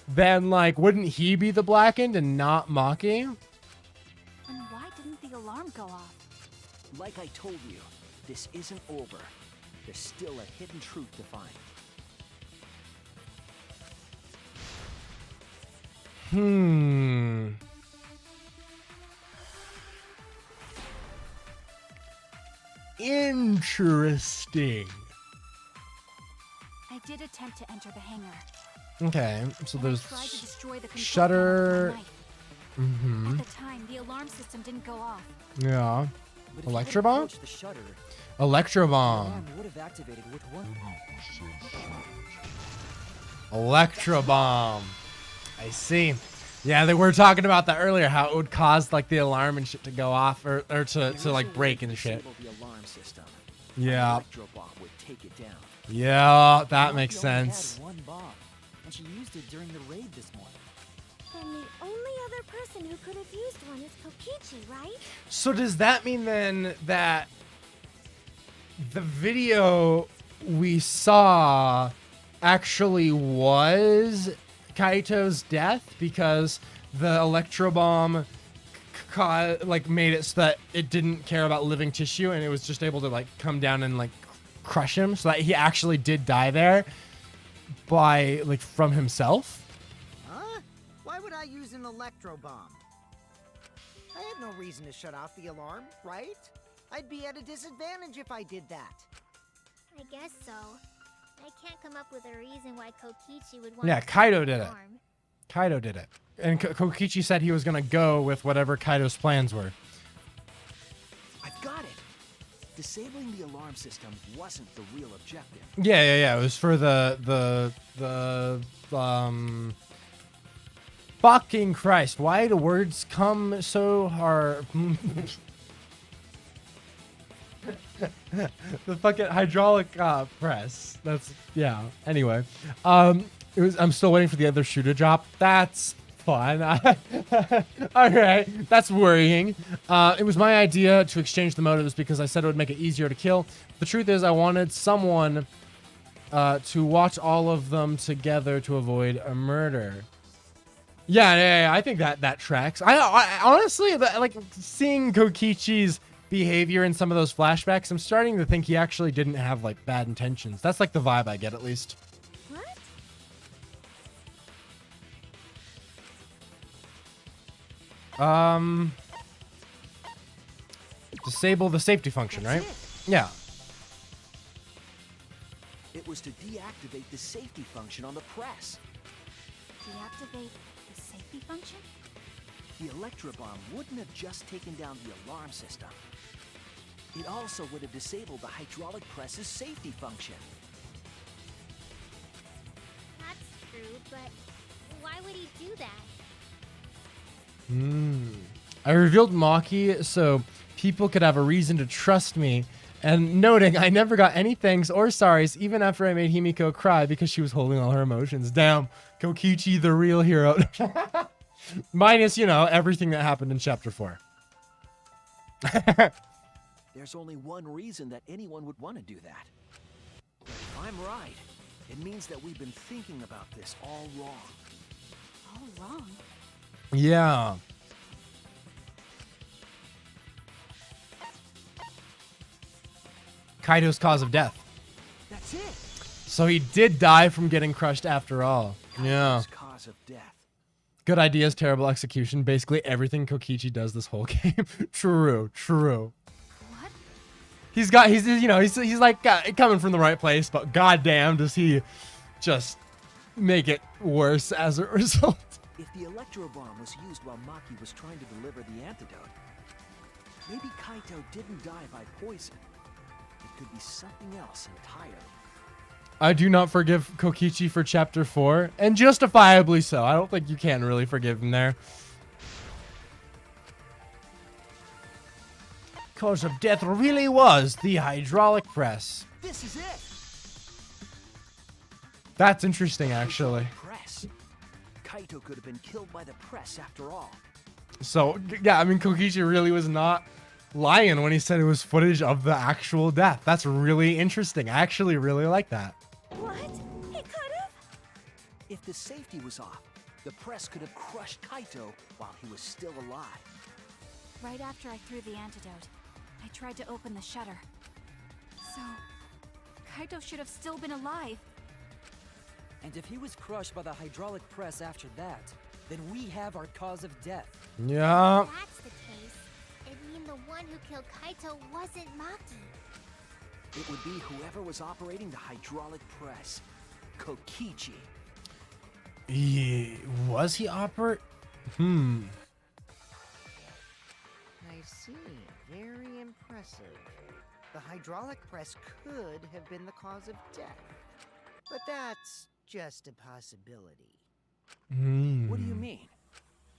then, like, wouldn't he be the Blackened and not Maki? And why didn't the alarm go off? Like I told you, this isn't over. There's still a hidden truth to find. Interesting. I did attempt to enter the hangar. Okay, so and I there's tried to destroy the control shutter. panel with my knife. At the time, the alarm system didn't go off. Yeah. But if you Electro had bomb? approached the shutter, Electro the bomb. alarm would have activated with one. Electro bomb. I see. Yeah, they were talking about that earlier, how it would cause like the alarm and shit to go off or to like break and shit. Disable the alarm system. Yeah. An electro bomb would take it down. Yeah, that Maki makes only had sense. one bomb, and she used it during the raid this morning. Then the only other person who could have used one is Kokichi, right? So does that mean then that the video we saw actually was Kaito's death because the electro bomb like made it so that it didn't care about living tissue and it was just able to like come down and like crush him, so that he actually did die there by like from himself? Huh? Why would I use an electro bomb? I had no reason to shut off the alarm, right? I'd be at a disadvantage if I did that. I guess so. I can't come up with a reason why Kokichi would want Yeah, to Kaido stop the did it. alarm. Kaido did it. And Kokichi said he was gonna go with whatever Kaido's plans were. I've got it. Disabling the alarm system wasn't the real objective. Yeah. It was for fucking Christ. Why do words come so hard? The fucking hydraulic press. That's yeah. Anyway, it was. I'm still waiting for the other shoe to drop. That's fun. All right, that's worrying. It was my idea to exchange the motives because I said it would make it easier to kill. The truth is, I wanted someone to watch all of them together to avoid a murder. Yeah, I think that tracks. I honestly like seeing Kokichi's behavior in some of those flashbacks. I'm starting to think he actually didn't have like bad intentions. That's like the vibe I get, at least. What? Disable the safety function, That's right? it. Yeah. It was to deactivate the safety function on the press. Deactivate the safety function? The electro bomb wouldn't have just taken down the alarm system. It also would have disabled the hydraulic press's safety function. That's true, but why would he do that? I revealed Maki so people could have a reason to trust me, and noting I never got any thanks or sorries even after I made Himiko cry because she was holding all her emotions. Damn, Kokichi, the real hero. Minus, you know, everything that happened in chapter 4. There's only one reason that anyone would want to do that. If I'm right, it means that we've been thinking about this all wrong. All wrong? Yeah. Kaido's cause of death. That's it. So he did die from getting crushed after all. Yeah. Kaido's cause of death. Good ideas, terrible execution. Basically everything Kokichi does this whole game. True. What? He's you know, he's like coming from the right place, but goddamn does he just make it worse as a result. If the electro bomb was used while Maki was trying to deliver the antidote, maybe Kaito didn't die by poison. It could be something else entirely. I do not forgive Kokichi for chapter 4, and justifiably so. I don't think you can really forgive him there. Cause of death really was the hydraulic press. This is it. That's interesting, actually. Press. Kaito could have been killed by the press after all. So, yeah, I mean, Kokichi really was not lying when he said it was footage of the actual death. That's really interesting. I actually really like that. What? He could've? If the safety was off, the press could have crushed Kaito while he was still alive. Right after I threw the antidote, I tried to open the shutter. So, Kaito should have still been alive. And if he was crushed by the hydraulic press after that, then we have our cause of death. Yeah. That's the case. It'd mean the one who killed Kaito wasn't Maki. It would be whoever was operating the hydraulic press. Kokichi. Was he operate? I see. Very impressive. The hydraulic press could have been the cause of death. But that's just a possibility. What do you mean?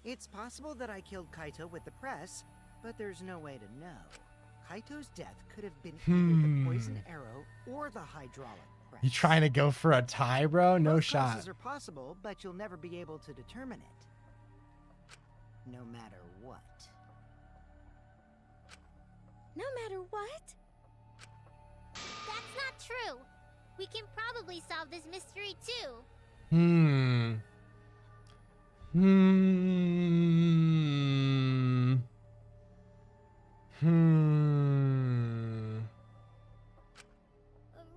It's possible that I killed Kaito with the press, but there's no way to know. Kaito's death could have been either the poison arrow or the hydraulic press. You trying to go for a tie, bro? No Both shot. causes are possible, but you'll never be able to determine it. No matter what. No matter what? That's not true. We can probably solve this mystery too.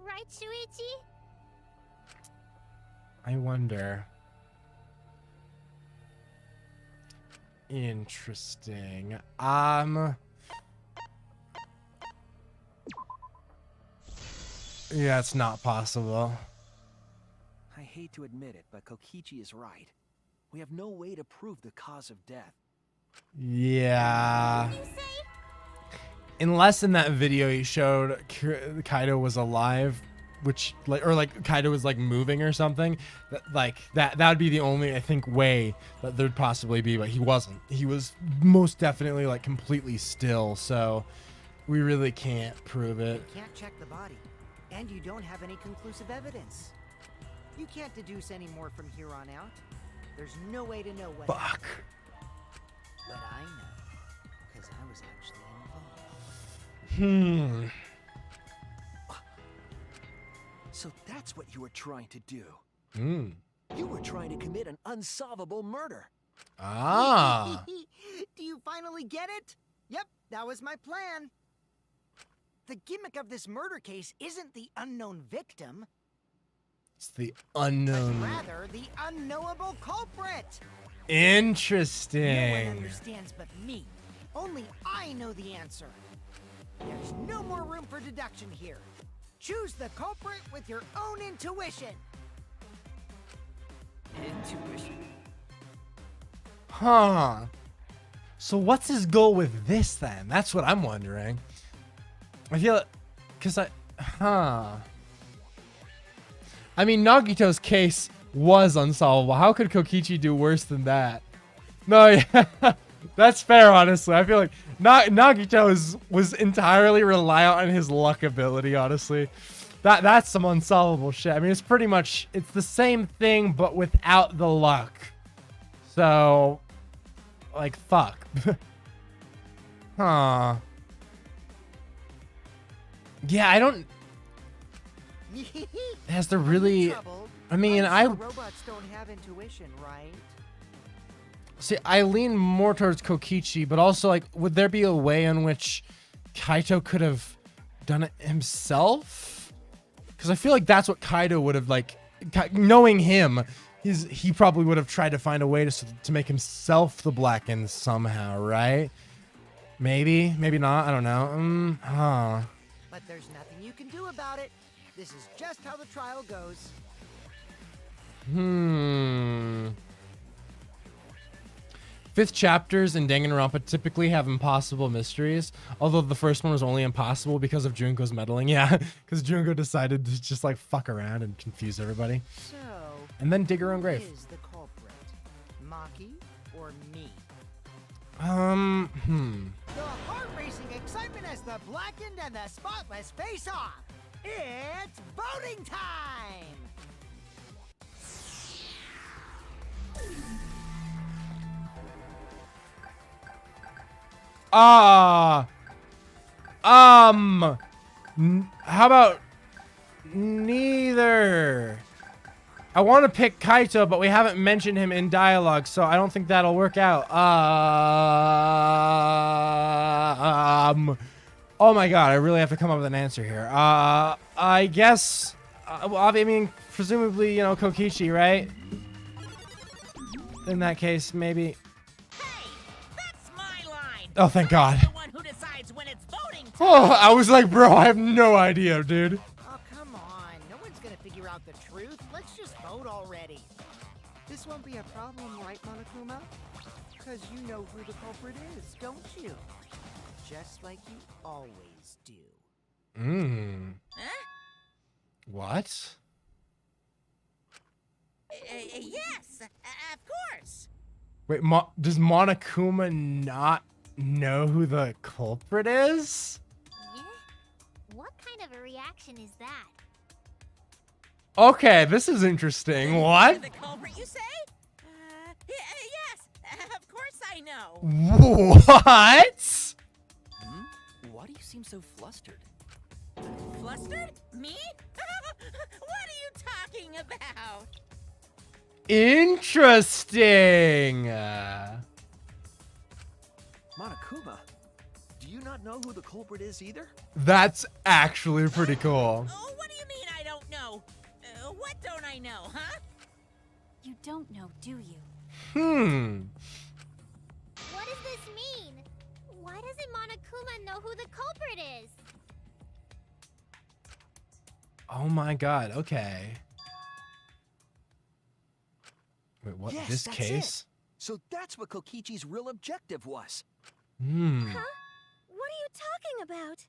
Right, Shuichi? I wonder. Interesting. Yeah, it's not possible. I hate to admit it, but Kokichi is right. We have no way to prove the cause of death. Yeah. Unless in that video he showed Kaido was alive, which like Kaido was like moving or something. That would be the only, I think, way that there'd possibly be, but he wasn't. He was most definitely like completely still, so we really can't prove it. You can't check the body, and you don't have any conclusive evidence. You can't deduce any more from here on out. There's no way to know what Fuck. happened. But I know, because I was actually involved. So that's what you were trying to do. You were trying to commit an unsolvable murder. Ah. Do you finally get it? Yep, that was my plan. The gimmick of this murder case isn't the unknown victim, It's the but unknown. rather the unknowable culprit. No one Interesting. understands but me. Only I know the answer. There's no more room for deduction here. Choose the culprit with your own intuition. Intuition. Huh. So what's his goal with this then? That's what I'm wondering. I feel because I mean, Nagito's case was unsolvable. How could Kokichi do worse than that? No, yeah. That's fair, honestly. I feel like Nagito was entirely reliant on his luck ability, honestly. That's some unsolvable shit. I mean, it's pretty much, it's the same thing, but without the luck. So, like, fuck. Huh. Yeah, I don't... Has there really... I mean, robots don't have intuition, right? See, I lean more towards Kokichi, but also, like, would there be a way in which Kaito could have done it himself? Because I feel like that's what Kaito would have, like, knowing him, he probably would have tried to find a way to make himself the Blackened somehow, right? Maybe, maybe not. I don't know. Huh. But there's nothing you can do about it. This is just how the trial goes. Fifth chapters in Danganronpa typically have impossible mysteries, although the first one was only impossible because of Junko's meddling. Yeah, because Junko decided to just like fuck around and confuse everybody. So, and then dig her own who grave. is the culprit? Maki or me? The heart-racing excitement as the Blackened and the Spotless face off. It's voting time! How about neither? I want to pick Kaito, but we haven't mentioned him in dialogue, so I don't think that'll work out. Oh my god, I really have to come up with an answer here. I guess, well, I mean, presumably, you know, Kokichi, right? In that case, maybe. Hey, that's my line. Oh, thank God. The one who decides when it's voting time. Oh, I was like, bro, I have no idea, dude. Oh, come on. No one's gonna figure out the truth. Let's just vote already. This won't be a problem, right, Monokuma? Because you know who the culprit is, don't you? Just like you always do. Huh? What? Yes, of course. Wait, does Monokuma not know who the culprit is? Yeah? What kind of a reaction is that? Okay, this is interesting. What? The culprit, you say? Yes, of course I know. What? Why do you seem so flustered? Flustered? Me? What are you talking about? Interesting. Monokuma, do you not know who the culprit is either? That's actually pretty cool. Oh, what do you mean I don't know? What don't I know, huh? You don't know, do you? What does this mean? Why doesn't Monokuma know who the culprit is? Oh my god, okay. Wait, what? Yes, This that's case? it. So that's what Kokichi's real objective was. Huh? What are you talking about?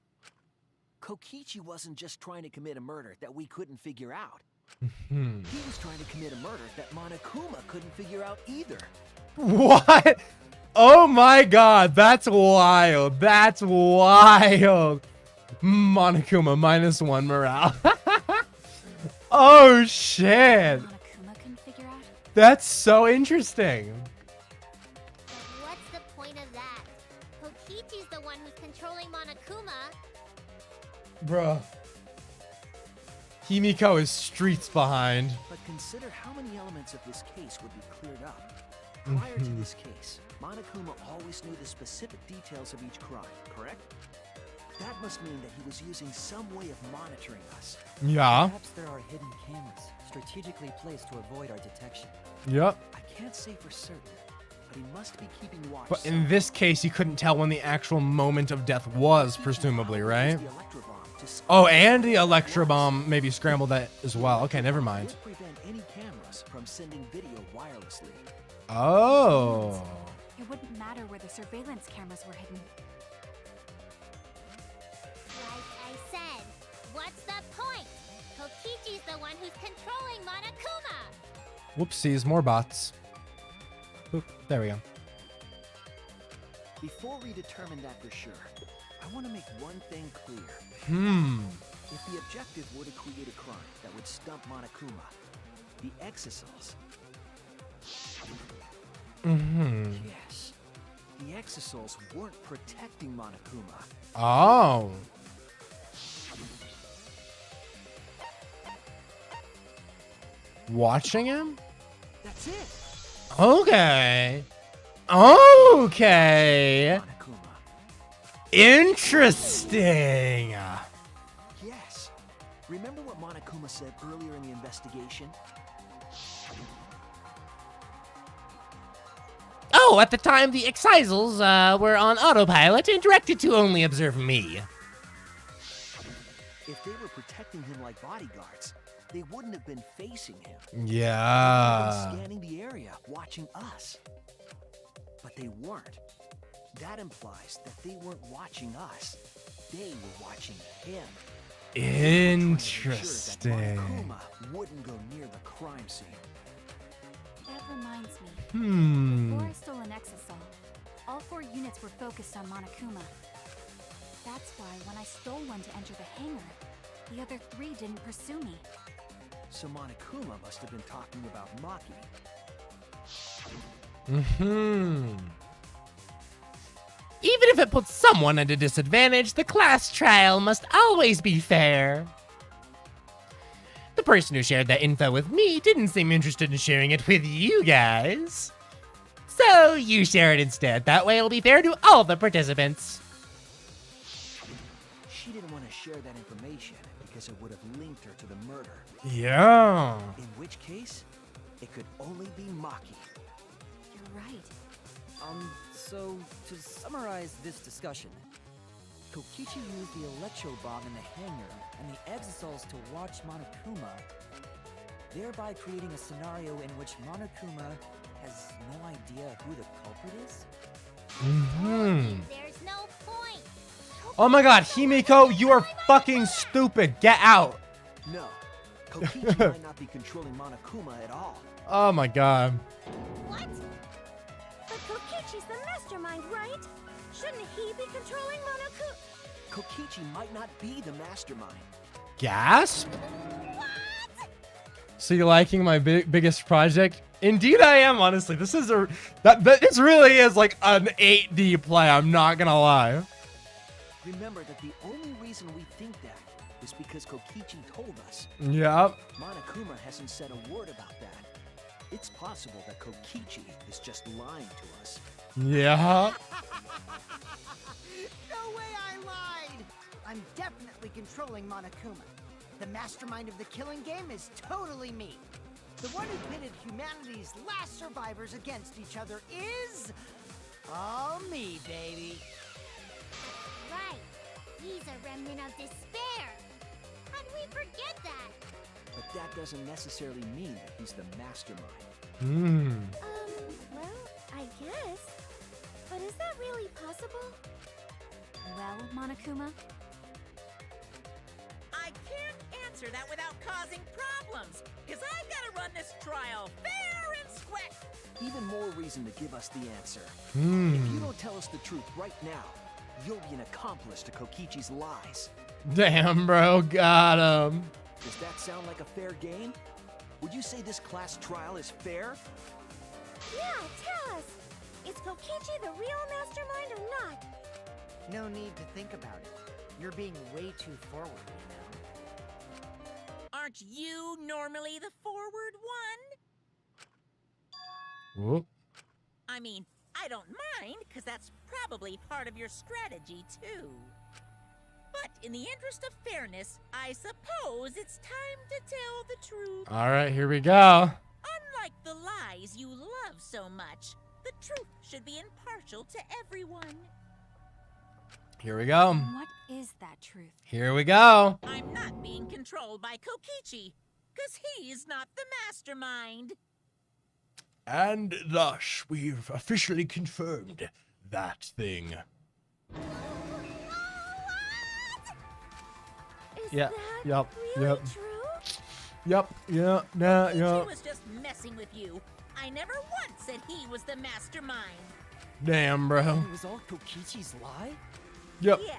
Kokichi wasn't just trying to commit a murder that we couldn't figure out. He He was trying to commit a murder that Monokuma couldn't figure out either. What? Oh my god, that's wild. That's wild. Monokuma -1 morale. Oh shit. Monokuma couldn't figure out? That's so interesting. But what's the point of that? Kokichi's the one who's controlling Monokuma. Bruh. Himiko is streets behind. But consider how many elements of this case would be cleared up. Prior to this case, Monokuma always knew the specific details of each crime, correct? That must mean that he was using some way of monitoring us. Yeah. Perhaps there are hidden cameras strategically placed to avoid our detection. Yep. I can't say for certain, but he must be keeping watch. But in this case, you couldn't tell when the actual moment of death was, presumably, right? Oh, and the Electro Bomb maybe scrambled that as well. Okay, never mind. Would prevent any cameras from sending video wirelessly. Oh. It wouldn't matter where the surveillance cameras were hidden. Like I said, what's the point? Kokichi's the one who's controlling Monokuma. Whoopsies, more bots. Oop, there we go. Before we determine that for sure, I want to make one thing clear. If the objective were to create a crime that would stump Monokuma, the Exisals... Yes. The Exisals weren't protecting Monokuma. Oh. Watching him? That's it. Okay. Okay. Monokuma. Interesting. Yes. Remember what Monokuma said earlier in the investigation? Oh, at the time, the Exisals were on autopilot and directed to only observe me. If they were protecting him like bodyguards, they wouldn't have been facing him. Yeah. They would have been scanning the area, watching us. But they weren't. That implies that they weren't watching us. They were watching him. Interesting. They were trying to ensure that Monokuma wouldn't go near the crime scene. That reminds me. Before I Hmm. stole an Exisal, all 4 units were focused on Monokuma. That's why when I stole one to enter the hangar, the other 3 didn't pursue me. So Monokuma must have been talking about Maki. Even if it puts someone at a disadvantage, the class trial must always be fair. The person who shared that info with me didn't seem interested in sharing it with you guys. So you share it instead. That way it'll be fair to all the participants. She didn't want to share that information because it would have linked her to the murder. Yeah. In which case, it could only be Maki. You're right. So to summarize this discussion, Kokichi used the electro bomb in the hangar and the Exisals to watch Monokuma, thereby creating a scenario in which Monokuma has no idea who the culprit is? There's no point. Oh my god, Himiko, you are fucking stupid. Get out. No, Kokichi might not be controlling Monokuma at all. Oh my god. What? But Kokichi's the mastermind, right? Shouldn't he be controlling Monoku? Kokichi might not be the mastermind. Gasp? So you're liking my biggest project? Indeed I am, honestly. This is this really is like an 8D play, I'm not gonna lie. Remember that the only reason we think that is because Kokichi told us. Yep. Monokuma hasn't said a word about that. It's possible that Kokichi is just lying to us. Yeah. No way I lied! I'm definitely controlling Monokuma. The mastermind of the killing game is totally me. The one who pitted humanity's last survivors against each other is... all me, baby. Right. He's a remnant of despair. How'd we forget that? But that doesn't necessarily mean that he's the mastermind. Well, I guess. But is that really possible? Well, Monokuma, I can't answer that without causing problems, because I gotta run this trial fair and square. Even more reason to give us the answer. If you don't tell us the truth right now, you'll be an accomplice to Kokichi's lies. Damn, bro, got him. Does that sound like a fair game? Would you say this class trial is fair? Yeah, tell us. Is Kokichi the real mastermind or not? No need to think about it. You're being way too forward, you know. Aren't you normally the forward one? Whoop. I mean, I don't mind, because that's probably part of your strategy, too. But in the interest of fairness, I suppose it's time to tell the truth. All right, here we go. Unlike the lies you love so much, the truth should be impartial to everyone. Here we go. what is that truth? Here we go. I'm not being controlled by Kokichi, because he's not the mastermind. And thus, we've officially confirmed that thing. Is Yeah, that yep, really yep. true? Yep, yeah, nah, Kokichi yeah. was just messing with you. I never once said he was the mastermind. Damn, bro. It was all Kokichi's lie? Yep. Yeah,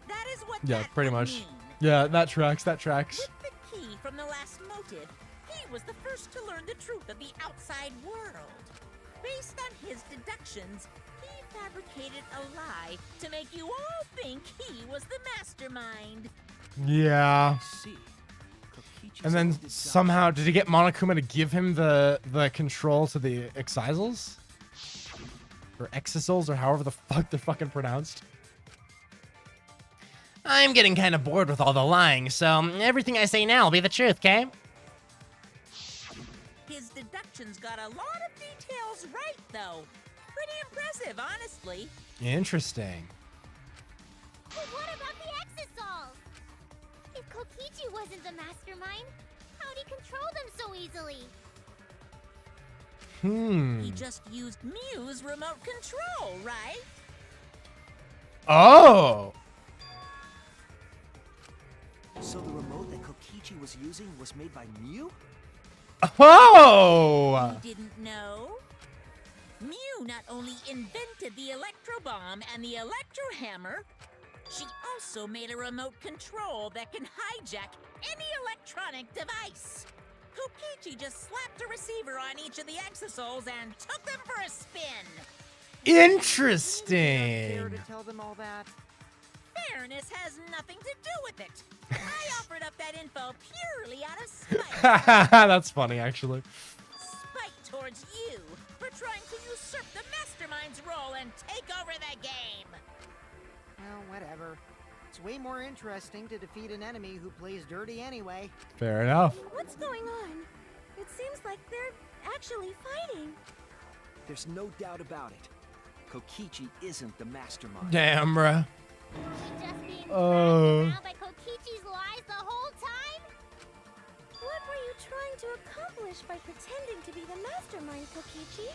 that is what Yeah, that pretty would much. mean. Yeah, that tracks. That tracks. With the key from the last motive, he was the first to learn the truth of the outside world. Based on his deductions, he fabricated a lie to make you all think he was the mastermind. Yeah. See. Kokichi's And then own deduction. somehow, did he get Monokuma to give him the control to the excisals? Or exisals, or however the fuck they're fucking pronounced? I'm getting kind of bored with all the lying, so everything I say now will be the truth, okay? His deductions got a lot of details right, though. Pretty impressive, honestly. Interesting. But what about the Exisals? If Kokichi wasn't the mastermind, how'd he control them so easily? He just used Mew's remote control, right? Oh! So the remote that Kokichi was using was made by Mew? Oh! You didn't know? Mew not only invented the electro bomb and the electro hammer, she also made a remote control that can hijack any electronic device. Kokichi just slapped a receiver on each of the exisouls and took them for a spin. Interesting. Care to tell them all that? Fairness has nothing to do with it. I offered up that info purely out of spite. That's funny, actually. Spite towards you for trying to usurp the mastermind's role and take over the game. Well, whatever. It's way more interesting to defeat an enemy who plays dirty anyway. Fair enough. What's going on? It seems like they're actually fighting. There's no doubt about it. Kokichi isn't the mastermind. Damn, bruh. We just being Oh. dragged around by Kokichi's lies the whole time? What were you trying to accomplish by pretending to be the mastermind, Kokichi?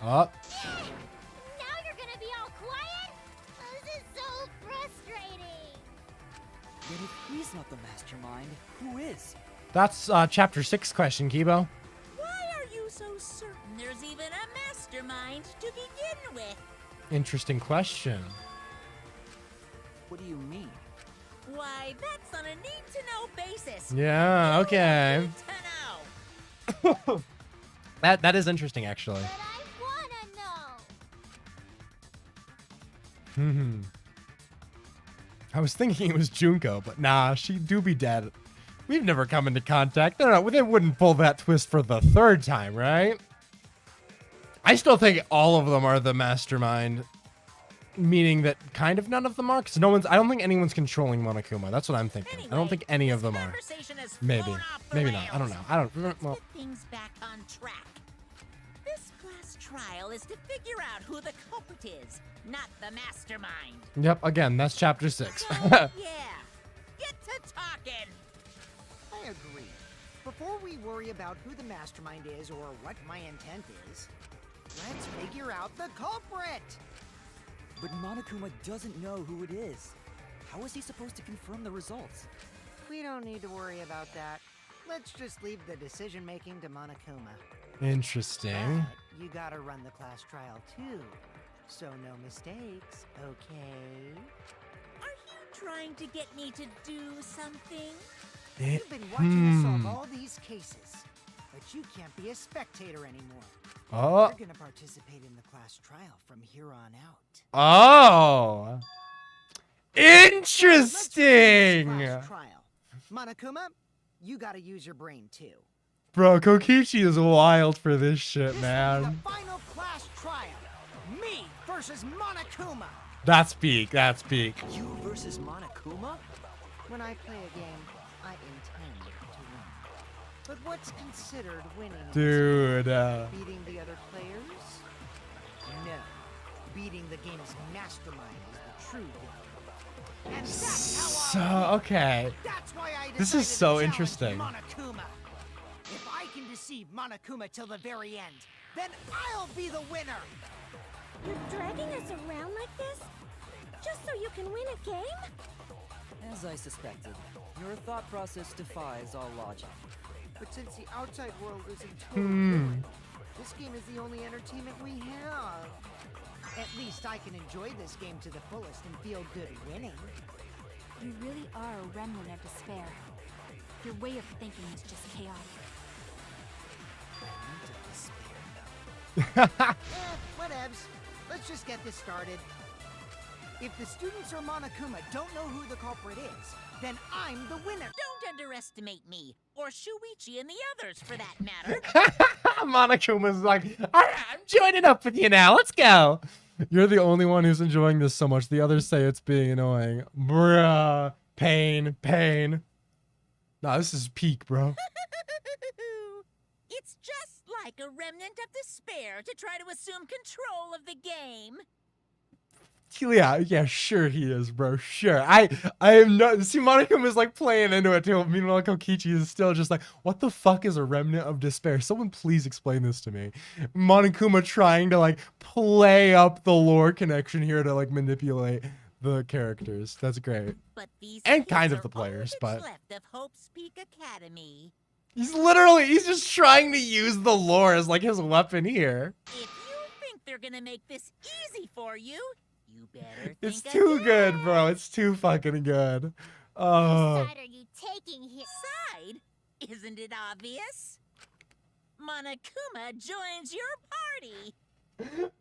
Oh. Now you're gonna be all quiet? This is so frustrating. Then if he's not the mastermind, who is? That's chapter 6 question, Kibo. Why are you so certain there's even a mastermind to begin with? Interesting question. What do you mean? Why, that's on a need-to-know basis. Yeah, You okay. need to know. That is interesting, actually. But I wanna know. I was thinking it was Junko, but nah, she do be dead. We've never come into contact. No, they wouldn't pull that twist for the 3rd time, right? I still think all of them are the mastermind, meaning that kind of none of them are, because I don't think anyone's controlling Monokuma. That's what I'm thinking. I don't think any of them are. Conversation has Maybe. flown off the Maybe not. I don't rails. know. Let's Well, get things back on track. This class trial is to figure out who the culprit is, not the mastermind. yep, again, that's chapter 6. So, yeah, get to talking. I agree. Before we worry about who the mastermind is or what my intent is, let's figure out the culprit! But Monokuma doesn't know who it is. How is he supposed to confirm the results? We don't need to worry about that. Let's just leave the decision-making to Monokuma. Interesting. But you gotta run the class trial too. So no mistakes, okay? Are you trying to get me to do something? You've been watching us solve all these cases, but you can't be a spectator anymore. Oh. You're gonna participate in the class trial from here on out. Oh. Let's do this Interesting. class trial. Monokuma, you gotta use your brain too. Bro, Kokichi is wild for this shit, This will be man. the final class trial. Me versus Monokuma. That's peak. That's peak. You versus Monokuma? When I play a game, I intend to win. But what's considered winning? in this Dude. game? Beating the other players? No. Beating the game's mastermind is the true game. And that's how I'll win. Okay. That's why I This is decided to so challenge interesting. Monokuma. If I can deceive Monokuma till the very end, then I'll be the winner. You're dragging us around like this? Just so you can win a game? As I suspected, your thought process defies all logic. But since the outside world isn't totally different, This game is the only entertainment we have. At least I can enjoy this game to the fullest and feel good winning. You really are a remnant of despair. Your way of thinking is just chaotic. Whatevs. Let's just get this started. If the students or Monokuma don't know who the culprit is, then I'm the winner. Don't underestimate me, or Shuichi and the others for that matter. Monokuma's like, all right, I'm joining up with you now. Let's go. You're the only one who's enjoying this so much. The others say it's being annoying. Bruh. Pain. Pain. Nah, this is peak, bro. It's just like a remnant of despair to try to assume control of the game. Yeah, sure he is, bro. Sure. I am not. See, Monokuma is like playing into it too. Meanwhile, Kokichi is still just like, what the fuck is a remnant of despair? Someone please explain this to me. Monokuma trying to like play up the lore connection here to like manipulate the characters. That's great. But these And kind kids of the are all players, that's but left of Hope's Peak Academy. he's just trying to use the lore as like his weapon here. If you think they're gonna make this easy for you, you better It's think too again. good, bro. It's too fucking good. Whose Oh. side are you taking here? Side? Isn't it obvious? Monokuma joins your party.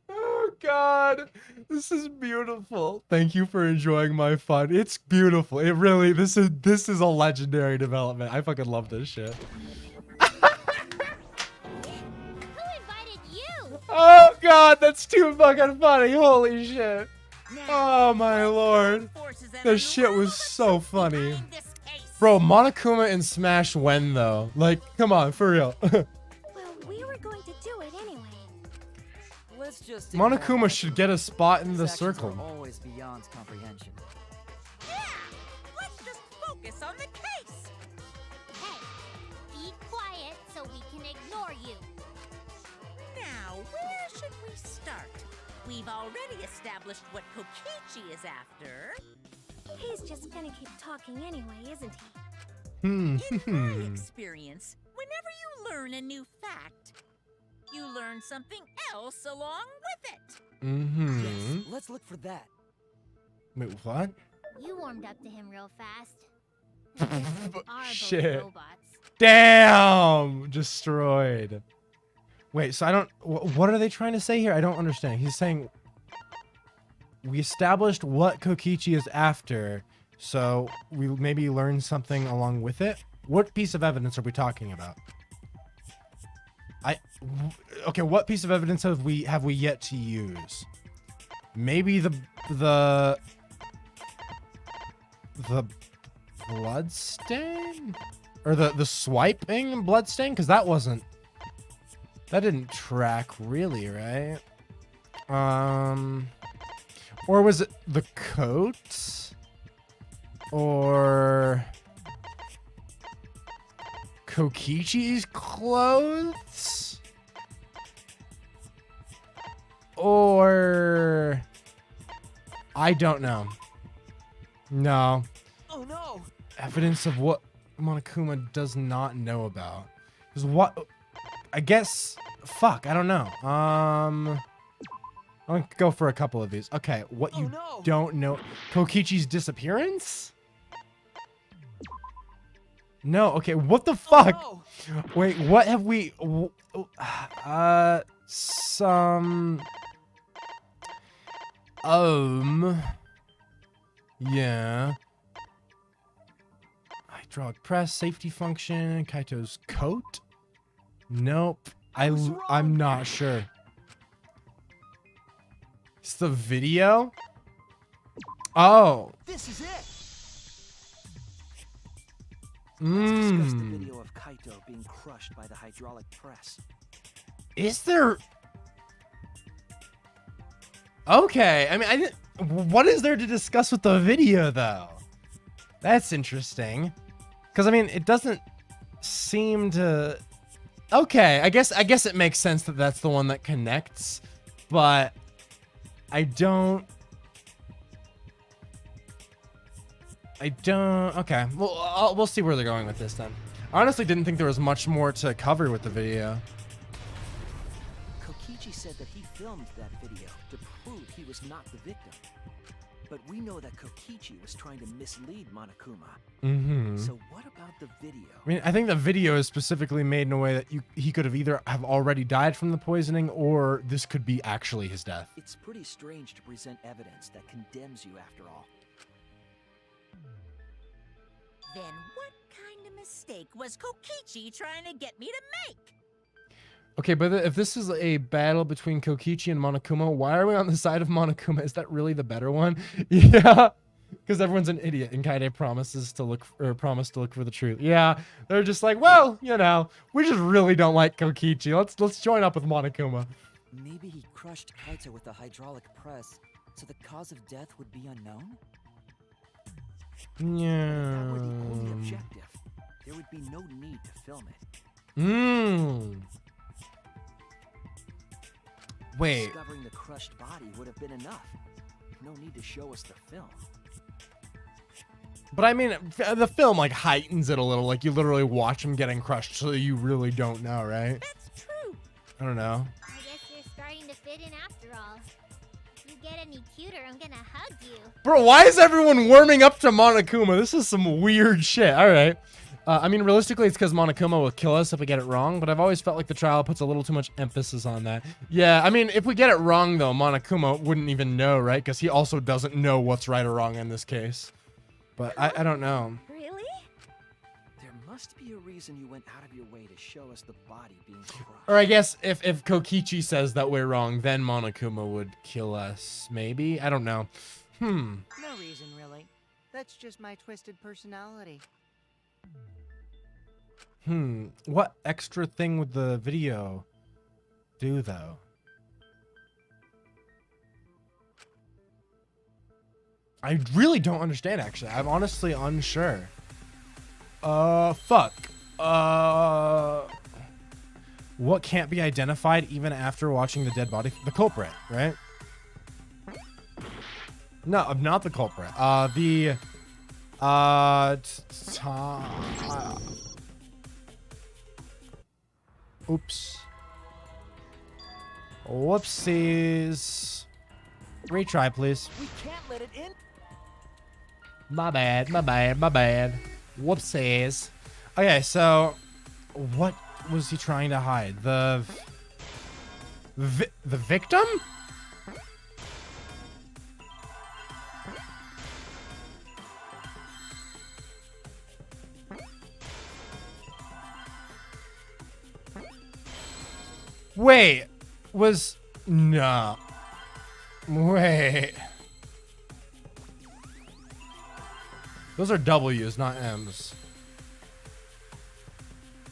Oh God, this is beautiful. Thank you for enjoying my fun. It's beautiful. It really, this is a legendary development. I fucking love this shit. Who invited you? Oh God, that's too fucking funny. Holy shit. Oh my lord. The shit was so funny. Bro, Monokuma in Smash when though? Like, come on, for real. Well, we were going to do it anyway. Let's just Monokuma should get a spot in the These actions circle. are always beyond comprehension. Yeah, let's just focus on the case. Hey, be quiet so we can ignore you. Now, where should we start? We've already established what Kokichi is after. He's just gonna keep talking anyway, isn't he? In my experience, whenever you learn a new fact, you learn something else along with it. Yes, let's look for that. Wait, what? You warmed up to him real fast. I guess we are both Shit. robots. Damn! Destroyed. Wait, so I don't... What are they trying to say here? I don't understand. He's saying... We established what Kokichi is after, so we maybe learn something along with it? What piece of evidence are we talking about? Okay, what piece of evidence have we yet to use? Maybe the bloodstain? Or the swiping bloodstain? Because that didn't track really, right? Or was it the coat? Or Kokichi's clothes? Or I don't know. No. Oh no! Evidence of what Monokuma does not know about. Is what I guess fuck, I don't know. I'm gonna go for a couple of these. Okay, what you don't know. Kokichi's disappearance? No, okay, what the fuck? Oh, Wait, what have we yeah. Hydraulic press, safety function, Kaito's coat? Nope. I'm not sure. It's the video? Oh. this is it. Let's discuss the Mmm. video of Kaito being crushed by the hydraulic press. Is there... Okay, I mean, what is there to discuss with the video, though? That's interesting. Because, I mean, it doesn't seem to... Okay, I guess it makes sense that that's the one that connects, but I don't... Okay, well, we'll see where they're going with this then. I honestly didn't think there was much more to cover with the video. said that he filmed that video to prove he was not the victim. But we know that Kokichi was trying to mislead Monokuma. Mm-hmm. So what about the video? I mean, I think the video is specifically made in a way that he could have either have already died from the poisoning, or this could be actually his death. It's pretty strange to present evidence that condemns you after all. Then what kind of mistake was Kokichi trying to get me to make? Okay, but if this is a battle between Kokichi and Monokuma, why are we on the side of Monokuma? Is that really the better one? Yeah, because everyone's an idiot, and Kaide promised to look for the truth. Yeah, they're just like, well, you know, we just really don't like Kokichi. Let's join up with Monokuma. Maybe he crushed Kaito with a hydraulic press, so the cause of death would be unknown? If that were the only Yeah. objective, there would be no need to film it. Wait. Discovering the crushed body would have been enough. No need to show us the film. But I mean, the film like heightens it a little. Like you literally watch him getting crushed, so you really don't know, right? That's true. I don't know. I guess you're starting to fit in after all. If you get any cuter, I'm gonna hug you. Bro, why is everyone warming up to Monokuma? This is some weird shit. All right. I mean, realistically, it's because Monokuma will kill us if we get it wrong, but I've always felt like the trial puts a little too much emphasis on that. Yeah, I mean, if we get it wrong, though, Monokuma wouldn't even know, right? Because he also doesn't know what's right or wrong in this case. But I don't know. Really? There must be a reason you went out of your way to show us the body being crushed. Or I guess if Kokichi says that we're wrong, then Monokuma would kill us, maybe? I don't know. No reason, really. That's just my twisted personality. What extra thing would the video do, though? I really don't understand, actually. I'm honestly unsure. Fuck. What can't be identified even after watching the dead body? The culprit, right? No, not the culprit. Oops. Whoopsies. Retry, please. We can't let it in. My bad. Whoopsies. Okay, so what was he trying to hide? The victim? Wait, no. Wait. Those are W's, not M's.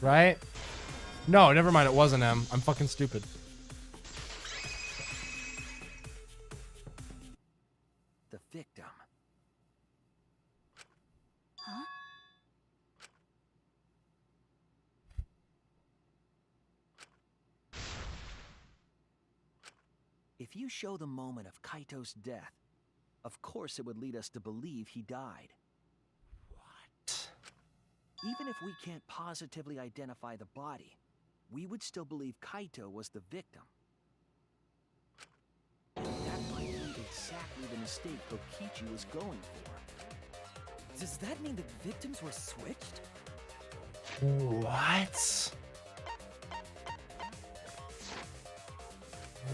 Right? No, never mind, it was an M. I'm fucking stupid. The victim. Huh? If you show the moment of Kaito's death, of course it would lead us to believe he died. What? Even if we can't positively identify the body, we would still believe Kaito was the victim. And that might be exactly the mistake Kokichi was going for. Does that mean the victims were switched? What?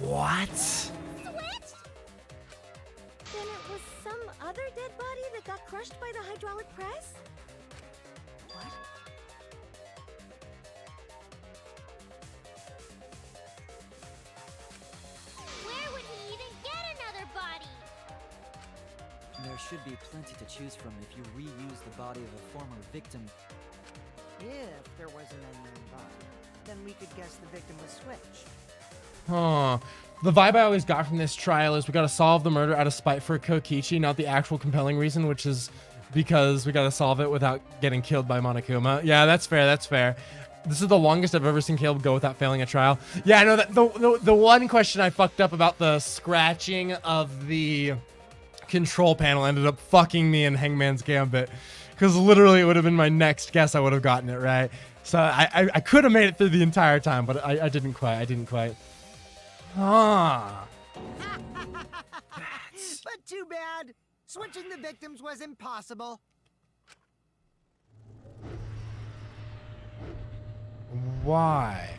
What? Switched? Then it was some other dead body that got crushed by the hydraulic press? What? Where would he even get another body? There should be plenty to choose from if you reuse the body of a former victim. If there was an unknown body, then we could guess the victim was switched. Huh. The vibe I always got from this trial is we gotta solve the murder out of spite for Kokichi, not the actual compelling reason, which is because we gotta solve it without getting killed by Monokuma. Yeah, that's fair, that's fair. This is the longest I've ever seen Caleb go without failing a trial. Yeah, I know that the one question I fucked up about the scratching of the control panel ended up fucking me in Hangman's Gambit. Because literally it would have been my next guess, I would have gotten it right. So I could have made it through the entire time, but I didn't quite. Huh. But too bad. Switching the victims was impossible. Why?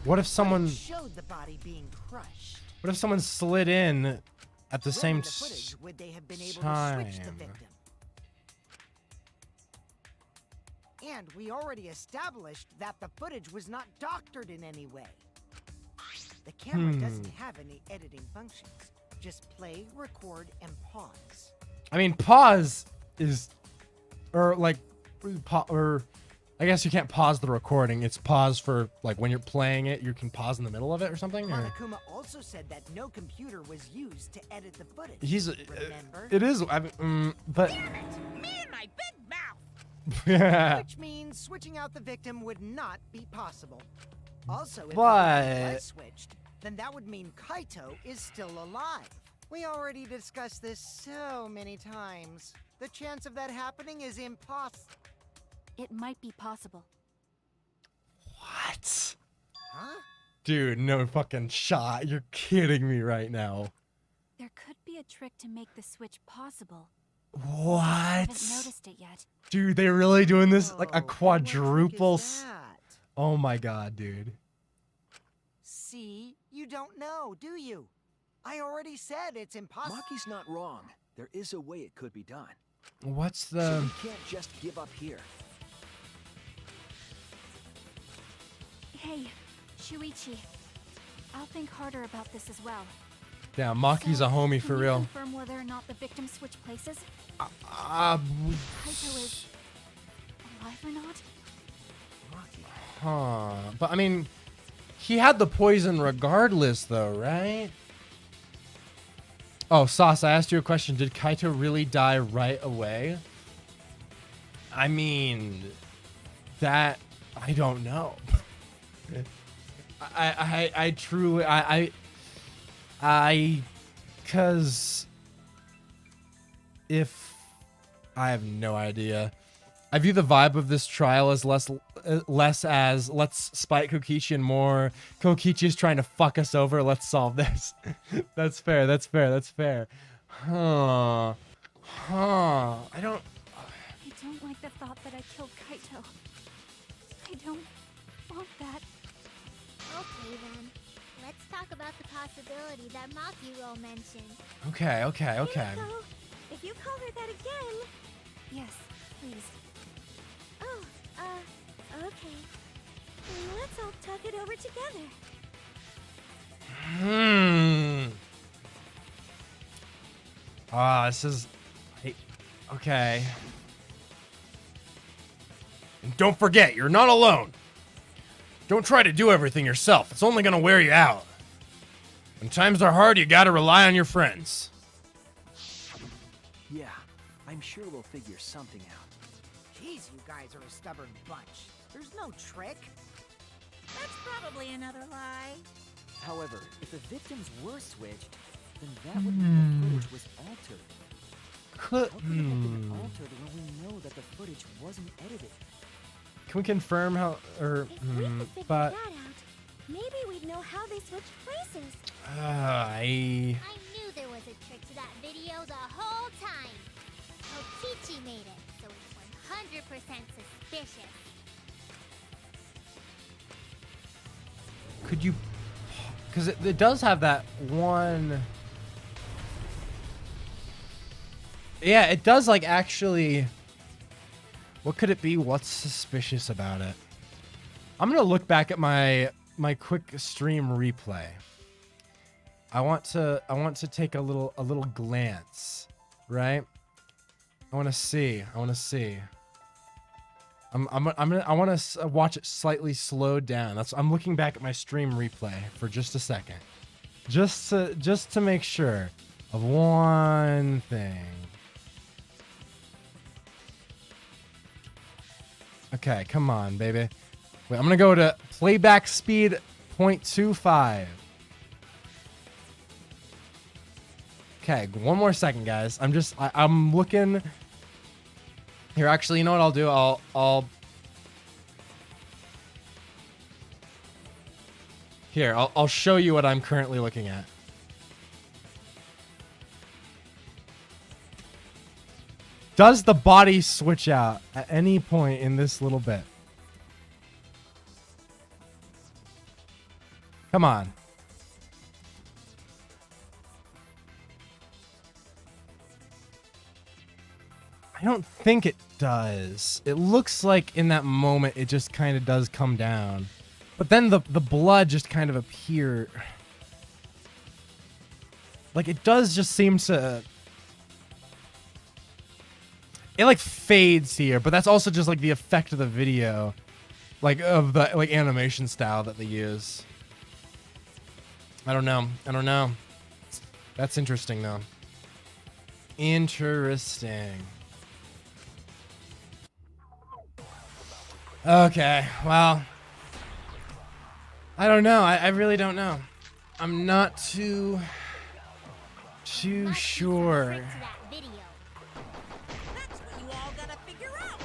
What if someone? It showed the body being crushed. What if someone slid in at the From same the footage, would they have been able time? to switch the victim? And we already established that the footage was not doctored in any way. The camera doesn't have any editing functions. Just play, record, and pause. I mean, pause is, or like, or I guess you can't pause the recording. It's pause for like when you're playing it, you can pause in the middle of it or something. Or? Monokuma also said that no computer was used to edit the footage. Remember? It is. I mean, but. Damn it! Me and my big mouth! Yeah. Which means switching out the victim would not be possible. Also, if the But- victim was switched, then that would mean Kaito is still alive. We already discussed this so many times. The chance of that happening is impossible. It might be possible. What? Huh? Dude, no fucking shot. You're kidding me right now. There could be a trick to make the switch possible. I What? haven't noticed it yet. Dude, they really doing this like a Whoa, quadruple. what trick is that? Oh my god, dude. See? You don't know, do you? I already said it's impossible. Maki's not wrong. There is a way it could be done. What's So the? we can't just give up here. Hey, Shuichi. I'll think harder about this as well. Yeah, Maki's a homie for Can you real. confirm whether or not the victims switch places? Kaito is alive or not? Huh. But I mean, he had the poison regardless, though, right? Oh, Sauce, I asked you a question. Did Kaito really die right away? I mean, that I don't know. I truly cause if I have no idea. I view the vibe of this trial as less as let's spite Kokichi and more Kokichi is trying to fuck us over. Let's solve this. That's fair. That's fair. That's fair. Huh. I don't. I don't like the thought that I killed Kaito. I don't want that. Okay then. Let's talk about the possibility that Makiro mentioned. Okay. Yumiko, if you call her that again... Yes, please. Oh, okay. Let's all talk it over together. This is. Okay. And don't forget, you're not alone. Don't try to do everything yourself. It's only gonna wear you out. When times are hard, you gotta rely on your friends. Yeah, I'm sure we'll figure something out. Jeez, you guys are a stubborn bunch. There's no trick. That's probably another lie. However, if the victims were switched, then that would mean the footage was altered. How could it have been altered when we know that the footage wasn't edited? Can we confirm how, or, If we could figure but, that out, maybe we'd know how they switched places. I I knew there was a trick to that video the whole time. Kokichi made it, so it's 100% suspicious. could you, because it does have that one, yeah, it does like actually, what could it be? What's suspicious about it? I'm gonna look back at my quick stream replay. I want to take a little glance, right? I want to see. I want to watch it slightly slowed down. I'm looking back at my stream replay for just a second, just to make sure of one thing. Okay, come on, baby. Wait, I'm gonna go to playback speed 0.25. Okay, one more second, guys. I'm looking. Here, actually, you know what I'll do? I'll Here, I'll show you what I'm currently looking at. Does the body switch out at any point in this little bit? Come on. I don't think it does. It looks like in that moment it just kind of does come down. But then the blood just kind of appear. Like it does just seem to... It like fades here, but that's also just like the effect of the video. Like of the like animation style that they use. I don't know. I don't know. That's interesting though. Interesting. Okay, well, I don't know. I really don't know. I'm not too sure. That's what you all gotta figure out.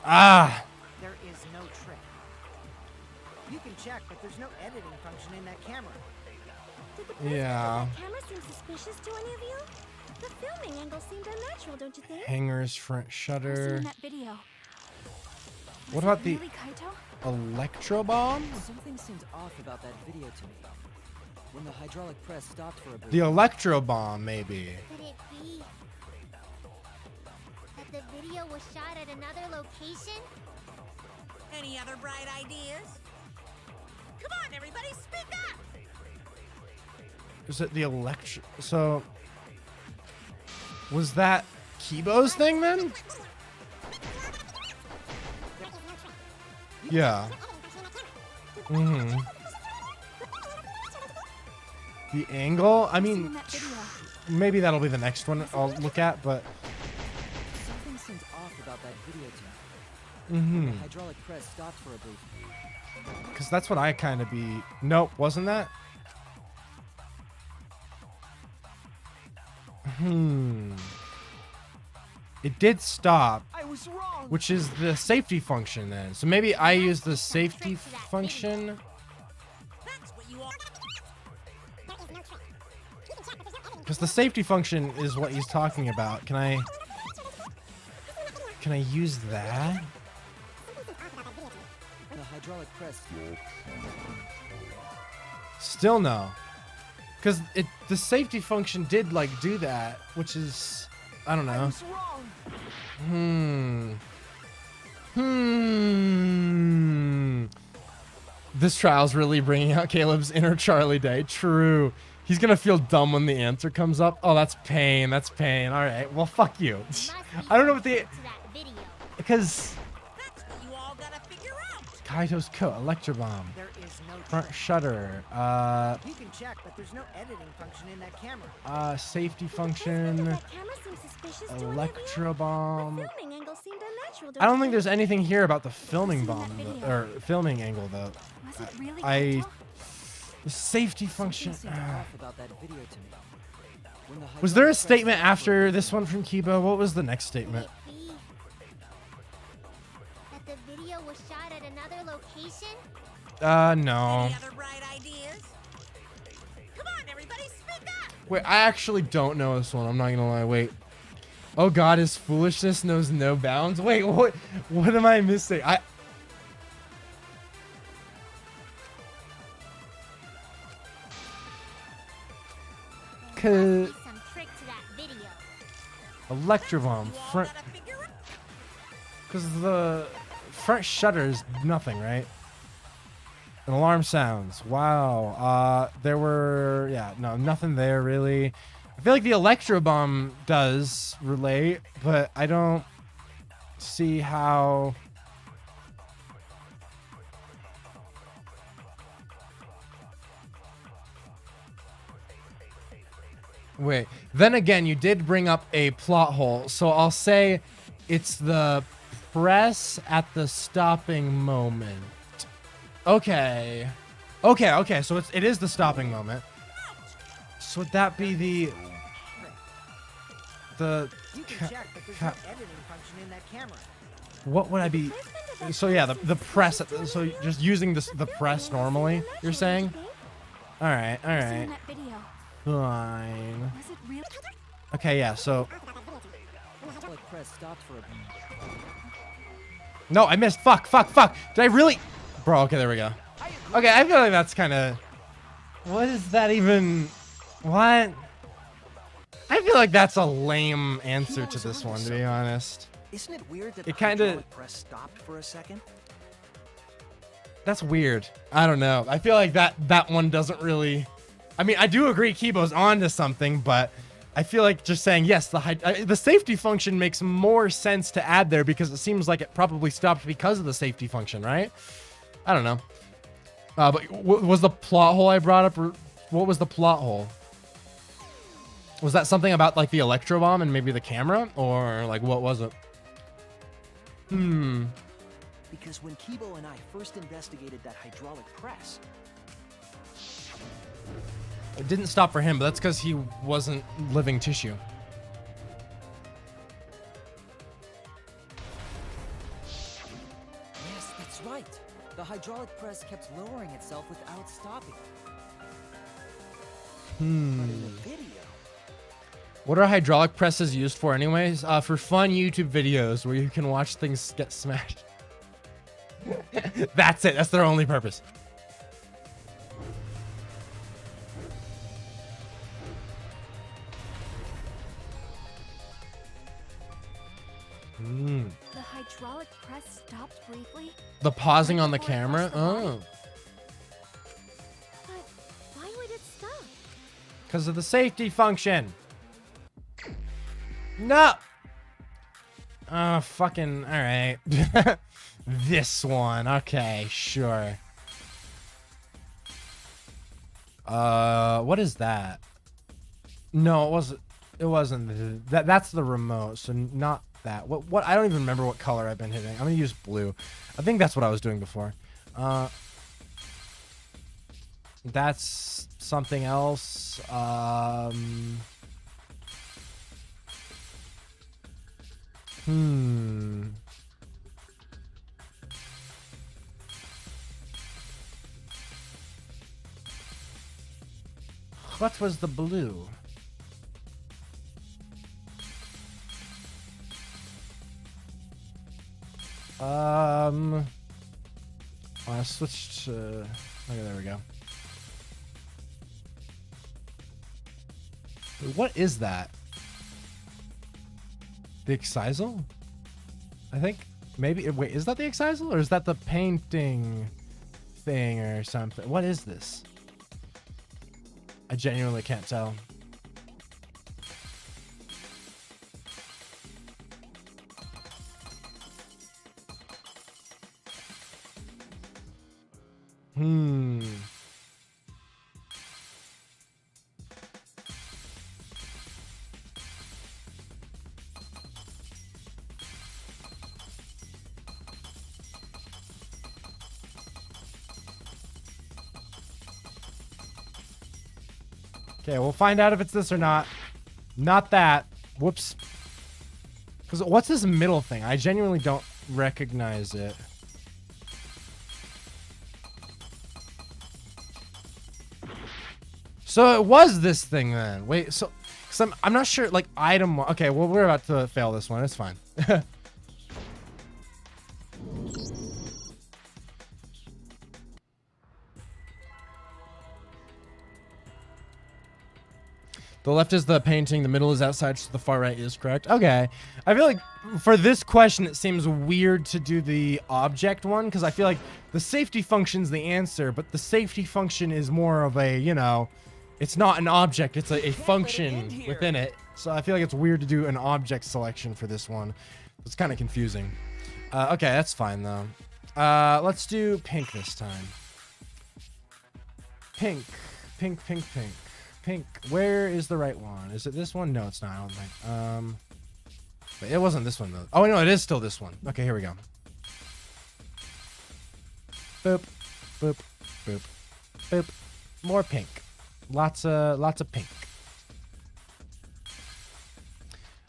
Ah, There is no trick. You can check, but there's no editing function in that camera. Did the placement yeah. of that camera seem suspicious to any of you? The filming angle seemed unnatural, don't you think? Hangers, front I've shutter. seen that video. What Was about it the really Kaito? electro bomb? Something seemed off about that video to me. When the hydraulic press stopped for a brief The electro bomb, maybe. Could it be that the video was shot at another location? Any other bright ideas? Come on, everybody, speak up! Is it the electro? So, was that Kibo's thing then? Yeah. Mm-hmm. The angle? I I've mean, seen that video. maybe that'll be the next one I'll look at, but... Something seemed off about that video to me. Mm-hmm. The hydraulic press stopped for a brief. Because that's what I kind of be... Nope, wasn't that? It did stop, I was wrong. which is the safety function then. So maybe I use the safety function. That's what you all... Because the safety function is what he's talking about. Can I use that? The hydraulic press. Still no. Because the safety function did like do that, which is, I don't I know. was wrong. This trial's really bringing out Caleb's inner Charlie Day. True. He's gonna feel dumb when the answer comes up. Oh, that's pain. That's pain. All right. Well, fuck you. I don't know what the... To that video. Because That's what you all gotta figure out. Kaito's coat, electro bomb, There is no front trick. shutter, You can check, but there's no editing function in that camera. safety Did the placement of function, that camera seem suspicious to any of you? electro bomb. The filming angle seemed unnatural, don't I don't you think there's anything here about the filming seen that bomb video. or filming angle though. Was it really I Kaito? the safety function. Something seemed off about that video to me. When the Was there a hydraulic press statement stopped for a after brief. this one from Kibo? What was the next Could statement? it be that the video was shot at another location? No. Any other bright ideas? Come on, everybody, speak up! Wait, I actually don't know this one. I'm not gonna lie. Wait. Oh God, his foolishness knows no bounds. Wait, what? What am I missing? There must be some trick to that video. Electro bomb You all front. gotta figure out. Because the front shutter is nothing, right? An alarm sounds. Wow. There were, yeah, no, nothing there really. I feel like the electro bomb does relate, but I don't see how. Wait, then again, you did bring up a plot hole, so I'll say it's the press at the stopping moment. Okay. Okay, so it is the stopping moment. So would that be the You can check, but there's no editing function in that camera. what would I be? So yeah, the press at the, so just using this the press normally, you're saying? All right. All I've seen right. that video. Fine. Was it real? Okay, yeah. So Hydraulic press stopped for a no, I missed. Fuck. Did I really? Bro. Okay, there we go. Okay, I feel like that's kind of. What is that even? What? I feel like that's a lame answer to this one, to be honest. Isn't it weird that It the kinda- hydraulic press stopped for a second? That's weird. I don't know. I feel like that one doesn't really. I mean, I do agree Kibo's onto something, but I feel like just saying yes, the safety function makes more sense to add there because it seems like it probably stopped because of the safety function, right? I don't know. But was the plot hole I brought up? What was the plot hole? Was that something about like the electro bomb and maybe the camera, or like what was it? Because when Kibo and I first investigated that hydraulic press, It didn't stop for him, but that's because he wasn't living tissue. Yes, that's right. The hydraulic press kept lowering itself without stopping. But in the video, What are hydraulic presses used for anyways? For fun YouTube videos where you can watch things get smashed. That's it. That's their only purpose. The hydraulic press stopped briefly? The pausing on the Before it camera? crushed the body? Oh. But why would it stop? Because of the safety function. No. Oh, fucking. All right. This one. Okay, sure. What is that? No, it wasn't. It wasn't. That's the remote, so not that. What? I don't even remember what color I've been hitting. I'm gonna use blue. I think that's what I was doing before. That's something else. What was the blue? I switched to. Okay, there we go. What is that? The excisal? I think maybe. Wait, is that the excisal or is that the painting thing or something? What is this? I genuinely can't tell. Okay, we'll find out if it's this or not. Not that. Whoops. Because what's this middle thing? I genuinely don't recognize it. So it was this thing then. Wait, so because I'm not sure. Like item. Okay, well we're about to fail this one. It's fine. The left is the painting, the middle is outside, so the far right is correct. Okay. I feel like for this question, it seems weird to do the object one, because I feel like the safety function's the answer, but the safety function is more of a, you know, it's not an object, it's a function within it. So I feel like it's weird to do an object selection for this one. It's kind of confusing. Okay, that's fine, though. Let's do pink this time. Pink. Pink, pink, pink. Pink. Where is the right one? Is it this one? No, it's not. I don't think. But it wasn't this one though. Oh no, it is still this one. Okay, here we go. Boop, boop, boop, boop. More pink. Lots of pink.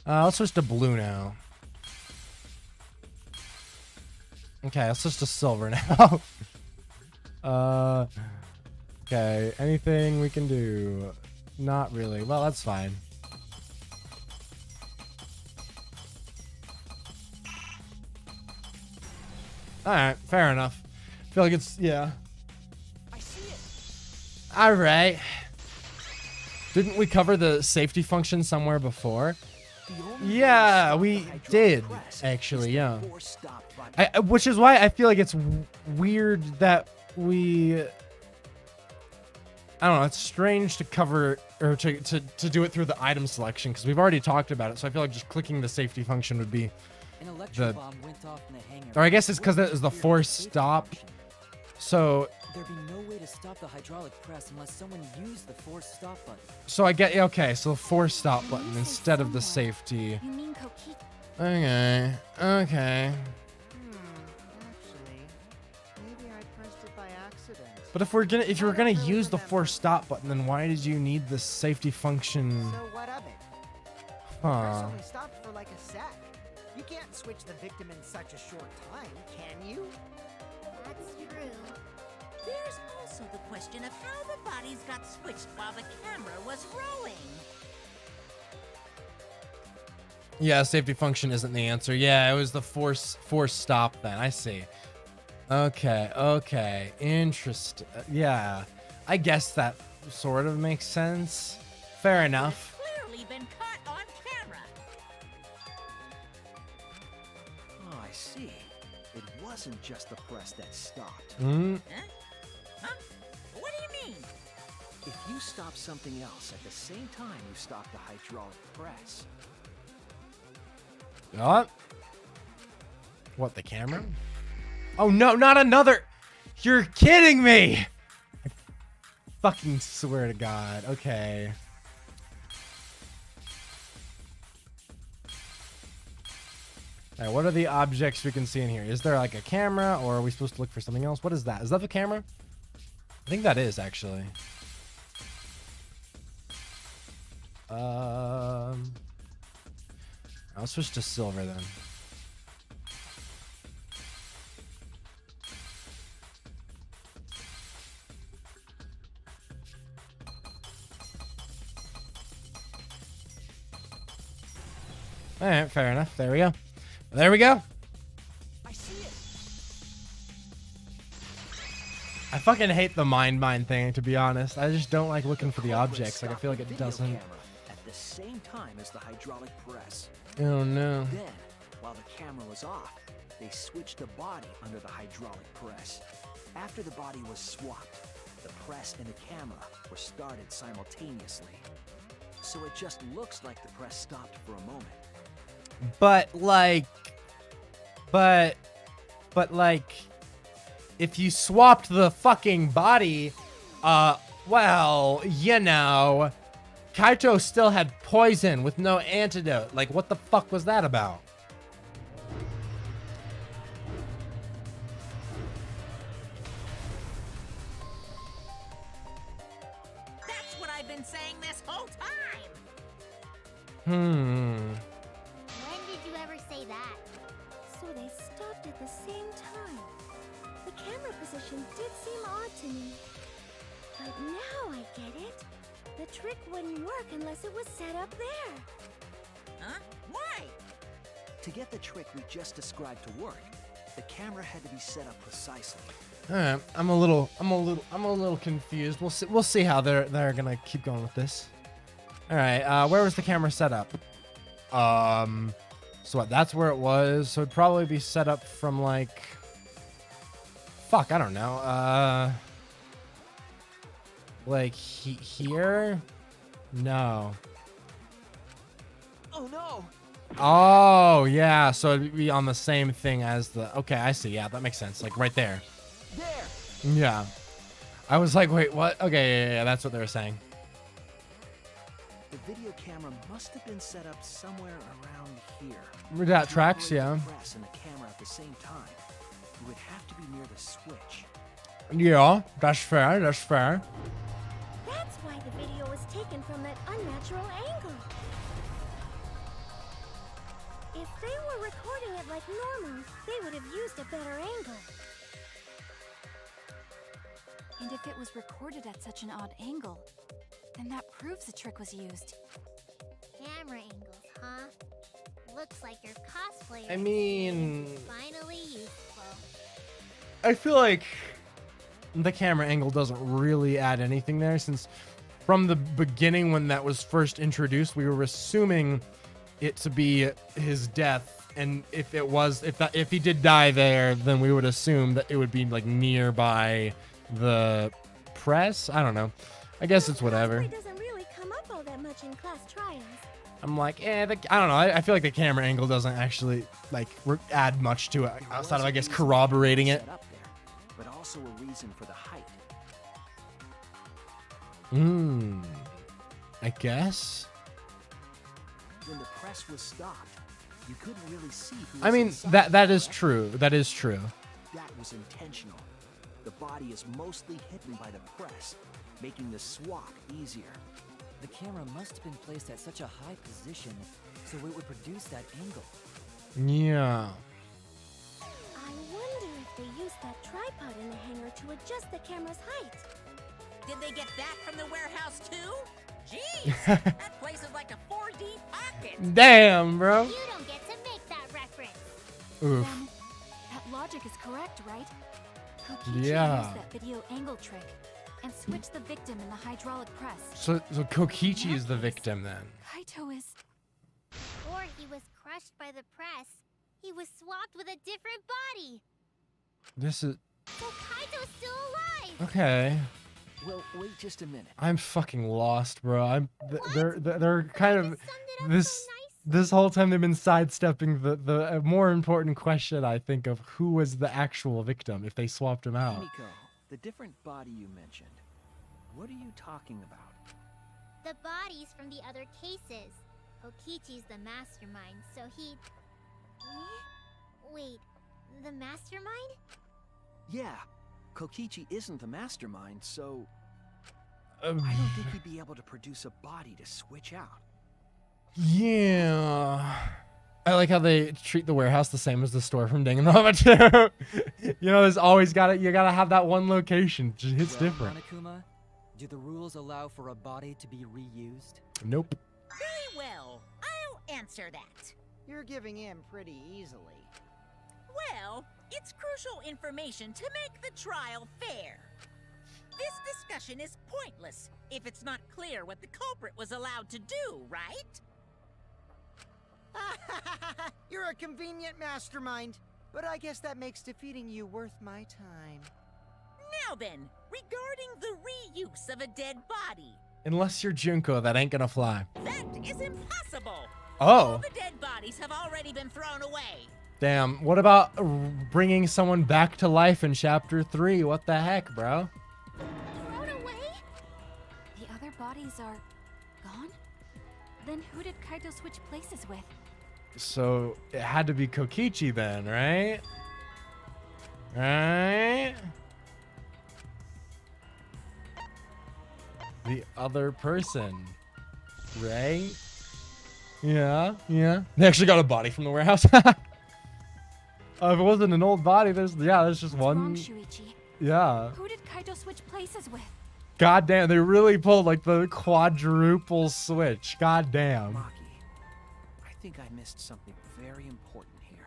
Let's switch to blue now. Okay, let's switch to silver now. Okay, anything we can do? Not really. Well, that's fine. Alright, fair enough. I feel like it's, yeah. I see it. Alright. Didn't we cover the safety function somewhere before? Yeah, we did, actually, yeah. Which is why I feel like it's weird that we... I don't know, it's strange to cover, or to do it through the item selection, because we've already talked about it, so I feel like just clicking the safety function would be An electro bomb went off in the hangar. Or I guess it's because it was the force stop. So... There'd be no way to stop the hydraulic press unless someone used the force stop button. So I get, okay, so the force stop button instead of the safety. You mean Kokichi? Okay, okay. Actually, maybe I pressed it by accident. But if you were gonna use the force stop button, then why did you need the safety function? So what of it? Huh. Press only stopped for like a sec. You can't switch the victim in such a short time, can you? That's true. There's also the question of how the bodies got switched while the camera was rolling. Yeah, safety function isn't the answer. Yeah, it was the force stop then. I see. Okay, okay. Interesting. Yeah. I guess that sort of makes sense. Fair enough. Clearly been caught on camera. Oh, I see. It wasn't just the press that stopped. Hmm. Huh? What do you mean? If you stop something else at the same time you stop the hydraulic press. What, the camera? Oh no, not another! You're kidding me! I fucking swear to God. Okay. Alright, what are the objects we can see in here? Is there like a camera, or are we supposed to look for something else? What is that? Is that the camera? I think that is, actually. I'll switch to silver then. Alright, fair enough. There we go. There we go. I see it. I fucking hate the mind thing, to be honest. I just don't like looking for the objects. Like, I feel like it doesn't. At the same time as the hydraulic press. Oh no. Then, while the camera was off, they switched the body under the hydraulic press. After the body was swapped, the press and the camera were started simultaneously. So it just looks like the press stopped for a moment. But like, if you swapped the fucking body, well, you know, Kaito still had poison with no antidote. Like, what the fuck was that about? That's what I've been saying this whole time. When did you ever say that? So they stopped at the same time. The camera position did seem odd to me. But now I get it. The trick wouldn't work unless it was set up there. Huh? Why? To get the trick we just described to work, the camera had to be set up precisely. All right, I'm a little confused. We'll see how they're gonna keep going with this. All right, where was the camera set up? So what? That's where it was. So it'd probably be set up from like, fuck, I don't know. Like here? No. Oh no! Oh yeah, so it'd be on the same thing as the. Okay, I see. Yeah, that makes sense. Like right there. There! Yeah. I was like, wait, what? Okay, yeah, that's what they were saying. The video camera must have been set up somewhere around here. That tracks, To yeah. operate the press and the camera at the same time. It would have to be near the switch. Yeah, that's fair. That's fair. That's why the video was taken from that unnatural angle. If they were recording it like normal, they would have used a better angle. And if it was recorded at such an odd angle, then that proves the trick was used. Camera angles, huh? Looks like your cosplayer I mean, is finally useful. I feel like the camera angle doesn't really add anything there, since from the beginning when that was first introduced, we were assuming it to be his death, and if he did die there, then we would assume that it would be like nearby the press. I don't know. I guess it's whatever. Cosplay doesn't really come up all that much in class trials. I'm like, I don't know. I feel like the camera angle doesn't actually like add much to it outside of, I guess, corroborating it. Set up there, but also a reason for the height. I guess. When the press was stopped, you couldn't really see who was I mean, inside, that is correct? true. That is true. That was intentional. The body is mostly hidden by the press, making the swap easier. The camera must have been placed at such a high position so it would produce that angle. Yeah. I wonder if they used that tripod in the hangar to adjust the camera's height. Did they get that from the warehouse too? Jeez, that place is like a 4D pocket. Damn, bro. You don't get to make that reference. Oof. Then, that logic is correct, right? Kokichi Yeah. used that video angle trick and switched the victim in the hydraulic press. So Kokichi is the victim then. Kaito is... Or he was crushed by the press. He was swapped with a different body. This is So Kaito's still alive. okay. Well, wait just a minute. I'm fucking lost, bro. They're kind of You summed it up this so nicely. this whole time they've been sidestepping the more important question, I think, of who was the actual victim if they swapped him out. Nico, the different body you mentioned, what are you talking about? The bodies from the other cases. Kokichi's the mastermind, so he... Wait, the mastermind? Yeah, Kokichi isn't the mastermind, so Uh, I don't think he'd be able to produce a body to switch out. Yeah. I like how they treat the warehouse the same as the store from Danganronpa too. You know, there's always you gotta have that one location. It's Well, different. Monokuma, do the rules allow for a body to be reused? Nope. Very well, I'll answer that. You're giving in pretty easily. Well, it's crucial information to make the trial fair. This discussion is pointless if it's not clear what the culprit was allowed to do, right? You're a convenient mastermind, but I guess that makes defeating you worth my time. Now then, regarding the reuse of a dead body, Unless you're Junko, that ain't gonna fly. that is impossible. Oh. All the dead bodies have already been thrown away. Damn. What about bringing someone back to life in chapter 3? What the heck, bro? Thrown away? The other bodies are... gone? Then who did Kaito switch places with? So it had to be Kokichi then, right? Right? The other person, right? Yeah, yeah. They actually got a body from the warehouse. If it wasn't an old body, there's just What's one. wrong, Shuichi? Yeah. Who did Kaito switch places with? God damn, they really pulled like the quadruple switch. God damn. Maki, I think I missed something very important here.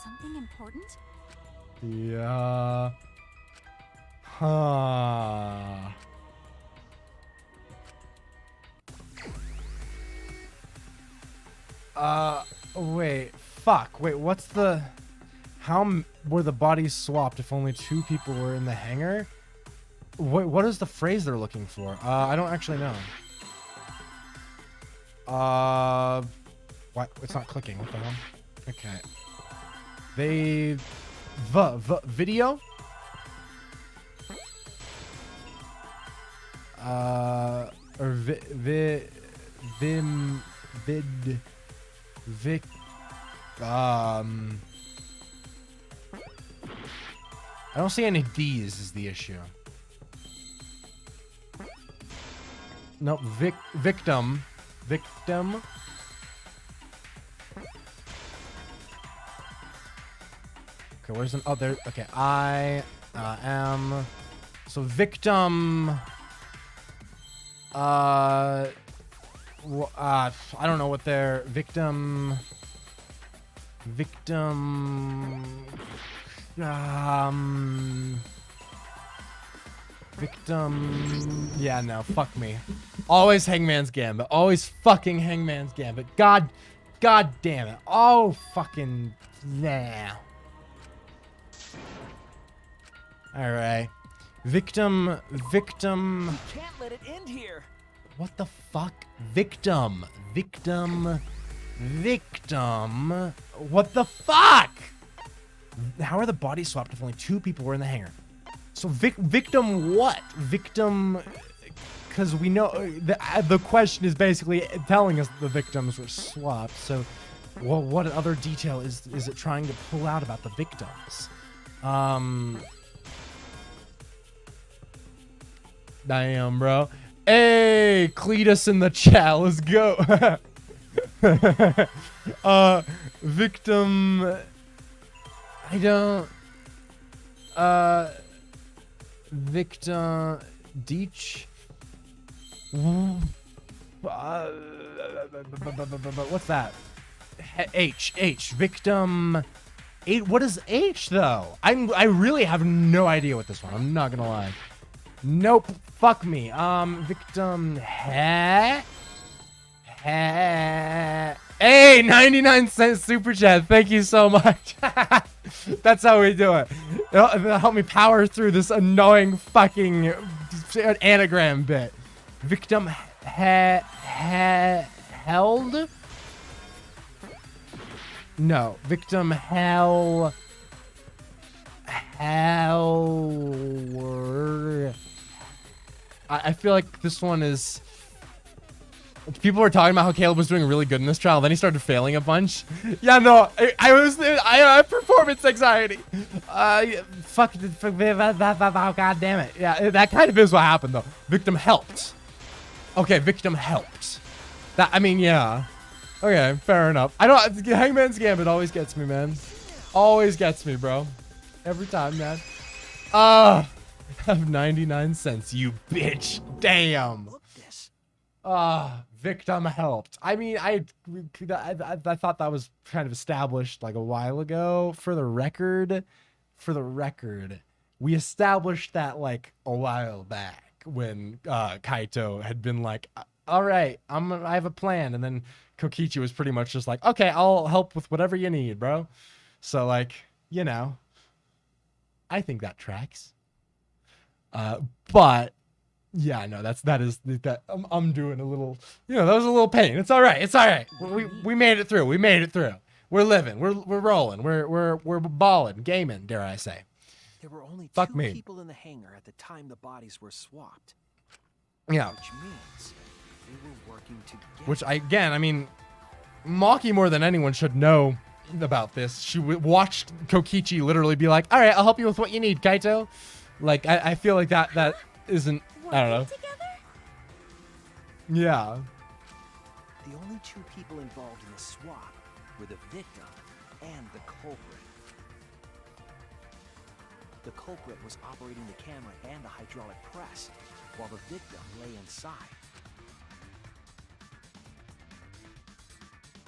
Something important? Yeah. Huh. Wait. Fuck. Wait, what's the... were the bodies swapped if only 2 people were in the hangar? What is the phrase they're looking for? I don't actually know. What? It's not clicking. What the hell? Okay. Video? Or vic, I don't see any D's is the issue. No, victim. Victim. Okay, where's an... Oh, there... Okay, I am So victim. I don't know what their victim. Victim. Victim. Yeah, no, fuck me. Always Hangman's Gambit. Always fucking Hangman's Gambit. God damn it. Oh, fucking. Nah. Alright. Victim. You can't let it end here. What the fuck? Victim. What the fuck? How are the bodies swapped if only 2 people were in the hangar? So victim what? Victim, because we know the question is basically telling us the victims were swapped. So, what other detail is it trying to pull out about the victims? Damn, bro. Hey, Cletus in the chat. Let's go. Victim. I don't. Victim. Deech. What's that? H. Victim. What is H though? I really have no idea what this one. I'm not gonna lie. Nope. Fuck me. Victim. Hey, 99-cent super chat. Thank you so much. That's how we do it. It'll help me power through this annoying fucking anagram bit. Victim held? No. Victim hell. I feel like this one is. People were talking about how Caleb was doing really good in this trial, then he started failing a bunch. Yeah, no, I have performance anxiety. Fuck, god damn it. Yeah, that kind of is what happened though. Victim helped. Okay, victim helped. I mean, yeah. Okay, fair enough. Hangman's Gambit always gets me, man. Always gets me, bro. Every time, man. Have 99 cents, you bitch. Damn. Victim helped. I mean, I thought that was kind of established like a while ago. For the record, we established that like a while back when Kaito had been like, all right, I have a plan. And then Kokichi was pretty much just like, okay, I'll help with whatever you need, bro. So like, you know, I think that tracks. But yeah, no, I'm doing a little, you know, that was a little pain. It's all right. It's all right. We made it through. We're living. We're rolling. We're balling, gaming, dare I say. There were only Fuck 2 me. people in the hangar at the time the bodies were swapped. Yeah. Which means they were working together. Which I mean, Maki more than anyone should know about this. She watched Kokichi literally be like, all right, I'll help you with what you need, Kaito. Like, I feel like that isn't, I don't know. Yeah. The only 2 people involved in the swap were the victim and the culprit. The culprit was operating the camera and the hydraulic press, while the victim lay inside.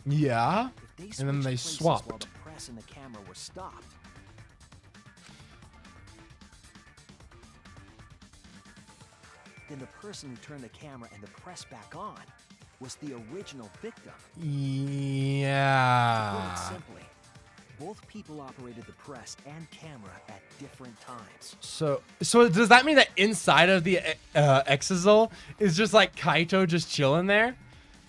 Yeah. If And then they switched places swapped. while the press and the camera were stopped, then the person who turned the camera and the press back on was the original victim. To put Yeah. it simply, both people operated the press and camera at different times. So does that mean that inside of the Exazol is just like Kaito just chilling there?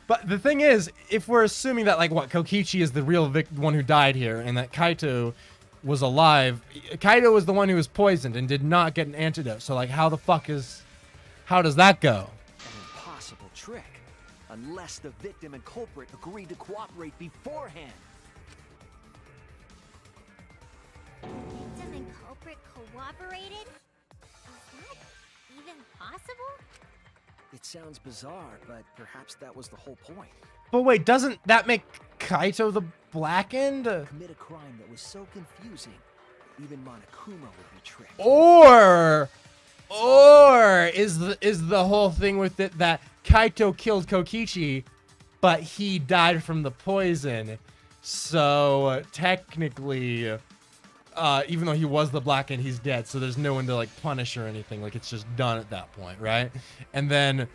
But the thing is, if we're assuming that like what Kokichi is the real one who died here, and that Kaito was alive, Kaito was the one who was poisoned and did not get an antidote. So like, how does that go? An impossible trick, unless the victim and culprit agreed to cooperate beforehand. Victim and culprit cooperated? Is that even possible? It sounds bizarre, but perhaps that was the whole point. But wait, doesn't that make Kaito the Blackened? Commit a crime that was so confusing, even Monokuma would be tricked. Or is the whole thing with it that Kaito killed Kokichi, but he died from the poison? So technically, even though he was the Black End, he's dead. So there's no one to like punish or anything. Like it's just done at that point, right? And then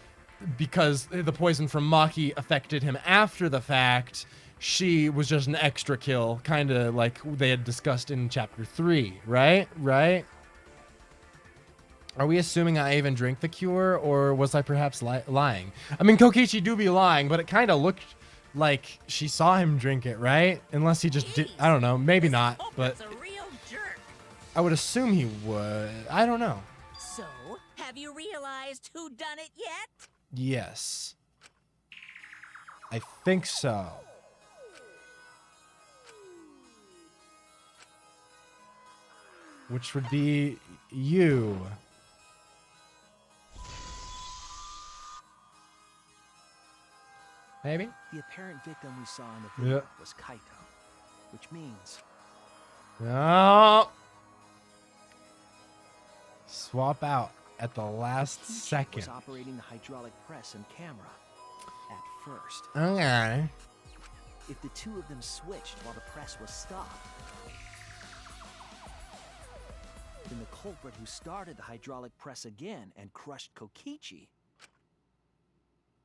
because the poison from Maki affected him after the fact, she was just an extra kill, kind of like they had discussed in chapter 3, right? Right? Are we assuming I even drank the cure, or was I perhaps lying? I mean, Kokichi do be lying, but it kind of looked like she saw him drink it, right? Unless he just did. I don't know. Maybe not, but That's a real jerk. I would assume he would. I don't know. So, have you realized who done it yet? Yes. I think so. Which would be you. Maybe? The apparent victim we saw in the video was Kaito, which means No. Swap out at the last Kokichi second. was operating the hydraulic press and camera at first. Okay. If the two of them switched while the press was stopped, then the culprit who started the hydraulic press again and crushed Kokichi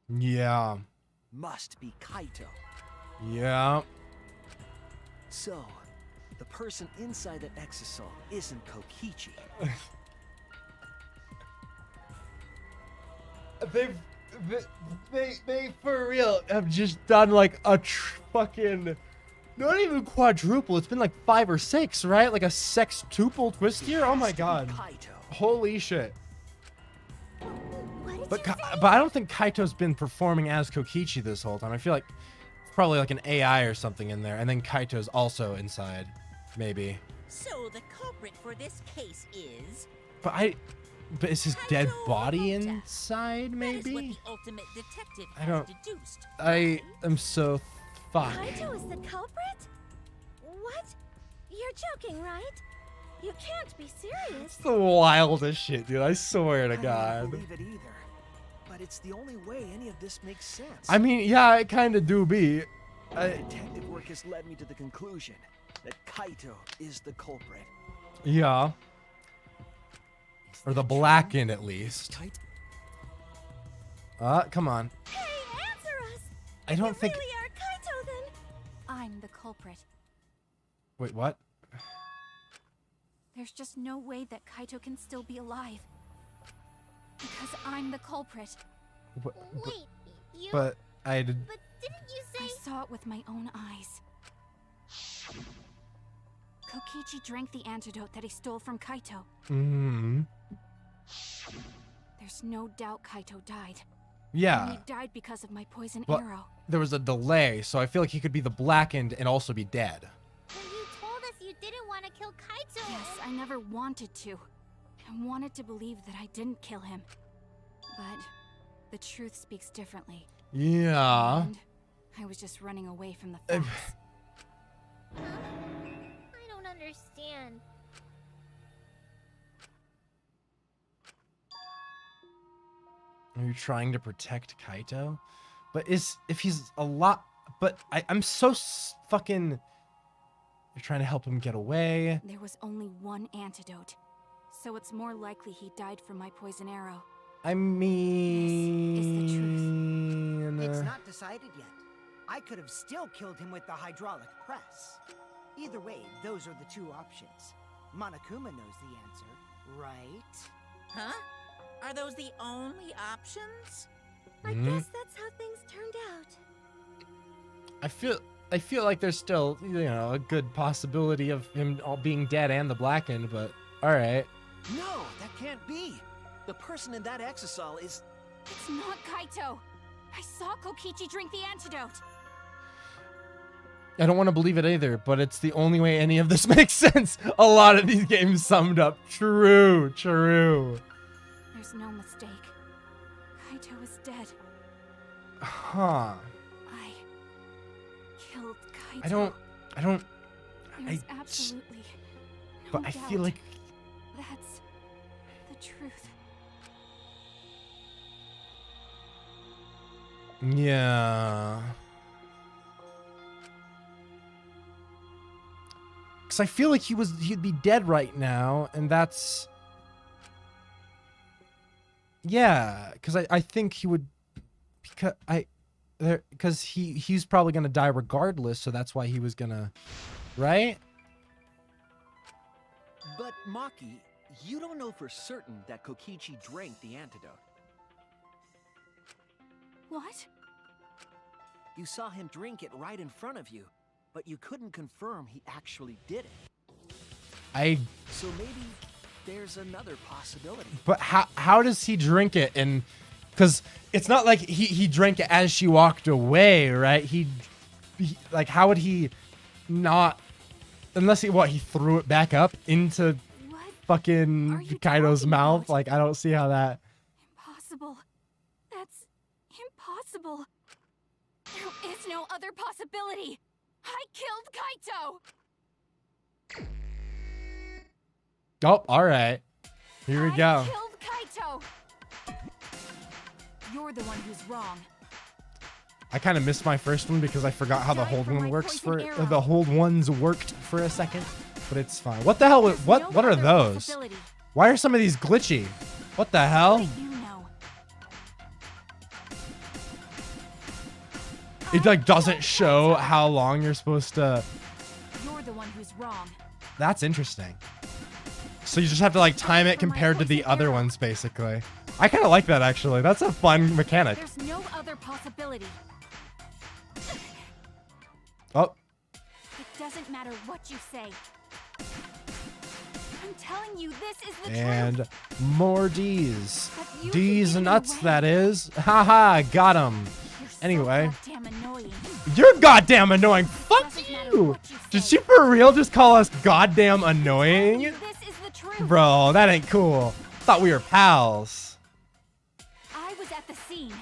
Yeah. must be Kaito. Yeah. So, the person inside that exosome isn't Kokichi. They for real have just done like a fucking, not even quadruple. It's been like 5 or 6, right? Like a sextuple twist here. Oh my god. Kaito. Holy shit. What did But you say? but I don't think Kaito's been performing as Kokichi this whole time. I feel like it's probably like an AI or something in there, and then Kaito's also inside, maybe. So the culprit for this case is But is his dead Kaito body Momota. inside? That is what Maybe. the ultimate detective I has don't- deduced. I am so fucked. Kaito is the culprit? What? You're joking, right? You can't be serious. It's the wildest shit, dude. I swear to I don't God. believe it either. But it's the only way any of this makes sense. I mean, yeah, it kind of do be. Detective work has led me to the conclusion that Kaito is the culprit. Yeah. Or the blackened, at least. Come on. Hey, answer us! I don't You think. really are Kaito, then? I'm the culprit. Wait, what? There's just no way that Kaito can still be alive. Because I'm the culprit. But, Wait, you. but I did. But didn't you I say? saw it with my own eyes. Kokichi drank the antidote that he stole from Kaito. There's no doubt Kaito died. And Yeah. he died because of my poison Well, arrow. there was a delay, so I feel like he could be the blackened and also be dead. When you told us you didn't want to kill Kaito. Yes, I never wanted to. I wanted to believe that I didn't kill him. But the truth speaks differently. Yeah. And I was just running away from the facts. Huh? I don't understand. Are you trying to protect Kaito? But if he's a lot, but I'm so fucking. You're trying to help him get away. There was only one antidote. So it's more likely he died from my poison arrow. I mean, It's not decided yet. I could have still killed him with the hydraulic press. Either way, those are the two options. Monokuma knows the answer, right? Huh? Are those the only options? I Mhm. guess that's how things turned out. I feel like there's still, a good possibility of him all being dead and the blackened, but all right. No, that can't be. The person in that exosol is. It's not Kaito. I saw Kokichi drink the antidote. I don't want to believe it either, but it's the only way any of this makes sense. A lot of these games summed up. True. There's no mistake. Kaito is dead. Huh. I killed Kaito. I don't. There's I- absolutely no But I feel doubt. like That's the truth. Yeah. Because I feel like he'd be dead right now, and that's... Yeah, because I think he would... Because he's probably going to die regardless, so that's why he was going to... Right? But, Maki, you don't know for certain that Kokichi drank the antidote. What? You saw him drink it right in front of you, but you couldn't confirm he actually did it. So maybe there's another possibility. But how does he drink it? And because it's not like he drank it as she walked away, right? He like, how would he not, unless he threw it back up into fucking Kaido's mouth? Like, I don't see how that... Impossible. That's impossible. There is no other possibility. I killed Kaito. Oh, all right. Here we go. I killed Kaito. You're the one who's wrong. I kind of missed my first one because I forgot how the hold one works the hold ones worked for a second, but it's fine. What the hell? What are those? Why are some of these glitchy? What the hell? It like doesn't show how long you're supposed to... You're the one who's wrong. That's interesting. So you just have to like time it compared to the other ones, basically. I kind of like that, actually. That's a fun mechanic. There's no other possibility. Oh. It doesn't matter what you say. I'm telling you, this is the and truth. More D's. D's nuts, that is. Haha, got him. Anyway. You're goddamn annoying. Fuck you. Did she for real just call us goddamn annoying? Bro, that ain't cool. Thought we were pals. I was at the scene.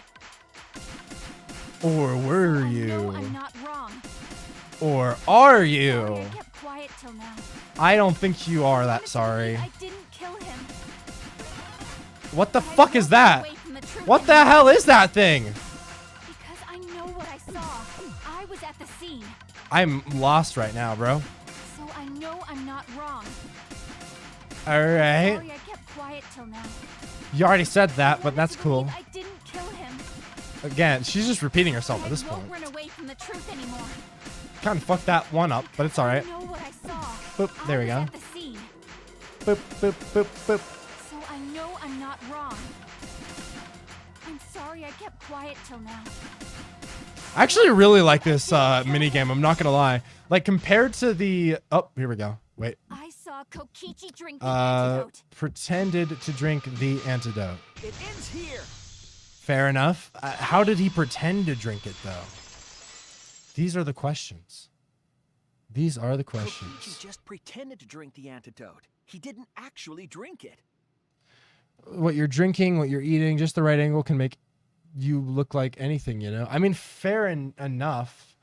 Or were you? I'm not wrong. Or are you? Sorry, I kept quiet till now. I don't think you are that sorry. I didn't kill him. What the fuck is that? What the hell is that thing? Because I know what I saw. I was at the scene. I'm lost right now, bro. So I know I'm not wrong. All right. Sorry, I kept quiet till now. You already said that, but that's cool. I didn't kill him. Again, she's just repeating herself at this point. I won't run away from the truth anymore. Kind of fucked that one up, but it's all right. I know what I saw. Boop, there we go. At the scene. Boop, boop, boop, boop. So I know I'm not wrong. I'm sorry I kept quiet till now. I actually really like this mini game. I'm not gonna lie. Like compared to the here we go. Wait. I saw Kokichi drink the antidote. Pretended to drink the antidote. It ends here. Fair enough. How did he pretend to drink it though? These are the questions. These are the questions. Kokichi just pretended to drink the antidote. He didn't actually drink it. What you're drinking, what you're eating, just the right angle can make you look like anything, you know? I mean, fair enough.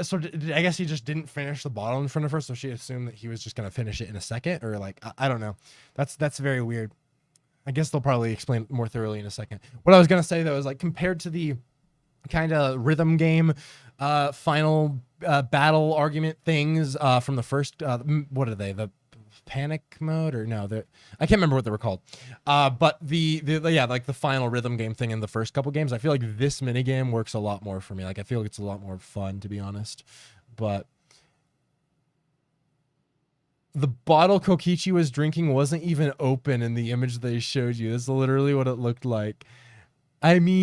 So I guess he just didn't finish the bottle in front of her, so she assumed that he was just gonna finish it in a second, or like I don't know. That's very weird. I guess they'll probably explain more thoroughly in a second. What I was gonna say though is like compared to the kind of rhythm game, final battle argument things from the first. What are they? The panic mode or no? I can't remember what they were called. But the yeah, like the final rhythm game thing in the first couple games. I feel like this mini game works a lot more for me. Like I feel like it's a lot more fun, to be honest. But the bottle Kokichi was drinking wasn't even open in the image they showed you. This is literally what it looked like. I mean,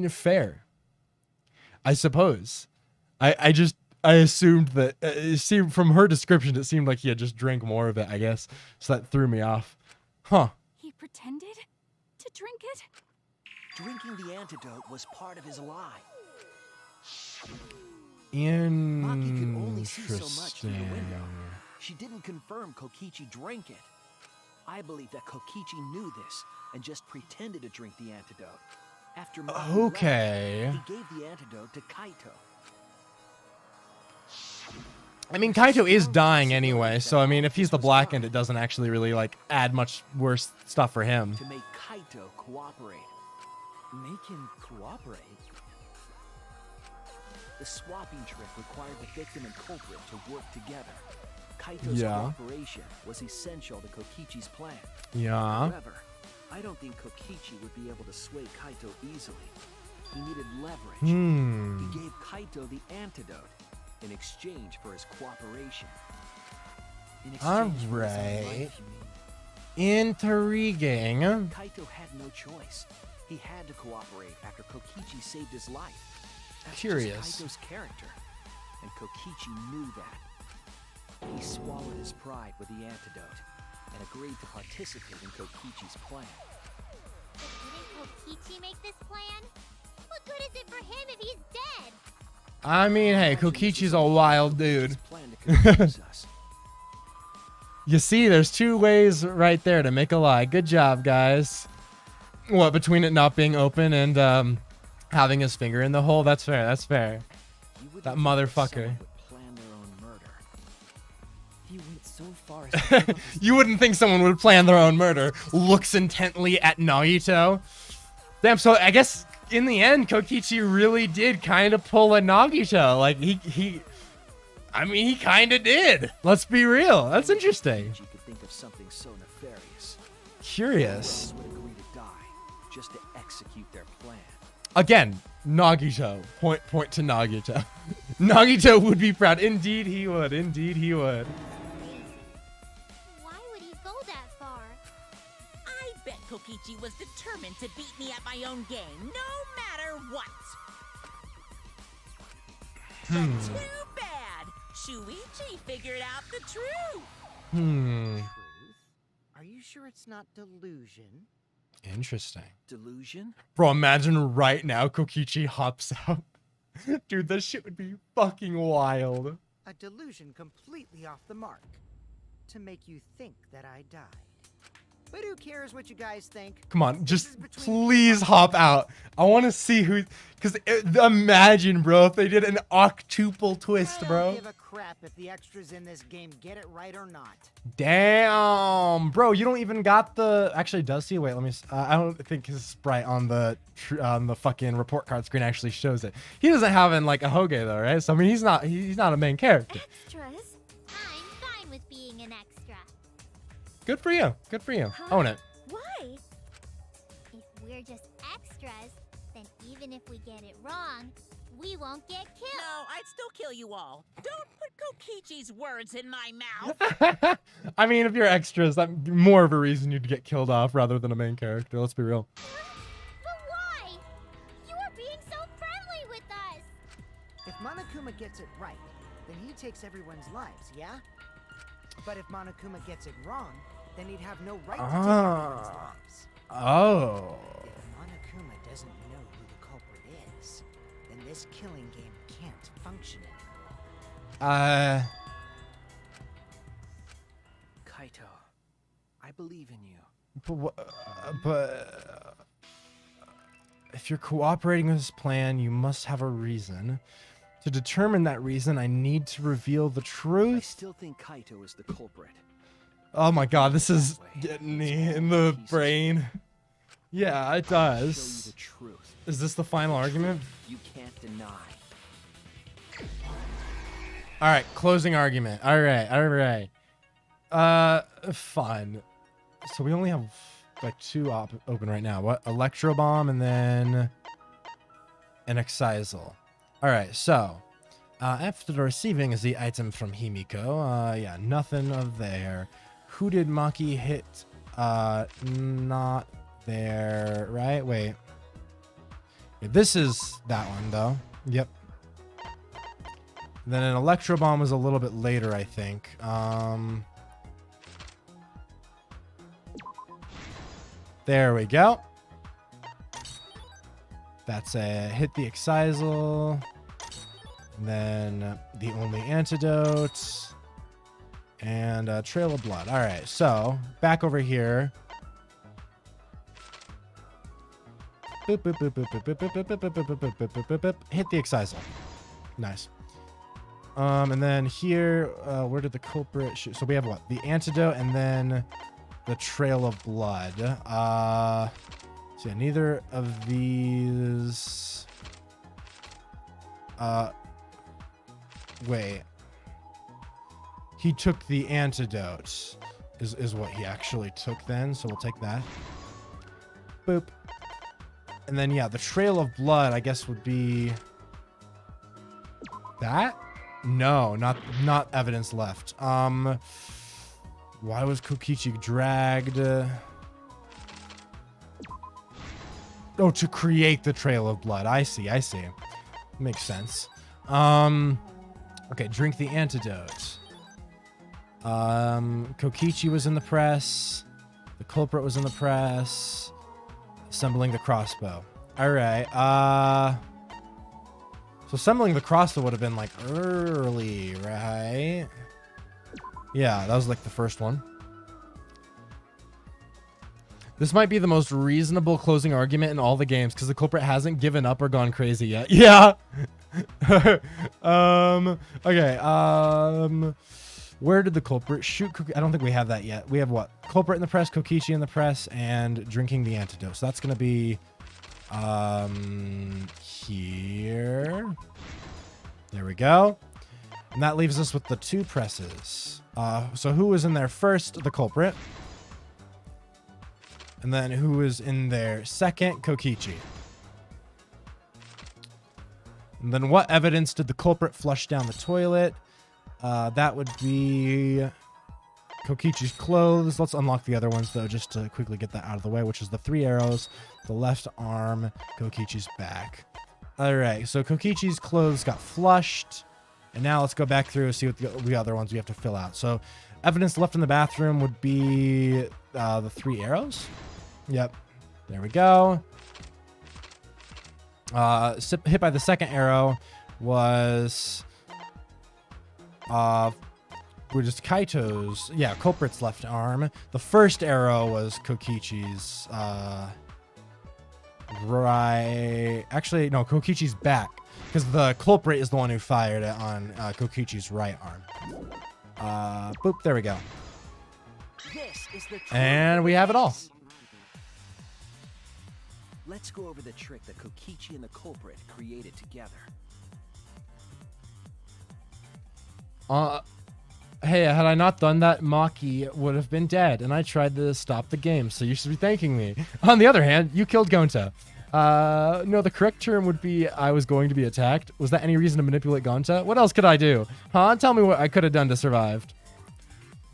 fair, I suppose. I assumed that it seemed from her description, it seemed like he had just drank more of it, I guess. So that threw me off. Huh. He pretended to drink it? Drinking the antidote was part of his lie. Maki could only see so much through the window. She didn't confirm Kokichi drank it. I believe that Kokichi knew this and just pretended to drink the antidote. After Maki left, he gave the antidote to Kaito. I mean, Kaito is dying anyway, so I mean, if he's the black end, it doesn't actually really like add much worse stuff for him. To make Kaito cooperate. Make him cooperate? The swapping trick required the victim and culprit to work together. Kaito's cooperation was essential to Kokichi's plan. Yeah. However, I don't think Kokichi would be able to sway Kaito easily. He needed leverage. He gave Kaito the antidote in exchange for his cooperation. In exchange for his own life, you mean? Intriguing. Kaito had no choice. He had to cooperate after Kokichi saved his life. That's Curious. just Kaito's character, and Kokichi knew that. He swallowed his pride with the antidote and agreed to participate in Kokichi's plan. But didn't Kokichi make this plan? What good is it for him if he's dead? I mean, hey, Kokichi's a wild dude. His plan to confuse us. You see, there's two ways right there to make a lie. Good job, guys. What, between it not being open and having his finger in the hole? That's fair. That's fair. You would That think motherfucker. someone would plan their own murder. If you went so far as to give up his You wouldn't think someone would plan their own murder. Looks intently at Nagito. Damn, so I guess in the end, Kokichi really did kind of pull a Nagito. Like, I mean, he kind of did. Let's be real. That's interesting. Kokichi could think of something so nefarious. Curious. Would agree to die just to execute their plan. Again, Nagito. Point to Nagito. Nagito would be proud. Indeed he would. Indeed he would. Why would he go that far? I bet Kokichi was determined to beat me at my own game, no matter what. But too bad. Shuichi figured out the truth. Truth? Are you sure it's not delusion? Interesting. Delusion? Bro, imagine right now Kokichi hops out. Dude, this shit would be fucking wild. A delusion completely off the mark. To make you think that I died. But who cares what you guys think? Come on, This just is between please us. hop out. I want to see who, because imagine, bro, if they did an octuple twist, I bro. don't give a crap if the extras in this game get it right or not. Damn, bro, you don't even got the. Actually, it does see. Wait, let me. I don't think his sprite on the fucking report card screen actually shows it. He doesn't have in like a Hoge though, right? So I mean, he's not a main character. Extras? I'm fine with being an extra. Good for you. Good for you. Own it. Why? If we're just extras, then even if we get it wrong, we won't get killed. No, I'd still kill you all. Don't put Kokichi's words in my mouth. I mean, if you're extras, that's more of a reason you'd get killed off rather than a main character. Let's be real. But why? You are being so friendly with us. If Monokuma gets it right, then he takes everyone's lives, yeah? But if Monokuma gets it wrong, then he'd have no right to take everyone's lives. Oh. If Monokuma doesn't know who the culprit is, then this killing game can't function anymore. Kaito, I believe in you. But if you're cooperating with this plan, you must have a reason. To determine that reason, I need to reveal the I truth. still think Kaito is the culprit. Oh my god, this is getting me in the brain. Yeah, it Show you does. the truth. Is this the final argument? You can't deny. All right, closing argument. All right. Fine. So we only have like two open right now. What? Electro Bomb and then an Excisal. All right, so after receiving is the item from Himiko. Yeah, nothing of there. Who did Maki hit? Not there, right? Wait. This is that one though. Yep. Then an Electro Bomb was a little bit later, I think. There we go. That's a hit the Excisal. And then the only antidote. And a Trail of Blood. All right, so back over here. Boop, boop, boop, boop, boop, boop, boop, boop, boop, boop, boop, boop, boop, boop, boop, boop. Hit the Excisal. Nice. And then here, where did the culprit shoot? So we have what? The antidote and then the Trail of Blood. So yeah, neither of these. Wait. He took the antidote, is what he actually took then. So we'll take that. Boop. And then yeah, the trail of blood, I guess, would be that. No, not evidence left. Why was Kokichi dragged? Oh, to create the trail of blood. I see. Makes sense. Okay, drink the antidote. Kokichi was in the press. The culprit was in the press. Assembling the crossbow. All right. So assembling the crossbow would have been like early, right? Yeah, that was like the first one. This might be the most reasonable closing argument in all the games because the culprit hasn't given up or gone crazy yet. Yeah. Okay. Where did the culprit shoot? I don't think we have that yet. We have what? Culprit in the press, Kokichi in the press, and drinking the antidote. So that's going to be here. There we go. And that leaves us with the 2 presses. So who was in there first? The culprit. And then who was in there second? Kokichi. And then what evidence did the culprit flush down the toilet? That would be Kokichi's clothes. Let's unlock the other ones, though, just to quickly get that out of the way, which is the 3 arrows, the left arm, Kokichi's back. All right, so Kokichi's clothes got flushed. And now let's go back through and see what the other ones we have to fill out. So evidence left in the bathroom would be the 3 arrows. Yep. There we go. Hit by the second arrow was just Kaito's, yeah, culprit's left arm. The first arrow was Kokichi's right. Actually, no, Kokichi's back, because the culprit is the one who fired it on Kokichi's right arm. Boop, there we go. And we have it all. Let's go over the trick that Kokichi and the culprit created together. Hey, had I not done that, Maki would have been dead, and I tried to stop the game, so you should be thanking me. On the other hand, you killed Gonta. No, the correct term would be I was going to be attacked. Was that any reason to manipulate Gonta? What else could I do? Huh? Tell me what I could have done to survive.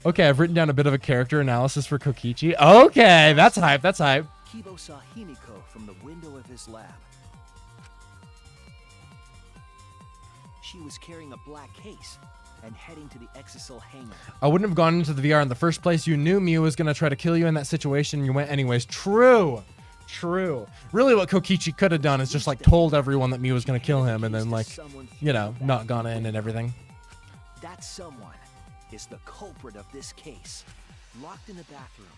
Okay, I've written down a bit of a character analysis for Kokichi. Okay, that's hype, that's hype. Kibo saw Himiko from the window of his lab. She was carrying a black case and heading to the Exisal hangar. I wouldn't have gone into the VR in the first place. You knew Miu was going to try to kill you in that situation, and you went anyways. True. True. Really what Kokichi could have done is just like told everyone that Miu was going to kill him and then like, you know, not gone in and everything. That someone is the culprit of this case. Locked in the bathroom,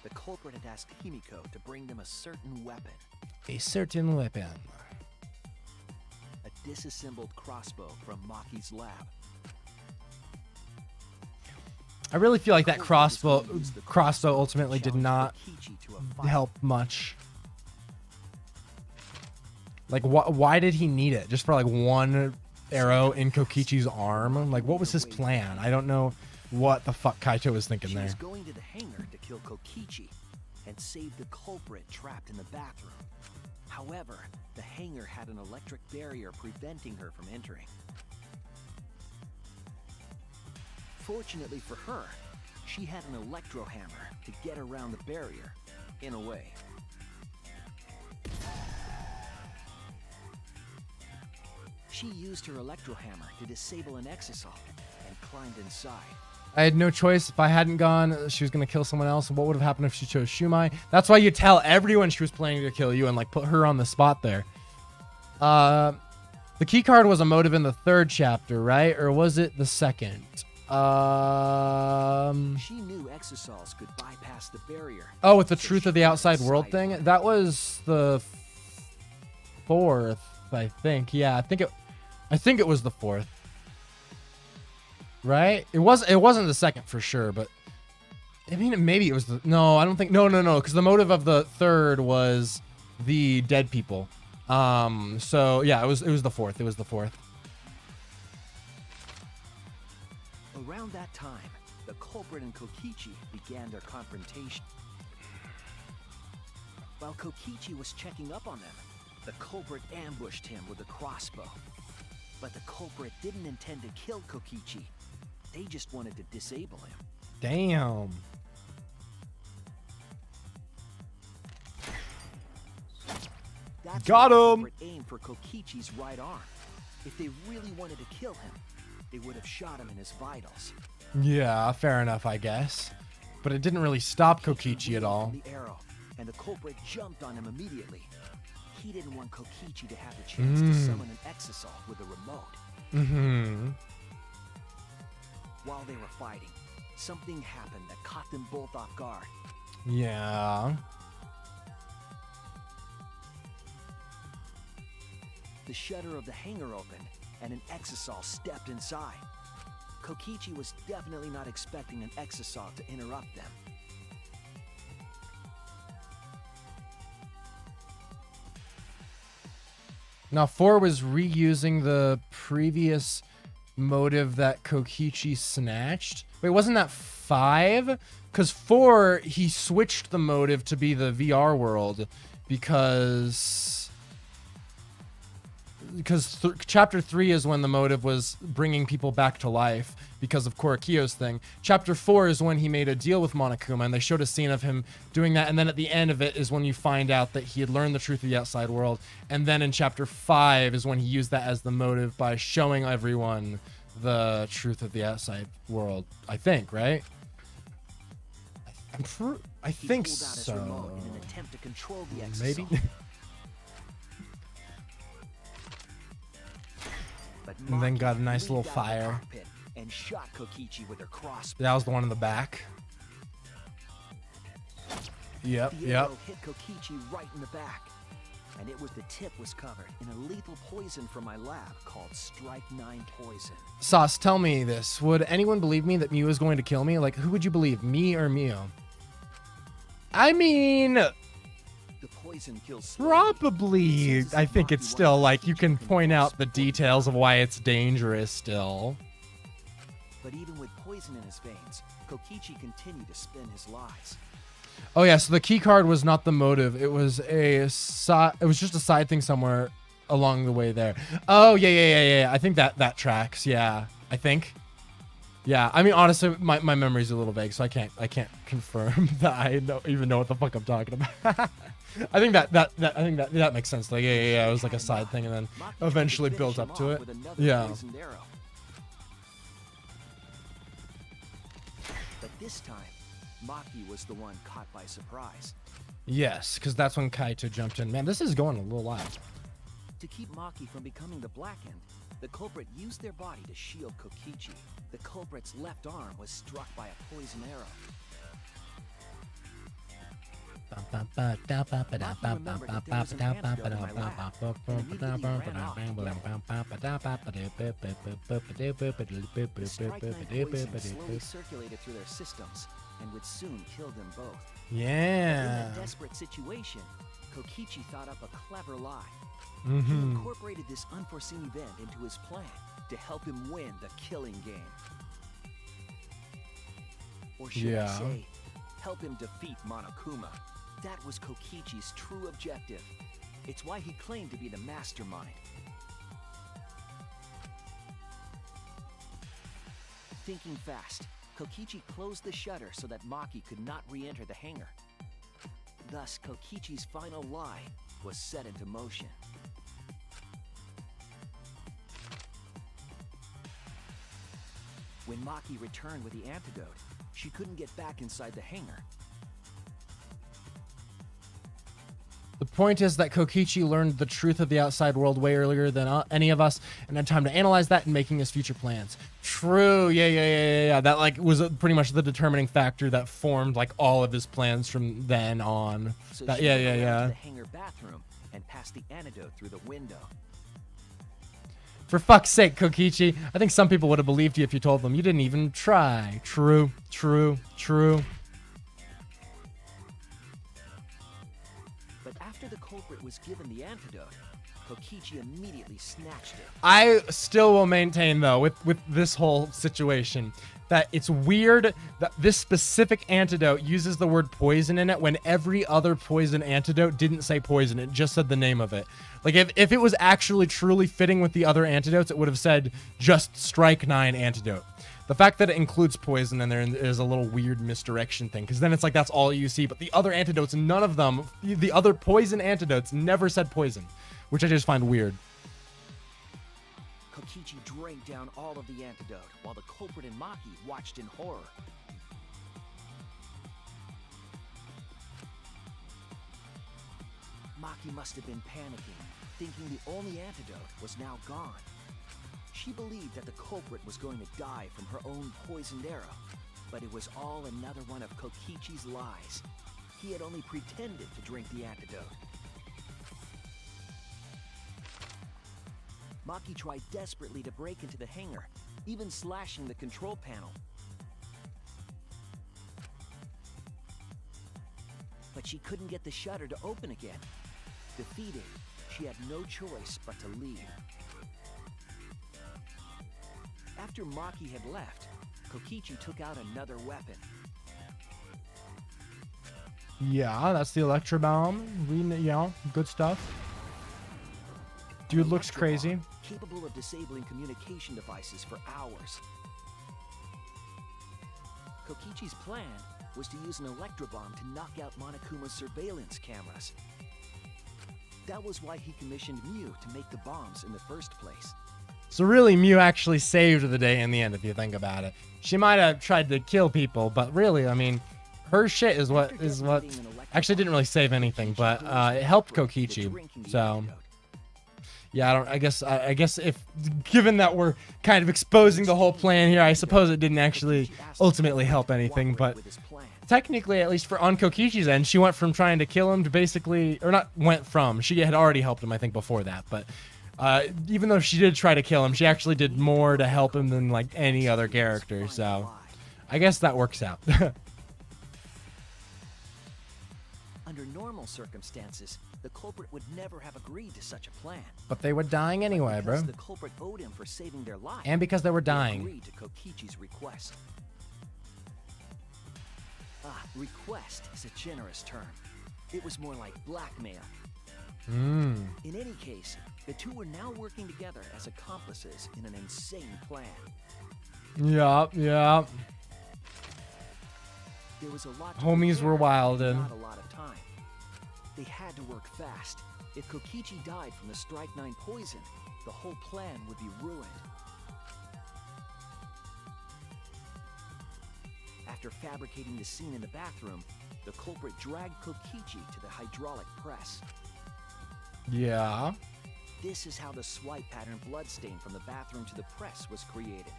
the culprit had asked Himiko to bring them a certain weapon. A certain weapon. A disassembled crossbow from Maki's lab. I really feel like that crossbow ultimately did not help much. Like, why did he need it? Just for like one arrow in Kokichi's arm? Like, what was his plan? I don't know what the fuck Kaito was thinking there. She was going to the hangar to kill Kokichi and save the culprit trapped in the bathroom. However, the hangar had an electric barrier preventing her from entering. Fortunately for her, she had an electro hammer to get around the barrier, in a way. She used her electro hammer to disable an exisal and climbed inside. I had no choice. If I hadn't gone, she was going to kill someone else. And what would have happened if she chose Shumai? That's why you tell everyone she was planning to kill you and like put her on the spot there. The key card was a motive in the 3rd chapter, right? Or was it the 2nd? She knew exisals could bypass the barrier. Oh, with the truth of the outside world thing? That was the 4th, I think. Yeah, I think it was the 4th. Right? It wasn't the 2nd for sure, but I mean maybe it was the no, I don't think no, because the motive of the 3rd was the dead people. So yeah, it was the fourth. It was the fourth. Around that time, the culprit and Kokichi began their confrontation. While Kokichi was checking up on them, the culprit ambushed him with a crossbow. But the culprit didn't intend to kill Kokichi. They just wanted to disable him. Damn. That's Got why the him. culprit aimed for Kokichi's right arm. If they really wanted to kill him, they would have shot him in his vitals. Yeah, fair enough, I guess. But it didn't really stop Kokichi at all. The arrow, and the culprit jumped on him immediately. He didn't want Kokichi to have the chance to summon an exasol with a remote. Mm-hmm. While they were fighting, something happened that caught them both off guard. Yeah. The shutter of the hangar opened, and an exasol stepped inside. Kokichi was definitely not expecting an exasol to interrupt them. Now, 4 was reusing the previous motive that Kokichi snatched. Wait, wasn't that 5? Because 4, he switched the motive to be the VR world because chapter 3 is when the motive was bringing people back to life because of Korakio's thing. Chapter 4 is when he made a deal with Monokuma, and they showed a scene of him doing that, and then at the end of it is when you find out that he had learned the truth of the outside world. And then in chapter 5 is when he used that as the motive by showing everyone the truth of the outside world, I think, right? I think He pulled out his so. remote in an attempt to control the exasol. Maybe. But And then Maki got a nice leaped little out of the fire. cockpit and shot Kokichi with her crossbow. That was the one in the back. Yep, The yep. arrow hit Kokichi right in the back, and it was the tip was covered in a lethal poison from my lab called Strike 9 poison. Sauce, tell me this. Would anyone believe me that Mew is going to kill me? Like, who would you believe, me or Mew? I mean, The poison kills slowly. probably. It seems as I if think Maki it's still wanted like you Kokichi can to point confess out the before he details of died. why it's dangerous still. But even with poison in his veins, Kokichi continued to spin his lies. Oh yeah, so the key card was not the motive. It was it was just a side thing somewhere along the way there. Oh yeah. I think that tracks. Yeah, I think. Yeah, I mean honestly, my memory's a little vague, so I can't confirm that I even know what the fuck I'm talking about. I think that makes sense. Like yeah, it was like a side thing, and then Maki tried to eventually finish built him up to off it. with another Yeah. poisoned arrow. But this time, Maki was the one caught by surprise. Yes, because that's when Kaito jumped in. Man, this is going a little loud. To keep Maki from becoming the Black End, the culprit used their body to shield Kokichi. The culprit's left arm was struck by a poison arrow. Maki remembered that there was an antidote in my lab, and immediately ran off to get it. The Strike 9 poison slowly circulated through their systems and would soon kill them both. In Yeah. that desperate situation, Kokichi thought up a clever lie. He Mm-hmm. incorporated this unforeseen event into his plan to help him win the killing game. Or should Yeah. I say, help him defeat Monokuma. That was Kokichi's true objective. It's why he claimed to be the mastermind. Thinking fast, Kokichi closed the shutter so that Maki could not re-enter the hangar. Thus, Kokichi's final lie was set into motion. When Maki returned with the antidote, she couldn't get back inside the hangar. The point is that Kokichi learned the truth of the outside world way earlier than any of us, and had time to analyze that and making his future plans. True. Yeah. That like was pretty much the determining factor that formed like all of his plans from then on. So That, she went around yeah. to the hangar bathroom and passed the antidote through the window. For fuck's sake, Kokichi. I think some people would have believed you if you told them you didn't even try. True. But after the culprit was given the antidote, Kokichi immediately snatched it. I still will maintain, though, with this whole situation, that it's weird that this specific antidote uses the word poison in it when every other poison antidote didn't say poison. It just said the name of it. Like, if it was actually truly fitting with the other antidotes, it would have said just strike 9 antidote. The fact that it includes poison in there is a little weird misdirection thing, because then it's like that's all you see. But the other antidotes, none of them, the other poison antidotes never said poison, which I just find weird. Kokichi drank down all of the antidote, while the culprit and Maki watched in horror. Maki must have been panicking, thinking the only antidote was now gone. She believed that the culprit was going to die from her own poisoned arrow, but it was all another one of Kokichi's lies. He had only pretended to drink the antidote. Maki tried desperately to break into the hangar, even slashing the control panel. But she couldn't get the shutter to open again. Defeated, she had no choice but to leave. After Maki had left, Kokichi took out another weapon. Yeah, that's the Electro Bomb. Good stuff. Dude looks crazy. Capable of disabling communication devices for hours. Kokichi's plan was to use an electrobomb to knock out Monokuma's surveillance cameras. That was why he commissioned Mew to make the bombs in the first place. So really, Mew actually saved the day in the end, if you think about it. She might have tried to kill people, but really, I mean, her shit is what actually didn't really save anything, but it helped Kokichi. So yeah, I guess if given that we're kind of exposing the whole plan here, I suppose it didn't actually ultimately help anything, but technically, at least on Kokichi's end, she went from trying to kill him to basically, or not went from, she had already helped him, I think, before that, but even though she did try to kill him, she actually did more to help him than like any other character, so I guess that works out. Under normal circumstances, the culprit would never have agreed to such a plan. But they were dying anyway, bro. The culprit owed him for saving their lives, and because they were dying. Agreed to Kokichi's request. Request is a generous term. It was more like blackmail. In any case, the two were now working together as accomplices in an insane plan. Yup. There was a lot to Homies prepare, were wildin'. not a lot of time. They had to work fast. If Kokichi died from the Strike 9 poison, the whole plan would be ruined. After fabricating the scene in the bathroom, the culprit dragged Kokichi to the hydraulic press. Yeah. This is how the swipe pattern bloodstain from the bathroom to the press was created.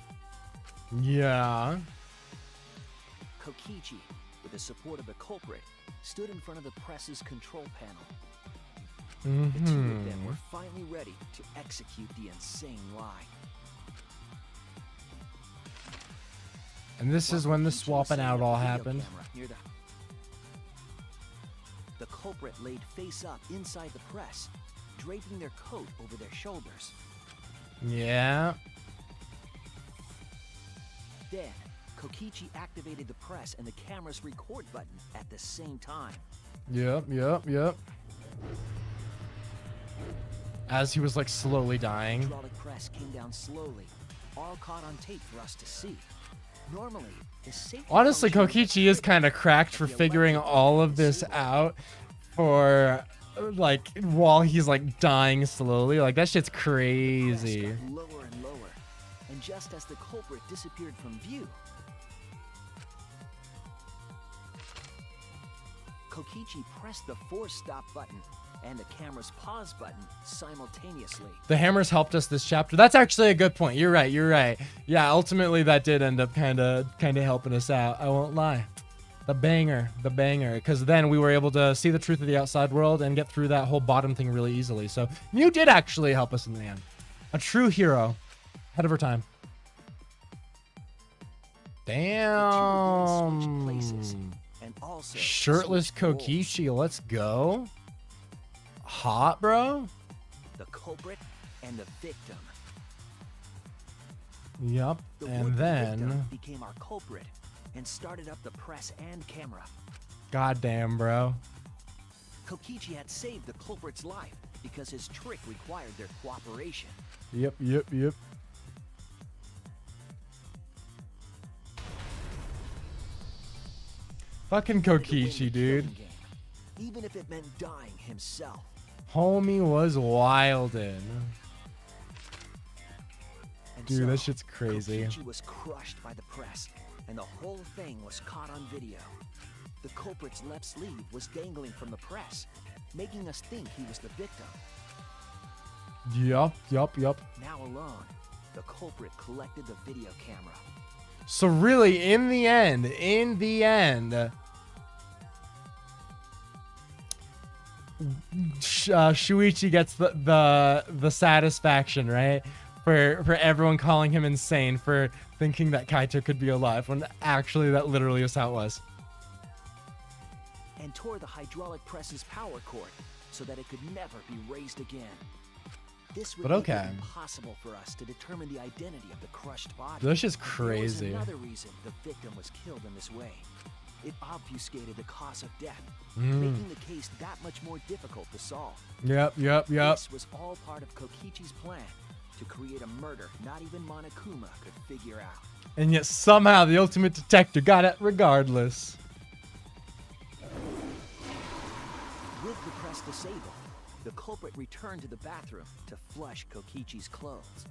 Yeah. Kokichi, with the support of the culprit, stood in front of the press's control panel. The two of them were finally ready to execute the insane lie. And this is when the swapping out all happened. The culprit laid face up inside the press, draping their coat over their shoulders. Yeah. Then, Kokichi activated the press and the camera's record button at the same time. Yep. As he was like slowly dying. The hydraulic press came down slowly, all caught on tape for us to see. Normally, the safety Honestly, function Kokichi is kind of cracked for figuring all of this out for like while he's like dying slowly. Like that shit's crazy. got lower and lower, and just as the culprit disappeared from view, Kokichi pressed the force stop button and the camera's pause button simultaneously. The hammers helped us this chapter. That's actually a good point. You're right. Yeah, ultimately that did end up kind of helping us out. I won't lie. The banger. Because then we were able to see the truth of the outside world and get through that whole bottom thing really easily. So Mew did actually help us in the end. A true hero. Ahead of her time. Damn. And also Shirtless switched roles. Kokichi. Let's go. Hot, bro. The culprit and the victim. Yep. The And would-be then, victim became our culprit and started up the press and camera. goddamn, bro. Kokichi had saved the culprit's life because his trick required their cooperation. Yep. Fucking He had to win Kokichi, the dude. killing game, even if it meant dying himself. Homie was wildin'. And Dude, so, that shit's crazy. Kokichi was crushed by the press, and the whole thing was caught on video. The culprit's left sleeve was dangling from the press, making us think he was the victim. Yup. Now alone, the culprit collected the video camera. So really, in the end, Shuichi gets the satisfaction, right? For everyone calling him insane for thinking that Kaito could be alive, when actually that literally is how it was. And tore the hydraulic press's power cord so that it could never be raised again. This would But make okay. it impossible for us to determine the identity of the crushed body. That's just There crazy. was another reason the victim was killed in this way. It obfuscated the cause of death, Mm. making the case that much more difficult to solve. Yep. This was all part of Kokichi's plan to create a murder not even Monokuma could figure out. And yet somehow the ultimate detective got it regardless. With the press disabled, the culprit returned to the bathroom to flush Kokichi's clothes.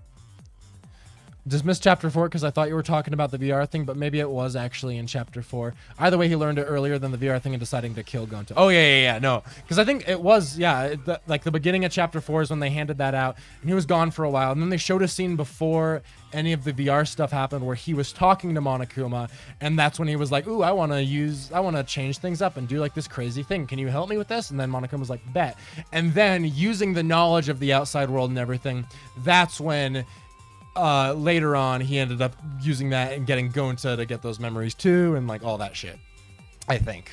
Dismiss chapter 4 because I thought you were talking about the VR thing, but maybe it was actually in chapter 4. Either way, he learned it earlier than the VR thing and deciding to kill Gonto. Oh, yeah, no. Because I think it was, like the beginning of chapter 4 is when they handed that out, and he was gone for a while. And then they showed a scene before any of the VR stuff happened where he was talking to Monokuma, and that's when he was like, ooh, I want to change things up and do like this crazy thing. Can you help me with this? And then Monokuma was like, bet. And then using the knowledge of the outside world and everything, that's when later on he ended up using that and getting Gonta to get those memories too, and like all that shit. I think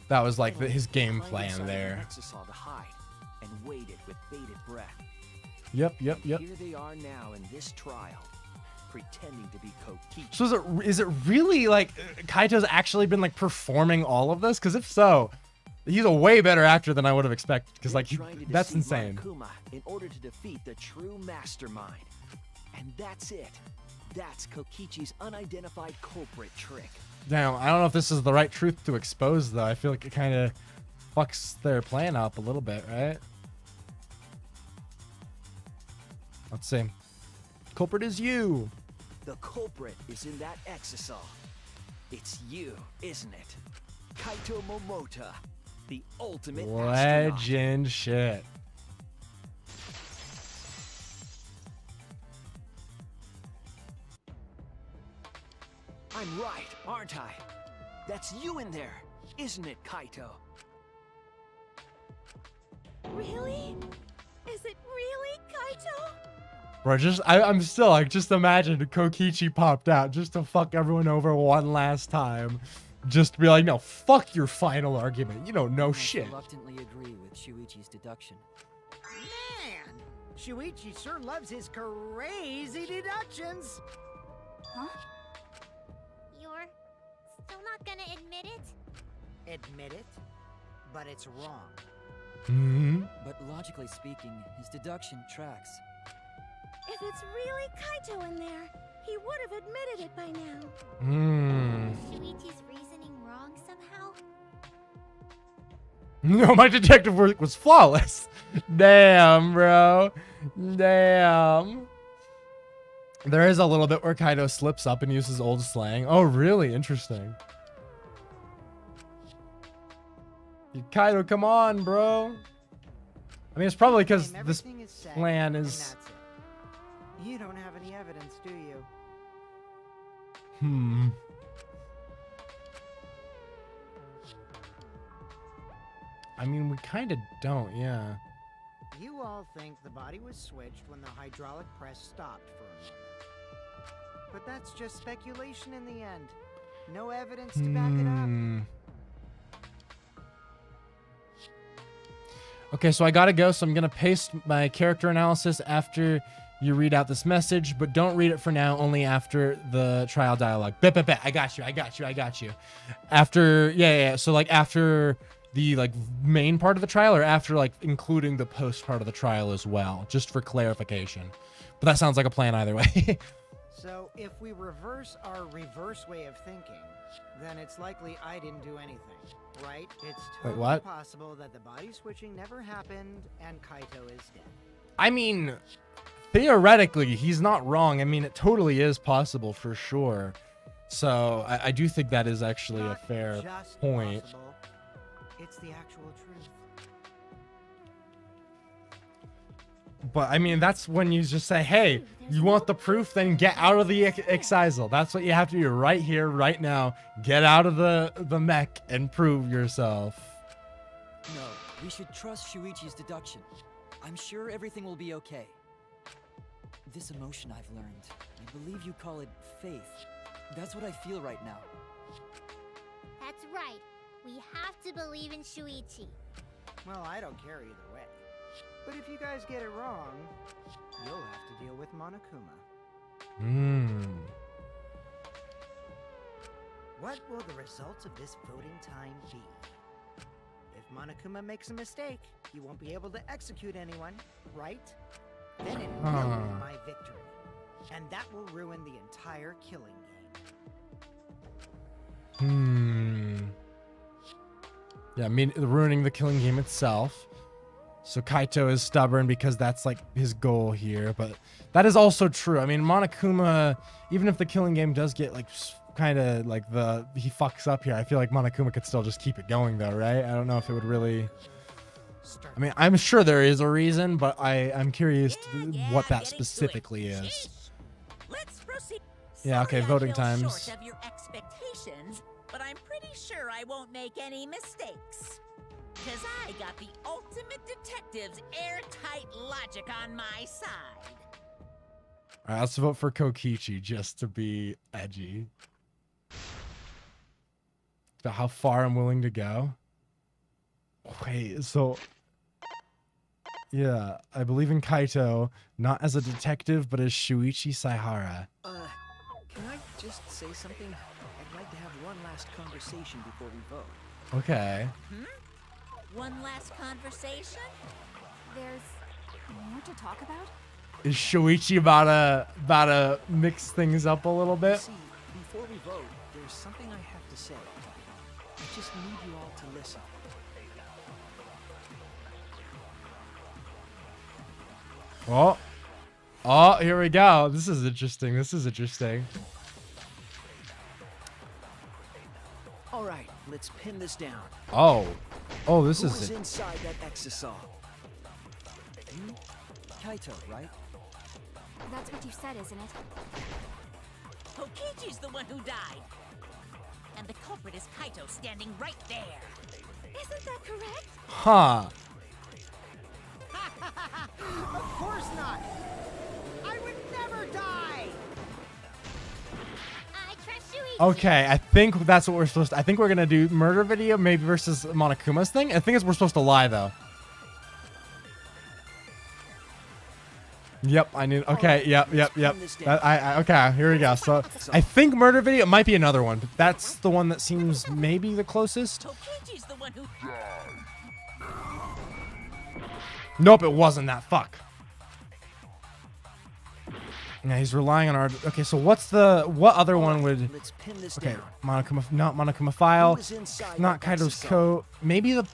that was like his game plan there. Exisal to hide and waited with bated breath. Yep. Here they are now in this trial, pretending to be Kokichi. So is it really like Kaito's actually been like performing all of this? Because if so, he's a way better actor than I would have expected. Because like that's insane. Monokuma in order to defeat the true mastermind. And that's it. That's Kokichi's unidentified culprit trick. Damn, I don't know if this is the right truth to expose, though. I feel like it kind of fucks their plan up a little bit, right? Let's see. Culprit is you. The culprit is in that exisal. It's you, isn't it? Kaito Momota, the ultimate astronaut. Legend shit. I'm right, aren't I? That's you in there, isn't it, Kaito? Really? Is it really Kaito? Bro, I'm still like, just imagine Kokichi popped out just to fuck everyone over one last time. Just to be like, no, fuck your final argument. You don't know shit. Reluctantly agree with Shuichi's deduction. Man, Shuichi sure loves his crazy deductions. Huh? You're still not gonna admit it? Admit it, but it's wrong. Mm-hmm. But logically speaking, his deduction tracks. If it's really Kaito in there, he would have admitted it by now. Hmm. Shuichi's reasoning wrong somehow? No, my detective work was flawless. Damn, bro. Damn. There is a little bit where Kaito slips up and uses old slang. Oh, really? Interesting. Kaito, come on, bro. I mean, it's probably because this Everything is said, plan and is... that's it. You don't have any evidence, do you? I mean, we kind of don't, yeah. You all think the body was switched when the hydraulic press stopped for a moment. But that's just speculation in the end. No evidence to back it up. Okay, so I gotta go, so I'm gonna paste my character analysis after you read out this message, but don't read it for now, only after the trial dialogue. Bet. I got you. After, yeah. So like after the like main part of the trial, or after like including the post part of the trial as well, just for clarification. But that sounds like a plan either way. So if we reverse our reverse way of thinking, then it's likely I didn't do anything, right? It's totally what? possible that the body switching never happened and Kaito is dead. I mean, theoretically, he's not wrong. I mean, it totally is possible for sure. So I do think that is actually a fair point. Possible, it's the actual truth. But I mean, that's when you just say, hey, you want the proof, then get out of the excisal. That's what you have to do right here, right now. Get out of the mech and prove yourself. No, we should trust Shuichi's deduction. I'm sure everything will be okay. This emotion I've learned, I believe you call it faith. That's what I feel right now. That's right. We have to believe in Shuichi. Well, I don't care either way. But if you guys get it wrong, you'll have to deal with Monokuma. What will the results of this voting time be? If Monokuma makes a mistake, he won't be able to execute anyone, right? Then it will be my victory. And that will ruin the entire killing game. Yeah, I mean, ruining the killing game itself. So Kaito is stubborn because that's like his goal here, but that is also true. I mean, Monokuma, even if the killing game does get like kind of like he fucks up here, I feel like Monokuma could still just keep it going though, right? I don't know if it would really. I mean, I'm sure there is a reason, but I'm curious what that specifically is. Let's proceed. Yeah, okay, Sorry voting I fell times. short of your expectations, but I'm pretty sure I won't make any mistakes. Because I got the ultimate detective's airtight logic on my side. All right, let's vote for Kokichi just to be edgy. About how far I'm willing to go. Wait, so... Yeah, I believe in Kaito, not as a detective, but as Shuichi Saihara. Can I just say something? I'd like to have one last conversation before we vote. Okay. One last conversation? There's more to talk about? Is Shuichi about to mix things up a little bit? See, before we vote, there's something I have to say. I just need you all to listen. Oh, here we go. This is interesting. All right, let's pin this down. Oh, this Who is was it. inside that exisal? You? Kaito, right? That's what you said, isn't it? Kokichi's the one who died. And the culprit is Kaito standing right there. Isn't that correct? Huh. Of course not! I would never die! I trust Shuichi. Okay, I think that's what we're supposed to. I think we're gonna do murder video maybe versus Monokuma's thing. I think we're supposed to lie though. Yep, I need. Okay, yep. Okay, here we go. So I think murder video might be another one, but that's the one that seems maybe the closest. Kokichi's the one who died. Nope, it wasn't that. Fuck. Yeah, he's relying on our. Okay, so what other one would? Let's pin this Okay, down. Monokuma, not Monokuma file, Who was inside not that Kaito's exisal? coat. Maybe the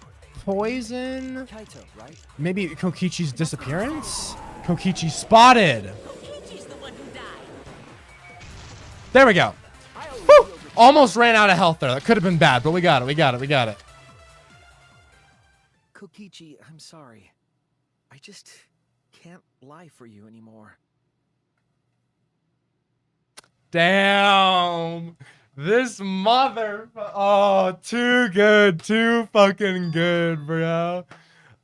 poison. Kaito, right? Maybe Kokichi's disappearance. Kokichi spotted. Kokichi's the one who died. There we go. Whew! Almost ran out of health there. That could have been bad, but we got it. Kokichi, I'm sorry. I just can't lie for you anymore. Damn. This mother. Oh, too good. Too fucking good, bro.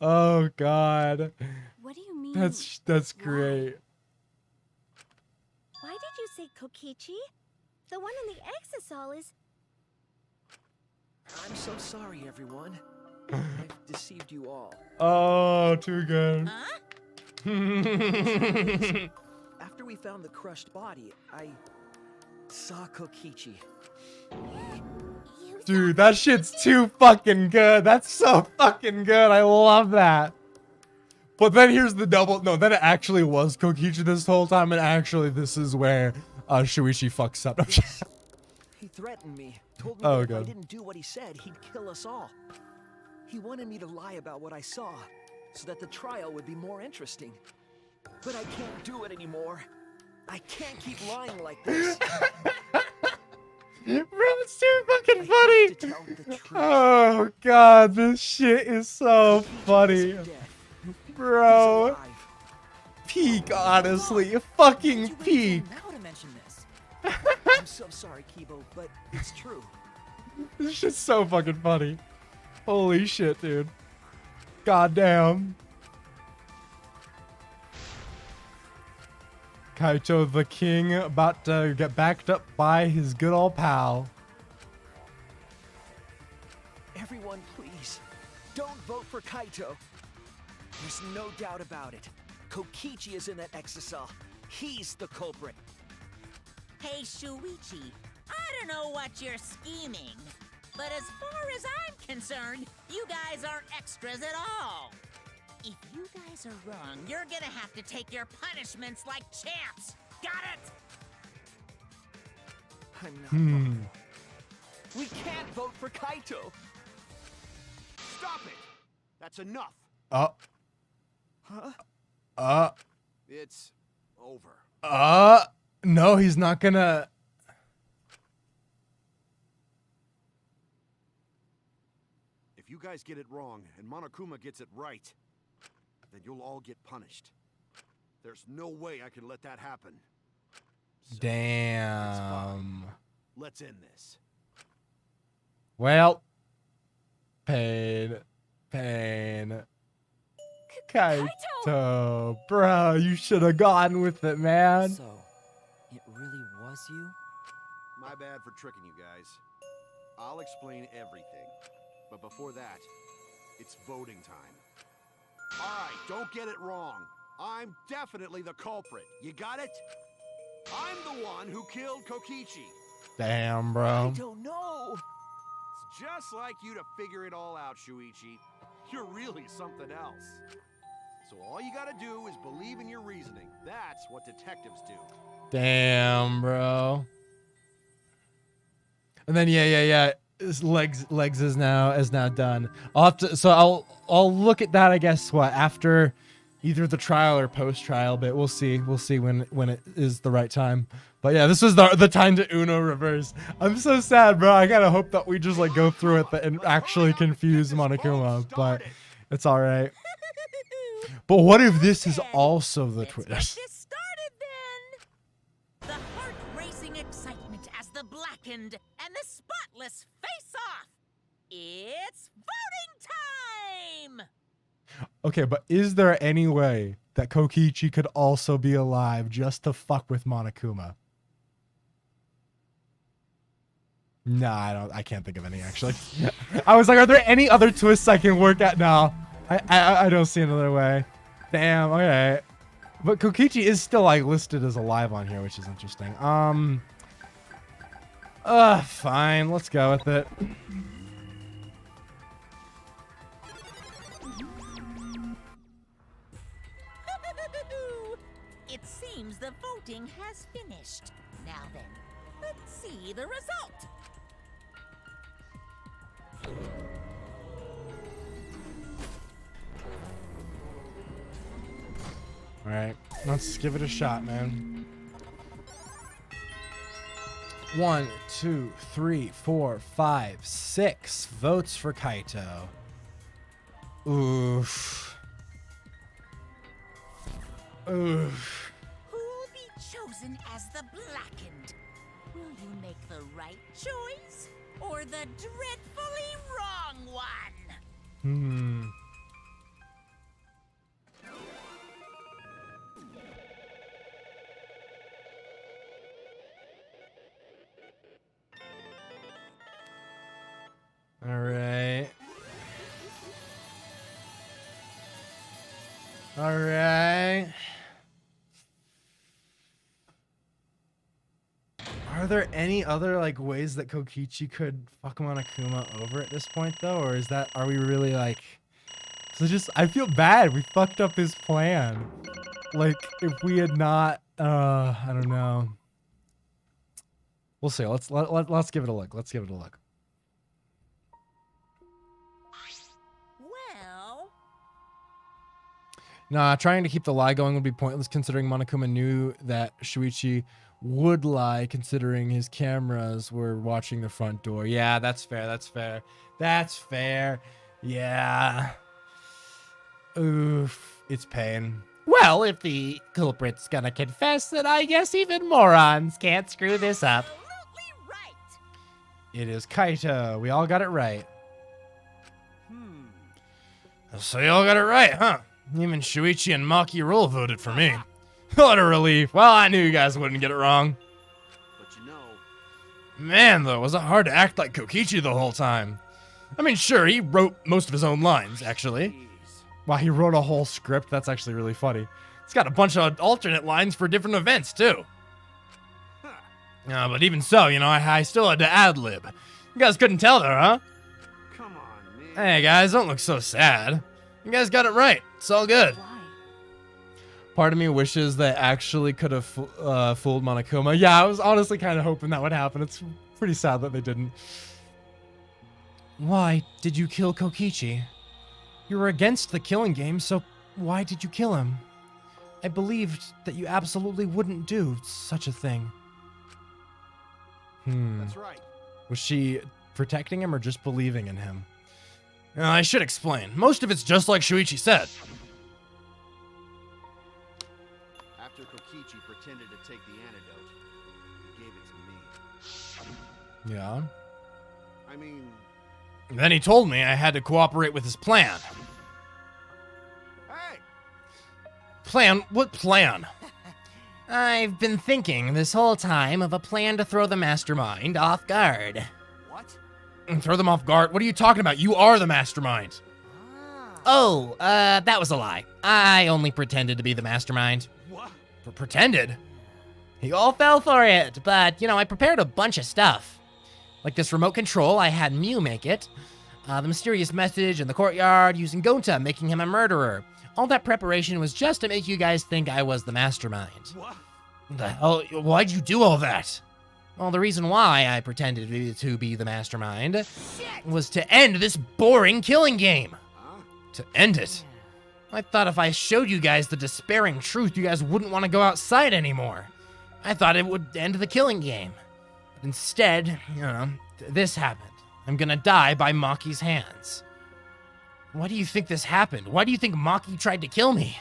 Oh, God. What do you mean? That's great. Why did you say Kokichi? The one in the exisal is... I'm so sorry, everyone. I've deceived you all. Oh, too good. Huh? After we found the crushed body, I saw Kokichi. Dude, that shit's too fucking good. That's so fucking good. I love that. But then here's the double. No, then it actually was Kokichi this whole time, and actually this is where Shuichi fucks up. Yes. He threatened me. Told me Oh, that if God. I didn't do what he said, he'd kill us all. He wanted me to lie about what I saw, so that the trial would be more interesting. But I can't do it anymore. I can't keep lying like this. Bro, it's too fucking I funny. have to tell the truth. Oh god, this shit is so funny. Kokichi isn't dead. He's Bro, alive. peak, honestly. Fucking You waited peak. till now to mention this. I'm so sorry, Kibo, but it's true. This shit's so fucking funny. Holy shit, dude. God damn. Kaito the king about to get backed up by his good old pal. Everyone, please, don't vote for Kaito. There's no doubt about it. Kokichi is in that exocell. He's the culprit. Hey, Shuichi, I don't know what you're scheming, but as far as I'm concerned, you guys aren't extras at all. If you guys are wrong, you're gonna have to take your punishments like champs. Got it? I'm not wrong. We can't vote for Kaito. Stop it! That's enough. Huh? It's over. No, he's not gonna. If you guys get it wrong and Monokuma gets it right, then you'll all get punished. There's no way I can let that happen. So, Damn. let's end this. Well, pain. Kaito, bro, you should have gone with it, man. So, it really was you? My bad for tricking you guys. I'll explain everything. But before that, it's voting time. Alright, don't get it wrong. I'm definitely the culprit. You got it? I'm the one who killed Kokichi. Damn, bro. I don't know. It's just like you to figure it all out, Shuichi. You're really something else. So all you gotta do is believe in your reasoning. That's what detectives do. Damn, bro. And then yeah. His legs is now done. I'll have to. So I'll look at that. I guess what after either the trial or post trial bit. We'll see. We'll see when it is the right time. But yeah, this was the time to Uno reverse. I'm so sad, bro. I gotta hope that we just like go through it and actually confuse Monokuma. But it's all right. But what if this is also the Let's get twist? this started then. The heart-racing excitement as the blackened and the spotless face off. It's voting time. Okay, but is there any way that Kokichi could also be alive just to fuck with Monokuma? Nah, I can't think of any actually. I was like, are there any other twists I can work at now? I don't see another way. Damn, okay. But Kokichi is still like listed as alive on here, which is interesting. Fine, let's go with it. It seems the voting has finished. Now then, let's see the result. All right, let's give it a shot, man. 1, 2, 3, 4, 5, 6 votes for Kaito. Oof. Oof. Who'll be chosen as the blackened? Will you make the right choice or the dreadfully wrong one? All right. All right. Are there any other like ways that Kokichi could fuck Monokuma over at this point though, or is that are we really like? So just I feel bad. We fucked up his plan. Like if we had not, I don't know. We'll see. Let's give it a look. Let's give it a look. Well, Nah, trying to keep the lie going would be pointless considering Monokuma knew that Shuichi would lie considering his cameras were watching the front door. Yeah, that's fair. That's fair. That's fair. Yeah. Oof. It's pain. Well, if the culprit's gonna confess, then I guess even morons can't screw this up. absolutely right. It is Kaito. We all got it right. So you all got it right, huh? Even Shuichi and Maki Roll voted for me. What a relief. Well, I knew you guys wouldn't get it wrong. But you know, Man, though, was it hard to act like Kokichi the whole time? I mean, sure, he wrote most of his own lines, actually. geez. Wow, he wrote a whole script. That's actually really funny. It's got a bunch of alternate lines for different events, too. But even so, you know, I still had to ad-lib. You guys couldn't tell there, huh? Come on, man. Hey, guys, don't look so sad. You guys got it right. It's all good. Why? Part of me wishes they actually could have fooled Monokuma. Yeah, I was honestly kind of hoping that would happen. It's pretty sad that they didn't. Why did you kill Kokichi? You were against the killing game, so why did you kill him? I believed that you absolutely wouldn't do such a thing. That's right. Was she protecting him or just believing in him? I should explain. Most of it's just like Shuichi said. After Kokichi pretended to take the antidote, he gave it to me. Yeah. I mean, Then he told me I had to cooperate with his plan. hey! Plan? What plan? I've been thinking this whole time of a plan to throw the mastermind off guard. What? Throw them off guard? What are you talking about? You are the mastermind. Oh, that was a lie. I only pretended to be the mastermind. What? Pretended? You all fell for it, but, I prepared a bunch of stuff. Like this remote control, I had Mew make it. The mysterious message in the courtyard using Gonta, making him a murderer. All that preparation was just to make you guys think I was the mastermind. What? The hell? Why'd you do all that? Well, the reason why I pretended to be the mastermind was to end this boring killing game. Huh? To end it? I thought if I showed you guys the despairing truth, you guys wouldn't want to go outside anymore. I thought it would end the killing game. But instead, this happened. I'm gonna die by Maki's hands. Why do you think this happened? Why do you think Maki tried to kill me?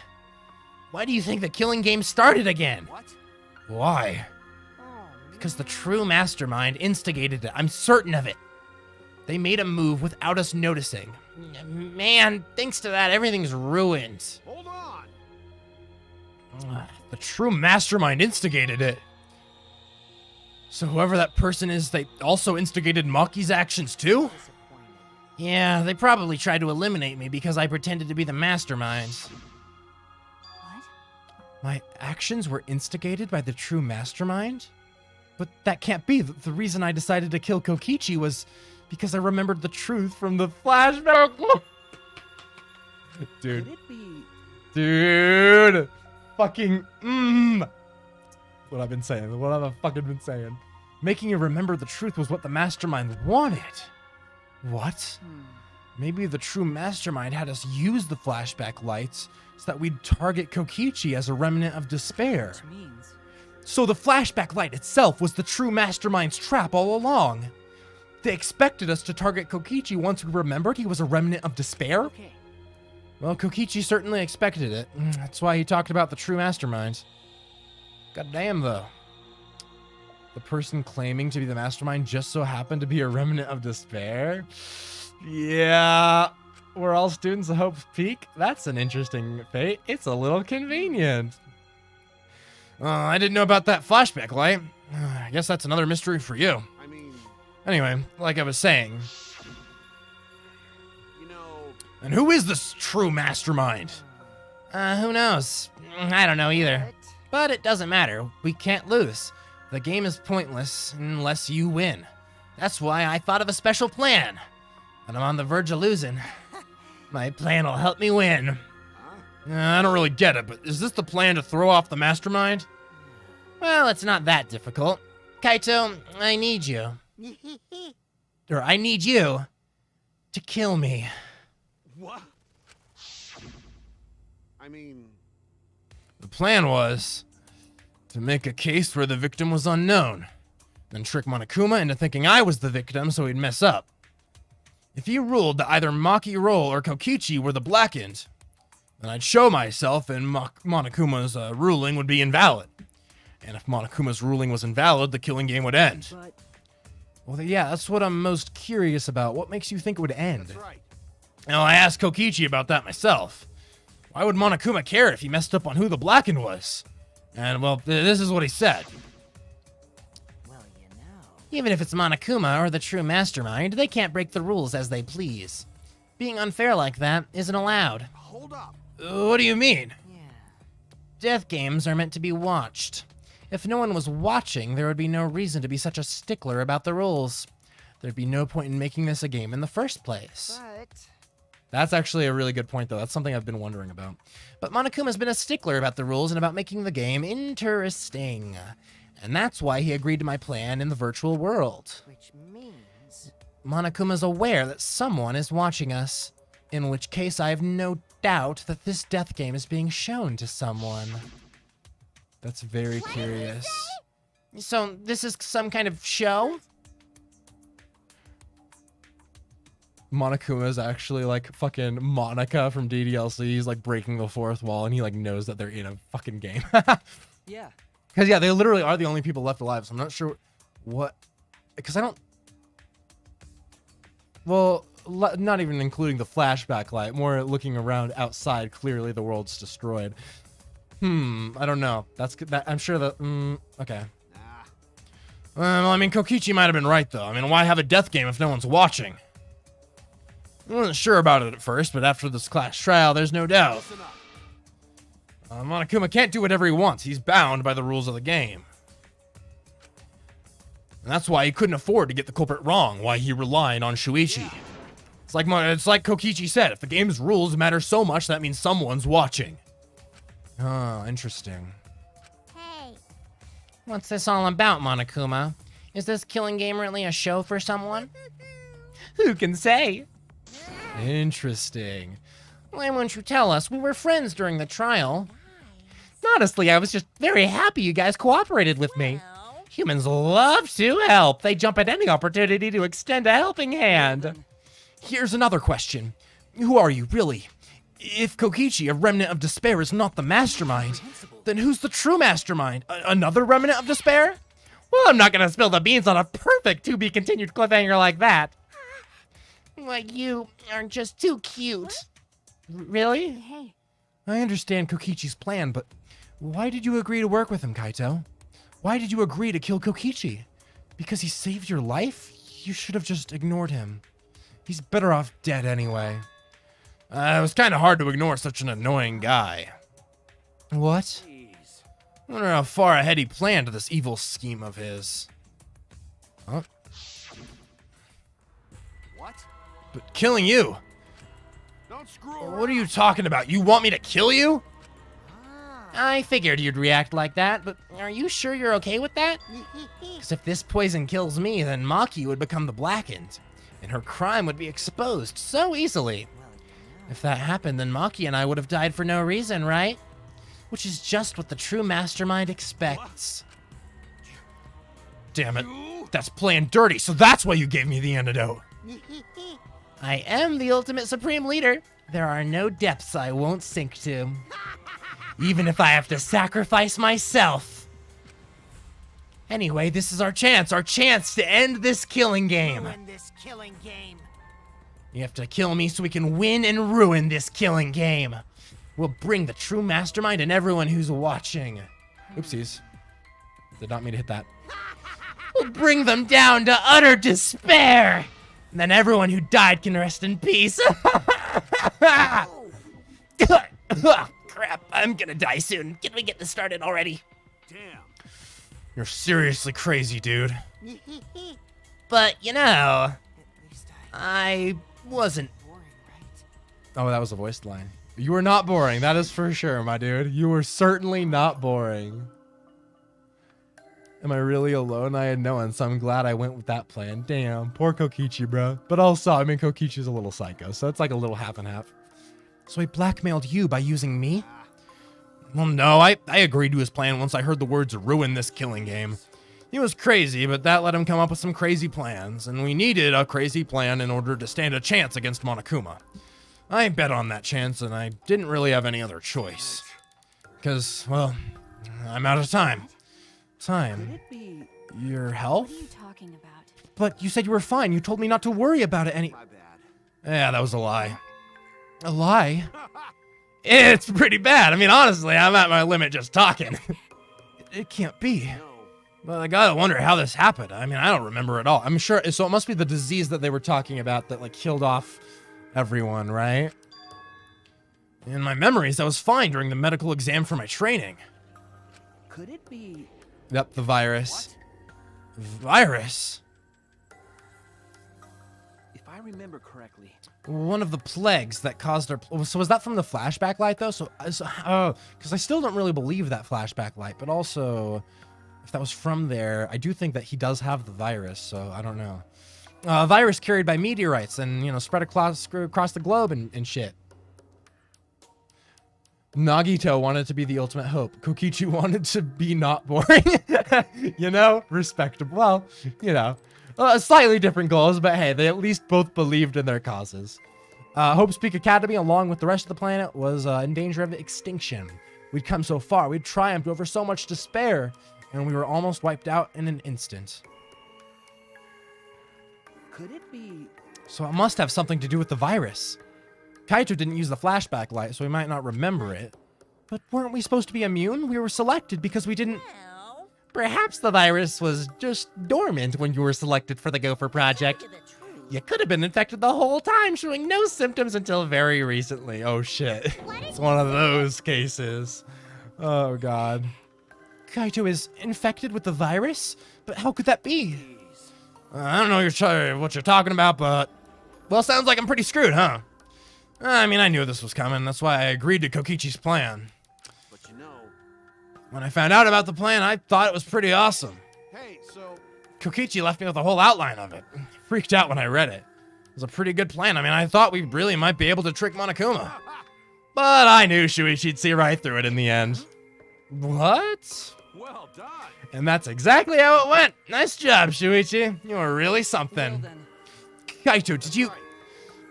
Why do you think the killing game started again? What? Why? Because the true mastermind instigated it. I'm certain of it. They made a move without us noticing. Man, thanks to that, everything's ruined. Hold on! The true mastermind instigated it. So whoever that person is, they also instigated Maki's actions too? Yeah, they probably tried to eliminate me because I pretended to be the mastermind. What? My actions were instigated by the true mastermind? But that can't be. The reason I decided to kill Kokichi was because I remembered the truth from the flashback. Dude. Could it be? Dude. Fucking, What I've been saying. What I've fucking been saying. Making you remember the truth was what the mastermind wanted. What? Maybe the true mastermind had us use the flashback lights so that we'd target Kokichi as a remnant of despair. Which means So the flashback light itself was the true mastermind's trap all along. They expected us to target Kokichi once we remembered he was a remnant of despair? okay. Well, Kokichi certainly expected it. That's why he talked about the true mastermind. God damn, though. The person claiming to be the mastermind just so happened to be a remnant of despair? Yeah. Where all students of hope peak? That's an interesting fate. It's a little convenient. I didn't know about that flashback light. I guess that's another mystery for you. I mean, Anyway, like I was saying. you know, And who is this true mastermind? Who knows? I don't know either. But it doesn't matter. We can't lose. The game is pointless unless you win. That's why I thought of a special plan. But I'm on the verge of losing. My plan will help me win. I don't really get it, but is this the plan to throw off the mastermind? Well, it's not that difficult. Kaito, I need you. Or I need you to kill me. What? I mean... The plan was to make a case where the victim was unknown, then trick Monokuma into thinking I was the victim so he'd mess up. If you ruled that either Maki Roll or Kokichi were the blackened, then I'd show myself and Monokuma's ruling would be invalid. And if Monokuma's ruling was invalid, the killing game would end. But Well, yeah, that's what I'm most curious about. What makes you think it would end? That's right. Now, I asked Kokichi about that myself. Why would Monokuma care if he messed up on who the blackened was? And, well, this is what he said. well, you know. Even if it's Monokuma or the true mastermind, they can't break the rules as they please. Being unfair like that isn't allowed. Hold up. What do you mean? Yeah. Death games are meant to be watched. If no one was watching, there would be no reason to be such a stickler about the rules. There'd be no point in making this a game in the first place. But That's actually a really good point, though. That's something I've been wondering about. But Monokuma's been a stickler about the rules and about making the game interesting. And that's why he agreed to my plan in the virtual world. which means Monokuma's aware that someone is watching us, in which case I have no doubt that this death game is being shown to someone. That's very curious. So this is some kind of show? Monokuma is actually like fucking Monica from DDLC. He's like breaking the fourth wall and he like knows that they're in a fucking game. Yeah. Because, yeah, they literally are the only people left alive. So I'm not sure what... Because I don't... Well, not even including the flashback light. More looking around outside. Clearly the world's destroyed. I don't know. I'm sure that... okay. Well, I mean, Kokichi might have been right, though. I mean, why have a death game if no one's watching? I wasn't sure about it at first, but after this class trial, there's no doubt. Listen up. Monokuma can't do whatever he wants. He's bound by the rules of the game. And that's why he couldn't afford to get the culprit wrong, why he relied on Shuichi. It's like Kokichi said, if the game's rules matter so much, that means someone's watching. Oh, interesting. Hey, What's this all about, Monokuma? Is this killing game really a show for someone? Who can say? Interesting. Why won't you tell us? We were friends during the trial. Honestly, I was just very happy you guys cooperated with me. Well, Humans love to help. They jump at any opportunity to extend a helping hand. Here's another question. Who are you, really? If Kokichi, a remnant of despair, is not the mastermind, then who's the true mastermind? Another remnant of despair? Well, I'm not gonna spill the beans on a perfect to-be-continued cliffhanger like that. Like, you are just too cute. Really? Hey, I understand Kokichi's plan, but why did you agree to work with him, Kaito? Why did you agree to kill Kokichi? Because he saved your life? You should have just ignored him. He's better off dead anyway. It was kind of hard to ignore such an annoying guy. What? Jeez. I wonder how far ahead he planned this evil scheme of his. Huh? What? But killing you? Don't screw around. What are you talking about? You want me to kill you? I figured you'd react like that, but are you sure you're okay with that? Because if this poison kills me, then Maki would become the blackened, and her crime would be exposed so easily. If that happened, then Maki and I would have died for no reason, right? Which is just what the true mastermind expects. Damn it. That's playing dirty, so that's why you gave me the antidote. I am the ultimate supreme leader. There are no depths I won't sink to. Even if I have to sacrifice myself. Anyway, this is our chance to end this killing game. ruin this killing game. You have to kill me so we can win and ruin this killing game. We'll bring the true mastermind and everyone who's watching. Oopsies. Did not mean to hit that. We'll bring them down to utter despair. And then everyone who died can rest in peace. Crap. crap, I'm gonna die soon. Can we get this started already? Damn. You're seriously crazy, dude. But, you know, I wasn't. Oh, that was a voiced line. You were not boring. That is for sure, my dude. You were certainly not boring. Am I really alone? I had no one, so I'm glad I went with that plan. Damn, poor Kokichi, bro. But also, I mean, Kokichi's a little psycho, so it's like a little half and half. So he blackmailed you by using me? Well, no, I agreed to his plan once I heard the words ruin this killing game. He was crazy, but that let him come up with some crazy plans, and we needed a crazy plan in order to stand a chance against Monokuma. I bet on that chance, and I didn't really have any other choice. Because, well, I'm out of time. Time? Your health? What are you talking about? But you said you were fine. You told me not to worry about it any— My bad. Yeah, that was a lie. A lie? It's pretty bad. I mean, honestly, I'm at my limit just talking. It can't be. No. Well, I gotta wonder how this happened. I mean, I don't remember at all. I'm sure, so it must be the disease that they were talking about that, like, killed off everyone, right? In my memories, I was fine during the medical exam for my training. Could it be? Yep, the virus. Virus? If I remember correctly, One of the plagues that caused our— So was that from the flashback light, though? Oh, because I still don't really believe that flashback light, but also, if that was from there, I do think that he does have the virus, so I don't know. A virus carried by meteorites and, you know, spread across the globe and shit. Nagito wanted to be the ultimate hope. Kokichi wanted to be not boring. You know? Respectable. Well, you know. Slightly different goals, but hey, they at least both believed in their causes. Hope's Peak Academy, along with the rest of the planet, was in danger of extinction. We'd come so far, we'd triumphed over so much despair, and we were almost wiped out in an instant. could it be? So it must have something to do with the virus. Kaito didn't use the flashback light, so he might not remember it. But weren't we supposed to be immune? We were selected because we didn't— Well, Perhaps the virus was just dormant when you were selected for the Gopher Project. to the truth, You could have been infected the whole time, showing no symptoms until very recently. Oh shit. It's one of those cases. Oh god. Kaito is infected with the virus? But how could that be? I don't know what you're talking about, but— Well, sounds like I'm pretty screwed, huh? I mean, I knew this was coming. That's why I agreed to Kokichi's plan. But you know. When I found out about the plan, I thought it was pretty awesome. Hey, so Kokichi left me with a whole outline of it. Freaked out when I read it. It was a pretty good plan. I mean, I thought we really might be able to trick Monokuma. But I knew Shuichi'd see right through it in the end. What? well done. And that's exactly how it went. Nice job, Shuichi. You were really something. Well then, Kaito, did you—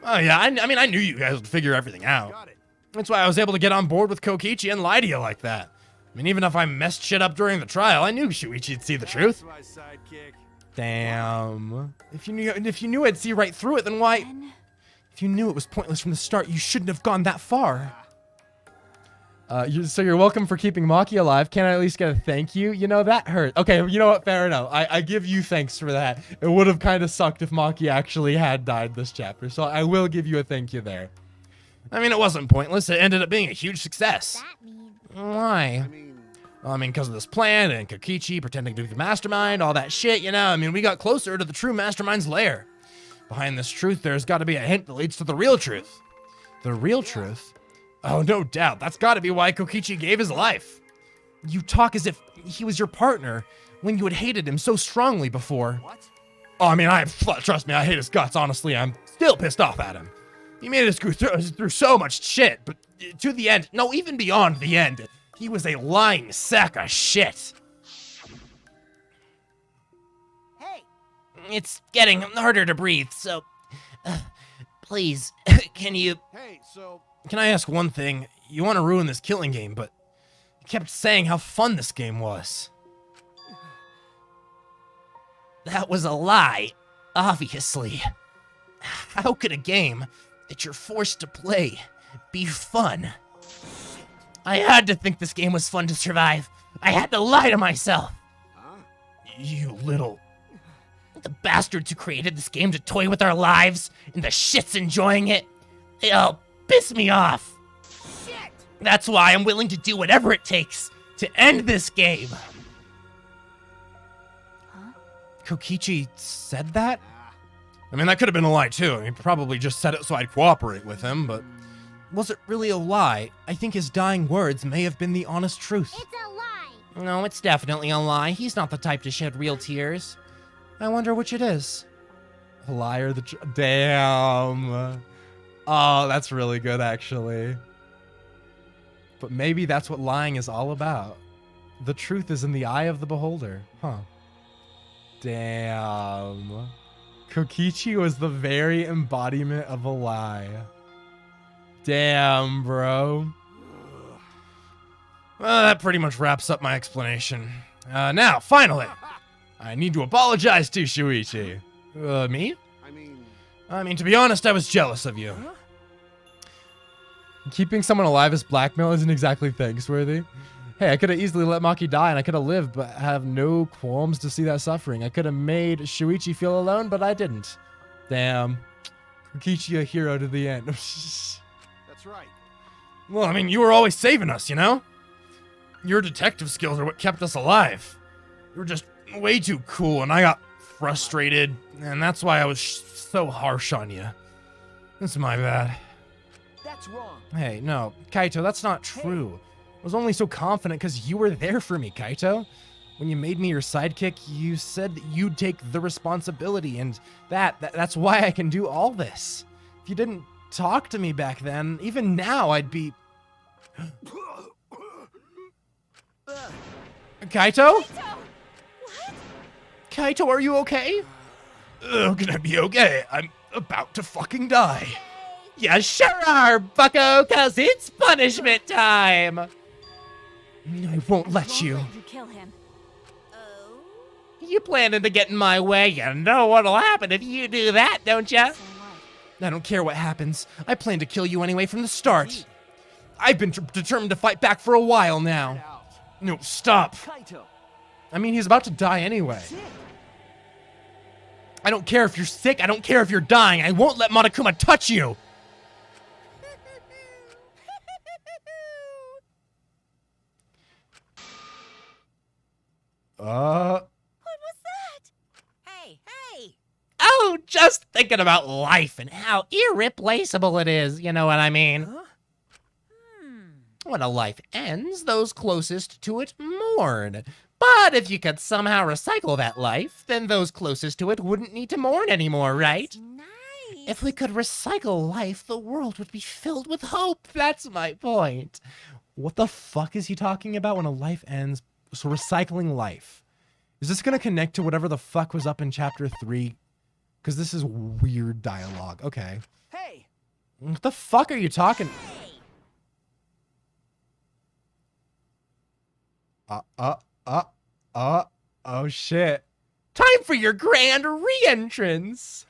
Oh yeah, I mean, I knew you guys would figure everything out. Got it. That's why I was able to get on board with Kokichi and lie to you like that. I mean, even if I messed shit up during the trial, I knew Shuichi'd see the truth. That's my sidekick. Damn. If you knew I'd see right through it, then why— Ben? If you knew it was pointless from the start, you shouldn't have gone that far. So you're welcome for keeping Maki alive. Can I at least get a thank you? You know, that hurt. Okay, you know what? Fair enough. I give you thanks for that. It would have kind of sucked if Maki actually had died this chapter, so I will give you a thank you there. I mean, it wasn't pointless. It ended up being a huge success. That mean? Why? I mean, Well, I mean, because of this plan and Kokichi pretending to be the mastermind, all that shit, you know? I mean, we got closer to the true mastermind's lair. Behind this truth, there's got to be a hint that leads to the real truth. The real truth? Oh, no doubt. That's got to be why Kokichi gave his life. You talk as if he was your partner when you had hated him so strongly before. what? Oh, I mean, trust me, I hate his guts, honestly. I'm still pissed off at him. He made us go through so much shit, but to the end, no, even beyond the end, he was a lying sack of shit. Hey, It's getting harder to breathe, so please, can you? Hey, so Can I ask one thing? You want to ruin this killing game, but you kept saying how fun this game was. That was a lie, obviously. How could a game that you're forced to play be fun? I had to think this game was fun to survive. I had to lie to myself. huh? You little— The bastards who created this game to toy with our lives and the shits enjoying it, they all piss me off. That's why I'm willing to do whatever it takes to end this game. Huh? Kokichi said that? I mean, that could have been a lie too. He probably just said it so I'd cooperate with him, but was it really a lie? I think his dying words may have been the honest truth. It's a lie. No, it's definitely a lie. He's not the type to shed real tears. I wonder which it is. A lie or the damn. Oh, that's really good, actually. But maybe that's what lying is all about. The truth is in the eye of the beholder. Huh. Damn. Kokichi was the very embodiment of a lie. Damn, bro. Well, that pretty much wraps up my explanation. Now, finally, I need to apologize to Shuichi. Me? I mean, to be honest, I was jealous of you. Keeping someone alive as blackmail isn't exactly thanksworthy. Hey, I could have easily let Maki die and I could have lived, but have no qualms to see that suffering. I could have made Shuichi feel alone, but I didn't. Damn. Kokichi a hero to the end. That's right. Well, I mean, you were always saving us, you know? Your detective skills are what kept us alive. You were just way too cool, and I got frustrated, and that's why I was so harsh on you. That's my bad. That's wrong. Hey, no, Kaito, that's not true. I was only so confident because you were there for me, Kaito. When you made me your sidekick, you said that you'd take the responsibility, and that's why I can do all this. If you didn't talk to me back then, even now I'd be... Kaito? Kaito, are you okay? Can I be okay? I'm about to fucking die. You sure are, bucko, cause it's punishment time. I won't let you. Let you kill him. Oh? You planning to get in my way? You know what'll happen if you do that, don't ya? So what? I don't care what happens. I plan to kill you anyway from the start. I've been determined to fight back for a while now. No, stop. Kaito. I mean, he's about to die anyway. I don't care if you're sick. I don't care if you're dying. I won't let Monokuma touch you. What was that? Hey, hey! Oh, just thinking about life and how irreplaceable it is, you know what I mean? Huh? When a life ends, those closest to it mourn. But if you could somehow recycle that life, then those closest to it wouldn't need to mourn anymore, right? Nice! If we could recycle life, the world would be filled with hope. That's my point. What the fuck is he talking about when a life ends? So recycling life. Is this going to connect to whatever the fuck was up in chapter 3? Because this is weird dialogue. Okay. Hey! What the fuck are you talking? Oh shit. Time for your grand re-entrance.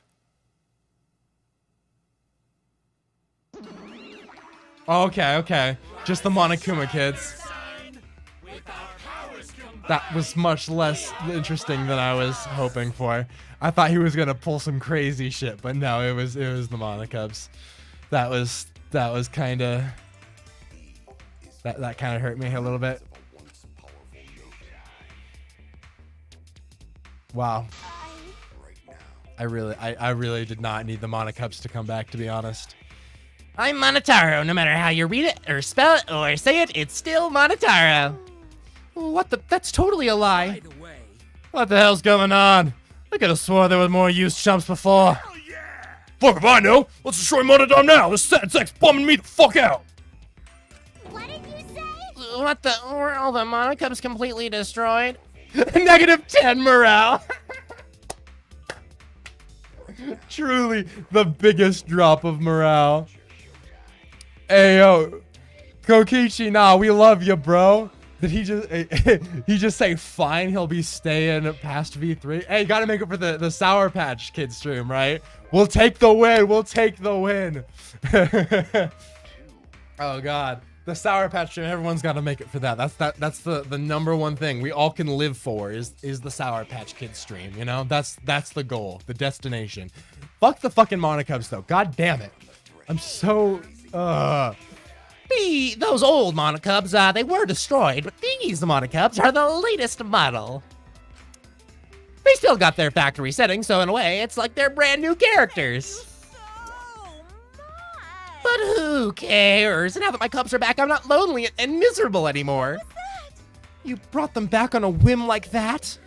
Okay. Just the Monokuma kids. That was much less interesting than I was hoping for. I thought he was gonna pull some crazy shit, but no, it was the Monokubs. That was kind of that kind of hurt me a little bit. Wow. I really did not need the Monokubs to come back, to be honest. I'm Monotaro. No matter how you read it, or spell it, or say it, it's still Monotaro. What the? That's totally a lie. What the hell's going on? I could have swore there was more used chumps before. Hell yeah! Fuck if I know. Let's destroy Monodome now. This sad sex bumming me the fuck out. What did you say? What the? Were all the Monokubs completely destroyed? -10 morale. Truly the biggest drop of morale. Hey yo, Kokichi, nah, we love you, bro. Did he just say fine? He'll be staying past V3. Hey, you gotta make it for the Sour Patch Kids stream, right? We'll take the win. We'll take the win. Oh God, the Sour Patch stream. Everyone's gotta make it for that. That's the number one thing we all can live for is the Sour Patch Kids stream. You know, that's the goal, the destination. Fuck the fucking Monokubs though. God damn it. I'm so Those old Monocubs, they were destroyed, but these Monocubs are the latest model. They still got their factory setting, so in a way, it's like they're brand new characters. So much. But who cares? Now that my cubs are back, I'm not lonely and miserable anymore. You brought them back on a whim like that?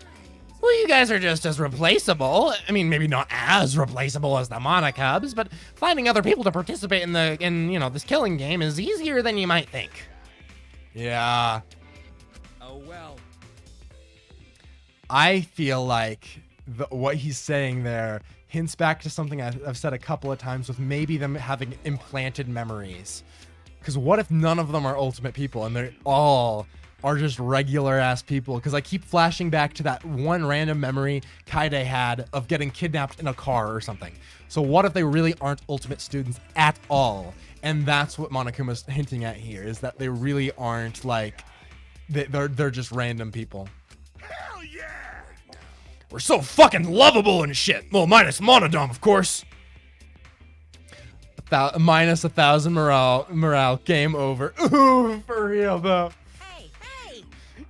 Well, you guys are just as replaceable. I mean, maybe not as replaceable as the Monocubs, but finding other people to participate in this killing game is easier than you might think. Yeah. Oh well. I feel like what he's saying there hints back to something I've said a couple of times with maybe them having implanted memories. Because what if none of them are ultimate people and they all are just regular ass people? Because I keep flashing back to that one random memory Kaide had of getting kidnapped in a car or something. So what if they really aren't ultimate students at all? And that's what Monokuma's hinting at here, is that they really aren't like, they're just random people. Hell yeah! We're so fucking lovable and shit. Well, minus Monodom, of course. Minus 1,000 morale. Game over. Ooh, for real though. Hey!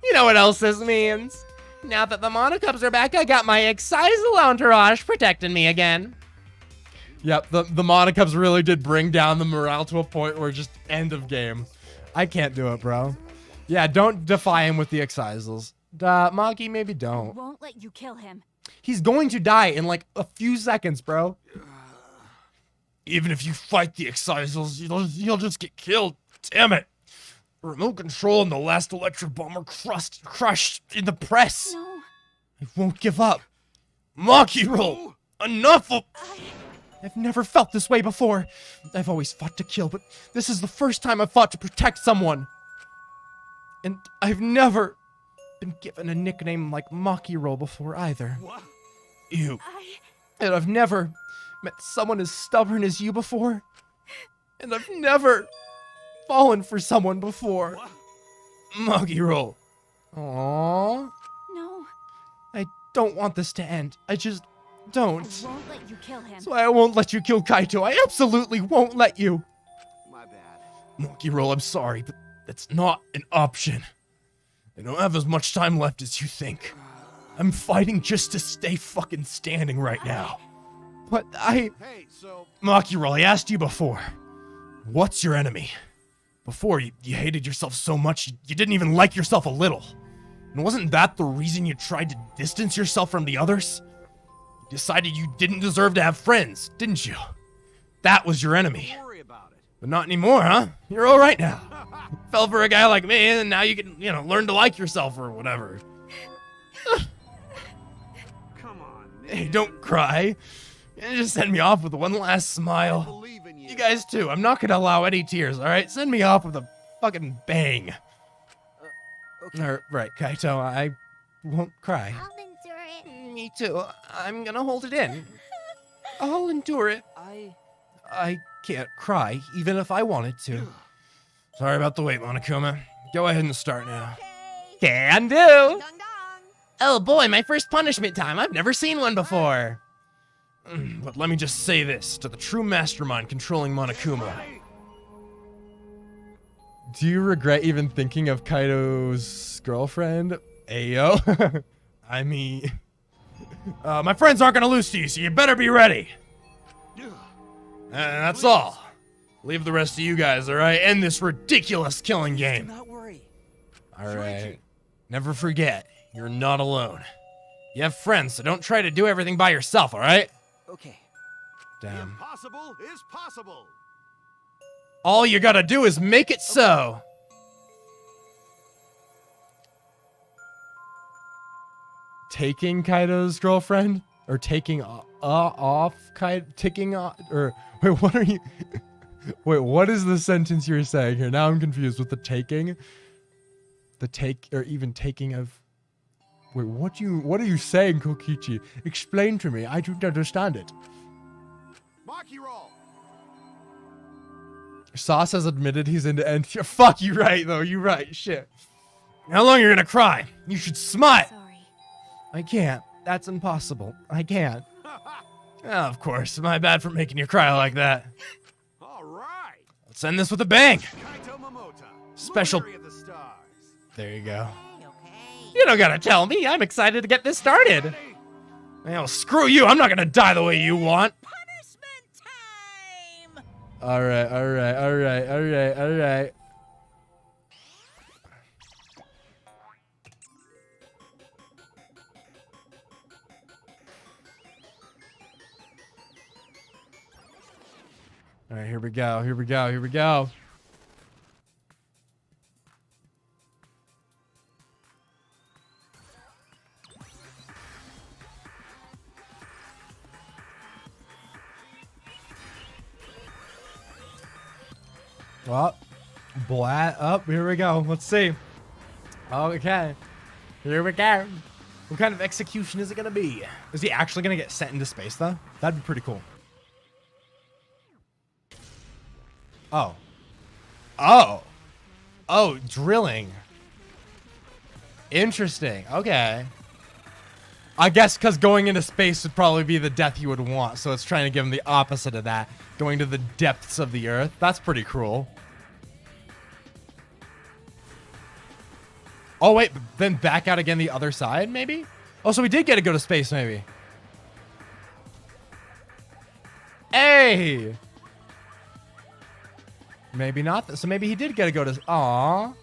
You know what else this means? Now that the Monocubs are back, I got my Excisal entourage protecting me again. Yep, the Monocubs really did bring down the morale to a point where just end of game. I can't do it, bro. Yeah, don't defy him with the Excisals. Maki, maybe don't. Won't let you kill him. He's going to die in like a few seconds, bro. Even if you fight the Excisals, you'll just get killed. Damn it. Remote control and the last Electro Bomb are crushed in the press. No. I won't give up. Maki roll. Enough of... I've never felt this way before. I've always fought to kill, but this is the first time I've fought to protect someone. And I've never been given a nickname like Maki Roll before either. What? You. And I've never met someone as stubborn as you before. And I've never fallen for someone before. What? Maki Roll. Aww. No. I don't want this to end. I just don't. I won't let you kill him. So I won't let you kill Kaito. I absolutely won't let you. My bad. Monkey Roll, I'm sorry, but that's not an option. I don't have as much time left as you think. I'm fighting just to stay fucking standing right now. But Hey, so... Maki Roll, I asked you before. What's your enemy? Before, you hated yourself so much, you didn't even like yourself a little. And wasn't that the reason you tried to distance yourself from the others? You decided you didn't deserve to have friends, didn't you? That was your enemy. Don't worry about it. But not anymore, huh? You're all right now. Fell for a guy like me, and now you can, learn to like yourself or whatever. Come on, man. Hey, don't cry. Just send me off with one last I smile. believe in you. You guys too. I'm not gonna allow any tears, alright? Send me off with a fucking bang. Okay. Right, Kaito, I won't cry. I'll endure it. Me too. I'm gonna hold it in. I'll endure it. I can't cry, even if I wanted to. Sorry about the wait, Monokuma. Go ahead and start now. Can do. Dong dong. Oh boy, my first punishment time. I've never seen one before. But let me just say this to the true mastermind controlling Monokuma. Do you regret even thinking of Kaito's girlfriend? Ayo? I mean... my friends aren't gonna lose to you, so you better be ready. And that's all. Leave the rest to you guys, alright? End this ridiculous killing Do game. not worry. Alright. Never forget, you're not alone. You have friends, so don't try to do everything by yourself, alright? Okay. The Damn. impossible is possible. All you gotta do is make it so. Taking Kaito's girlfriend? Or taking off Kaito? Ticking off? Or, wait, what are you... Wait, what is the sentence you're saying here? Now I'm confused with the taking. The take, or even taking of... Wait, what are you saying, Kokichi? Explain to me. I don't understand it. Maki roll. Sauce has admitted he's into NTR. Fuck, you right, though. You right. Shit. How long are you gonna cry? You should smile. Sorry. I can't. That's impossible. I can't. Oh, of course. My bad for making you cry like that. All right. Let's end this with a bang. Kaito Special. Luminary of the stars. There you go. Okay. You don't gotta tell me. I'm excited to get this started. Well, screw you. I'm not gonna die the way you want. Punishment time! All right. All right, here we go. Well, blat up. Here we go. Let's see. Okay. Here we go. What kind of execution is it going to be? Is he actually going to get sent into space, though? That'd be pretty cool. Oh. Oh, drilling. Interesting. Okay. I guess because going into space would probably be the death you would want. So it's trying to give him the opposite of that. Going to the depths of the earth. That's pretty cruel. Oh, wait. Then back out again the other side, maybe? Oh, so we did get to go to space, maybe. Hey! Maybe not. So maybe he did get to go to... Aww.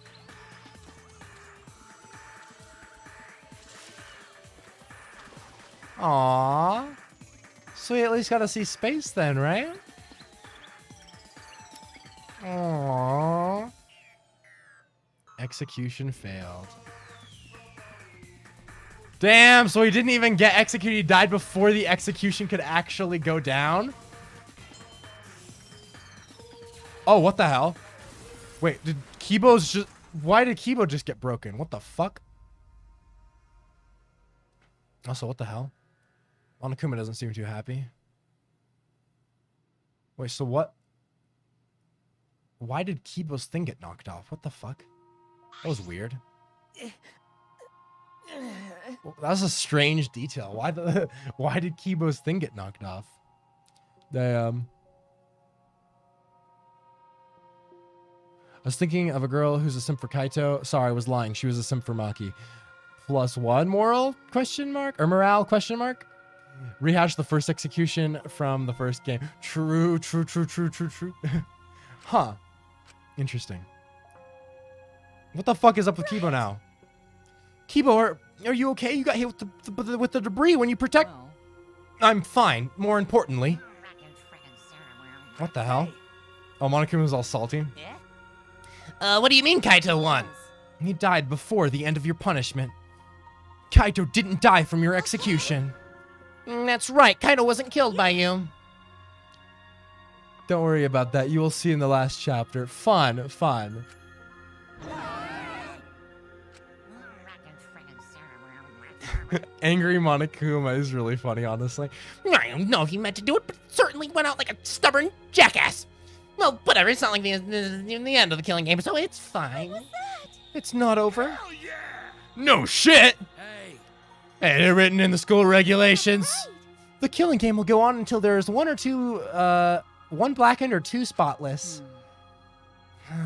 Aww. So we at least got to see space then, right? Aww. Execution failed. Damn, so he didn't even get executed. He died before the execution could actually go down. Oh, what the hell? Wait, did Kibo's just... Why did Kibo just get broken? What the fuck? Also, what the hell? Monokuma doesn't seem too happy. Wait, so what? Why did Kibo's thing get knocked off? What the fuck? That was weird. Well, that was a strange detail. Why did Kibo's thing get knocked off? I was thinking of a girl who's a simp for Kaito. Sorry, I was lying. She was a simp for Maki. +1 moral question mark or morale question mark? Rehash the first execution from the first game. True. Huh. Interesting. What the fuck is up with Kibo now? Kibo, are you okay? You got hit with the debris when you protect... Well, I'm fine. More importantly. What the hell? Oh, Monokuma was all salty. What do you mean Kaito won? He died before the end of your punishment. Kaito didn't die from your execution. That's right. Kaito wasn't killed by you. Don't worry about that. You will see in the last chapter. Fun. Angry Monokuma is really funny, honestly. I don't know if he meant to do it, but it certainly went out like a stubborn jackass. Well, whatever. It's not like the end of the killing game, so it's fine. It's not over. No shit. Hey, they're written in the school regulations. The killing game will go on until there's one blackened or 2 spotless.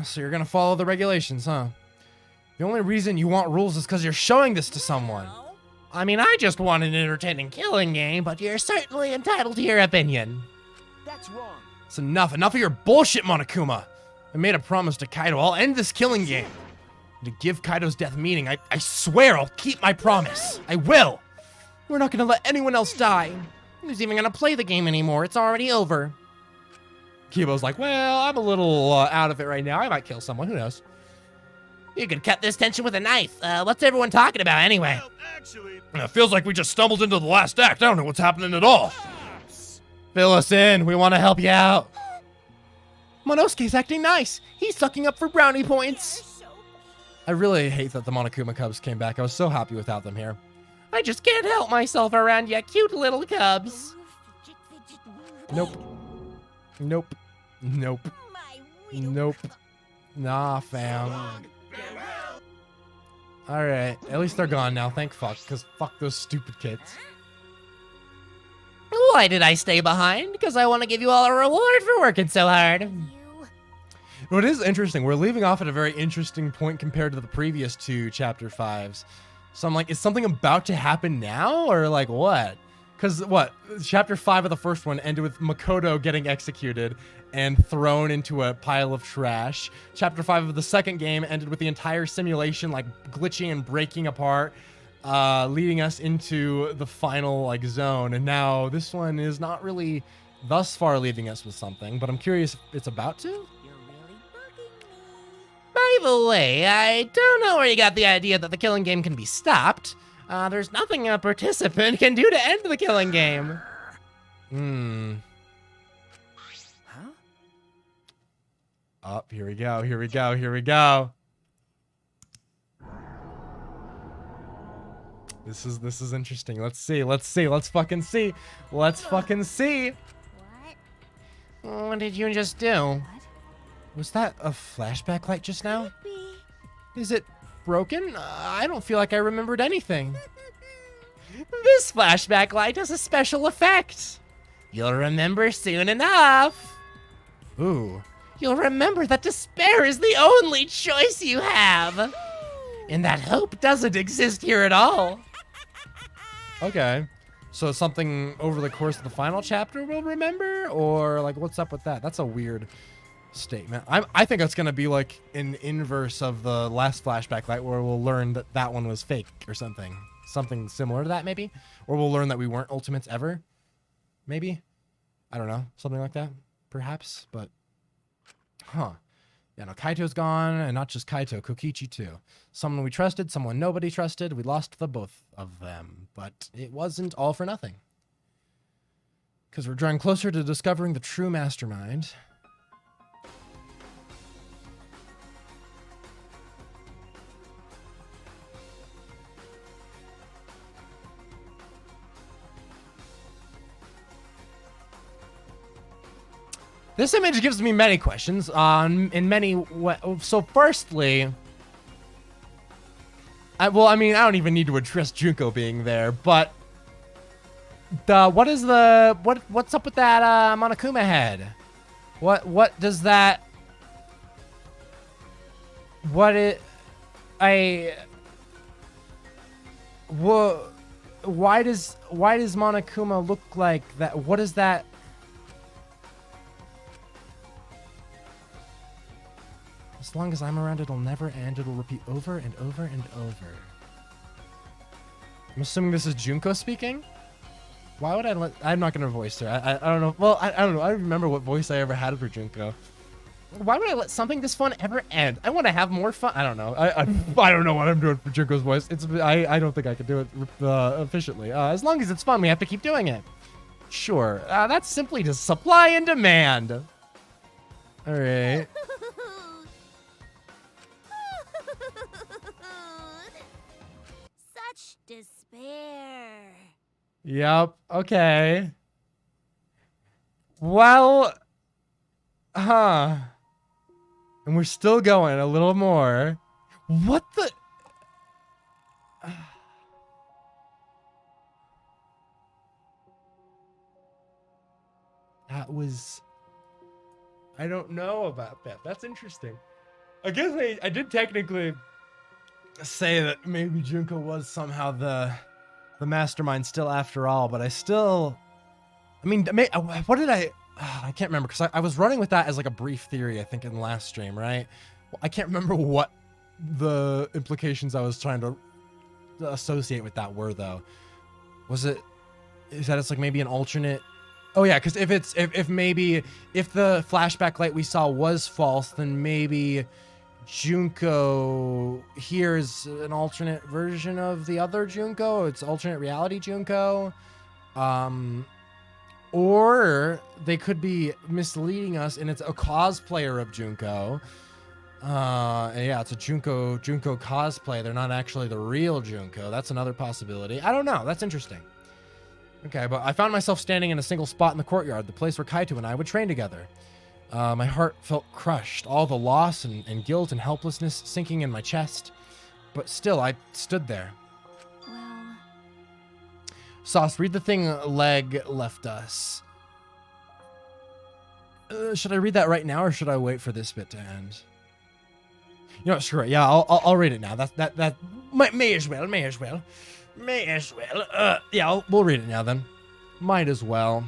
So you're gonna follow the regulations, huh? The only reason you want rules is because you're showing this to someone. I mean, I just want an entertaining killing game, but you're certainly entitled to your opinion. That's wrong. It's enough of your bullshit, Monokuma. I made a promise to Kaito. I'll end this killing game. To give Kaito's death meaning, I swear I'll keep my promise. I will. We're not gonna let anyone else die. Who's even gonna play the game anymore? It's already over. Kibo's like, well, I'm a little out of it right now. I might kill someone. Who knows? You could cut this tension with a knife. What's everyone talking about anyway? Well, actually, It feels like we just stumbled into the last act. I don't know what's happening at all. Fill us in. We want to help you out. Monosuke's acting nice. He's sucking up for brownie points. I really hate that the Monokuma Cubs came back. I was so happy without them here. I just can't help myself around you cute little cubs. Nope. Nah, fam. Alright, at least they're gone now, thank fuck, because fuck those stupid kids. Why did I stay behind? Because I want to give you all a reward for working so hard. It No, it is interesting. We're leaving off at a very interesting point compared to the previous two chapter 5s. So I'm like, is something about to happen now or like what? Because what? Chapter 5 of the first one ended with Makoto getting executed and thrown into a pile of trash. Chapter 5 of the second game ended with the entire simulation like glitching and breaking apart, leading us into the final like zone. And now this one is not really thus far leaving us with something, but I'm curious if it's about to. You're really bugging me. By the way, I don't know where you got the idea that the killing game can be stopped. There's nothing a participant can do to end the killing game. Huh? Up, here we go, here we go, here we go. This is interesting. Let's see, let's fucking see. Let's fucking see. What did you just do? Was that a flashback light just now? Be. Is it broken? I don't feel like I remembered anything. This flashback light has a special effect. You'll remember soon enough. Ooh. You'll remember that despair is the only choice you have. And that hope doesn't exist here at all. Okay. So something over the course of the final chapter we'll remember? Or like what's up with that? That's a weird statement. I think it's going to be like an inverse of the last flashback light where we'll learn that that one was fake or something. Something similar to that maybe? Or we'll learn that we weren't ultimates ever? Maybe? I don't know. Something like that? Perhaps? But, huh. Yeah, no, Kaito's gone, and not just Kaito, Kokichi too. Someone we trusted, someone nobody trusted. We lost the both of them, but it wasn't all for nothing. Because we're drawing closer to discovering the true mastermind. This image gives me many questions in many ways. So firstly, I don't even need to address Junko being there, but what's up with that Monokuma head? What does that why does Monokuma look like that? What is that? As long as I'm around, it'll never end. It'll repeat over and over and over. I'm assuming this is Junko speaking? Why would I let... I'm not going to voice her. I don't know. Well, I don't know. I don't remember what voice I ever had for Junko. Why would I let something this fun ever end? I want to have more fun. I don't know. I don't know what I'm doing for Junko's voice. I don't think I could do it efficiently. As long as it's fun, we have to keep doing it. Sure. That's simply just supply and demand. All right. Such despair. Yep. Okay. Well, huh. And we're still going a little more. What the? That was... I don't know about that. That's interesting. I guess I did technically say that maybe Junko was somehow the mastermind still after all, but I still... I mean, what did I can't remember, because I was running with that as like a brief theory, I think, in the last stream, right? I can't remember what the implications I was trying to associate with that were, though. Is that it's like maybe an alternate... Oh yeah, because if the flashback light we saw was false, then maybe Junko here's an alternate version of the other Junko. It's alternate reality Junko. Or they could be misleading us and it's a cosplayer of Junko. Yeah, it's a Junko cosplay. They're not actually the real Junko. That's another possibility. I don't know. That's interesting. Okay, but I found myself standing in a single spot in the courtyard, the place where Kaito and I would train together. My heart felt crushed, all the loss and guilt and helplessness sinking in my chest. But still, I stood there. Well... Sauce, read the thing Leg left us. should I read that right now or should I wait for this bit to end? You know what, screw it. Yeah, I'll read it now. That may as well. Yeah, we'll read it now then. Might as well.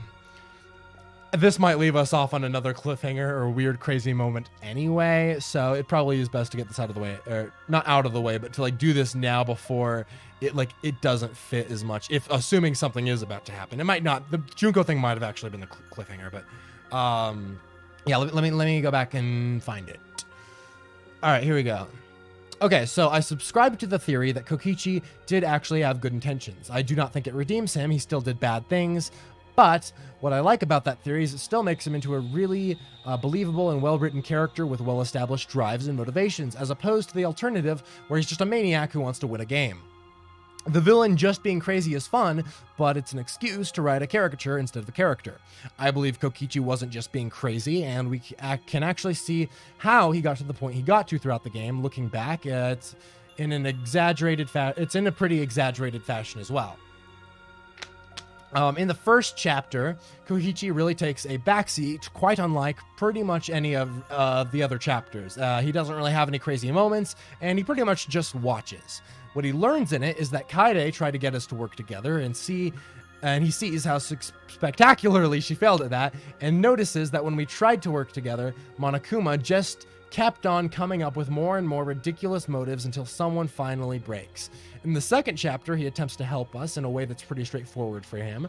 This might leave us off on another cliffhanger or weird, crazy moment anyway, so it probably is best to get this out of the way, or not out of the way, but to like do this now before it doesn't fit as much. If assuming something is about to happen, it might not. The Junko thing might have actually been the cliffhanger, but yeah. Let me go back and find it. All right, here we go. Okay, so I subscribe to the theory that Kokichi did actually have good intentions. I do not think it redeems him. He still did bad things. But what I like about that theory is it still makes him into a really believable and well-written character with well-established drives and motivations, as opposed to the alternative where he's just a maniac who wants to win a game. The villain just being crazy is fun, but it's an excuse to write a caricature instead of a character. I believe Kokichi wasn't just being crazy, and we can actually see how he got to the point he got to throughout the game. Looking back, it's in a pretty exaggerated fashion as well. In the first chapter, Kokichi really takes a backseat, quite unlike pretty much any of the other chapters. He doesn't really have any crazy moments, and he pretty much just watches. What he learns in it is that Kaede tried to get us to work together, and he sees how spectacularly she failed at that, and notices that when we tried to work together, Monokuma just kept on coming up with more and more ridiculous motives until someone finally breaks. In the second chapter, he attempts to help us in a way that's pretty straightforward for him.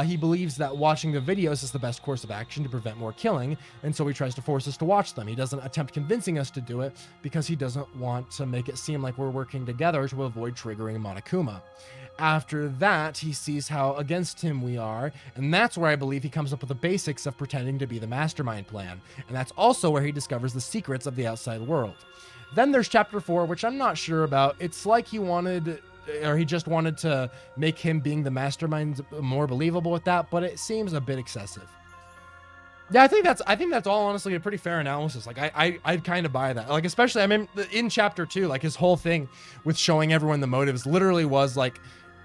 He believes that watching the videos is the best course of action to prevent more killing, and so he tries to force us to watch them. He doesn't attempt convincing us to do it because he doesn't want to make it seem like we're working together to avoid triggering Monokuma. After that, he sees how against him we are, and that's where I believe he comes up with the basics of pretending to be the mastermind plan, and that's also where he discovers the secrets of the outside world. Then there's chapter 4, which I'm not sure about. It's like he just wanted to make him being the mastermind more believable with that, but it seems a bit excessive. Yeah, I think that's all honestly a pretty fair analysis. Like I kind of buy that. Like especially in chapter 2, like his whole thing with showing everyone the motives literally was like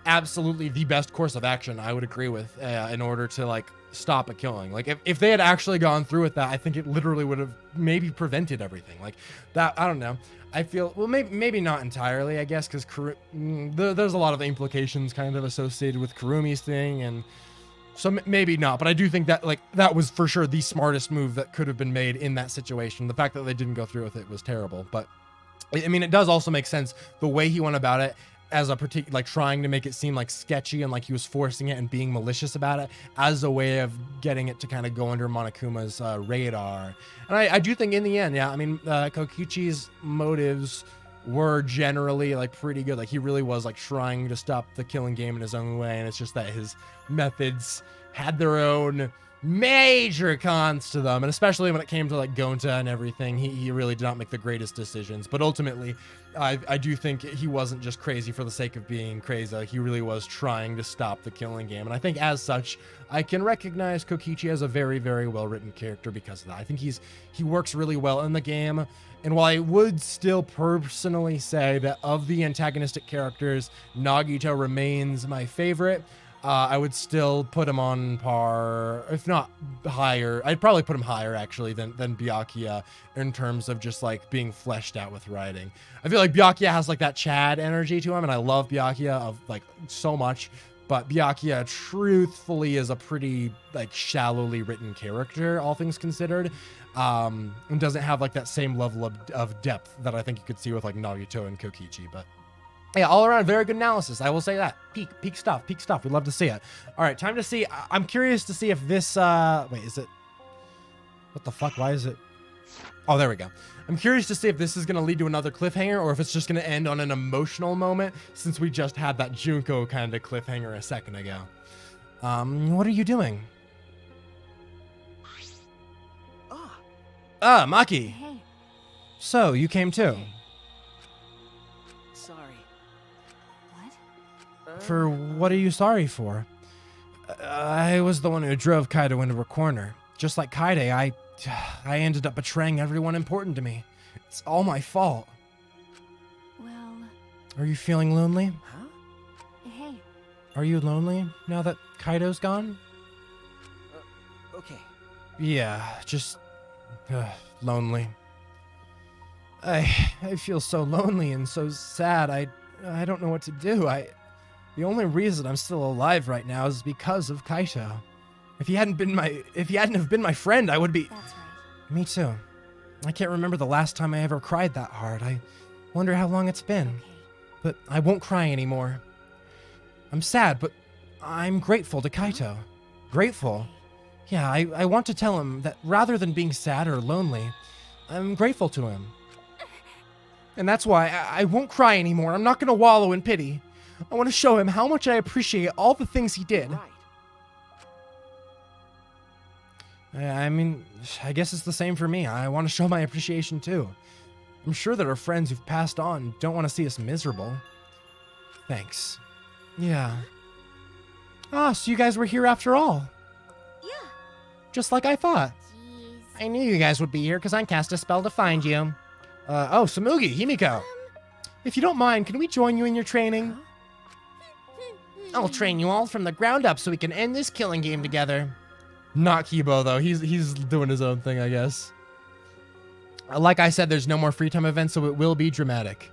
absolutely the best course of action I would agree with in order to like stop a killing. Like if they had actually gone through with that, I think it literally would have maybe prevented everything like that. I don't know. I feel, well, maybe not entirely, I guess, because there's a lot of implications kind of associated with Kurumi's thing, and so maybe not. But I do think that like that was for sure the smartest move that could have been made in that situation. The fact that they didn't go through with it was terrible. But I mean, it does also make sense the way he went about it, as a particular, like trying to make it seem like sketchy and like he was forcing it and being malicious about it as a way of getting it to kind of go under Monokuma's radar. And I do think in the end, yeah, I mean, Kokichi's motives were generally like pretty good. Like he really was like trying to stop the killing game in his own way. And it's just that his methods had their own major cons to them, and especially when it came to like Gonta and everything, he really did not make the greatest decisions. But ultimately, I do think he wasn't just crazy for the sake of being crazy. Like he really was trying to stop the killing game, and I think as such, I can recognize Kokichi as a very, very well written character because of that. I think he works really well in the game. And while I would still personally say that of the antagonistic characters, Nagito remains my favorite, I would still put him on par, if not higher. I'd probably put him higher actually than Byakuya in terms of just like being fleshed out with writing. I feel like Byakuya has like that Chad energy to him, and I love Byakuya of like so much. But Byakuya truthfully is a pretty like shallowly written character, all things considered, and doesn't have like that same level of depth that I think you could see with like Nagito and Kokichi. But yeah, all around, very good analysis. I will say that. Peak stuff. We'd love to see it. All right, time to see. I'm curious to see if this, wait, is it, what the fuck? Why is it? Oh, there we go. I'm curious to see if this is going to lead to another cliffhanger or if it's just going to end on an emotional moment, since we just had that Junko kind of cliffhanger a second ago. What are you doing? Maki. Hey. So, you came too. For what are you sorry for? I was the one who drove Kaido into a corner. Just like Kaede, I ended up betraying everyone important to me. It's all my fault. Well... Are you feeling lonely? Huh? Hey. Are you lonely now that Kaido's gone? Okay. Yeah, just lonely. I feel so lonely and so sad. I don't know what to do. The only reason I'm still alive right now is because of Kaito. If he hadn't have been my friend, I would be. That's right. Me too. I can't remember the last time I ever cried that hard. I wonder how long it's been. Okay. But I won't cry anymore. I'm sad, but I'm grateful to Kaito. Grateful. Yeah, I want to tell him that rather than being sad or lonely, I'm grateful to him. And that's why I won't cry anymore. I'm not going to wallow in pity. I want to show him how much I appreciate all the things he did. Right. I mean, I guess it's the same for me. I want to show my appreciation too. I'm sure that our friends who've passed on don't want to see us miserable. Thanks. Yeah. Ah, so you guys were here after all. Yeah. Just like I thought. Jeez. I knew you guys would be here because I cast a spell to find you. Oh, Samugi, Himiko. If you don't mind, can we join you in your training? I'll train you all from the ground up so we can end this killing game together. Not Kibo, though. He's doing his own thing, I guess. Like I said, there's no more free time events, so it will be dramatic.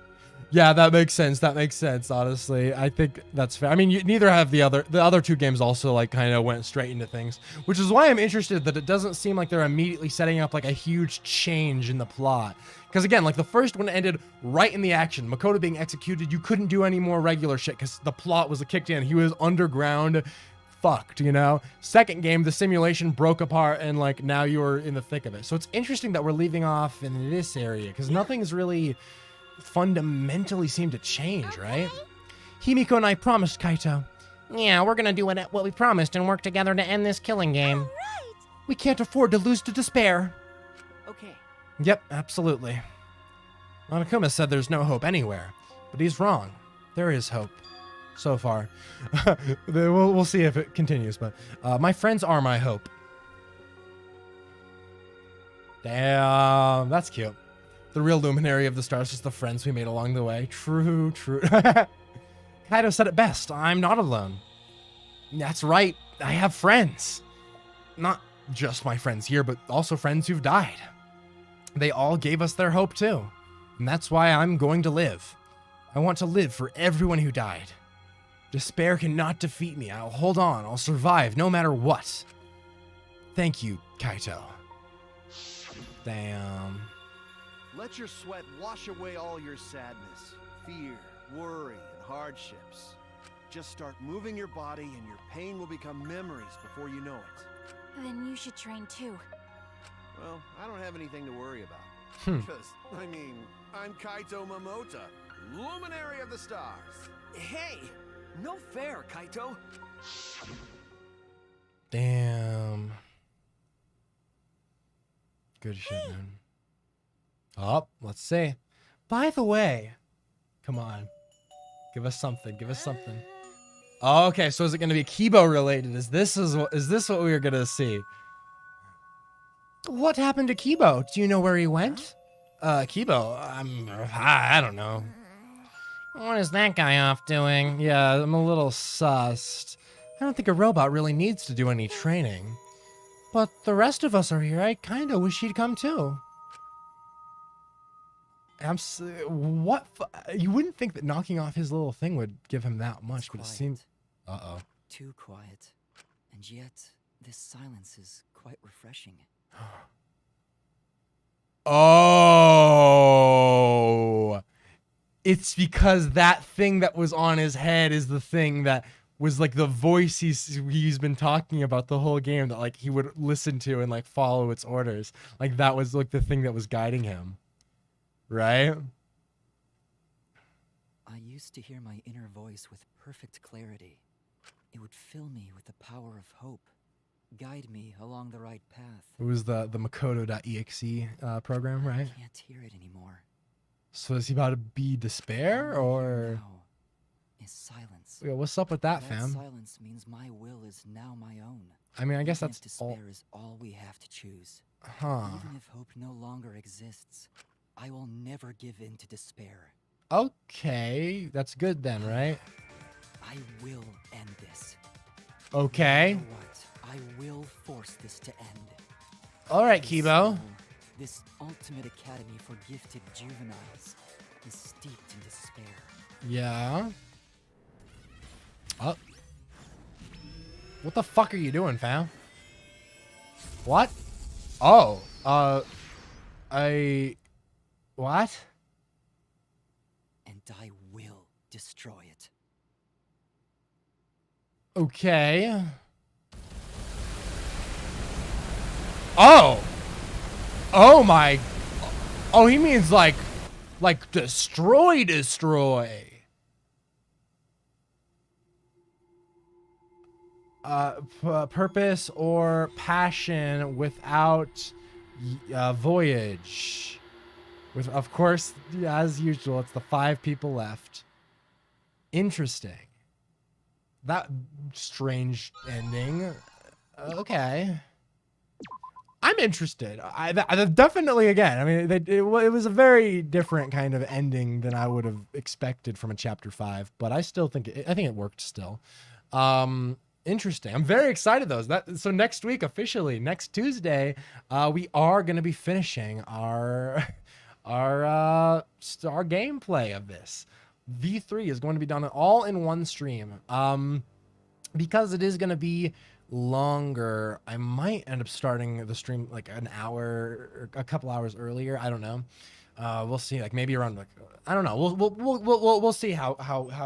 Yeah, that makes sense. That makes sense, honestly. I think that's fair. I mean, neither have the other two games also, like, kind of went straight into things, which is why I'm interested that it doesn't seem like they're immediately setting up, like, a huge change in the plot. Because, again, like, the first one ended right in the action. Makoto being executed, you couldn't do any more regular shit because the plot was kicked in. He was underground, fucked, you know? Second game, the simulation broke apart, and, like, now you're in the thick of it. So it's interesting that we're leaving off in this area because nothing's really fundamentally seemed to change, right? Himiko and I promised Kaito. Yeah, we're gonna do what we promised and work together to end this killing game. Right. We can't afford to lose to despair. Okay. Yep, absolutely. Monokuma said there's no hope anywhere, but he's wrong. There is hope. So far. We'll see if it continues, but my friends are my hope. Damn, that's cute. The real luminary of the stars is the friends we made along the way. True, true. Kaito said it best. I'm not alone. That's right. I have friends. Not just my friends here, but also friends who've died. They all gave us their hope too. And that's why I'm going to live. I want to live for everyone who died. Despair cannot defeat me. I'll hold on. I'll survive no matter what. Thank you, Kaito. Damn. Let your sweat wash away all your sadness, fear, worry, and hardships. Just start moving your body and your pain will become memories before you know it. Then you should train too. Well, I don't have anything to worry about. Because, I mean, I'm Kaito Momota, luminary of the stars. Hey, no fair, Kaito. Damn. Good shit, man. Oh, let's see. By the way, come on. Give us something. Give us something. Oh, okay, so is it going to be Kibo related? Is this what we are going to see? What happened to Kibo? Do you know where he went? Kibo, I don't know. What is that guy off doing? Yeah, I'm a little sussed. I don't think a robot really needs to do any training. But the rest of us are here. I kind of wish he'd come too. What? You wouldn't think that knocking off his little thing would give him that much, but it seems. Uh-oh. Too quiet. And yet, this silence is quite refreshing. Oh. It's because that thing that was on his head is the thing that was like the voice he's been talking about the whole game that like he would listen to and like follow its orders. Like that was like the thing that was guiding him. Right? I used to hear my inner voice with perfect clarity. It would fill me with the power of hope, guide me along the right path. It was the Makoto.exe program, right? I can't hear it anymore. So is he about to be despair or? Now is silence. Yeah, what's up with that, fam? Silence means my will is now my own. I mean, I guess Even that's if despair is all we have to choose. Huh. Even if hope no longer exists, I will never give in to despair. Okay, that's good then, right? I will end this. Okay. No matter what, I will force this to end. All right, This, Kibo. This ultimate academy for gifted juveniles is steeped in despair. Yeah. Oh. What the fuck are you doing, fam? What? Oh. What? And I will destroy it. Okay. Oh. Oh my. Oh, he means like destroy. Purpose or passion without voyage. With, of course, as usual, it's the 5 people left. Interesting. That strange ending. Okay. I'm interested. I definitely, again, I mean, it was a very different kind of ending than I would have expected from a chapter 5, but I still think it worked still. Interesting. I'm very excited though. So next week, officially next Tuesday, we are going to be finishing our gameplay of this. V3 is going to be done all in one stream. Because it is going to be longer, I might end up starting the stream like an hour or a couple hours earlier. I don't know. We'll see. Like maybe around like I don't know. We'll see how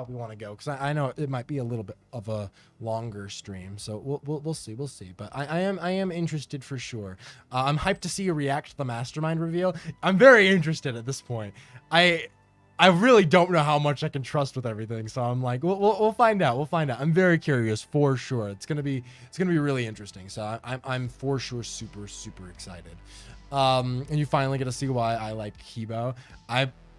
we want to go, because I know it might be a little bit of a longer stream. So we'll see. But I am interested for sure. I'm hyped to see you react to the mastermind reveal. I'm very interested at this point. I really don't know how much I can trust with everything, so I'm like, we'll find out. We'll find out. I'm very curious for sure. It's gonna be really interesting. So I'm for sure super excited. And you finally get to see why I like Kibo.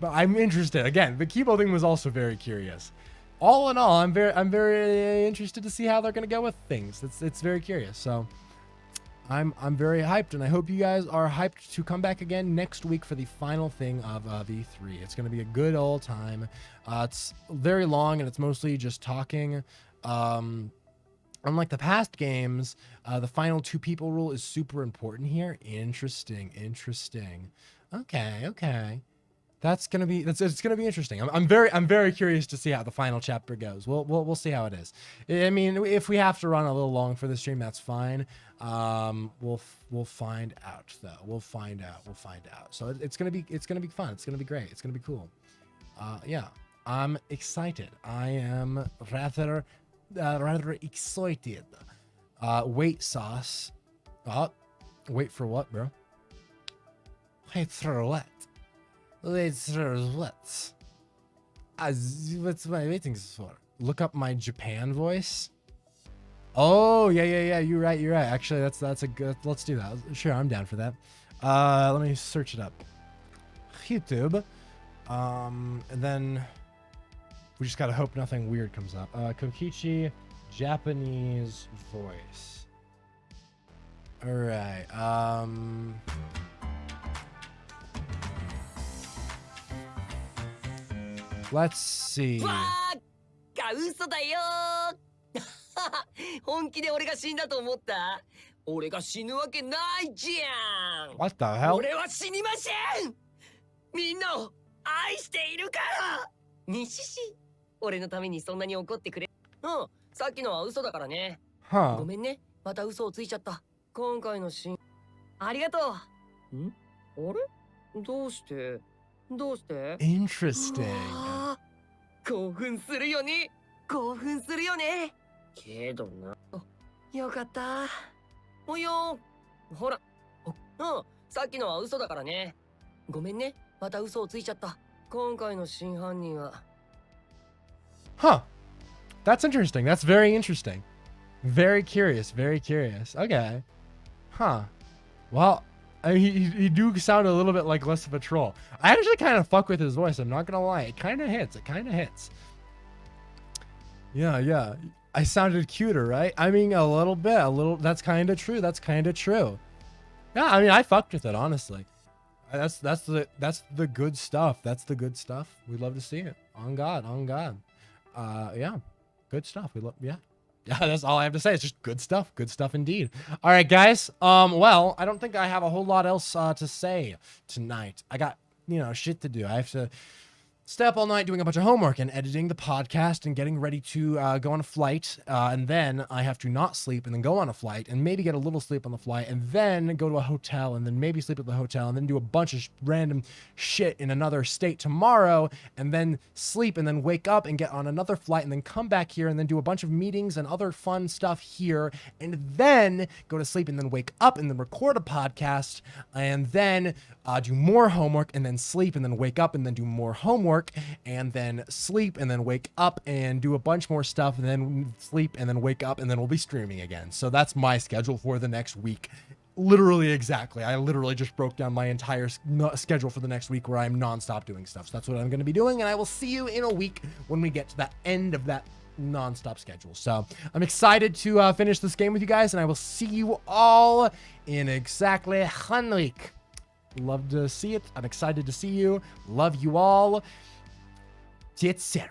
I'm interested again. The Kibo thing was also very curious. All in all, I'm very interested to see how they're gonna go with things. It's very curious. So I'm very hyped, and I hope you guys are hyped to come back again next week for the final thing of V3. It's going to be a good old time. It's very long, and it's mostly just talking. Unlike the past games, the final 2 people rule is super important here. Interesting. Okay. It's gonna be interesting. I'm very curious to see how the final chapter goes. We'll see how it is. I mean, if we have to run a little long for the stream, that's fine. We'll find out though. We'll find out. So it's gonna be fun. It's gonna be great. It's gonna be cool. Yeah, I'm excited. I am rather excited. Wait, Sauce. Wait for what, bro? Wait for what? What's my waiting for? Look up my Japan voice. Oh yeah. You're right. Actually, that's a good. Let's do that. Sure, I'm down for that. Let me search it up. YouTube. And then we just gotta hope nothing weird comes up. Kokichi Japanese voice. All right. Let's see. 嘘だよ本気で俺が死んだと思った？俺が死ぬわけないじゃん。 What the hell? 俺は死にません。みんなを愛しているから。にしし、俺のためにそんなに怒ってくれ。うん、さっきのは嘘だからね。Huh. ごめんね、また嘘をついちゃった。今回のシーン、ありがとう。ん？あれ？どうして？ Interesting. 興奮するよね。興奮するよね。けどな。よかった。およ。ほら。うん。さっきのは嘘だからね。ごめんね。また嘘をついちゃった。今回の真犯人は。Huh. That's interesting. That's very interesting. Very curious. Okay. Huh. Well, he do sound a little bit like less of a troll. I actually kind of fuck with his voice. I'm not gonna lie. It kind of hits. Yeah. I sounded cuter, right? I mean, a little bit. That's kind of true. Yeah, I mean, I fucked with it, honestly. That's the good stuff. We love to see it. On God. Yeah. Good stuff. Yeah. Yeah, that's all I have to say. It's just good stuff. Good stuff indeed. All right, guys. Well, I don't think I have a whole lot else to say tonight. I got, shit to do. I have to stay up all night doing a bunch of homework and editing the podcast and getting ready to go on a flight. And then I have to not sleep and then go on a flight and maybe get a little sleep on the flight and then go to a hotel and then maybe sleep at the hotel and then do a bunch of random shit in another state tomorrow and then sleep and then wake up and get on another flight and then come back here and then do a bunch of meetings and other fun stuff here and then go to sleep and then wake up and then record a podcast and then do more homework and then sleep and then wake up and then do more homework and then sleep and then wake up and do a bunch more stuff and then sleep and then wake up and then we'll be streaming again. So that's my schedule for the next week. Literally exactly. I literally just broke down my entire schedule for the next week where I'm nonstop doing stuff. So that's what I'm going to be doing. And I will see you in a week when we get to the end of that non-stop schedule. So I'm excited to finish this game with you guys and I will see you all in exactly 1 week. Love to see it. I'm excited to see you. Love you all. Etc.